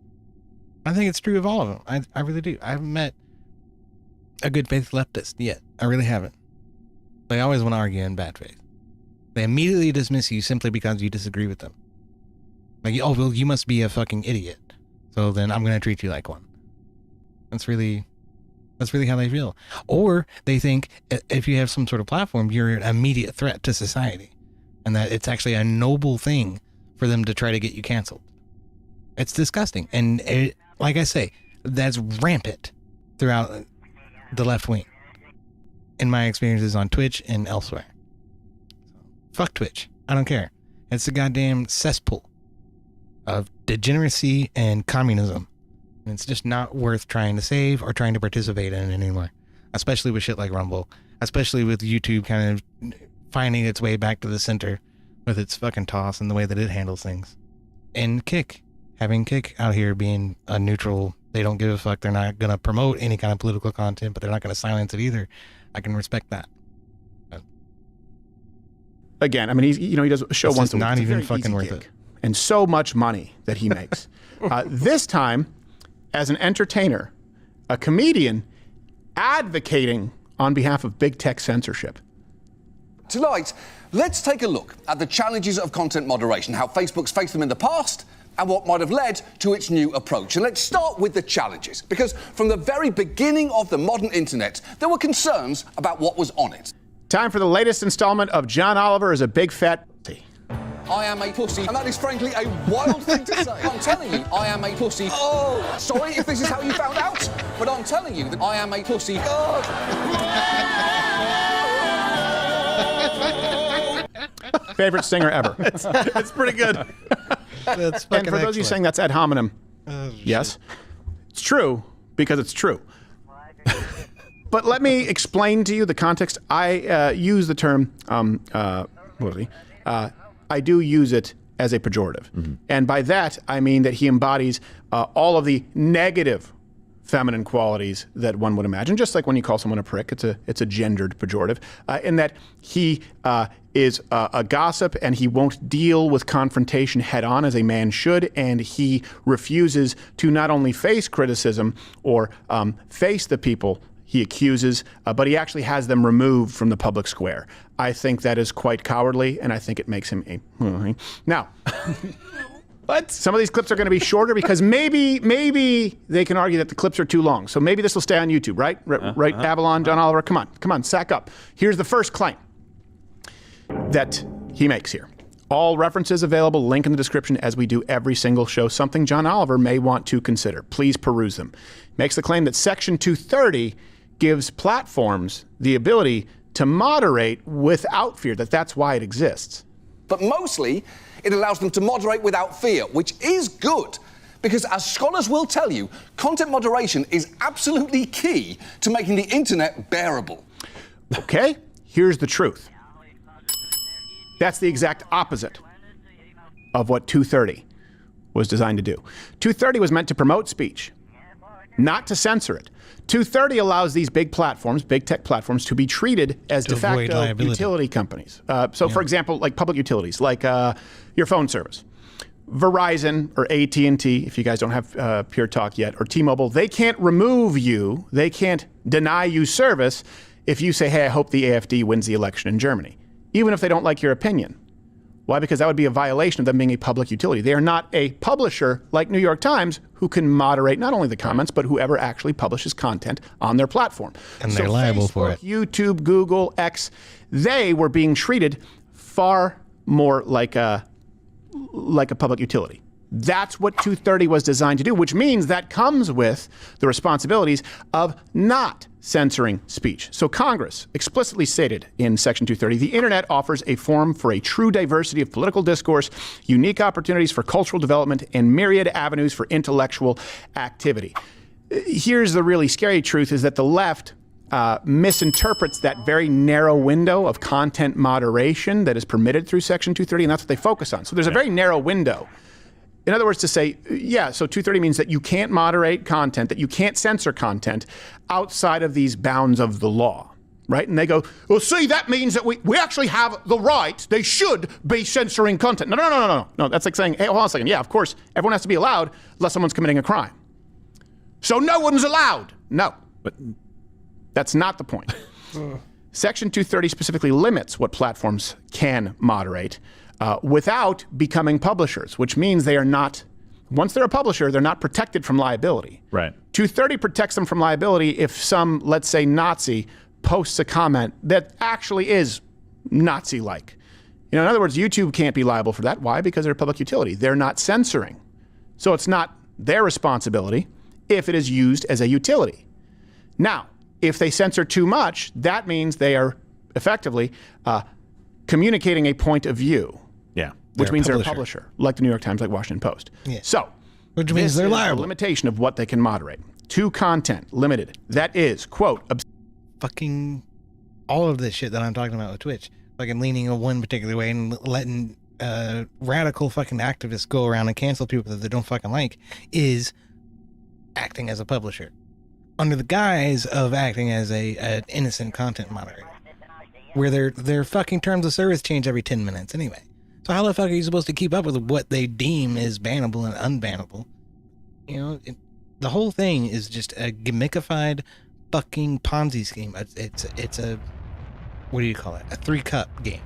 I think it's true of all of them. I really do. I haven't met a good faith leftist yet. I really haven't. They always want to argue in bad faith. They immediately dismiss you simply because you disagree with them. Like, oh, well, you must be a fucking idiot. So then I'm going to treat you like one. That's really how they feel. Or they think if you have some sort of platform, you're an immediate threat to society. And that it's actually a noble thing for them to try to get you canceled. It's disgusting. And like I say, that's rampant throughout the left wing. In my experiences on Twitch and elsewhere. Fuck Twitch. I don't care. It's a goddamn cesspool of degeneracy and communism. And it's just not worth trying to save or trying to participate in anymore. Especially with shit like Rumble. Especially with YouTube kind of finding its way back to the center with its fucking toss and the way that it handles things. And Kick. Having Kick out here being a neutral, they don't give a fuck. They're not going to promote any kind of political content, but they're not going to silence it either. I can respect that. Again, I mean, he does a show once a week. Not even fucking worth it. And so much money that he makes. This time, as an entertainer, a comedian advocating on behalf of big tech censorship. Tonight, let's take a look at the challenges of content moderation, how Facebook's faced them in the past, and what might have led to its new approach. And let's start with the challenges, because from the very beginning of the modern internet, there were concerns about what was on it. Time for the latest installment of John Oliver is a Big Fat... I am a pussy, and that is frankly a wild thing to say. I'm telling you, I am a pussy. Oh, sorry if this is how you found out, but I'm telling you that I am a pussy. Oh. Favorite singer ever. It's pretty good. That's fucking And for those of you saying that's ad hominem, yes, it's true because it's true. But let me explain to you the context. I use the term, I do use it as a pejorative. Mm-hmm. And by that, I mean that he embodies all of the negative feminine qualities that one would imagine, just like when you call someone a prick, it's a gendered pejorative, in that he is a gossip and he won't deal with confrontation head on as a man should, and he refuses to not only face criticism or face the people he accuses, but he actually has them removed from the public square. I think that is quite cowardly, and I think it makes him a... Now... What? Some of these clips are going to be shorter because maybe they can argue that the clips are too long. So maybe this will stay on YouTube, right? Right, Avalon, John Oliver, come on, sack up. Here's the first claim that he makes here. All references available, link in the description as we do every single show, something John Oliver may want to consider. Please peruse them. Makes the claim that Section 230 gives platforms the ability to moderate without fear, that's why it exists. But mostly, it allows them to moderate without fear, which is good. Because as scholars will tell you, content moderation is absolutely key to making the internet bearable. Okay, here's the truth. That's the exact opposite of what 230 was designed to do. 230 was meant to promote speech, not to censor it. 230 allows these big platforms, big tech platforms, to be treated as de facto utility companies. For example, like public utilities, like your phone service. Verizon or AT&T, if you guys don't have Pure Talk yet, or T-Mobile, they can't remove you, they can't deny you service if you say, hey, I hope the AfD wins the election in Germany, even if they don't like your opinion. Why? Because that would be a violation of them being a public utility. They are not a publisher like New York Times who can moderate not only the comments, but whoever actually publishes content on their platform. And they're liable for it. YouTube, Google, X, they were being treated far more like a public utility. That's what 230 was designed to do, which means that comes with the responsibilities of not censoring speech. So Congress explicitly stated in Section 230, the internet offers a forum for a true diversity of political discourse, unique opportunities for cultural development, and myriad avenues for intellectual activity. Here's the really scary truth is that the left misinterprets that very narrow window of content moderation that is permitted through Section 230, and that's what they focus on. So there's a very narrow window. In other words, to say, yeah, so 230 means that you can't moderate content, that you can't censor content outside of these bounds of the law, right? And they go, well, see, that means that we actually have the right, they should be censoring content. No, that's like saying, hey, hold on a second. Yeah, of course, everyone has to be allowed unless someone's committing a crime. So no one's allowed. No, but that's not the point. Section 230 specifically limits what platforms can moderate without becoming publishers, which means they are not, once they're a publisher, they're not protected from liability. Right. 230 protects them from liability if some, let's say, Nazi posts a comment that actually is Nazi-like. In other words, YouTube can't be liable for that. Why? Because they're a public utility. They're not censoring. So it's not their responsibility if it is used as a utility. Now, if they censor too much, that means they are effectively communicating a point of view. Yeah. Which means they're a publisher, like the New York Times, like Washington Post. Yeah. So, which means they're liable. A limitation of what they can moderate. To content, limited. That is, quote, fucking all of this shit that I'm talking about with Twitch. Fucking leaning on one particular way and letting radical fucking activists go around and cancel people that they don't fucking like is acting as a publisher under the guise of acting as an innocent content moderator, where their fucking terms of service change every 10 minutes anyway. So how the fuck are you supposed to keep up with what they deem is bannable and unbannable? The whole thing is just a gimmickified fucking Ponzi scheme. It's a, what do you call it? A 3-cup game.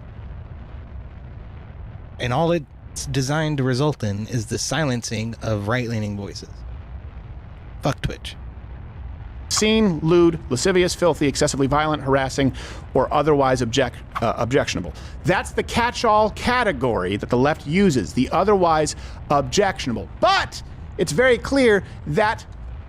And all it's designed to result in is the silencing of right-leaning voices. Fuck Twitch. obscene, lewd, lascivious, filthy, excessively violent, harassing, or otherwise objectionable. That's the catch-all category that the left uses, the otherwise objectionable. But it's very clear that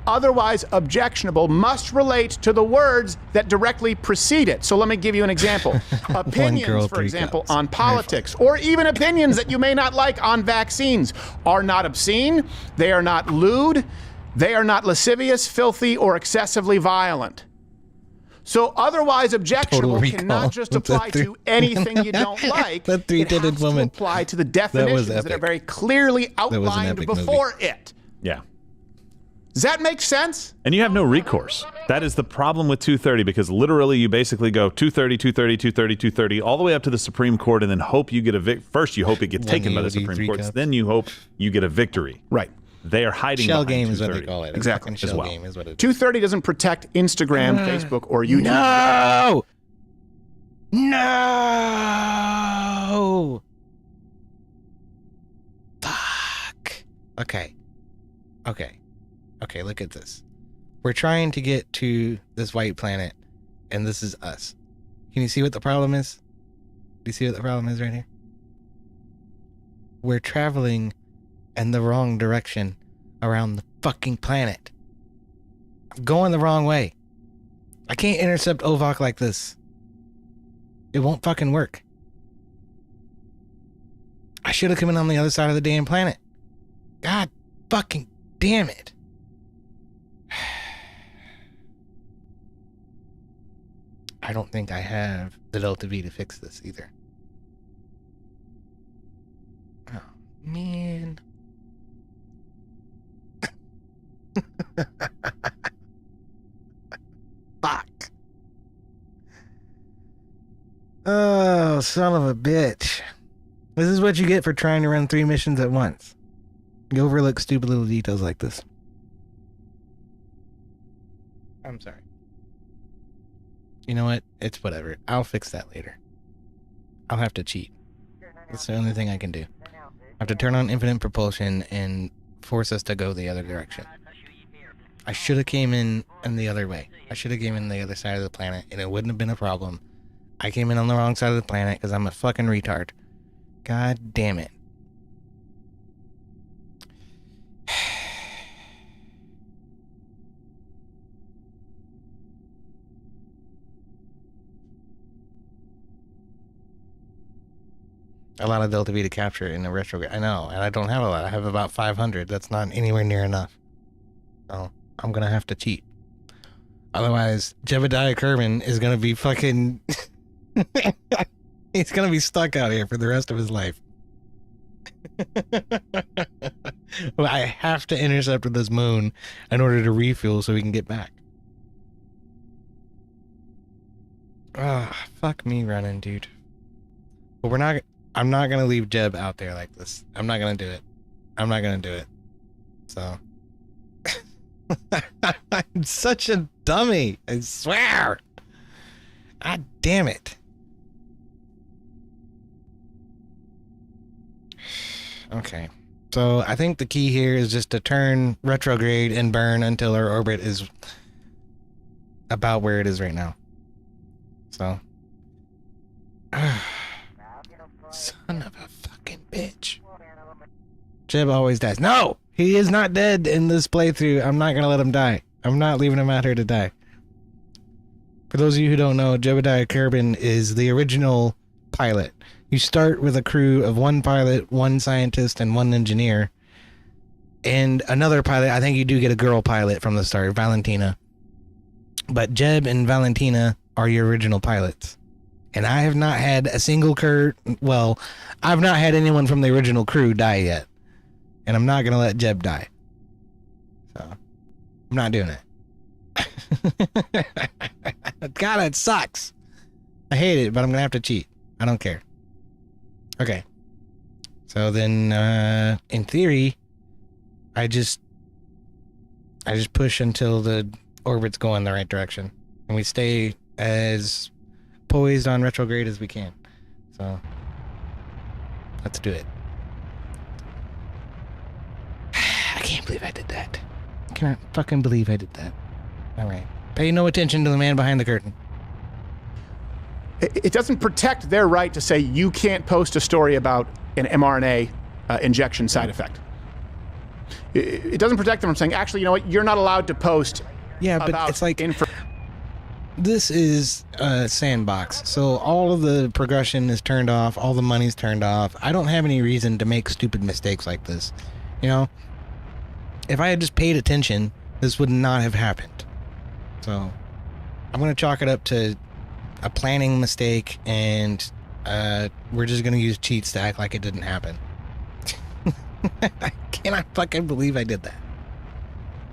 otherwise objectionable must relate to the words that directly precede it. So let me give you an example. Opinions, for example, on politics, or even opinions that you may not like on vaccines, are not obscene, they are not lewd, they are not lascivious, filthy, or excessively violent. So otherwise objectionable cannot just apply to anything you don't like. That three-titted woman. To apply to the definitions that are very clearly outlined before it. Yeah. Does that make sense? And you have no recourse. That is the problem with 230, because literally you basically go 230, 230, 230, 230, all the way up to the Supreme Court, and then hope you get a first you hope it gets taken by the Supreme Court, then you hope you get a victory. Right. They are hiding Shell behind game is what they 230. call it. Exactly. Shell game is what it is. 230 doesn't protect Instagram, Facebook, or YouTube. No! No! Fuck. Okay, look at this. We're trying to get to this white planet, and this is us. Can you see what the problem is? Do you see what the problem is right here? We're traveling in the wrong direction around the fucking planet. I'm going the wrong way. I can't intercept OVOC like this. It won't fucking work. I should have come in on the other side of the damn planet. God fucking damn it. I don't think I have the Delta V to fix this either. Oh, man. Fuck. Oh, son of a bitch. This is what you get for trying to run 3 missions at once. You overlook stupid little details like this. I'm sorry. You know what? It's whatever. I'll fix that later. I'll have to cheat. That's the only thing I can do. I have to turn on infinite propulsion and force us to go the other direction. I should have came in the other way. I should have came in the other side of the planet, and it wouldn't have been a problem. I came in on the wrong side of the planet because I'm a fucking retard. God damn it. A lot of Delta V to capture in a retrograde. I know, and I don't have a lot. I have about 500. That's not anywhere near enough. So I'm gonna have to cheat. Otherwise, Jebediah Kerman is gonna be fucking. He's gonna be stuck out here for the rest of his life. Well, I have to intercept with this moon in order to refuel so we can get back. Ah, fuck me running, dude. But we're not. I'm not gonna leave Jeb out there like this. I'm not gonna do it. I'm not gonna do it. So. I'm such a dummy. I swear. God damn it. Okay. So I think the key here is just to turn retrograde and burn until our orbit is about where it is right now. So. Son of a fucking bitch. Jeb always dies. No! He is not dead in this playthrough. I'm not gonna let him die. I'm not leaving him out here to die. For those of you who don't know, Jebediah Kerman is the original pilot. You start with a crew of 1 pilot, 1 scientist, and 1 engineer. And another pilot. I think you do get a girl pilot from the start, Valentina. But Jeb and Valentina are your original pilots. And I have not had a single well, I've not had anyone from the original crew die yet. And I'm not going to let Jeb die. So, I'm not doing it. God, it sucks. I hate it, but I'm going to have to cheat. I don't care. Okay. So then, in theory, I just push until the orbits go in the right direction. And we stay as poised on retrograde as we can. So, let's do it. I can't believe I did that. I cannot fucking believe I did that. All right. Pay no attention to the man behind the curtain. It doesn't protect their right to say you can't post a story about an mRNA injection side effect. It doesn't protect them from saying, actually, you know what, you're not allowed to post. Yeah, but it's like this is a sandbox, so all of the progression is turned off, all the money's turned off. I don't have any reason to make stupid mistakes like this. You know, if I had just paid attention, this would not have happened. So I'm going to chalk it up to a planning mistake, and we're just going to use cheats to act like it didn't happen. I cannot fucking believe I did that.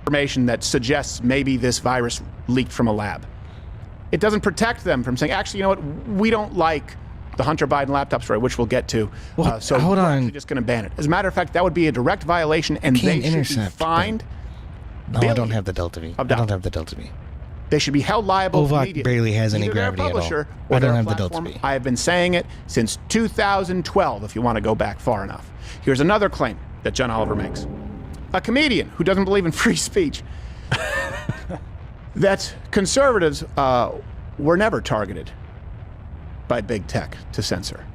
Information that suggests maybe this virus leaked from a lab. It doesn't protect them from saying, actually, you know what, we don't like the Hunter Biden laptop story, which we'll get to. So hold we're on. actually just going to ban it. As a matter of fact, that would be a direct violation, and they should be fined. No, I don't have the Delta V. I don't have the Delta V. They should be held liable OVAC immediately. barely has any Either their gravity at all. publisher I or don't their have the Delta platform. V. I have been saying it since 2012, if you want to go back far enough. Here's another claim that John Oliver makes. A comedian who doesn't believe in free speech. That conservatives were never targeted by big tech to censor.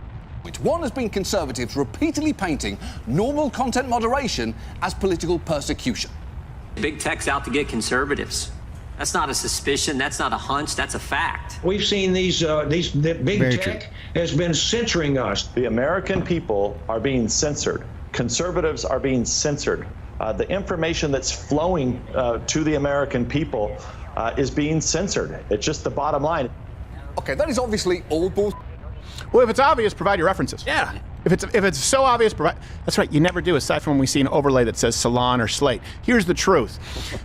One has been conservatives repeatedly painting normal content moderation as political persecution. Big tech's out to get conservatives. That's not a suspicion. That's not a hunch. That's a fact. We've seen the big tech has been censoring us. The American people are being censored. Conservatives are being censored. The information that's flowing to the American people is being censored. It's just the bottom line. Okay, that is obviously all bullshit. Well, if it's obvious, provide your references. Yeah. If it's so obvious, provide. That's right. You never do, aside from when we see an overlay that says Salon or Slate. Here's the truth: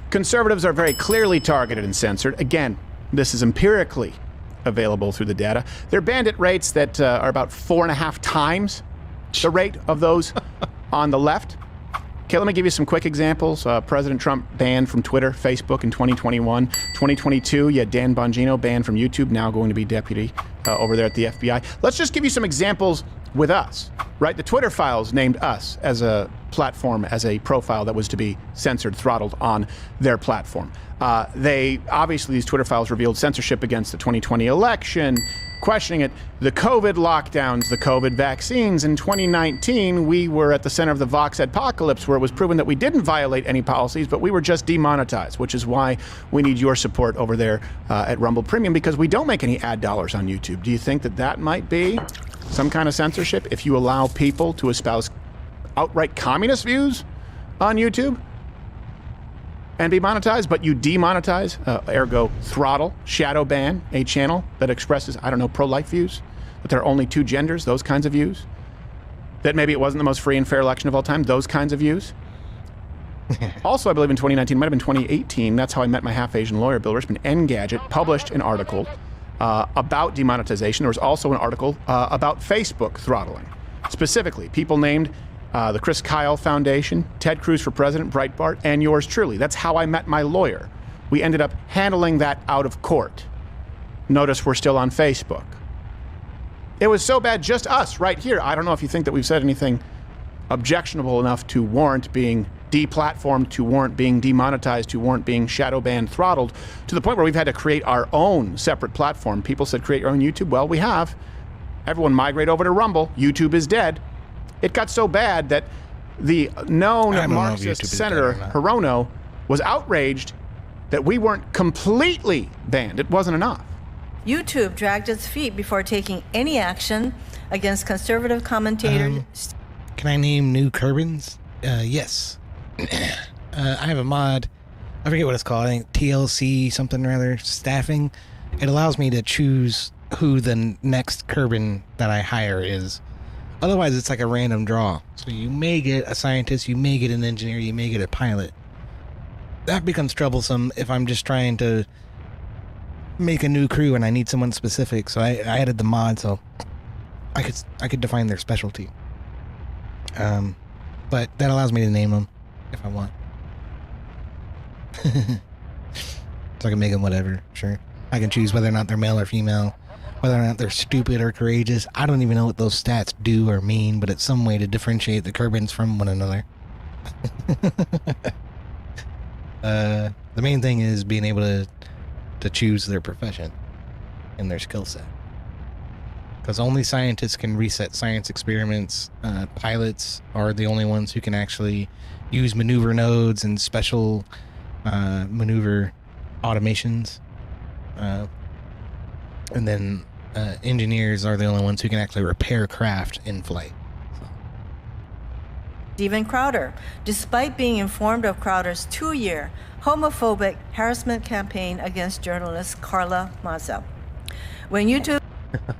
conservatives are very clearly targeted and censored. Again, this is empirically available through the data. They're banned at rates that are about 4.5 times the rate of those on the left. Okay, let me give you some quick examples. President Trump banned from Twitter, Facebook in 2021. 2022, you had Dan Bongino banned from YouTube, now going to be deputy over there at the FBI. Let's just give you some examples with us, right? The Twitter files named us as a platform, as a profile that was to be censored, throttled on their platform. Obviously, these Twitter files revealed censorship against the 2020 election, questioning it, the COVID lockdowns, the COVID vaccines. In 2019, we were at the center of the Vox apocalypse, where it was proven that we didn't violate any policies, but we were just demonetized, which is why we need your support over there at Rumble Premium, because we don't make any ad dollars on YouTube. Do you think that that might be some kind of censorship if you allow people to espouse outright communist views on YouTube and be monetized, but you demonetize, ergo throttle, shadow ban a channel that expresses, I don't know, pro-life views, that there are only two genders, those kinds of views, that maybe it wasn't the most free and fair election of all time, those kinds of views? Also, I believe in 2019, might have been 2018, that's how I met my half-Asian lawyer, Bill Richmond. Engadget published an article about demonetization. There was also an article about Facebook throttling. Specifically, people named the Chris Kyle Foundation, Ted Cruz for President, Breitbart, and yours truly. That's how I met my lawyer. We ended up handling that out of court. Notice we're still on Facebook. It was so bad, just us right here. I don't know if you think that we've said anything objectionable enough to warrant being deplatformed, to warrant being demonetized, to warrant being shadow banned, throttled, to the point where we've had to create our own separate platform. People said, create your own YouTube. Well, we have. Everyone migrate over to Rumble. YouTube is dead. It got so bad that the known Marxist Senator Hirono was outraged that we weren't completely banned. It wasn't enough. YouTube dragged its feet before taking any action against conservative commentators. Can I name new Kerbins? Yes. I have a mod. I forget what it's called. I think TLC something or other, staffing. It allows me to choose who the next Kerbin that I hire is. Otherwise, it's like a random draw. So you may get a scientist, you may get an engineer, you may get a pilot. That becomes troublesome if I'm just trying to make a new crew and I need someone specific. So I added the mod so I could define their specialty. But that allows me to name them if I want. So I can make them whatever, sure. I can choose whether or not they're male or female, whether or not they're stupid or courageous. I don't even know what those stats do or mean, but it's some way to differentiate the Kerbins from one another. The The main thing is being able to choose their profession and their skill set. Because only scientists can reset science experiments. Pilots are the only ones who can actually use maneuver nodes and special maneuver automations. And then engineers are the only ones who can actually repair craft in flight. Steven Crowder, despite being informed of Crowder's 2-year homophobic harassment campaign against journalist Carla Maza. When YouTube...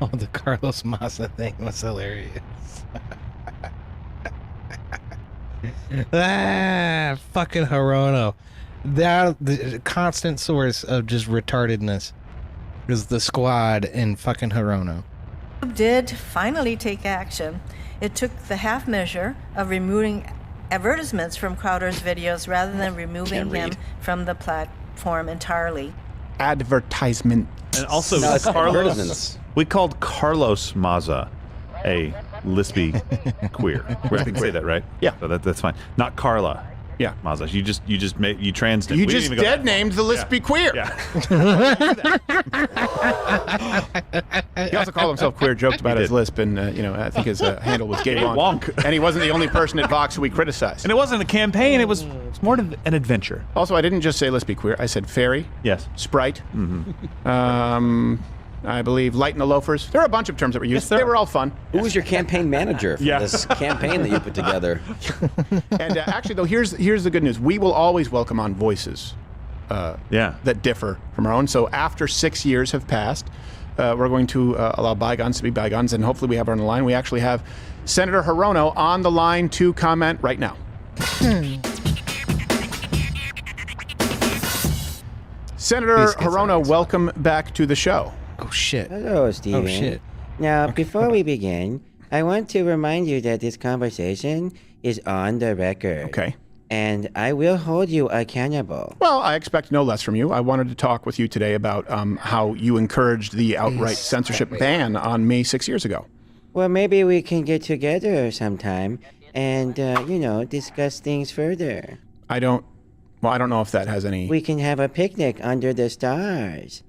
Oh, the Carlos Maza thing was hilarious. Fucking Hirono. The constant source of just retardedness is the squad in fucking Hirono. did finally take action. It took the half measure of removing advertisements from Crowder's videos rather than removing him from the platform entirely. Advertisement. And also, Carlos, we called Carlos Maza a lispy queer. We can say that, right? Yeah. So that's fine. Not Carla. Yeah. Maza. You just transnamed. You just dead named the lispy queer. Yeah. He also called himself queer, joked about his lisp, and I think his handle was Gay Wonk. And he wasn't the only person at Vox who we criticized. And it wasn't a campaign. It was more of an adventure. Also, I didn't just say lispy queer. I said fairy. Yes. Sprite. I believe light in the loafers. There are a bunch of terms that were used. They were all fun. Who was your campaign manager for this campaign that you put together? And actually, though, here's the good news. We will always welcome on voices that differ from our own. So after 6 years have passed, we're going to allow bygones to be bygones, and hopefully we have her on the line. We actually have Senator Hirono on the line to comment right now. Senator Hirono, welcome back to the show. Oh, shit. Hello, Steven. Oh, shit. Now, before we begin, I want to remind you that this conversation is on the record. Okay. And I will hold you accountable. Well, I expect no less from you. I wanted to talk with you today about how you encouraged the outright censorship ban on me 6 years ago. Well, maybe we can get together sometime and, discuss things further. I don't know if that has any... We can have a picnic under the stars,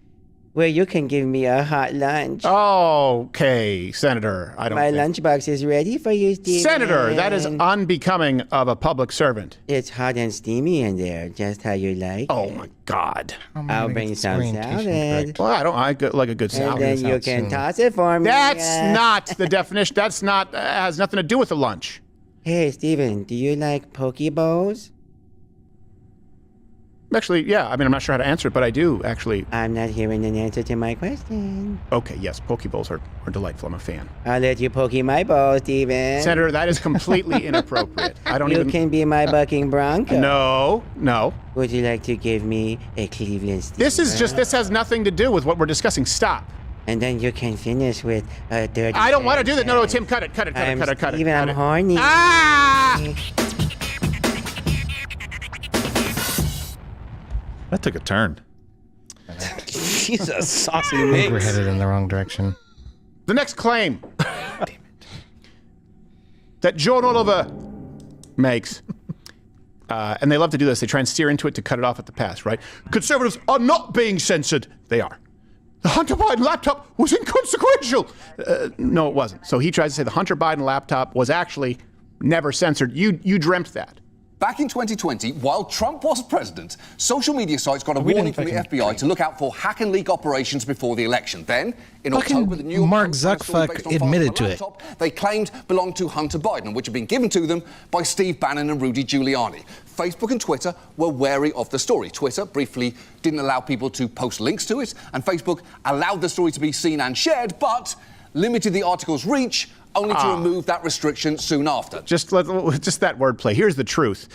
where you can give me a hot lunch. Okay, Senator. My lunchbox is ready for you, Steven. Senator, that is unbecoming of a public servant. It's hot and steamy in there, just how you like. Oh, my God. I'll bring some salad. Well, I like a good salad. And then you can toss it for me. That's not the definition. That's not, has nothing to do with the lunch. Hey, Steven, do you like poke bowls? Actually, yeah. I mean, I'm not sure how to answer it, but I do, actually. I'm not hearing an answer to my question. Okay, yes. Poke bowls are delightful. I'm a fan. I'll let you poke my bowl, Steven. Senator, that is completely inappropriate. You can be my bucking bronco. No. Would you like to give me a Cleveland Steven? This has nothing to do with what we're discussing. Stop. And then you can finish with a dirty... I don't want to do that. No, Tim, cut it. Steven, I'm horny. That took a turn. He's a saucy mix. We're headed in the wrong direction. The next claim that John Oliver makes, and they love to do this. They try and steer into it to cut it off at the pass, right? Conservatives are not being censored. They are. The Hunter Biden laptop was inconsequential. No, it wasn't. So he tries to say the Hunter Biden laptop was actually never censored. You dreamt that. Back in 2020, while Trump was president, social media sites got a warning from the FBI to look out for hack and leak operations before the election. Then, in October, the New York Mark Times Zuckerberg admitted to it. They claimed belonged to Hunter Biden, which had been given to them by Steve Bannon and Rudy Giuliani. Facebook and Twitter were wary of the story. Twitter briefly didn't allow people to post links to it, and Facebook allowed the story to be seen and shared, but limited the article's reach, only to remove that restriction soon after. Just that wordplay. Here's the truth.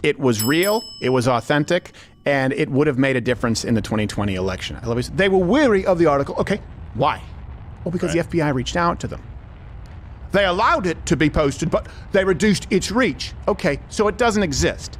It was real, it was authentic, and it would have made a difference in the 2020 election. They were wary of the article. Okay, why? Well, because the FBI reached out to them. They allowed it to be posted, but they reduced its reach. Okay, so it doesn't exist.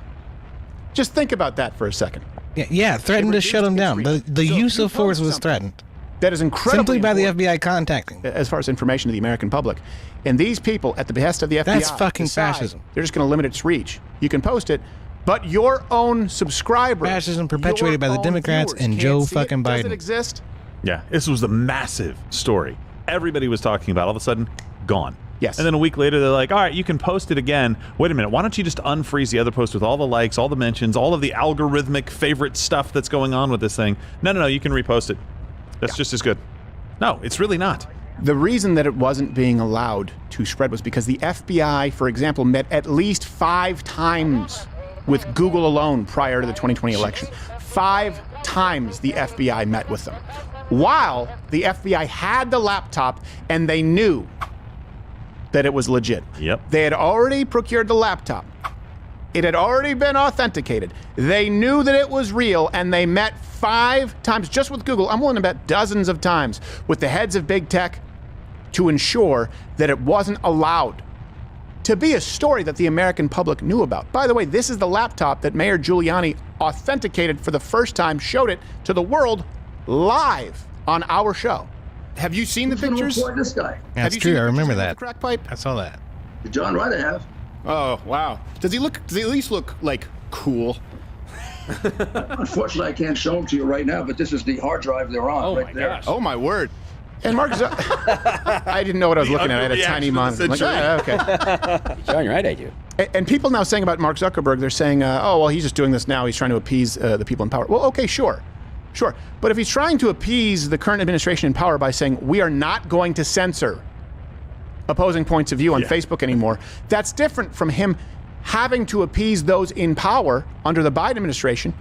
Just think about that for a second. Yeah, threatened to shut them down. The use of force was threatened. That is incredibly simply by the important FBI contacting. As far as information to the American public. And these people, at the behest of the FBI, that's fucking decide fascism. They're just going to limit its reach. You can post it, But your own subscribers, fascism perpetuated by the Democrats and Joe fucking Biden. Does it exist? Yeah, this was a massive story. Everybody was talking about. All of a sudden, gone. Yes. And then a week later, they're like, all right, you can post it again. Wait a minute. Why don't you just unfreeze the other post with all the likes, all the mentions, all of the algorithmic favorite stuff that's going on with this thing? No, you can repost it. That's just as good. No, it's really not. The reason that it wasn't being allowed to spread was because the FBI, for example, met at least 5 times with Google alone prior to the 2020 election. 5 times the FBI met with them. While the FBI had the laptop and they knew that it was legit. Yep. They had already procured the laptop. It had already been authenticated. They knew that it was real, and they met 5 times just with Google. I'm willing to bet dozens of times with the heads of big tech to ensure that it wasn't allowed to be a story that the American public knew about. By the way, this is the laptop that Mayor Giuliani authenticated for the first time, showed it to the world live on our show. Have you seen the pictures? This guy. That's true. I remember that. The crack pipe? I saw that. John Wright, I have. Oh, wow. Does he at least look like cool? Unfortunately, I can't show them to you right now, but this is the hard drive they're on right there. Gosh. Oh, my word. And Mark I didn't know what I was looking at. I had a tiny monitor. I'm like, okay. John Wright, I do. And people now saying about Mark Zuckerberg, they're saying, oh, well, he's just doing this now. He's trying to appease the people in power. Well, okay, sure. But if he's trying to appease the current administration in power by saying, we are not going to censor opposing points of view on Facebook anymore, that's different from him having to appease those in power under the Biden administration.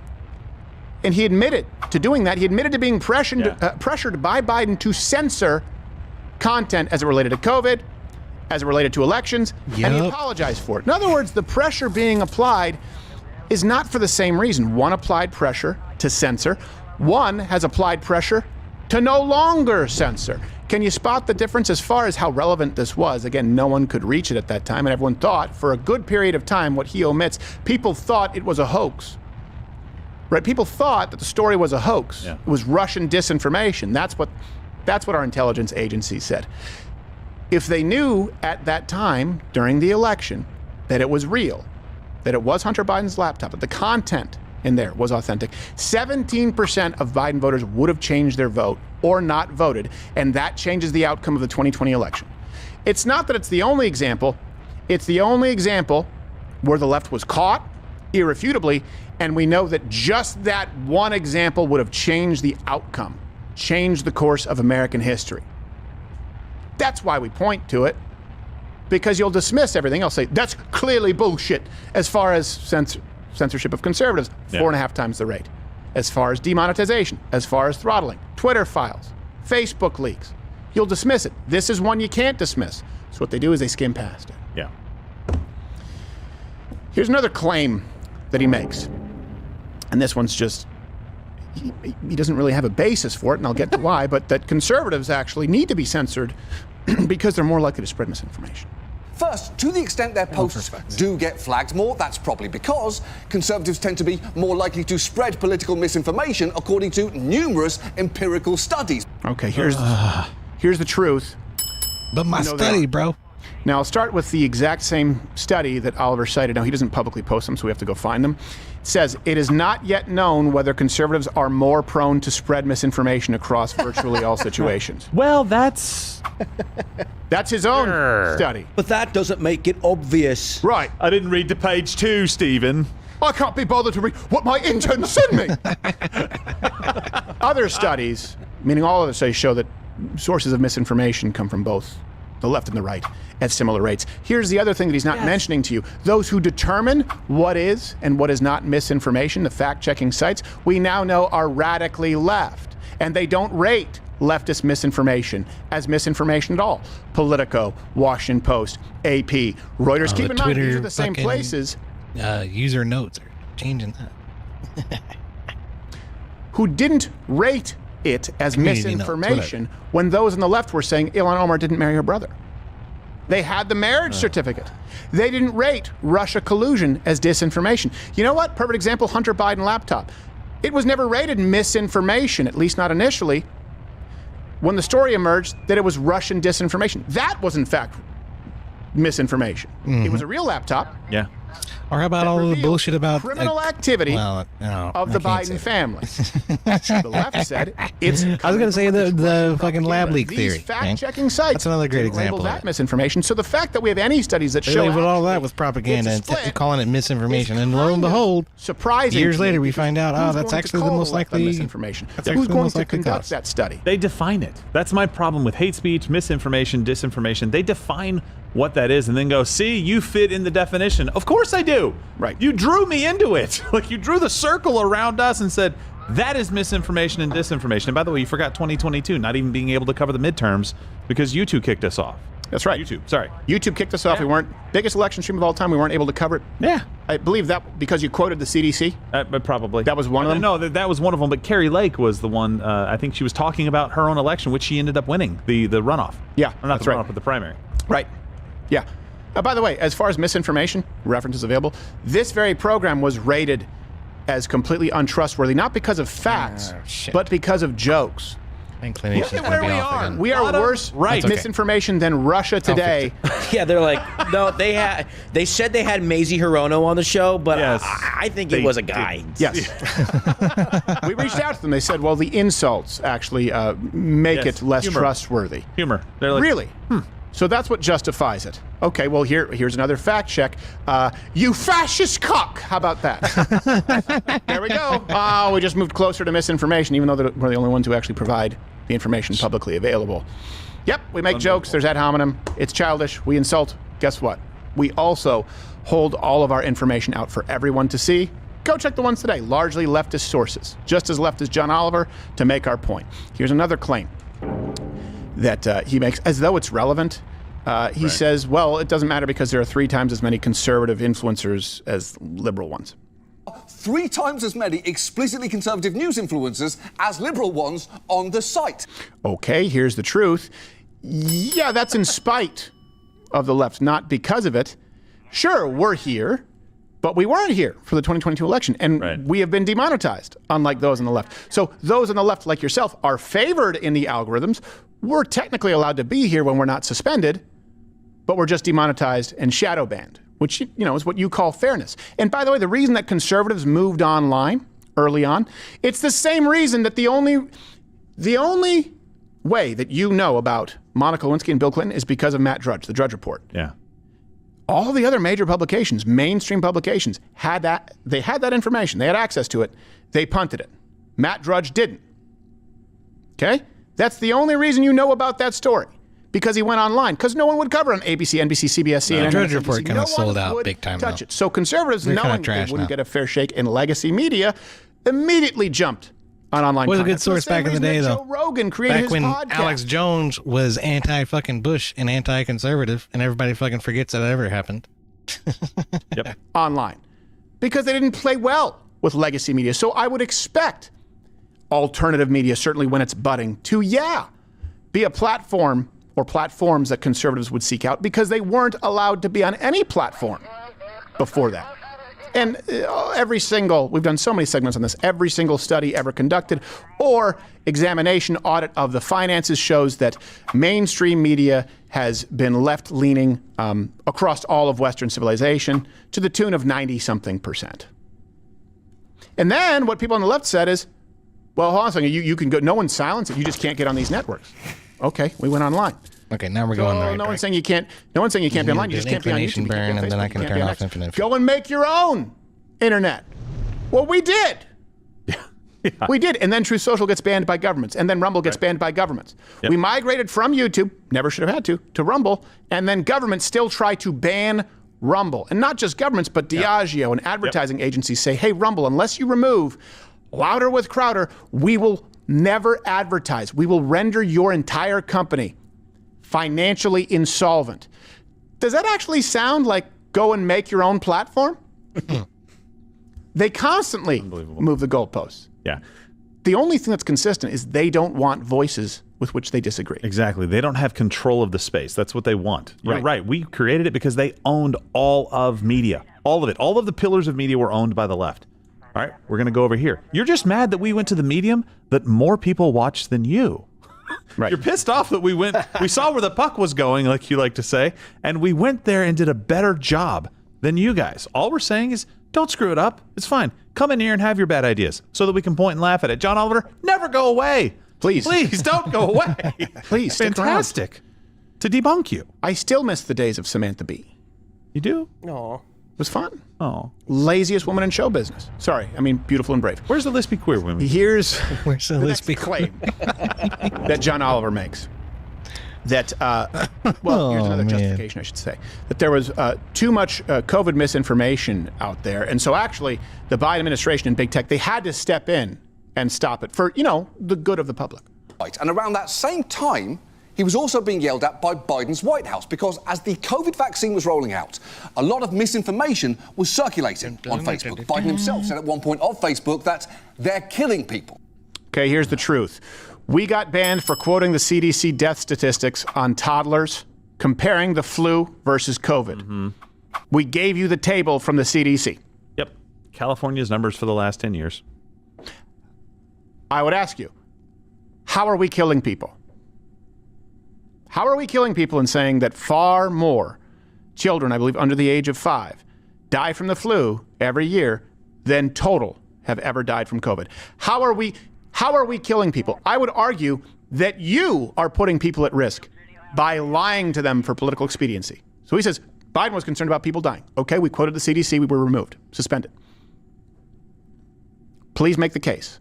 And he admitted to doing that. He admitted to being pressured by Biden to censor content as it related to COVID, as it related to elections, and he apologized for it. In other words, the pressure being applied is not for the same reason. One applied pressure to censor. One has applied pressure to no longer censor. Can you spot the difference as far as how relevant this was? Again, no one could reach it at that time, and everyone thought, for a good period of time, what he omits, people thought it was a hoax. Right? People thought that the story was a hoax. Yeah. It was Russian disinformation. That's what our intelligence agencies said. If they knew at that time, during the election, that it was real, that it was Hunter Biden's laptop, that the content in there was authentic, 17% of Biden voters would have changed their vote or not voted, and that changes the outcome of the 2020 election. It's not that it's the only example. It's the only example where the left was caught irrefutably, and we know that just that one example would have changed the outcome, changed the course of American history. That's why we point to it, because you'll dismiss everything else. Say, that's clearly bullshit as far as censorship of conservatives, 4.5 times the rate. As far as demonetization, as far as throttling, Twitter files, Facebook leaks. You'll dismiss it. This is one you can't dismiss. So what they do is they skim past it. Yeah. Here's another claim that he makes. And this one's just, he doesn't really have a basis for it, and I'll get to why, but that conservatives actually need to be censored because they're more likely to spread misinformation. First, to the extent their posts do get flagged more, that's probably because conservatives tend to be more likely to spread political misinformation, according to numerous empirical studies. Okay, here's the truth. But my study, bro. Now, I'll start with the exact same study that Oliver cited. Now, he doesn't publicly post them, so we have to go find them. It says, it is not yet known whether conservatives are more prone to spread misinformation across virtually all situations. Well, that's his own study. But that doesn't make it obvious. Right. I didn't read to page 2, Stephen. I can't be bothered to read what my intern sent me. Other studies, meaning all other studies, show that sources of misinformation come from both the left and the right at similar rates. Here's the other thing that he's not mentioning to you. Those who determine what is and what is not misinformation, the fact-checking sites, we now know are radically left. And they don't rate leftist misinformation as misinformation at all. Politico, Washington Post, AP, Reuters. Keep in mind, these are the same places. User notes are changing that. Who didn't rate it as misinformation when those on the left were saying Ilhan Omar didn't marry her brother. They had the marriage certificate. They didn't rate Russia collusion as disinformation. You know what? Perfect example, Hunter Biden laptop. It was never rated misinformation, at least not initially, when the story emerged that it was Russian disinformation. That was, in fact, misinformation. Mm-hmm. It was a real laptop. Yeah. Or how about all the bullshit about criminal activity of the Biden family? The left said it's. I was going to say the fucking lab leak These theory. fact-checking sites. That's another great example Label of that it. misinformation. So the fact that we have any studies that They show labeled all that with propaganda and calling it misinformation, and lo and behold, surprising years to me later we because find out, who's that's going to actually the call most the left on likely misinformation. That's Who's actually the going most to likely conduct cause. that study? They define it. That's my problem with hate speech, misinformation, disinformation. They define what that is and then go, see, you fit in the definition. Of course I do. Right. You drew me into it. Like you drew the circle around us and said, that is misinformation and disinformation. And by the way, you forgot 2022, not even being able to cover the midterms because YouTube kicked us off. That's right. YouTube, sorry. YouTube kicked us off. We weren't, biggest election stream of all time, we weren't able to cover it. Yeah. I believe that because you quoted the CDC. But probably. That was one of them? No, that was one of them. But Carrie Lake was the one, I think she was talking about her own election, which she ended up winning, the runoff. Yeah, Or not that's the right. runoff, but the primary. Right. Yeah. By the way, as far as misinformation, references available, this very program was rated as completely untrustworthy, not because of facts, but because of jokes. Inclination's Look at gonna where be we off are. again. We are worse misinformation than Russia today. Yeah, they're like, no, they said they had Mazie Hirono on the show, but I think it was a guy. Yes. We reached out to them. They said, well, the insults actually make it less trustworthy. Humor. They're like, Really? So that's what justifies it. Okay, well, here's another fact check. You fascist cock. How about that? There we go. Oh, we just moved closer to misinformation, even though we're the only ones who actually provide the information publicly available. Yep, we make jokes. There's ad hominem. It's childish. We insult. Guess what? We also hold all of our information out for everyone to see. Go check the ones today. Largely leftist sources. Just as left as John Oliver to make our point. Here's another claim that he makes, as though it's relevant. He says, well, it doesn't matter because there are 3 times as many conservative influencers as liberal ones. 3 times as many explicitly conservative news influencers as liberal ones on the site. Okay, here's the truth. Yeah, that's in spite of the left, not because of it. Sure, we're here, but we weren't here for the 2022 election, and we have been demonetized, unlike those on the left. So those on the left, like yourself, are favored in the algorithms. We're technically allowed to be here when we're not suspended, but we're just demonetized and shadow banned, which, is what you call fairness. And by the way, the reason that conservatives moved online early on, it's the same reason that the only way that you know about Monica Lewinsky and Bill Clinton is because of Matt Drudge, the Drudge Report. Yeah. All the other major publications, mainstream publications, had that. They had that information. They had access to it. They punted it. Matt Drudge didn't. Okay? That's the only reason you know about that story. Because he went online. Because no one would cover it on ABC, NBC, CBS, CNN. The Drudge Report kind of sold out big time, touch though. it. So conservatives, They're knowing kinda they trash wouldn't now. get a fair shake in legacy media, immediately jumped on online Was a content. good source The same back in the reason day, that though. Joe Rogan created Back his when podcast. Alex Jones was anti-fucking Bush and anti-conservative, and everybody fucking forgets that ever happened. Yep. Online. Because they didn't play well with legacy media. So I would expect alternative media, certainly when it's budding, to, be a platform or platforms that conservatives would seek out because they weren't allowed to be on any platform before that. And we've done so many segments on this, every single study ever conducted or examination audit of the finances shows that mainstream media has been left-leaning across all of Western civilization to the tune of 90-something%. And then what people on the left said is, well, hold on a second, you can go, no one's silenced it, you just can't get on these networks. Okay, we went online. Okay, now we're going right. No one's saying you can't. No one's saying you can't be online. You just can't be on YouTube. You can't be on and then I Facebook, can you can't turn be on off X. Infinite. Go and make your own internet. Well, we did. We did. And then Truth Social gets banned by governments. And then Rumble gets banned by governments. Yep. We migrated from YouTube, never should have had to Rumble. And then governments still try to ban Rumble. And not just governments, but Diageo and advertising agencies say, hey, Rumble, unless you remove Louder with Crowder, we will never advertise. We will render your entire company financially insolvent. Does that actually sound like go and make your own platform? They constantly move the goalposts. Yeah. The only thing that's consistent is they don't want voices with which they disagree. Exactly. They don't have control of the space. That's what they want. You're Right. right. We created it because they owned all of media. All of it. All of the pillars of media were owned by the left. All right, we're going to go over here. You're just mad that we went to the medium that more people watched than you. Right. You're pissed off that we saw where the puck was going, like you like to say, and we went there and did a better job than you guys. All we're saying is don't screw it up. It's fine. Come in here and have your bad ideas so that we can point and laugh at it. John Oliver, never go away. Please don't go away. Please, fantastic to debunk you. I still miss the days of Samantha Bee. You do? No. It was fun. Oh. Laziest woman in show business. Sorry, I mean beautiful and brave. Where's the Let's Be Queer women? Here's Where's the Let's Be claim that John Oliver makes. That, here's another justification, I should say. That there was too much COVID misinformation out there. And so actually, the Biden administration and big tech, they had to step in and stop it for, the good of the public. Right, and around that same time, he was also being yelled at by Biden's White House because as the COVID vaccine was rolling out, a lot of misinformation was circulating on Facebook. Biden himself said at one point of Facebook that they're killing people. Okay, here's the truth. We got banned for quoting the CDC death statistics on toddlers, comparing the flu versus COVID. Mm-hmm. We gave you the table from the CDC. Yep. California's numbers for the last 10 years. I would ask you, how are we killing people? How are we killing people in saying that far more children, I believe under the age of 5, die from the flu every year than total have ever died from COVID? How are we killing people? I would argue that you are putting people at risk by lying to them for political expediency. So he says Biden was concerned about people dying. Okay, we quoted the CDC, we were removed, suspended. Please make the case.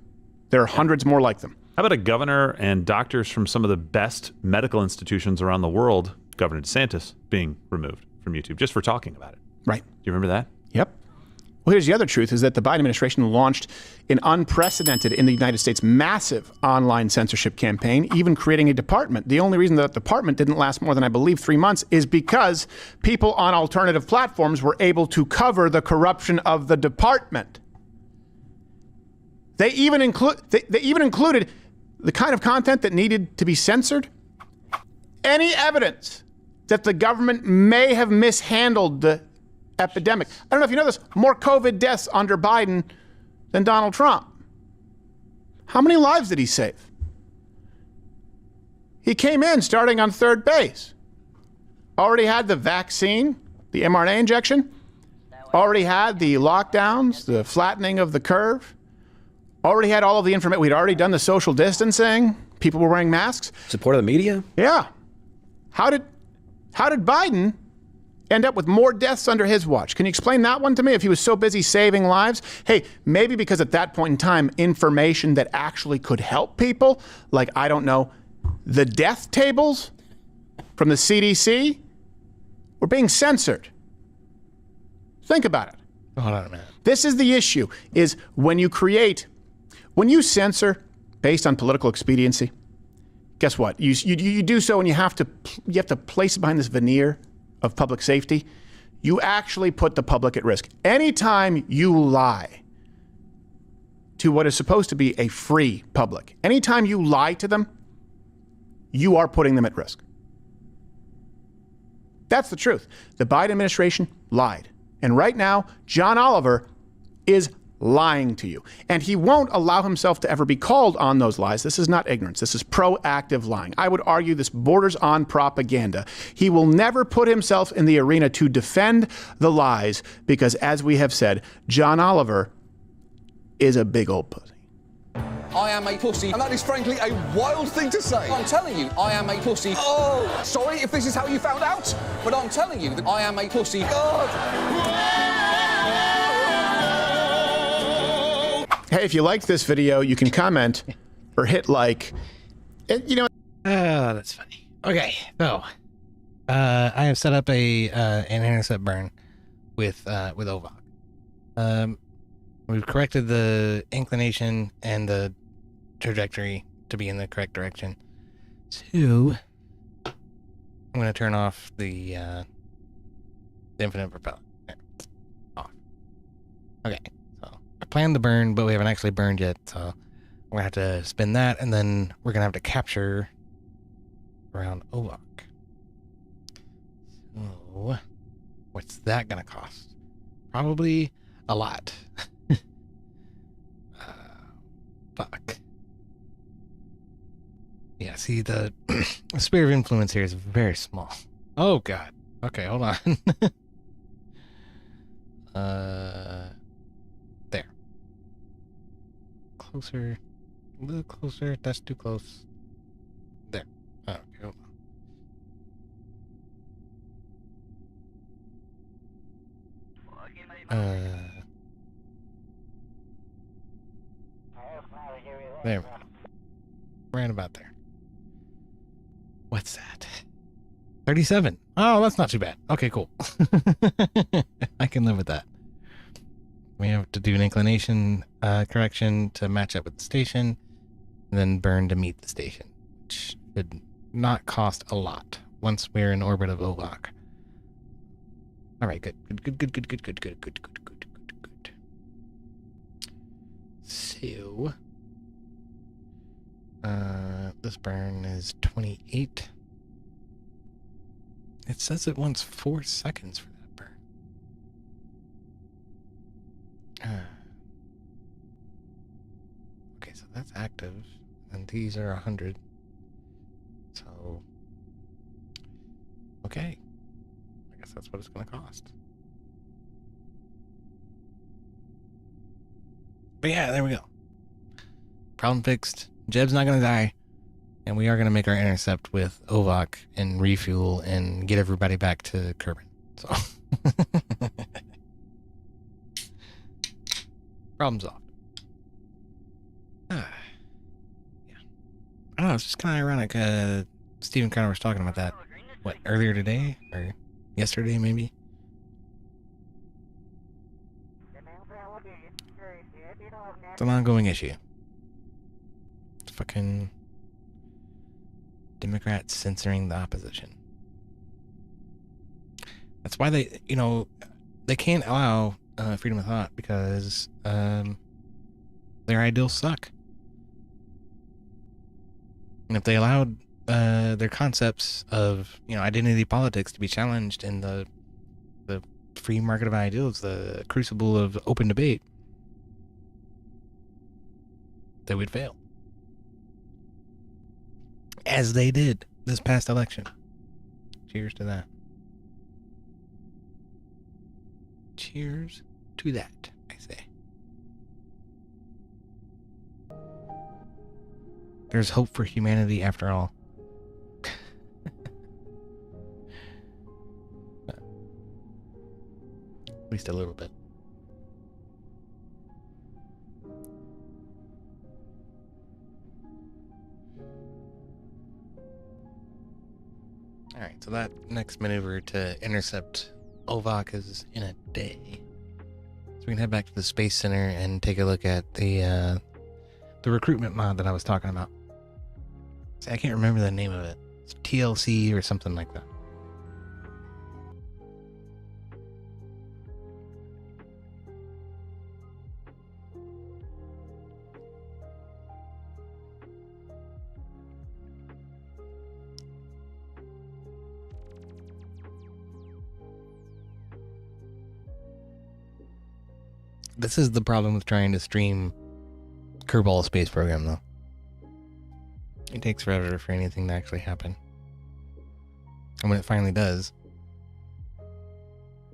There are hundreds more like them. How about a governor and doctors from some of the best medical institutions around the world, Governor DeSantis, being removed from YouTube just for talking about it? Right. Do you remember that? Yep. Well, here's the other truth, is that the Biden administration launched an unprecedented, in the United States, massive online censorship campaign, even creating a department. The only reason that department didn't last more than, I believe, 3 months is because people on alternative platforms were able to cover the corruption of the department. They even included the kind of content that needed to be censored. Any evidence that the government may have mishandled the epidemic. I don't know if you know this, more COVID deaths under Biden than Donald Trump. How many lives did he save? He came in starting on third base. Already had the vaccine, the mRNA injection. Already had the lockdowns, the flattening of the curve. Already had all of the information. We'd already done the social distancing. People were wearing masks. Support of the media? Yeah. How did Biden end up with more deaths under his watch? Can you explain that one to me if he was so busy saving lives? Hey, maybe because at that point in time, information that actually could help people, like, I don't know, the death tables from the CDC were being censored. Think about it. Hold on a minute. This is the issue, is when you censor based on political expediency, guess what? You do so and you have to place it behind this veneer of public safety. You actually put the public at risk. Anytime you lie to what is supposed to be a free public, anytime you lie to them, you are putting them at risk. That's the truth. The Biden administration lied. And right now, John Oliver is lying to you. And he won't allow himself to ever be called on those lies. This is not ignorance. This is proactive lying. I would argue this borders on propaganda. He will never put himself in the arena to defend the lies because, as we have said, John Oliver is a big old pussy. I am a pussy, and that is frankly a wild thing to say. I'm telling you, I am a pussy. Oh, sorry if this is how you found out, but I'm telling you that I am a pussy. Hey, if you liked this video, you can comment or hit like. Oh, that's funny. Okay, so I have set up an intercept burn with OVOC. We've corrected the inclination and the trajectory to be in the correct direction. So I'm going to turn off the infinite propeller. There. Off. Okay, so I planned the burn, but we haven't actually burned yet, so we're going to have to spin that, and then we're going to have to capture around OVOC. So what's that going to cost? Probably a lot. Fuck. Yeah, see, the sphere of influence here is very small. Oh, God. Okay, hold on. There. Closer. A little closer. That's too close. There. Okay, hold on. There. Right about there. What's that? 37. Oh, that's not too bad. Okay, cool. I can live with that. We have to do an inclination correction to match up with the station, and then burn to meet the station, which should not cost a lot once we're in orbit of OVOC. All right, good. So, this burn is 28. It says it wants 4 seconds for that burn. Okay, so that's active, and these are 100. So, okay. I guess that's what it's going to cost. But yeah, there we go. Problem fixed. Jeb's not going to die. And we are going to make our intercept with OVOC and refuel and get everybody back to Kerbin. So, problem solved. Yeah. I don't know, it's just kind of ironic. Stephen Crowder was talking about that, what, earlier today? Or yesterday, maybe? It's an ongoing issue. It's fucking Democrats censoring the opposition. That's why they, they can't allow freedom of thought because their ideals suck. And if they allowed their concepts of, identity politics to be challenged in the free market of ideals, the crucible of open debate, they would fail. As they did this past election. Cheers to that. Cheers to that, I say. There's hope for humanity after all. At least a little bit. Alright, so that next maneuver to intercept OVOC is in a day. So we can head back to the Space Center and take a look at the recruitment mod that I was talking about. See, I can't remember the name of it. It's TLC or something like that. This is the problem with trying to stream Kerbal Space Program, though. It takes forever for anything to actually happen. And when it finally does,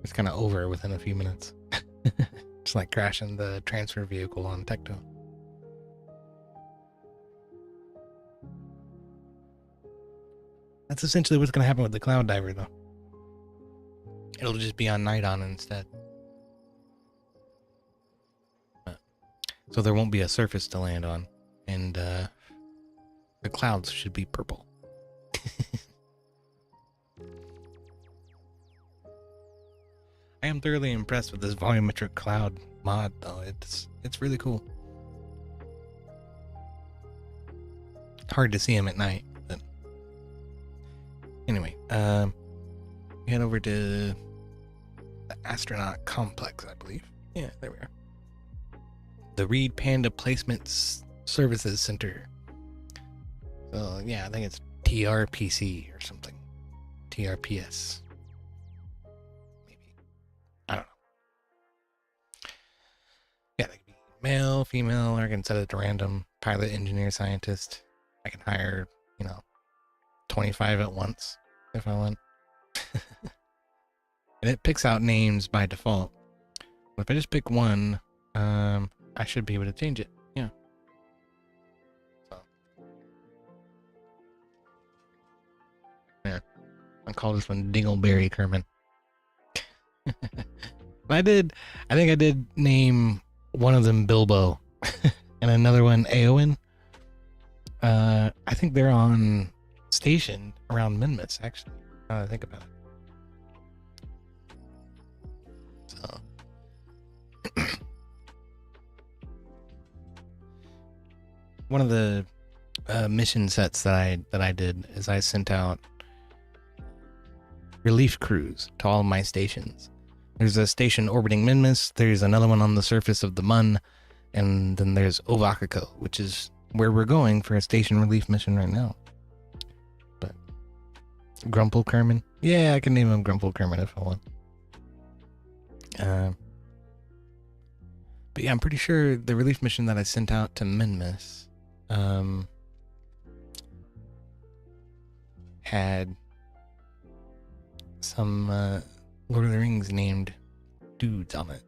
it's kind of over within a few minutes. It's like crashing the transfer vehicle on Tecto. That's essentially what's going to happen with the Cloud Diver, though. It'll just be on night on instead. So there won't be a surface to land on, and the clouds should be purple. I am thoroughly impressed with this volumetric cloud mod, though. It's really cool. Hard to see them at night, but anyway, we head over to the astronaut complex, I believe. Yeah, there we are. The Reed Panda Placement Services Center. So, yeah, I think it's TRPC or something. TRPS. Maybe. I don't know. Yeah, they could be male, female, or I can set it to random. Pilot, engineer, scientist. I can hire, 25 at once if I want. And it picks out names by default. If I just pick one, I should be able to change it. Yeah. So. Yeah. I'll call this one Dingleberry Kerman. I think I did name one of them Bilbo and another one Eowyn. I think they're on station around Minmus, actually. Now that I think about it. So. One of the mission sets that I did is I sent out relief crews to all my stations. There's a station orbiting Minmus, there's another one on the surface of the Mun, and then there's Ovakiko, which is where we're going for a station relief mission right now. But Grumple Kerman? Yeah, I can name him Grumple Kerman if I want. But yeah, I'm pretty sure the relief mission that I sent out to Minmus had some Lord of the Rings named dudes on it.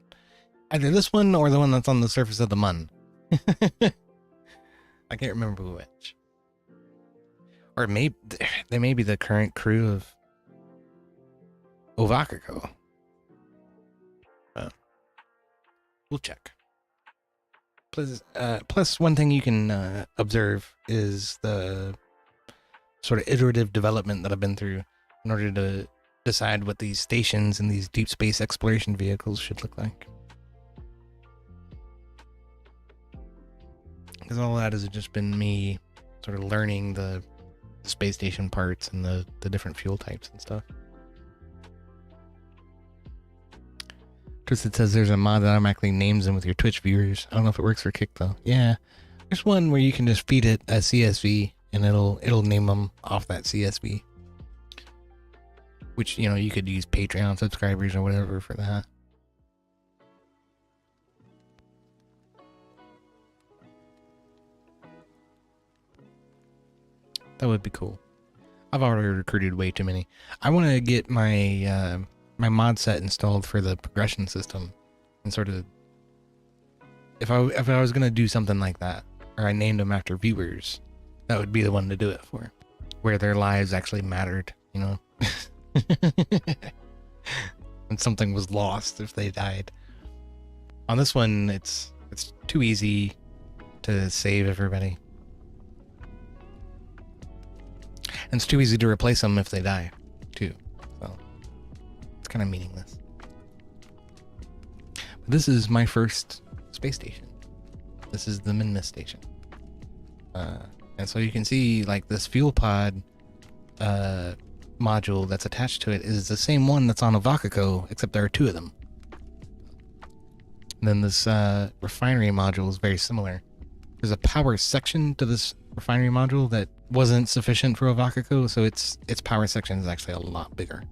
Either this one or the one that's on the surface of the Mun. I can't remember which. Or maybe they may be the current crew of Ovakiko. We'll check. Plus, one thing you can observe is the sort of iterative development that I've been through in order to decide what these stations and these deep space exploration vehicles should look like. Because all that has just been me sort of learning the space station parts and the different fuel types and stuff. Chris, it says there's a mod that automatically names them with your Twitch viewers. I don't know if it works for Kick though. Yeah, there's one where you can just feed it a CSV and it'll name them off that CSV. Which, you know, you could use Patreon subscribers or whatever for that. That would be cool. I've already recruited way too many. I want to get my my mod set installed for the progression system, and sort of if I was gonna do something like that, or I named them after viewers, that would be the one to do it for, where their lives actually mattered, you know. And something was lost if they died. On this one, it's too easy to save everybody. And it's too easy to replace them if they die, too. So, it's kind of meaningless. But this is my first space station. This is the Minmus station. And so you can see, like, this fuel pod module that's attached to it is the same one that's on Ovakiko, except there are two of them. And then this refinery module is very similar. There's a power section to this refinery module that wasn't sufficient for Ovakiko, so its power section is actually a lot bigger.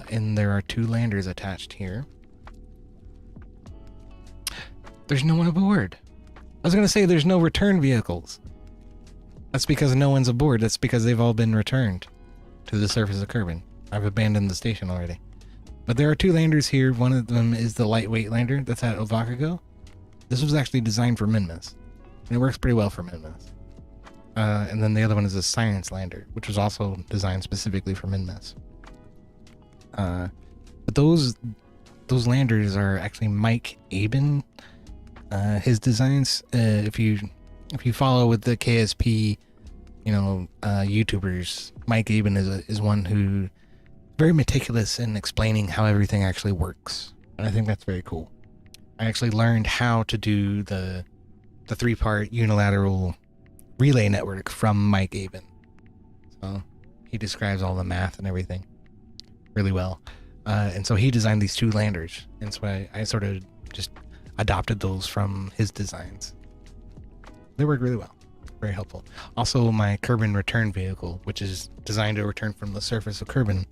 And there are two landers attached here. There's no one aboard. I was going to say there's no return vehicles. That's because no one's aboard. That's because they've all been returned to the surface of Kerbin. I've abandoned the station already. But there are two landers here. One of them is the lightweight lander that's at Ovakiko. This was actually designed for Minmus. And it works pretty well for Minmus. And then the other one is a science lander, which was also designed specifically for Minmus. But those landers are actually Mike Aben. His designs, if you follow with the KSP, you know, YouTubers, Mike Aben is one who very meticulous in explaining how everything actually works. And I think that's very cool. I actually learned how to do the 3-part unilateral relay network from Mike Aben. So he describes all the math and everything really well. And so he designed these two landers. And so I sort of just adopted those from his designs. They work really well. Very helpful. Also, my Kerbin return vehicle, which is designed to return from the surface of Kerbin,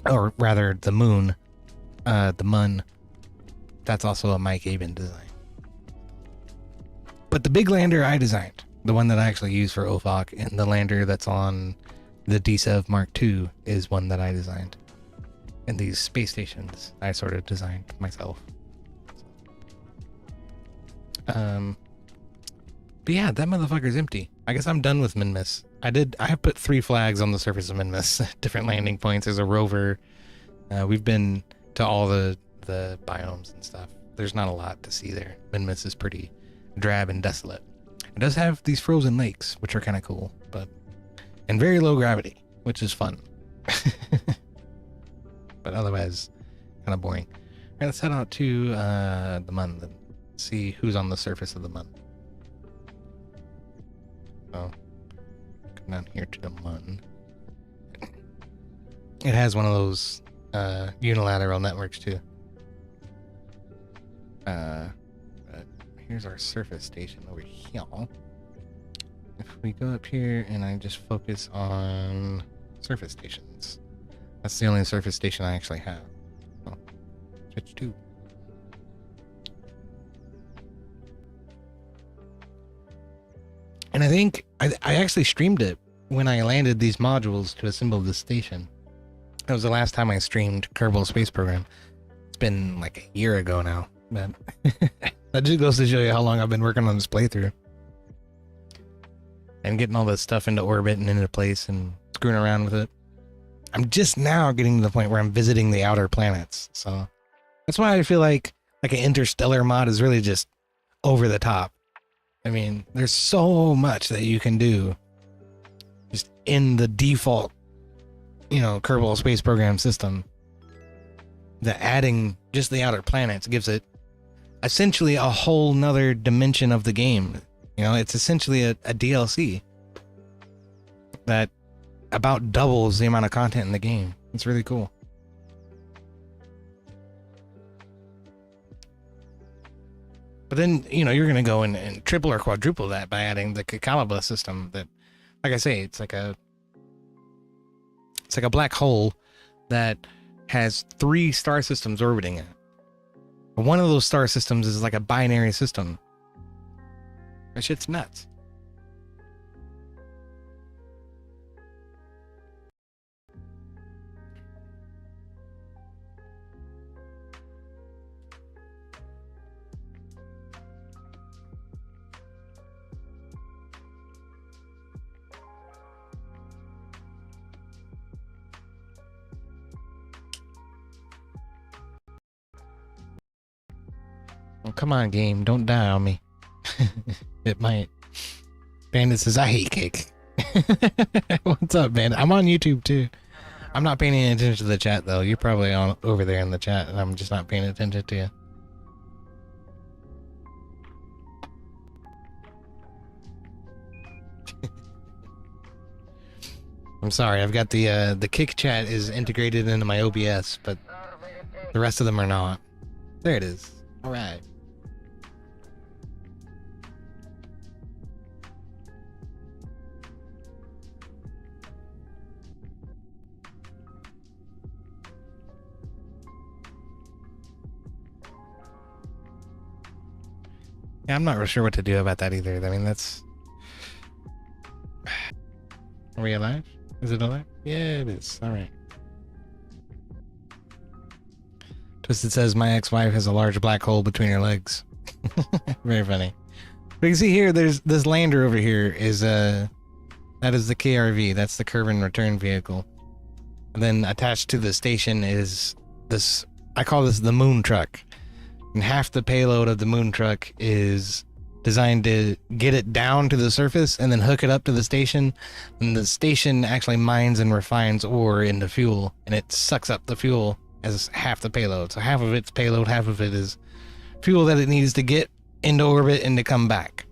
or rather the moon, the Mun. That's also a Mike Aben design. But the big lander I designed, the one that I actually use for OFOC, and the lander that's on the EoDSA Mark II is one that I designed. And these space stations I sort of designed myself. But yeah, that motherfucker's empty. I guess I'm done with Minmus. I have put 3 flags on the surface of Minmus, different landing points as a rover. We've been to all the biomes and stuff. There's not a lot to see there. Minmus is pretty drab and desolate. It does have these frozen lakes, which are kind of cool, and very low gravity, which is fun. But otherwise, kind of boring. All right, let's head out to the Mun and see who's on the surface of the Mun. So, come down here to the Mun. It has one of those unilateral networks too. But here's our surface station over here. If we go up here and I just focus on surface stations, that's the only surface station I actually have. So, switch to. And I think I actually streamed it when I landed these modules to assemble this station. That was the last time I streamed Kerbal Space Program. It's been like a year ago now, but that just goes to show you how long I've been working on this playthrough. And getting all this stuff into orbit and into place and screwing around with it. I'm just now getting to the point where I'm visiting the outer planets. So that's why I feel like an interstellar mod is really just over the top. I mean, there's so much that you can do just in the default, Kerbal Space Program system, that adding just the outer planets gives it essentially a whole nother dimension of the game. It's essentially a DLC that about doubles the amount of content in the game. It's really cool. But then, you're going to go and triple or quadruple that by adding the Kakalaba system that, like I say, it's like a black hole that has 3 star systems orbiting it. One of those star systems is like a binary system. That shit's nuts. Oh, come on, game. Don't die on me. It might. Bandit says, I hate cake. What's up, Bandit? I'm on YouTube, too. I'm not paying any attention to the chat, though. You're probably over there in the chat, and I'm just not paying attention to you. I'm sorry. I've got the kick chat is integrated into my OBS, but the rest of them are not. There it is. All right. Yeah, I'm not really sure what to do about that either. I mean, that's... Are we alive? Is it alive? Yeah, it is. All right. Twisted says, my ex-wife has a large black hole between her legs. Very funny. But you can see here, there's this lander over here is that is the KRV. That's the curve and return vehicle. And then attached to the station is this, I call this the moon truck. And half the payload of the moon truck is designed to get it down to the surface and then hook it up to the station. And the station actually mines and refines ore into fuel, and it sucks up the fuel as half the payload. So half of it's payload, half of it is fuel that it needs to get into orbit and to come back.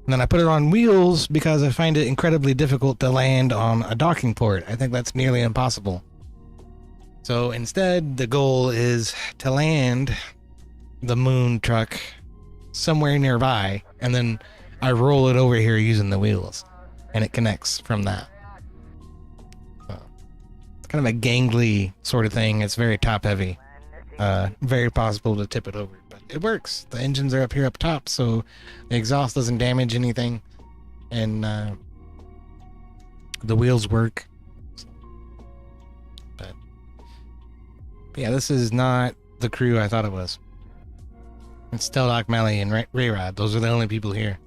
And then I put it on wheels because I find it incredibly difficult to land on a docking port. I think that's nearly impossible. So instead, the goal is to land the moon truck somewhere nearby, and then I roll it over here using the wheels, and it connects from that. So, it's kind of a gangly sort of thing. It's very top heavy. Very possible to tip it over, but it works. The engines are up here up top, so the exhaust doesn't damage anything, and the wheels work. But yeah, this is not the crew I thought it was. It's Steldoc, Melly, and Rayrod. Those are the only people here.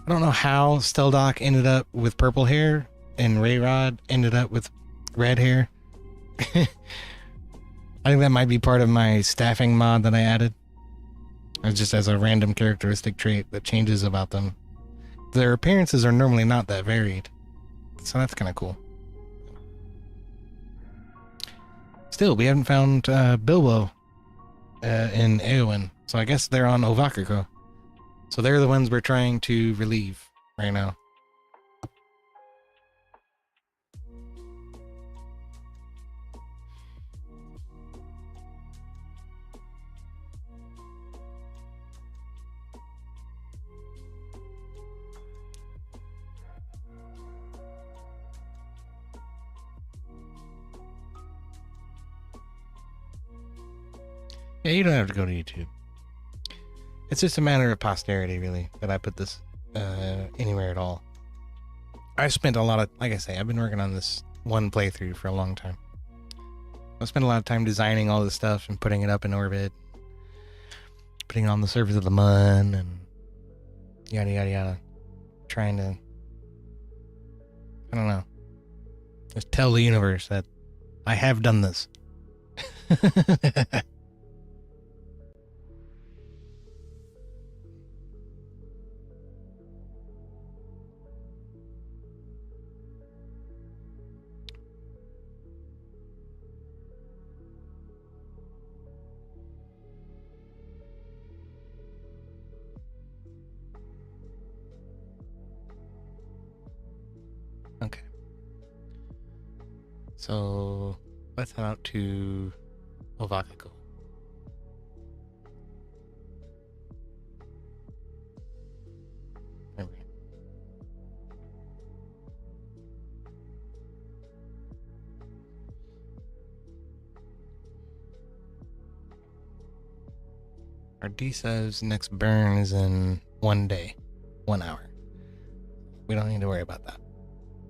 I don't know how Steldoc ended up with purple hair and Rayrod ended up with red hair. I think that might be part of my staffing mod that I added. It's just as a random characteristic trait that changes about them. Their appearances are normally not that varied. So that's kind of cool. Still, we haven't found Bilbo in Eowyn. So I guess they're on Ovakiko. So they're the ones we're trying to relieve right now. Yeah, you don't have to go to YouTube. It's just a matter of posterity, really, that I put this anywhere at all. I spent a lot of, like I say, I've been working on this one playthrough for a long time. I spent a lot of time designing all this stuff and putting it up in orbit, putting it on the surface of the moon, and yada yada yada. Trying to, I don't know, just tell the universe that I have done this. Okay. So let's head out to Ovakiko. There we go. Our EoDSA's next burn is in 1 day, 1 hour. We don't need to worry about that.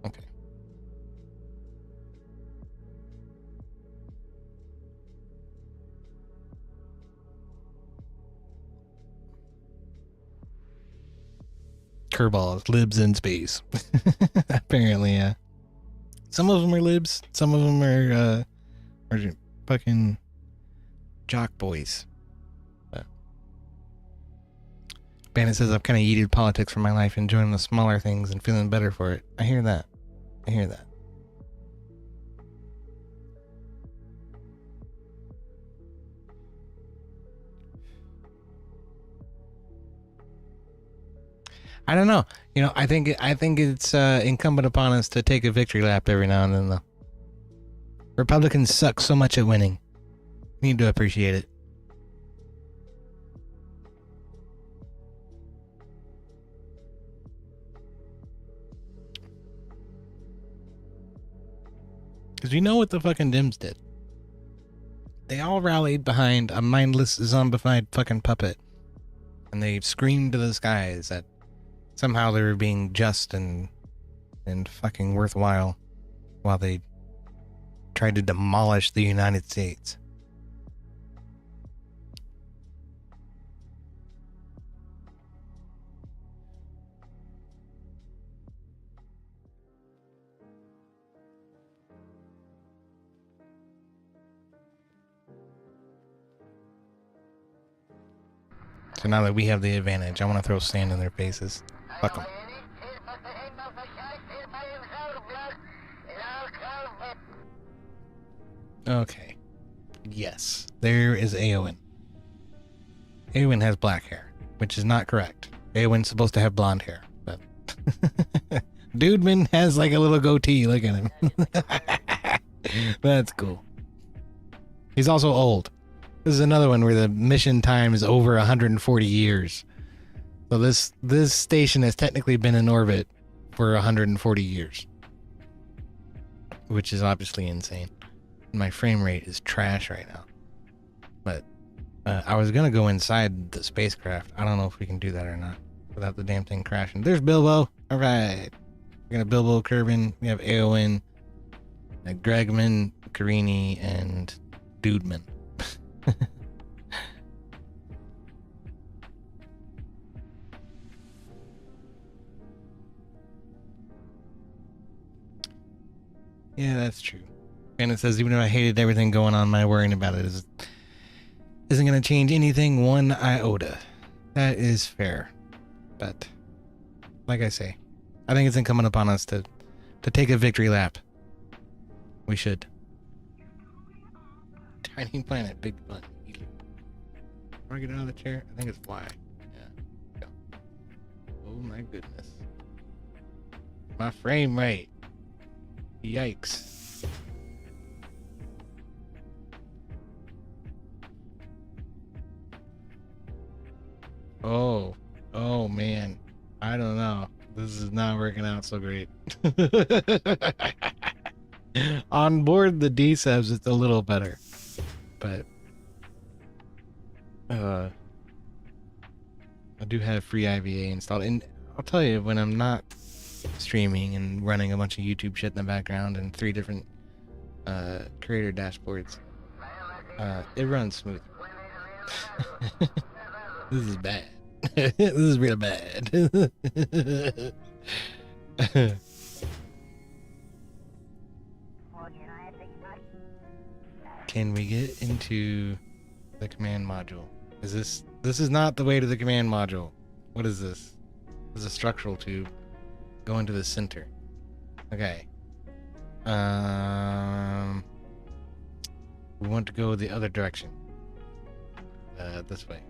Okay. Curveballs, libs in space. Apparently, yeah. Some of them are libs, some of them are fucking jock boys. But Bandit says I've kind of yeeted politics from my life, enjoying the smaller things and feeling better for it. I hear that. I hear that. I don't know. You know, I think it's incumbent upon us to take a victory lap every now and then, though. Republicans suck so much at winning. We need to appreciate it. Because we know what the fucking Dems did. They all rallied behind a mindless, zombified fucking puppet. And they screamed to the skies that somehow they were being just and fucking worthwhile while they tried to demolish the United States. So now that we have the advantage, I want to throw sand in their faces. Fuck them. Okay. Yes, there is Eowyn. Eowyn has black hair, which is not correct. Eowyn's supposed to have blonde hair, but Dudeman has like a little goatee. Look at him. That's cool. He's also old. This is another one where the mission time is over 140 years. So this station has technically been in orbit for 140 years, which is obviously insane. My frame rate is trash right now. But I was gonna go inside the spacecraft. I don't know if we can do that or not without the damn thing crashing. There's Bilbo. All right, we're gonna Bilbo Kerbin. We have Eowyn, Gregman, Carini, and Dudeman. Yeah, that's true. And it says, even though I hated everything going on, my worrying about it isn't going to change anything one iota. That is fair. But, like I say, I think it's incumbent upon us to take a victory lap. We should. Tiny planet, big fun. Can I get out of the chair? I think it's fly. Yeah. Go. Oh my goodness. My frame rate. Yikes. Oh man. I don't know. This is not working out so great. On board the D-Subs, it's a little better. But I do have free IVA installed. And I'll tell you, when I'm not streaming and running a bunch of YouTube shit in the background and 3 different creator dashboards, it runs smooth. This is bad. This is real bad. Can we get into the command module? This is not the way to the command module. What is this? This is a structural tube. Go into the center. Okay. We want to go the other direction. This way.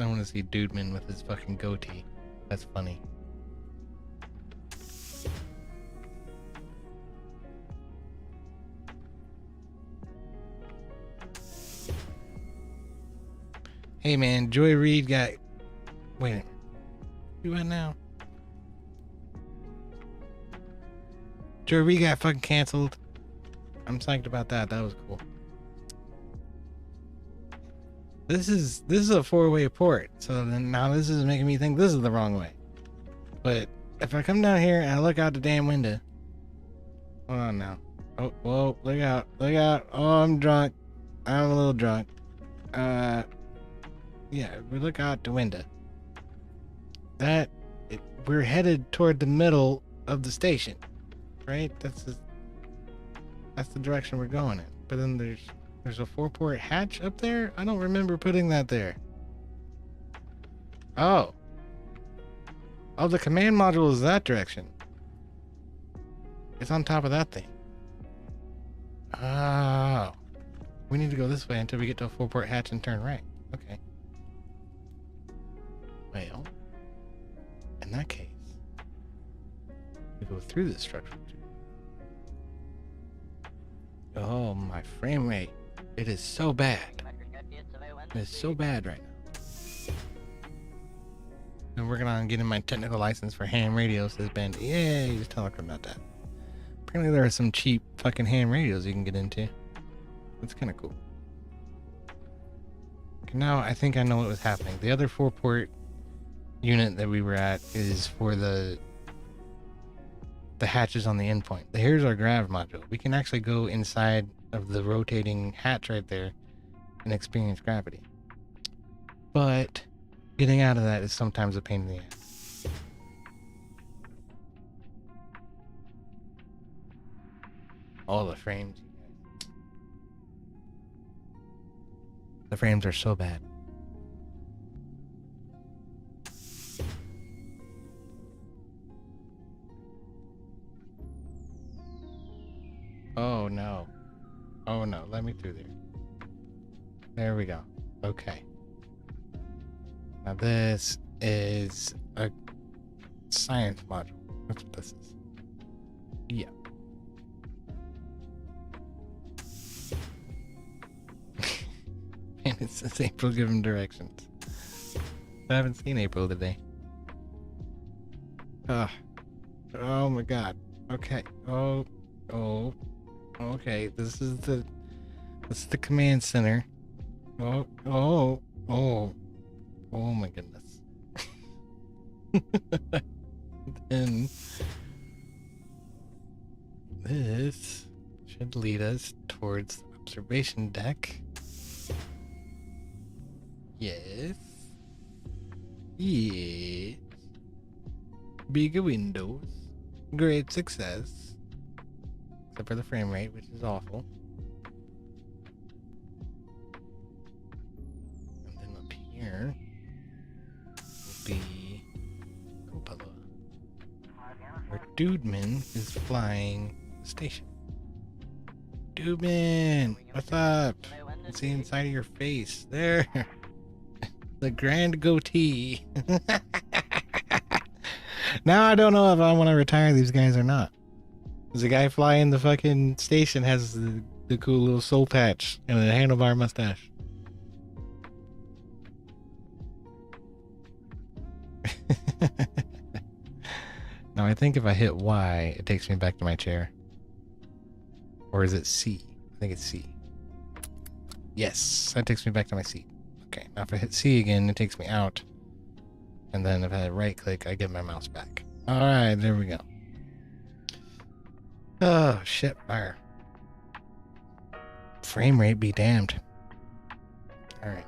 I want to see Dudeman with his fucking goatee. That's funny. Hey man, Joy Reid got... Wait a minute. You what now? Joy Reid got fucking canceled. I'm psyched about that. That was cool. This is a 4-way port, so then now this is making me think this is the wrong way. But if I come down here and I look out the damn window... Hold on now. Oh, whoa, look out, look out. Oh, I'm drunk. I'm a little drunk. Yeah, we look out the window. We're headed toward the middle of the station, right? That's the direction we're going in. But then there's a 4-port hatch up there. I don't remember putting that there. Oh, the command module is that direction. It's on top of that thing. Oh, we need to go this way until we get to a 4-port hatch and turn right. Okay. Well, in that case, we go through this structure. Oh, my frame rate. It is so bad. It is so bad right now. I'm working on getting my technical license for ham radios, says Bandit. Yay, just talking about that. Apparently there are some cheap fucking ham radios you can get into. That's kind of cool. Now I think I know what was happening. The other 4-port unit that we were at is for the hatches on the endpoint. Here's our grav module. We can actually go inside of the rotating hatch right there and experience gravity. But getting out of that is sometimes a pain in the ass. All the frames. The frames are so bad. Oh no. Oh no, let me through there. There we go. Okay. Now this is a science module. That's what this is. Yeah. And it says April giving directions. I haven't seen April today. Oh my god. Okay. Oh. Okay. This is the command center. Oh my goodness. Then this should lead us towards the observation deck. Yes. Yes. Bigger windows. Great success. Except for the frame rate, which is awful. And then up here will be Cupola, where Dudeman is flying the station. Dudeman, what's up? Let's see inside of your face. There. The grand goatee. Now I don't know if I want to retire these guys or not. Because the guy flying the fucking station has the cool little soul patch and a handlebar mustache. Now I think if I hit Y, it takes me back to my chair. Or is it C? I think it's C. Yes, that takes me back to my seat. Okay, now if I hit C again, it takes me out. And then if I right click, I get my mouse back. Alright, there we go. Oh, shit, fire. Frame rate be damned. Alright.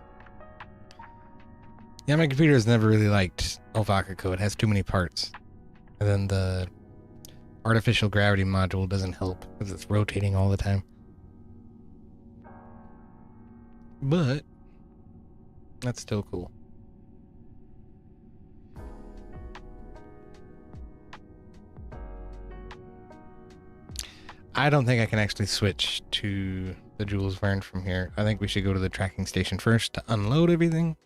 Yeah, my computer has never really liked Ovakaco. It has too many parts. And then the artificial gravity module doesn't help because it's rotating all the time. But that's still cool. I don't think I can actually switch to the Jules Verne from here. I think we should go to the tracking station first to unload everything.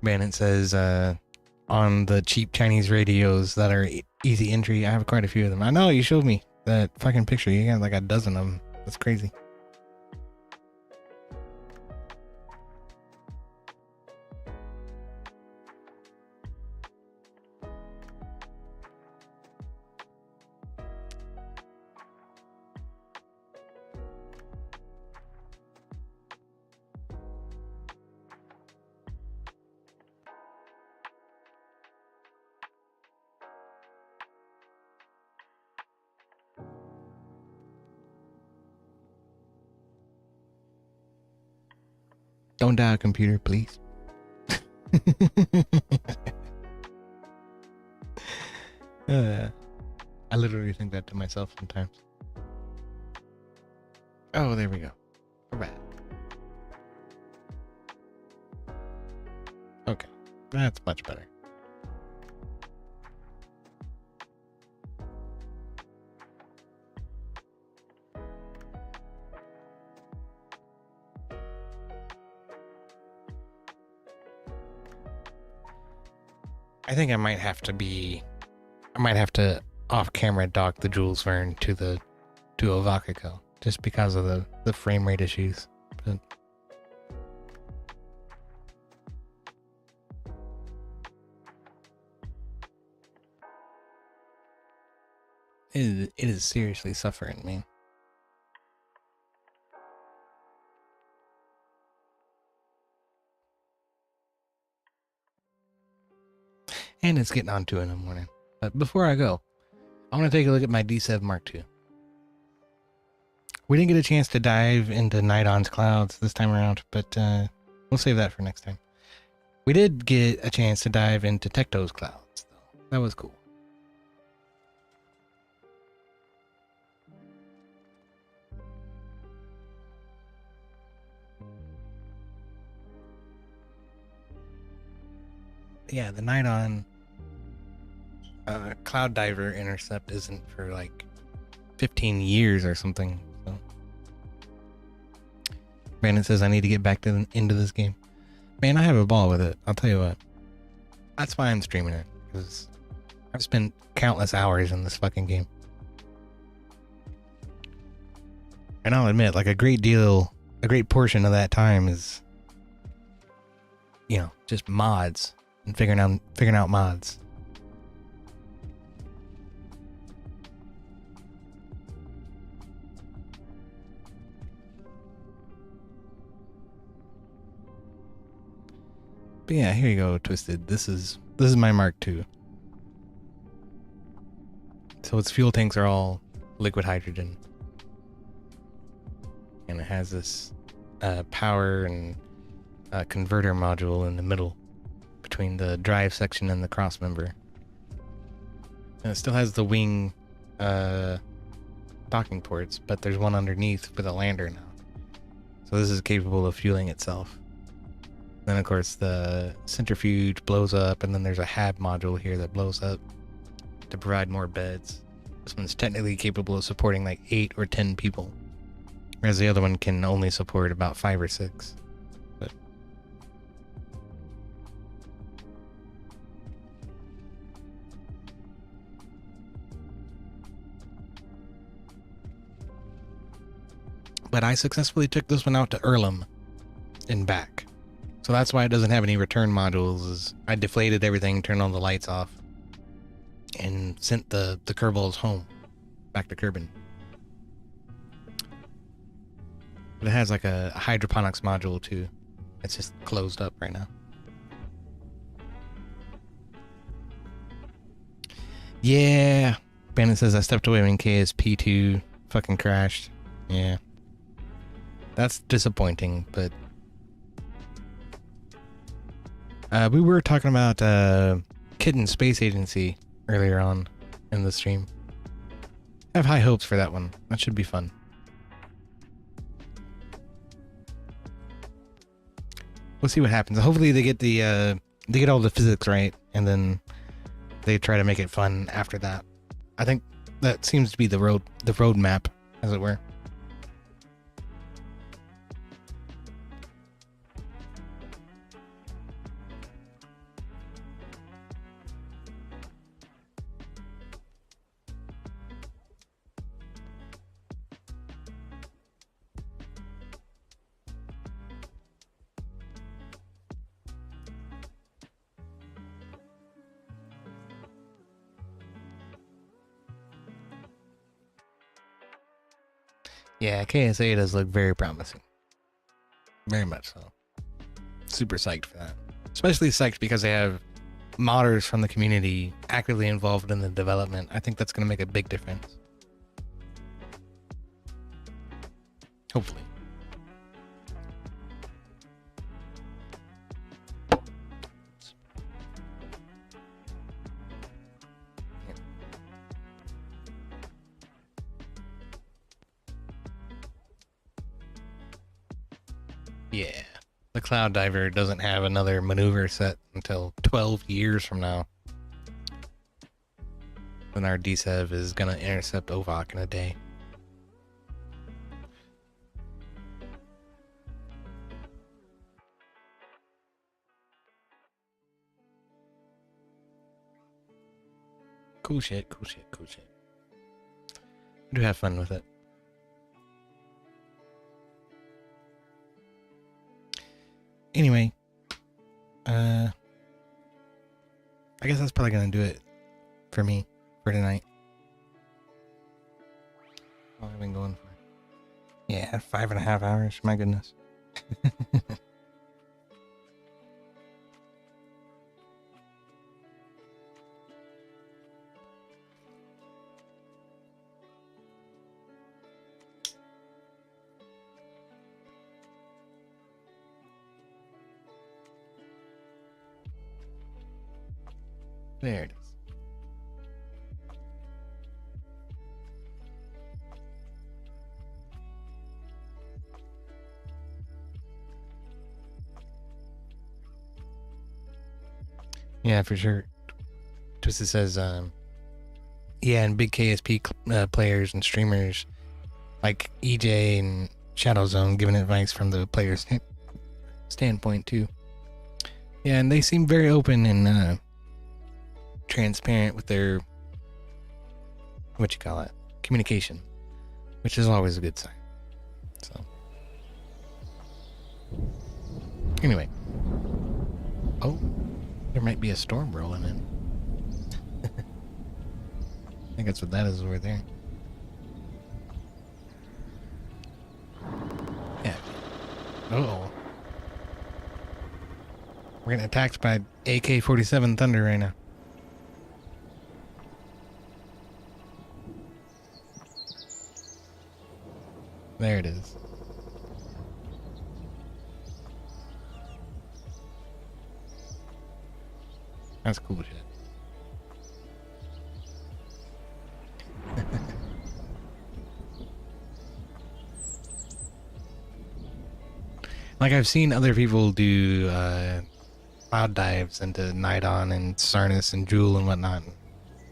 Bandit says, on the cheap Chinese radios that are easy entry, I have quite a few of them. I know, you showed me that fucking picture. You got like a dozen of them. That's crazy. Don't die, computer, please. I literally think that to myself sometimes. Oh, there we go. We're back. Okay, that's much better. I think I might have to off camera dock the Jules Verne to Ovakaco just because of the frame rate issues. But it is seriously suffering, man. And it's getting on 2 in the morning. But before I go, I want to take a look at my D7 Mark II. We didn't get a chance to dive into Nidon's clouds this time around, but we'll save that for next time. We did get a chance to dive into Tecto's clouds, though. That was cool. Yeah, the Nidon cloud diver intercept isn't for like 15 years or something. So Brandon says I need to get back into this game. Man, I have a ball with it. I'll tell you what. That's why I'm streaming it, because I've spent countless hours in this fucking game. And I'll admit, like a great portion of that time is, you know, just mods and figuring out mods. But yeah, here you go, Twisted. This is my Mark II. So its fuel tanks are all liquid hydrogen. And it has this power and converter module in the middle between the drive section and the cross member. And it still has the wing docking ports, but there's one underneath with a lander now. So this is capable of fueling itself. Then of course the centrifuge blows up, and then there's a hab module here that blows up to provide more beds. This one's technically capable of supporting like 8 or 10 people, whereas the other one can only support about 5 or 6. But I successfully took this one out to Earlham and back. So that's why it doesn't have any return modules. Is I deflated everything, turned all the lights off, and sent the Kerbals home, back to Kerbin. But it has like a hydroponics module too. It's just closed up right now. Yeah. Bandit says I stepped away when KSP2 fucking crashed. Yeah. That's disappointing, but we were talking about Kitten Space Agency earlier on in the stream. I have high hopes for that one. That should be fun. We'll see what happens. Hopefully they get they get all the physics right, and then they try to make it fun after that. I think that seems to be the roadmap, as it were. Yeah, KSA does look very promising. Very much so. Super psyched for that. Especially psyched because they have modders from the community actively involved in the development. I think that's going to make a big difference. Hopefully. Yeah, the Cloud Diver doesn't have another maneuver set until 12 years from now, when our DSEV is going to intercept OVOC in a day. Cool shit, cool shit, cool shit. I do have fun with it. Anyway, I guess that's probably gonna do it for me for tonight. How long have I been going for? Yeah, 5.5 hours. My goodness. There it is. Yeah, for sure. Twisted says, yeah, and big KSP players and streamers like EJ and Shadow Zone giving advice from the player's standpoint too. Yeah, and they seem very open and transparent with their communication, which is always a good sign. So anyway, oh, there might be a storm rolling in. I think that's what that is over there. Yeah. Uh-oh. We're getting attacked by AK-47 Thunder right now. There it is. That's cool shit. Like, I've seen other people do cloud dives into Nidon and Sarnis and Joule and whatnot.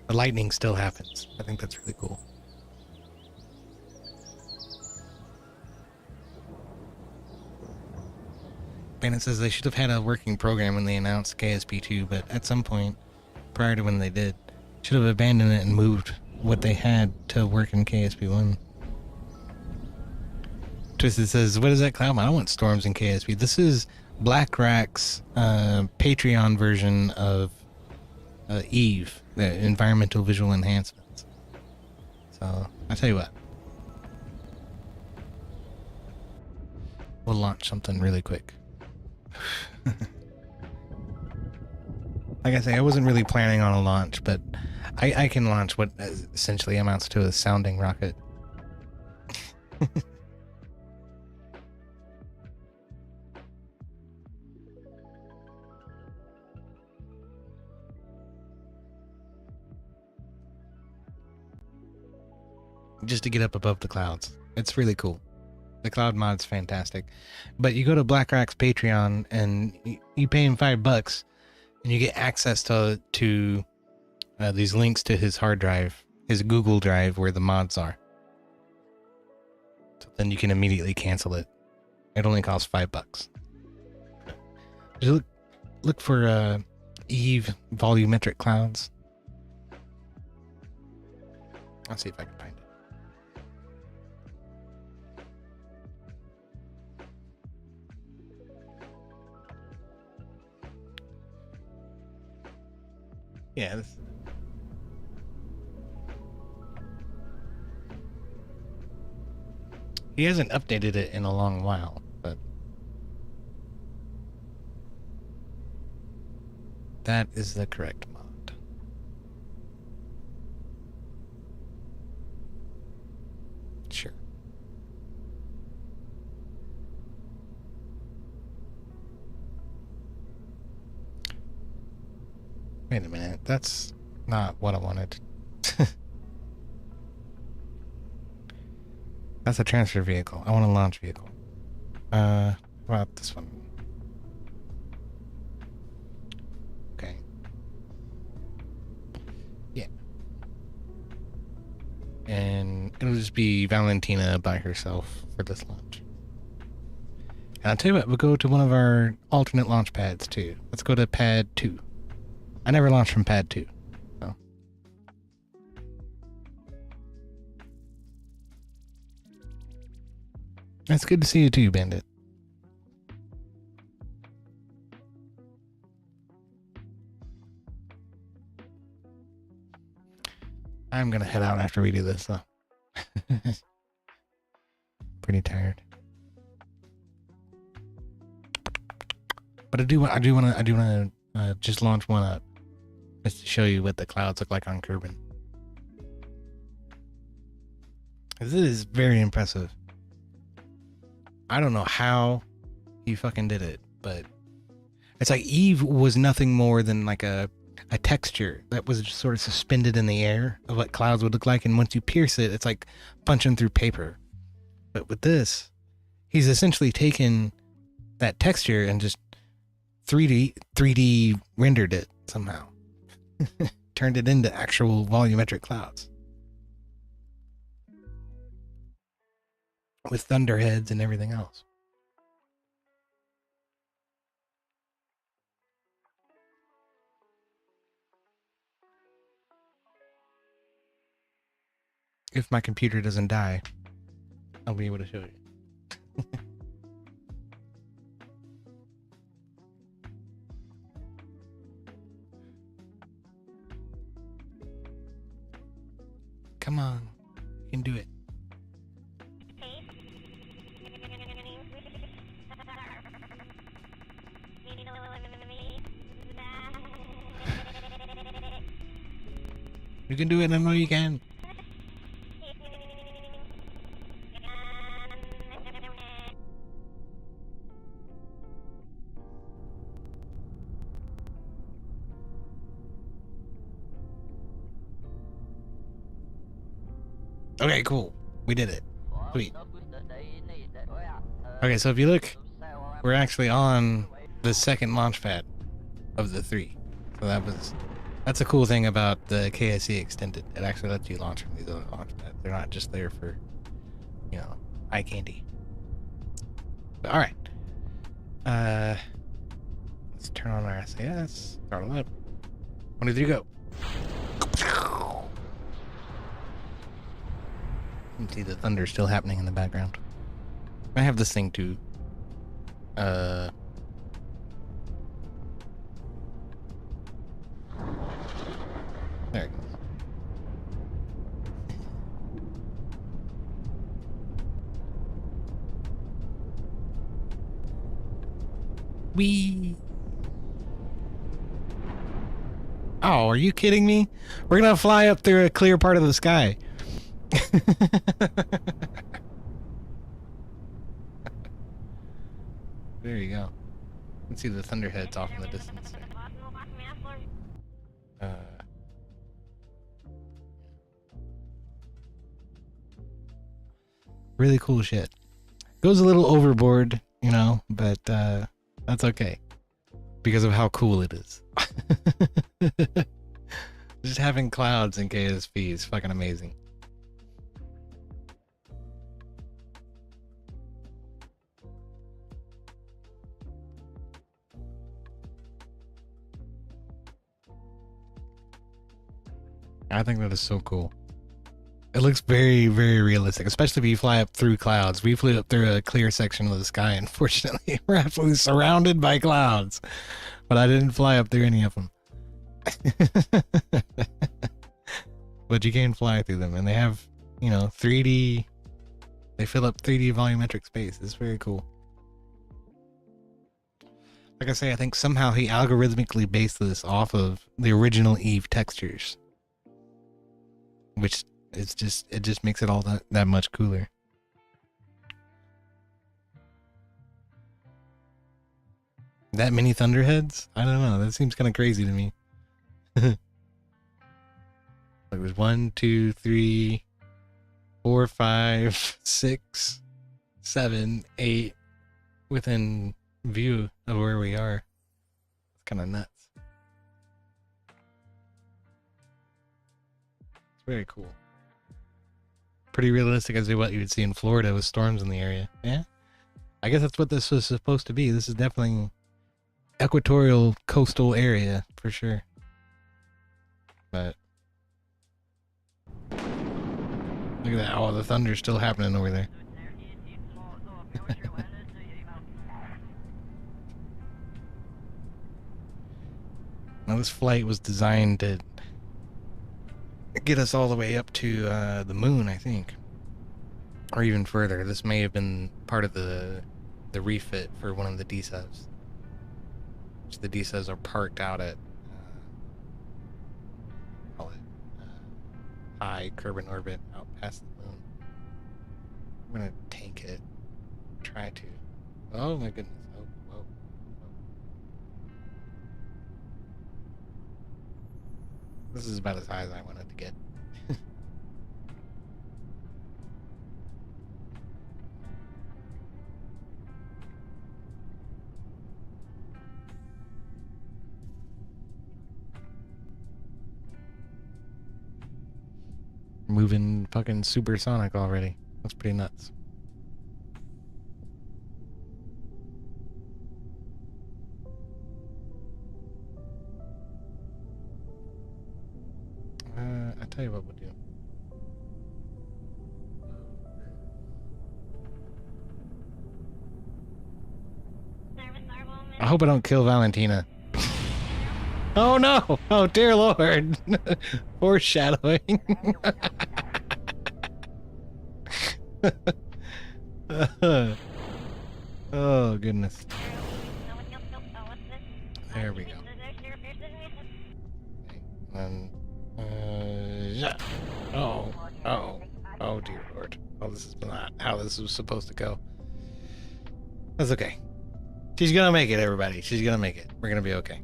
The lightning still happens. I think that's really cool. Bandit says they should have had a working program when they announced KSP2, but at some point, prior to when they did, should have abandoned it and moved what they had to work in KSP1. Twisted says, what is that cloud? I don't want storms in KSP. This is BlackRock's Patreon version of Eve, the environmental visual enhancements. So, I'll tell you what. We'll launch something really quick. Like I say, I wasn't really planning on a launch, but I can launch what essentially amounts to a sounding rocket. Just to get up above the clouds. It's really cool. The cloud mod's fantastic. But you go to BlackRock's Patreon and you pay him $5 and you get access to these links to his hard drive, his Google Drive where the mods are. So then you can immediately cancel it. It only costs $5. Just look for Eve volumetric clouds. I'll see if I can find it. Yeah. He hasn't updated it in a long while, but that is the correct mod. Sure. Wait a minute, that's not what I wanted. That's a transfer vehicle. I want a launch vehicle. What about this one? Okay. Yeah. And it'll just be Valentina by herself for this launch. And I'll tell you what, we'll go to one of our alternate launch pads too. Let's go to pad 2. I never launched from pad 2. So. That's good to see you too, Bandit. I'm gonna head out after we do this though. Pretty tired. But I do want to just launch one up. Just to show you what the clouds look like on Kerbin. This is very impressive. I don't know how he fucking did it, but it's like Eve was nothing more than like a texture that was just sort of suspended in the air of what clouds would look like, and once you pierce it, it's like punching through paper. But with this, he's essentially taken that texture and just 3D rendered it somehow. Turned it into actual volumetric clouds with thunderheads and everything else. If my computer doesn't die, I'll be able to show you. Come on, you can do it. You can do it, I know you can. Okay, cool. We did it. Sweet. Okay, so if you look, we're actually on the second launch pad of the 3. So that's a cool thing about the KSC Extended. It actually lets you launch from these other launch pads. They're not just there for, eye candy. But, all right. Let's turn on our SAS. Start up. 1, 2, 3, go. You can see the thunder still happening in the background. I have this thing too. There it goes. Whee! Oh, are you kidding me? We're gonna fly up through a clear part of the sky. There you go. You can see the thunderheads off in the distance there. Really cool shit. Goes a little overboard, but that's okay. Because of how cool it is. Just having clouds in KSP is fucking amazing. I think that is so cool. It looks very, very realistic, especially if you fly up through clouds. We flew up through a clear section of the sky. Unfortunately, we're absolutely surrounded by clouds, but I didn't fly up through any of them. But you can fly through them, and they have, 3D. They fill up 3D volumetric space. It's very cool. Like I say, I think somehow he algorithmically based this off of the original Eve textures, which it just makes it all that much cooler. That many thunderheads? I don't know. That seems kind of crazy to me. Like there's 1, 2, 3, 4, 5, 6, 7, 8 within view of where we are. It's kind of nuts. It's very cool. Pretty realistic as to what you would see in Florida with storms in the area. Yeah, I guess that's what this was supposed to be. This is definitely equatorial coastal area for sure. But look at that! Oh, the thunder's still happening over there. Now this flight was designed to get us all the way up to the moon, I think, or even further. This may have been part of the refit for one of the DSAs. Which the DSAs are parked out at high Kerbin orbit out past the moon. I'm gonna tank it. Try to. Oh my goodness. Oh, whoa. This is about as high as I wanted to get. Moving fucking supersonic already. That's pretty nuts. I tell you what we'll do. I hope I don't kill Valentina. Oh no! Oh dear Lord! Foreshadowing. Oh goodness. There we go. And yeah. Oh dear Lord. Oh, this is not how this was supposed to go. That's okay. She's gonna make it, everybody. She's gonna make it. We're gonna be okay.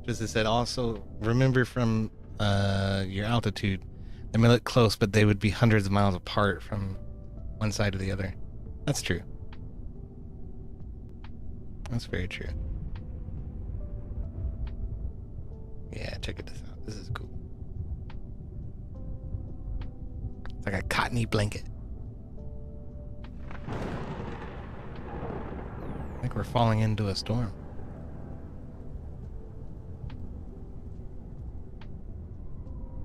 Just as I said, also remember from your altitude. They may look close, but they would be hundreds of miles apart from one side to the other. That's true. That's very true. Yeah, check this out. This is cool. It's like a cottony blanket. I think we're falling into a storm.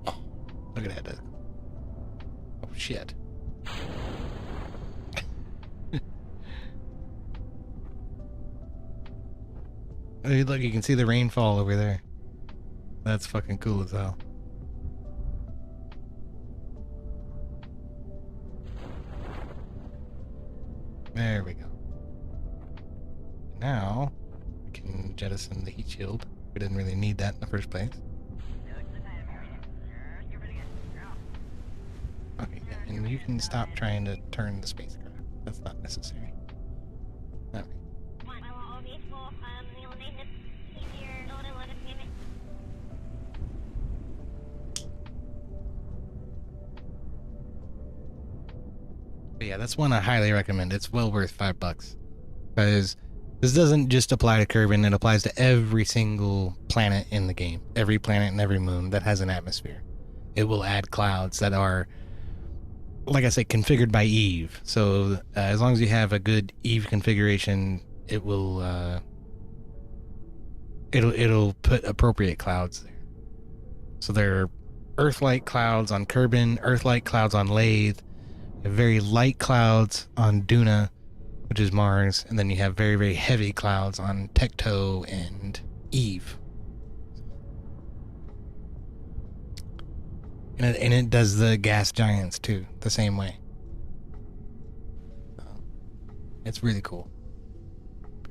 Oh, look at that. Oh, shit. Hey, look, you can see the rainfall over there. That's fucking cool as hell. There we go. Now, we can jettison the heat shield. We didn't really need that in the first place. Okay, yeah, and you can stop trying to turn the spacecraft. That's not necessary. Alright. But yeah, that's one I highly recommend. It's well worth $5 because this doesn't just apply to Kerbin. It applies to every single planet in the game, every planet and every moon that has an atmosphere. It will add clouds that are, like I say, configured by Eve. So as long as you have a good Eve configuration, it will it'll put appropriate clouds there. So there are Earth-like clouds on Kerbin, Earth-like clouds on Lathe, very light clouds on Duna, which is Mars, and then you have very, very heavy clouds on Tecto and Eve. And it does the gas giants too, the same way. It's really cool.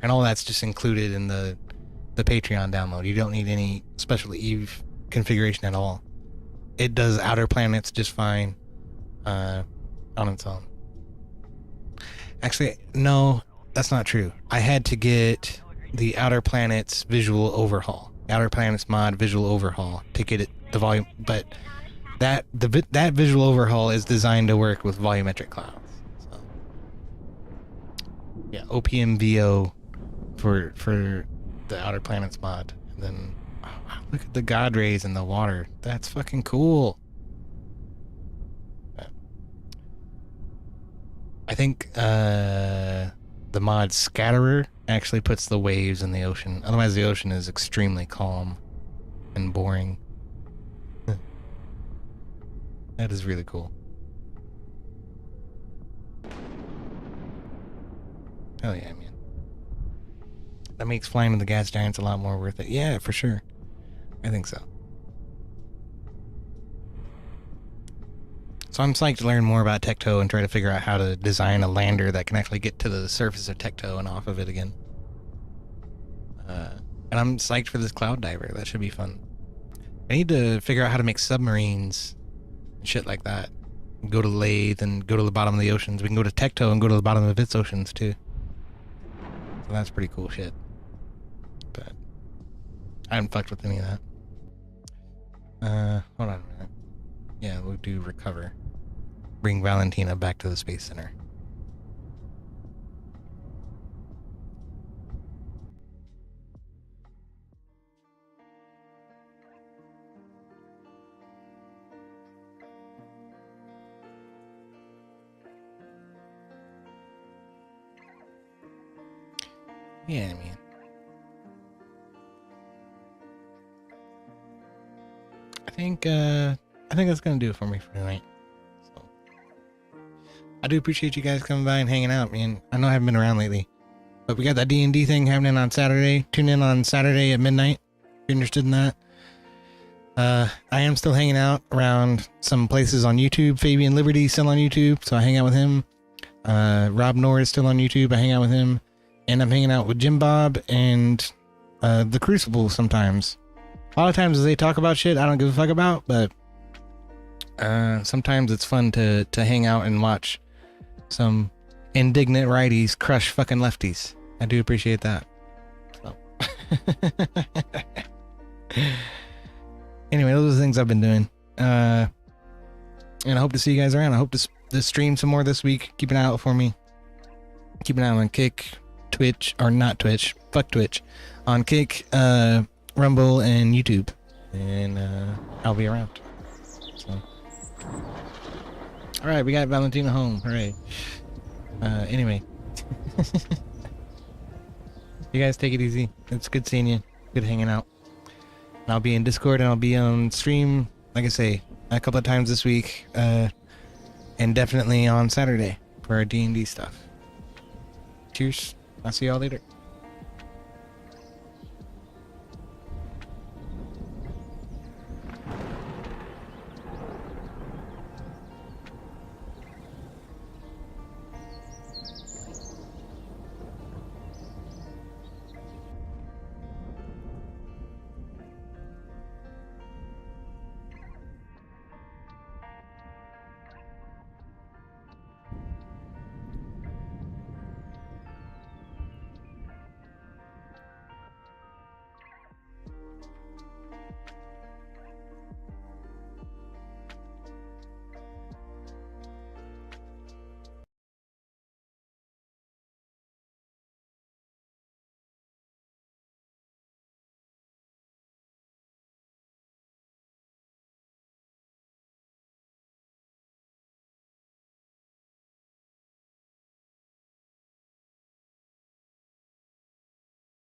And all that's just included in the Patreon download. You don't need any special Eve configuration at all. It does outer planets just fine on its own. Actually, no, that's not true. I had to get the Outer Planets visual overhaul, Outer Planets mod visual overhaul to get it the volume, but that visual overhaul is designed to work with volumetric clouds. So yeah, OPMVO for the Outer Planets mod, and then look at the God rays in the water. That's fucking cool. I think the mod Scatterer actually puts the waves in the ocean. Otherwise, the ocean is extremely calm and boring. That is really cool. Hell yeah, man. That makes flying with the gas giants a lot more worth it. Yeah, for sure. I think so. So I'm psyched to learn more about Tecto and try to figure out how to design a lander that can actually get to the surface of Tecto and off of it again. And I'm psyched for this cloud diver. That should be fun. I need to figure out how to make submarines and shit like that. Go to Lathe and go to the bottom of the oceans. We can go to Tecto and go to the bottom of its oceans too. So that's pretty cool shit. But I haven't fucked with any of that. Hold on a minute. Yeah, we'll do recover. Bring Valentina back to the Space Center. Yeah, man. I think that's gonna do it for me for tonight. So, I do appreciate you guys coming by and hanging out, man. I know I haven't been around lately, but we got that D&D thing happening on Saturday. Tune in on Saturday at midnight if you're interested in that. I am still hanging out around some places on YouTube. Fabian Liberty still on YouTube, so I hang out with him. Rob Norris still on YouTube. I hang out with him, and I'm hanging out with Jim Bob and the Crucible sometimes. A lot of times as they talk about shit I don't give a fuck about, but sometimes it's fun to hang out and watch some indignant righties crush fucking lefties. I do appreciate that. So. Anyway, those are the things I've been doing. And I hope to see you guys around. I hope to stream some more this week. Keep an eye out for me. Keep an eye on Kick, Twitch, or not Twitch. Fuck Twitch. On Kick, Rumble, and YouTube. And I'll be around. So. Alright, we got Valentina home. Hooray. Anyway. You guys take it easy. It's good seeing you. Good hanging out. And I'll be in Discord and I'll be on stream, like I say, a couple of times this week. And definitely on Saturday for our D&D stuff. Cheers. I'll see y'all later.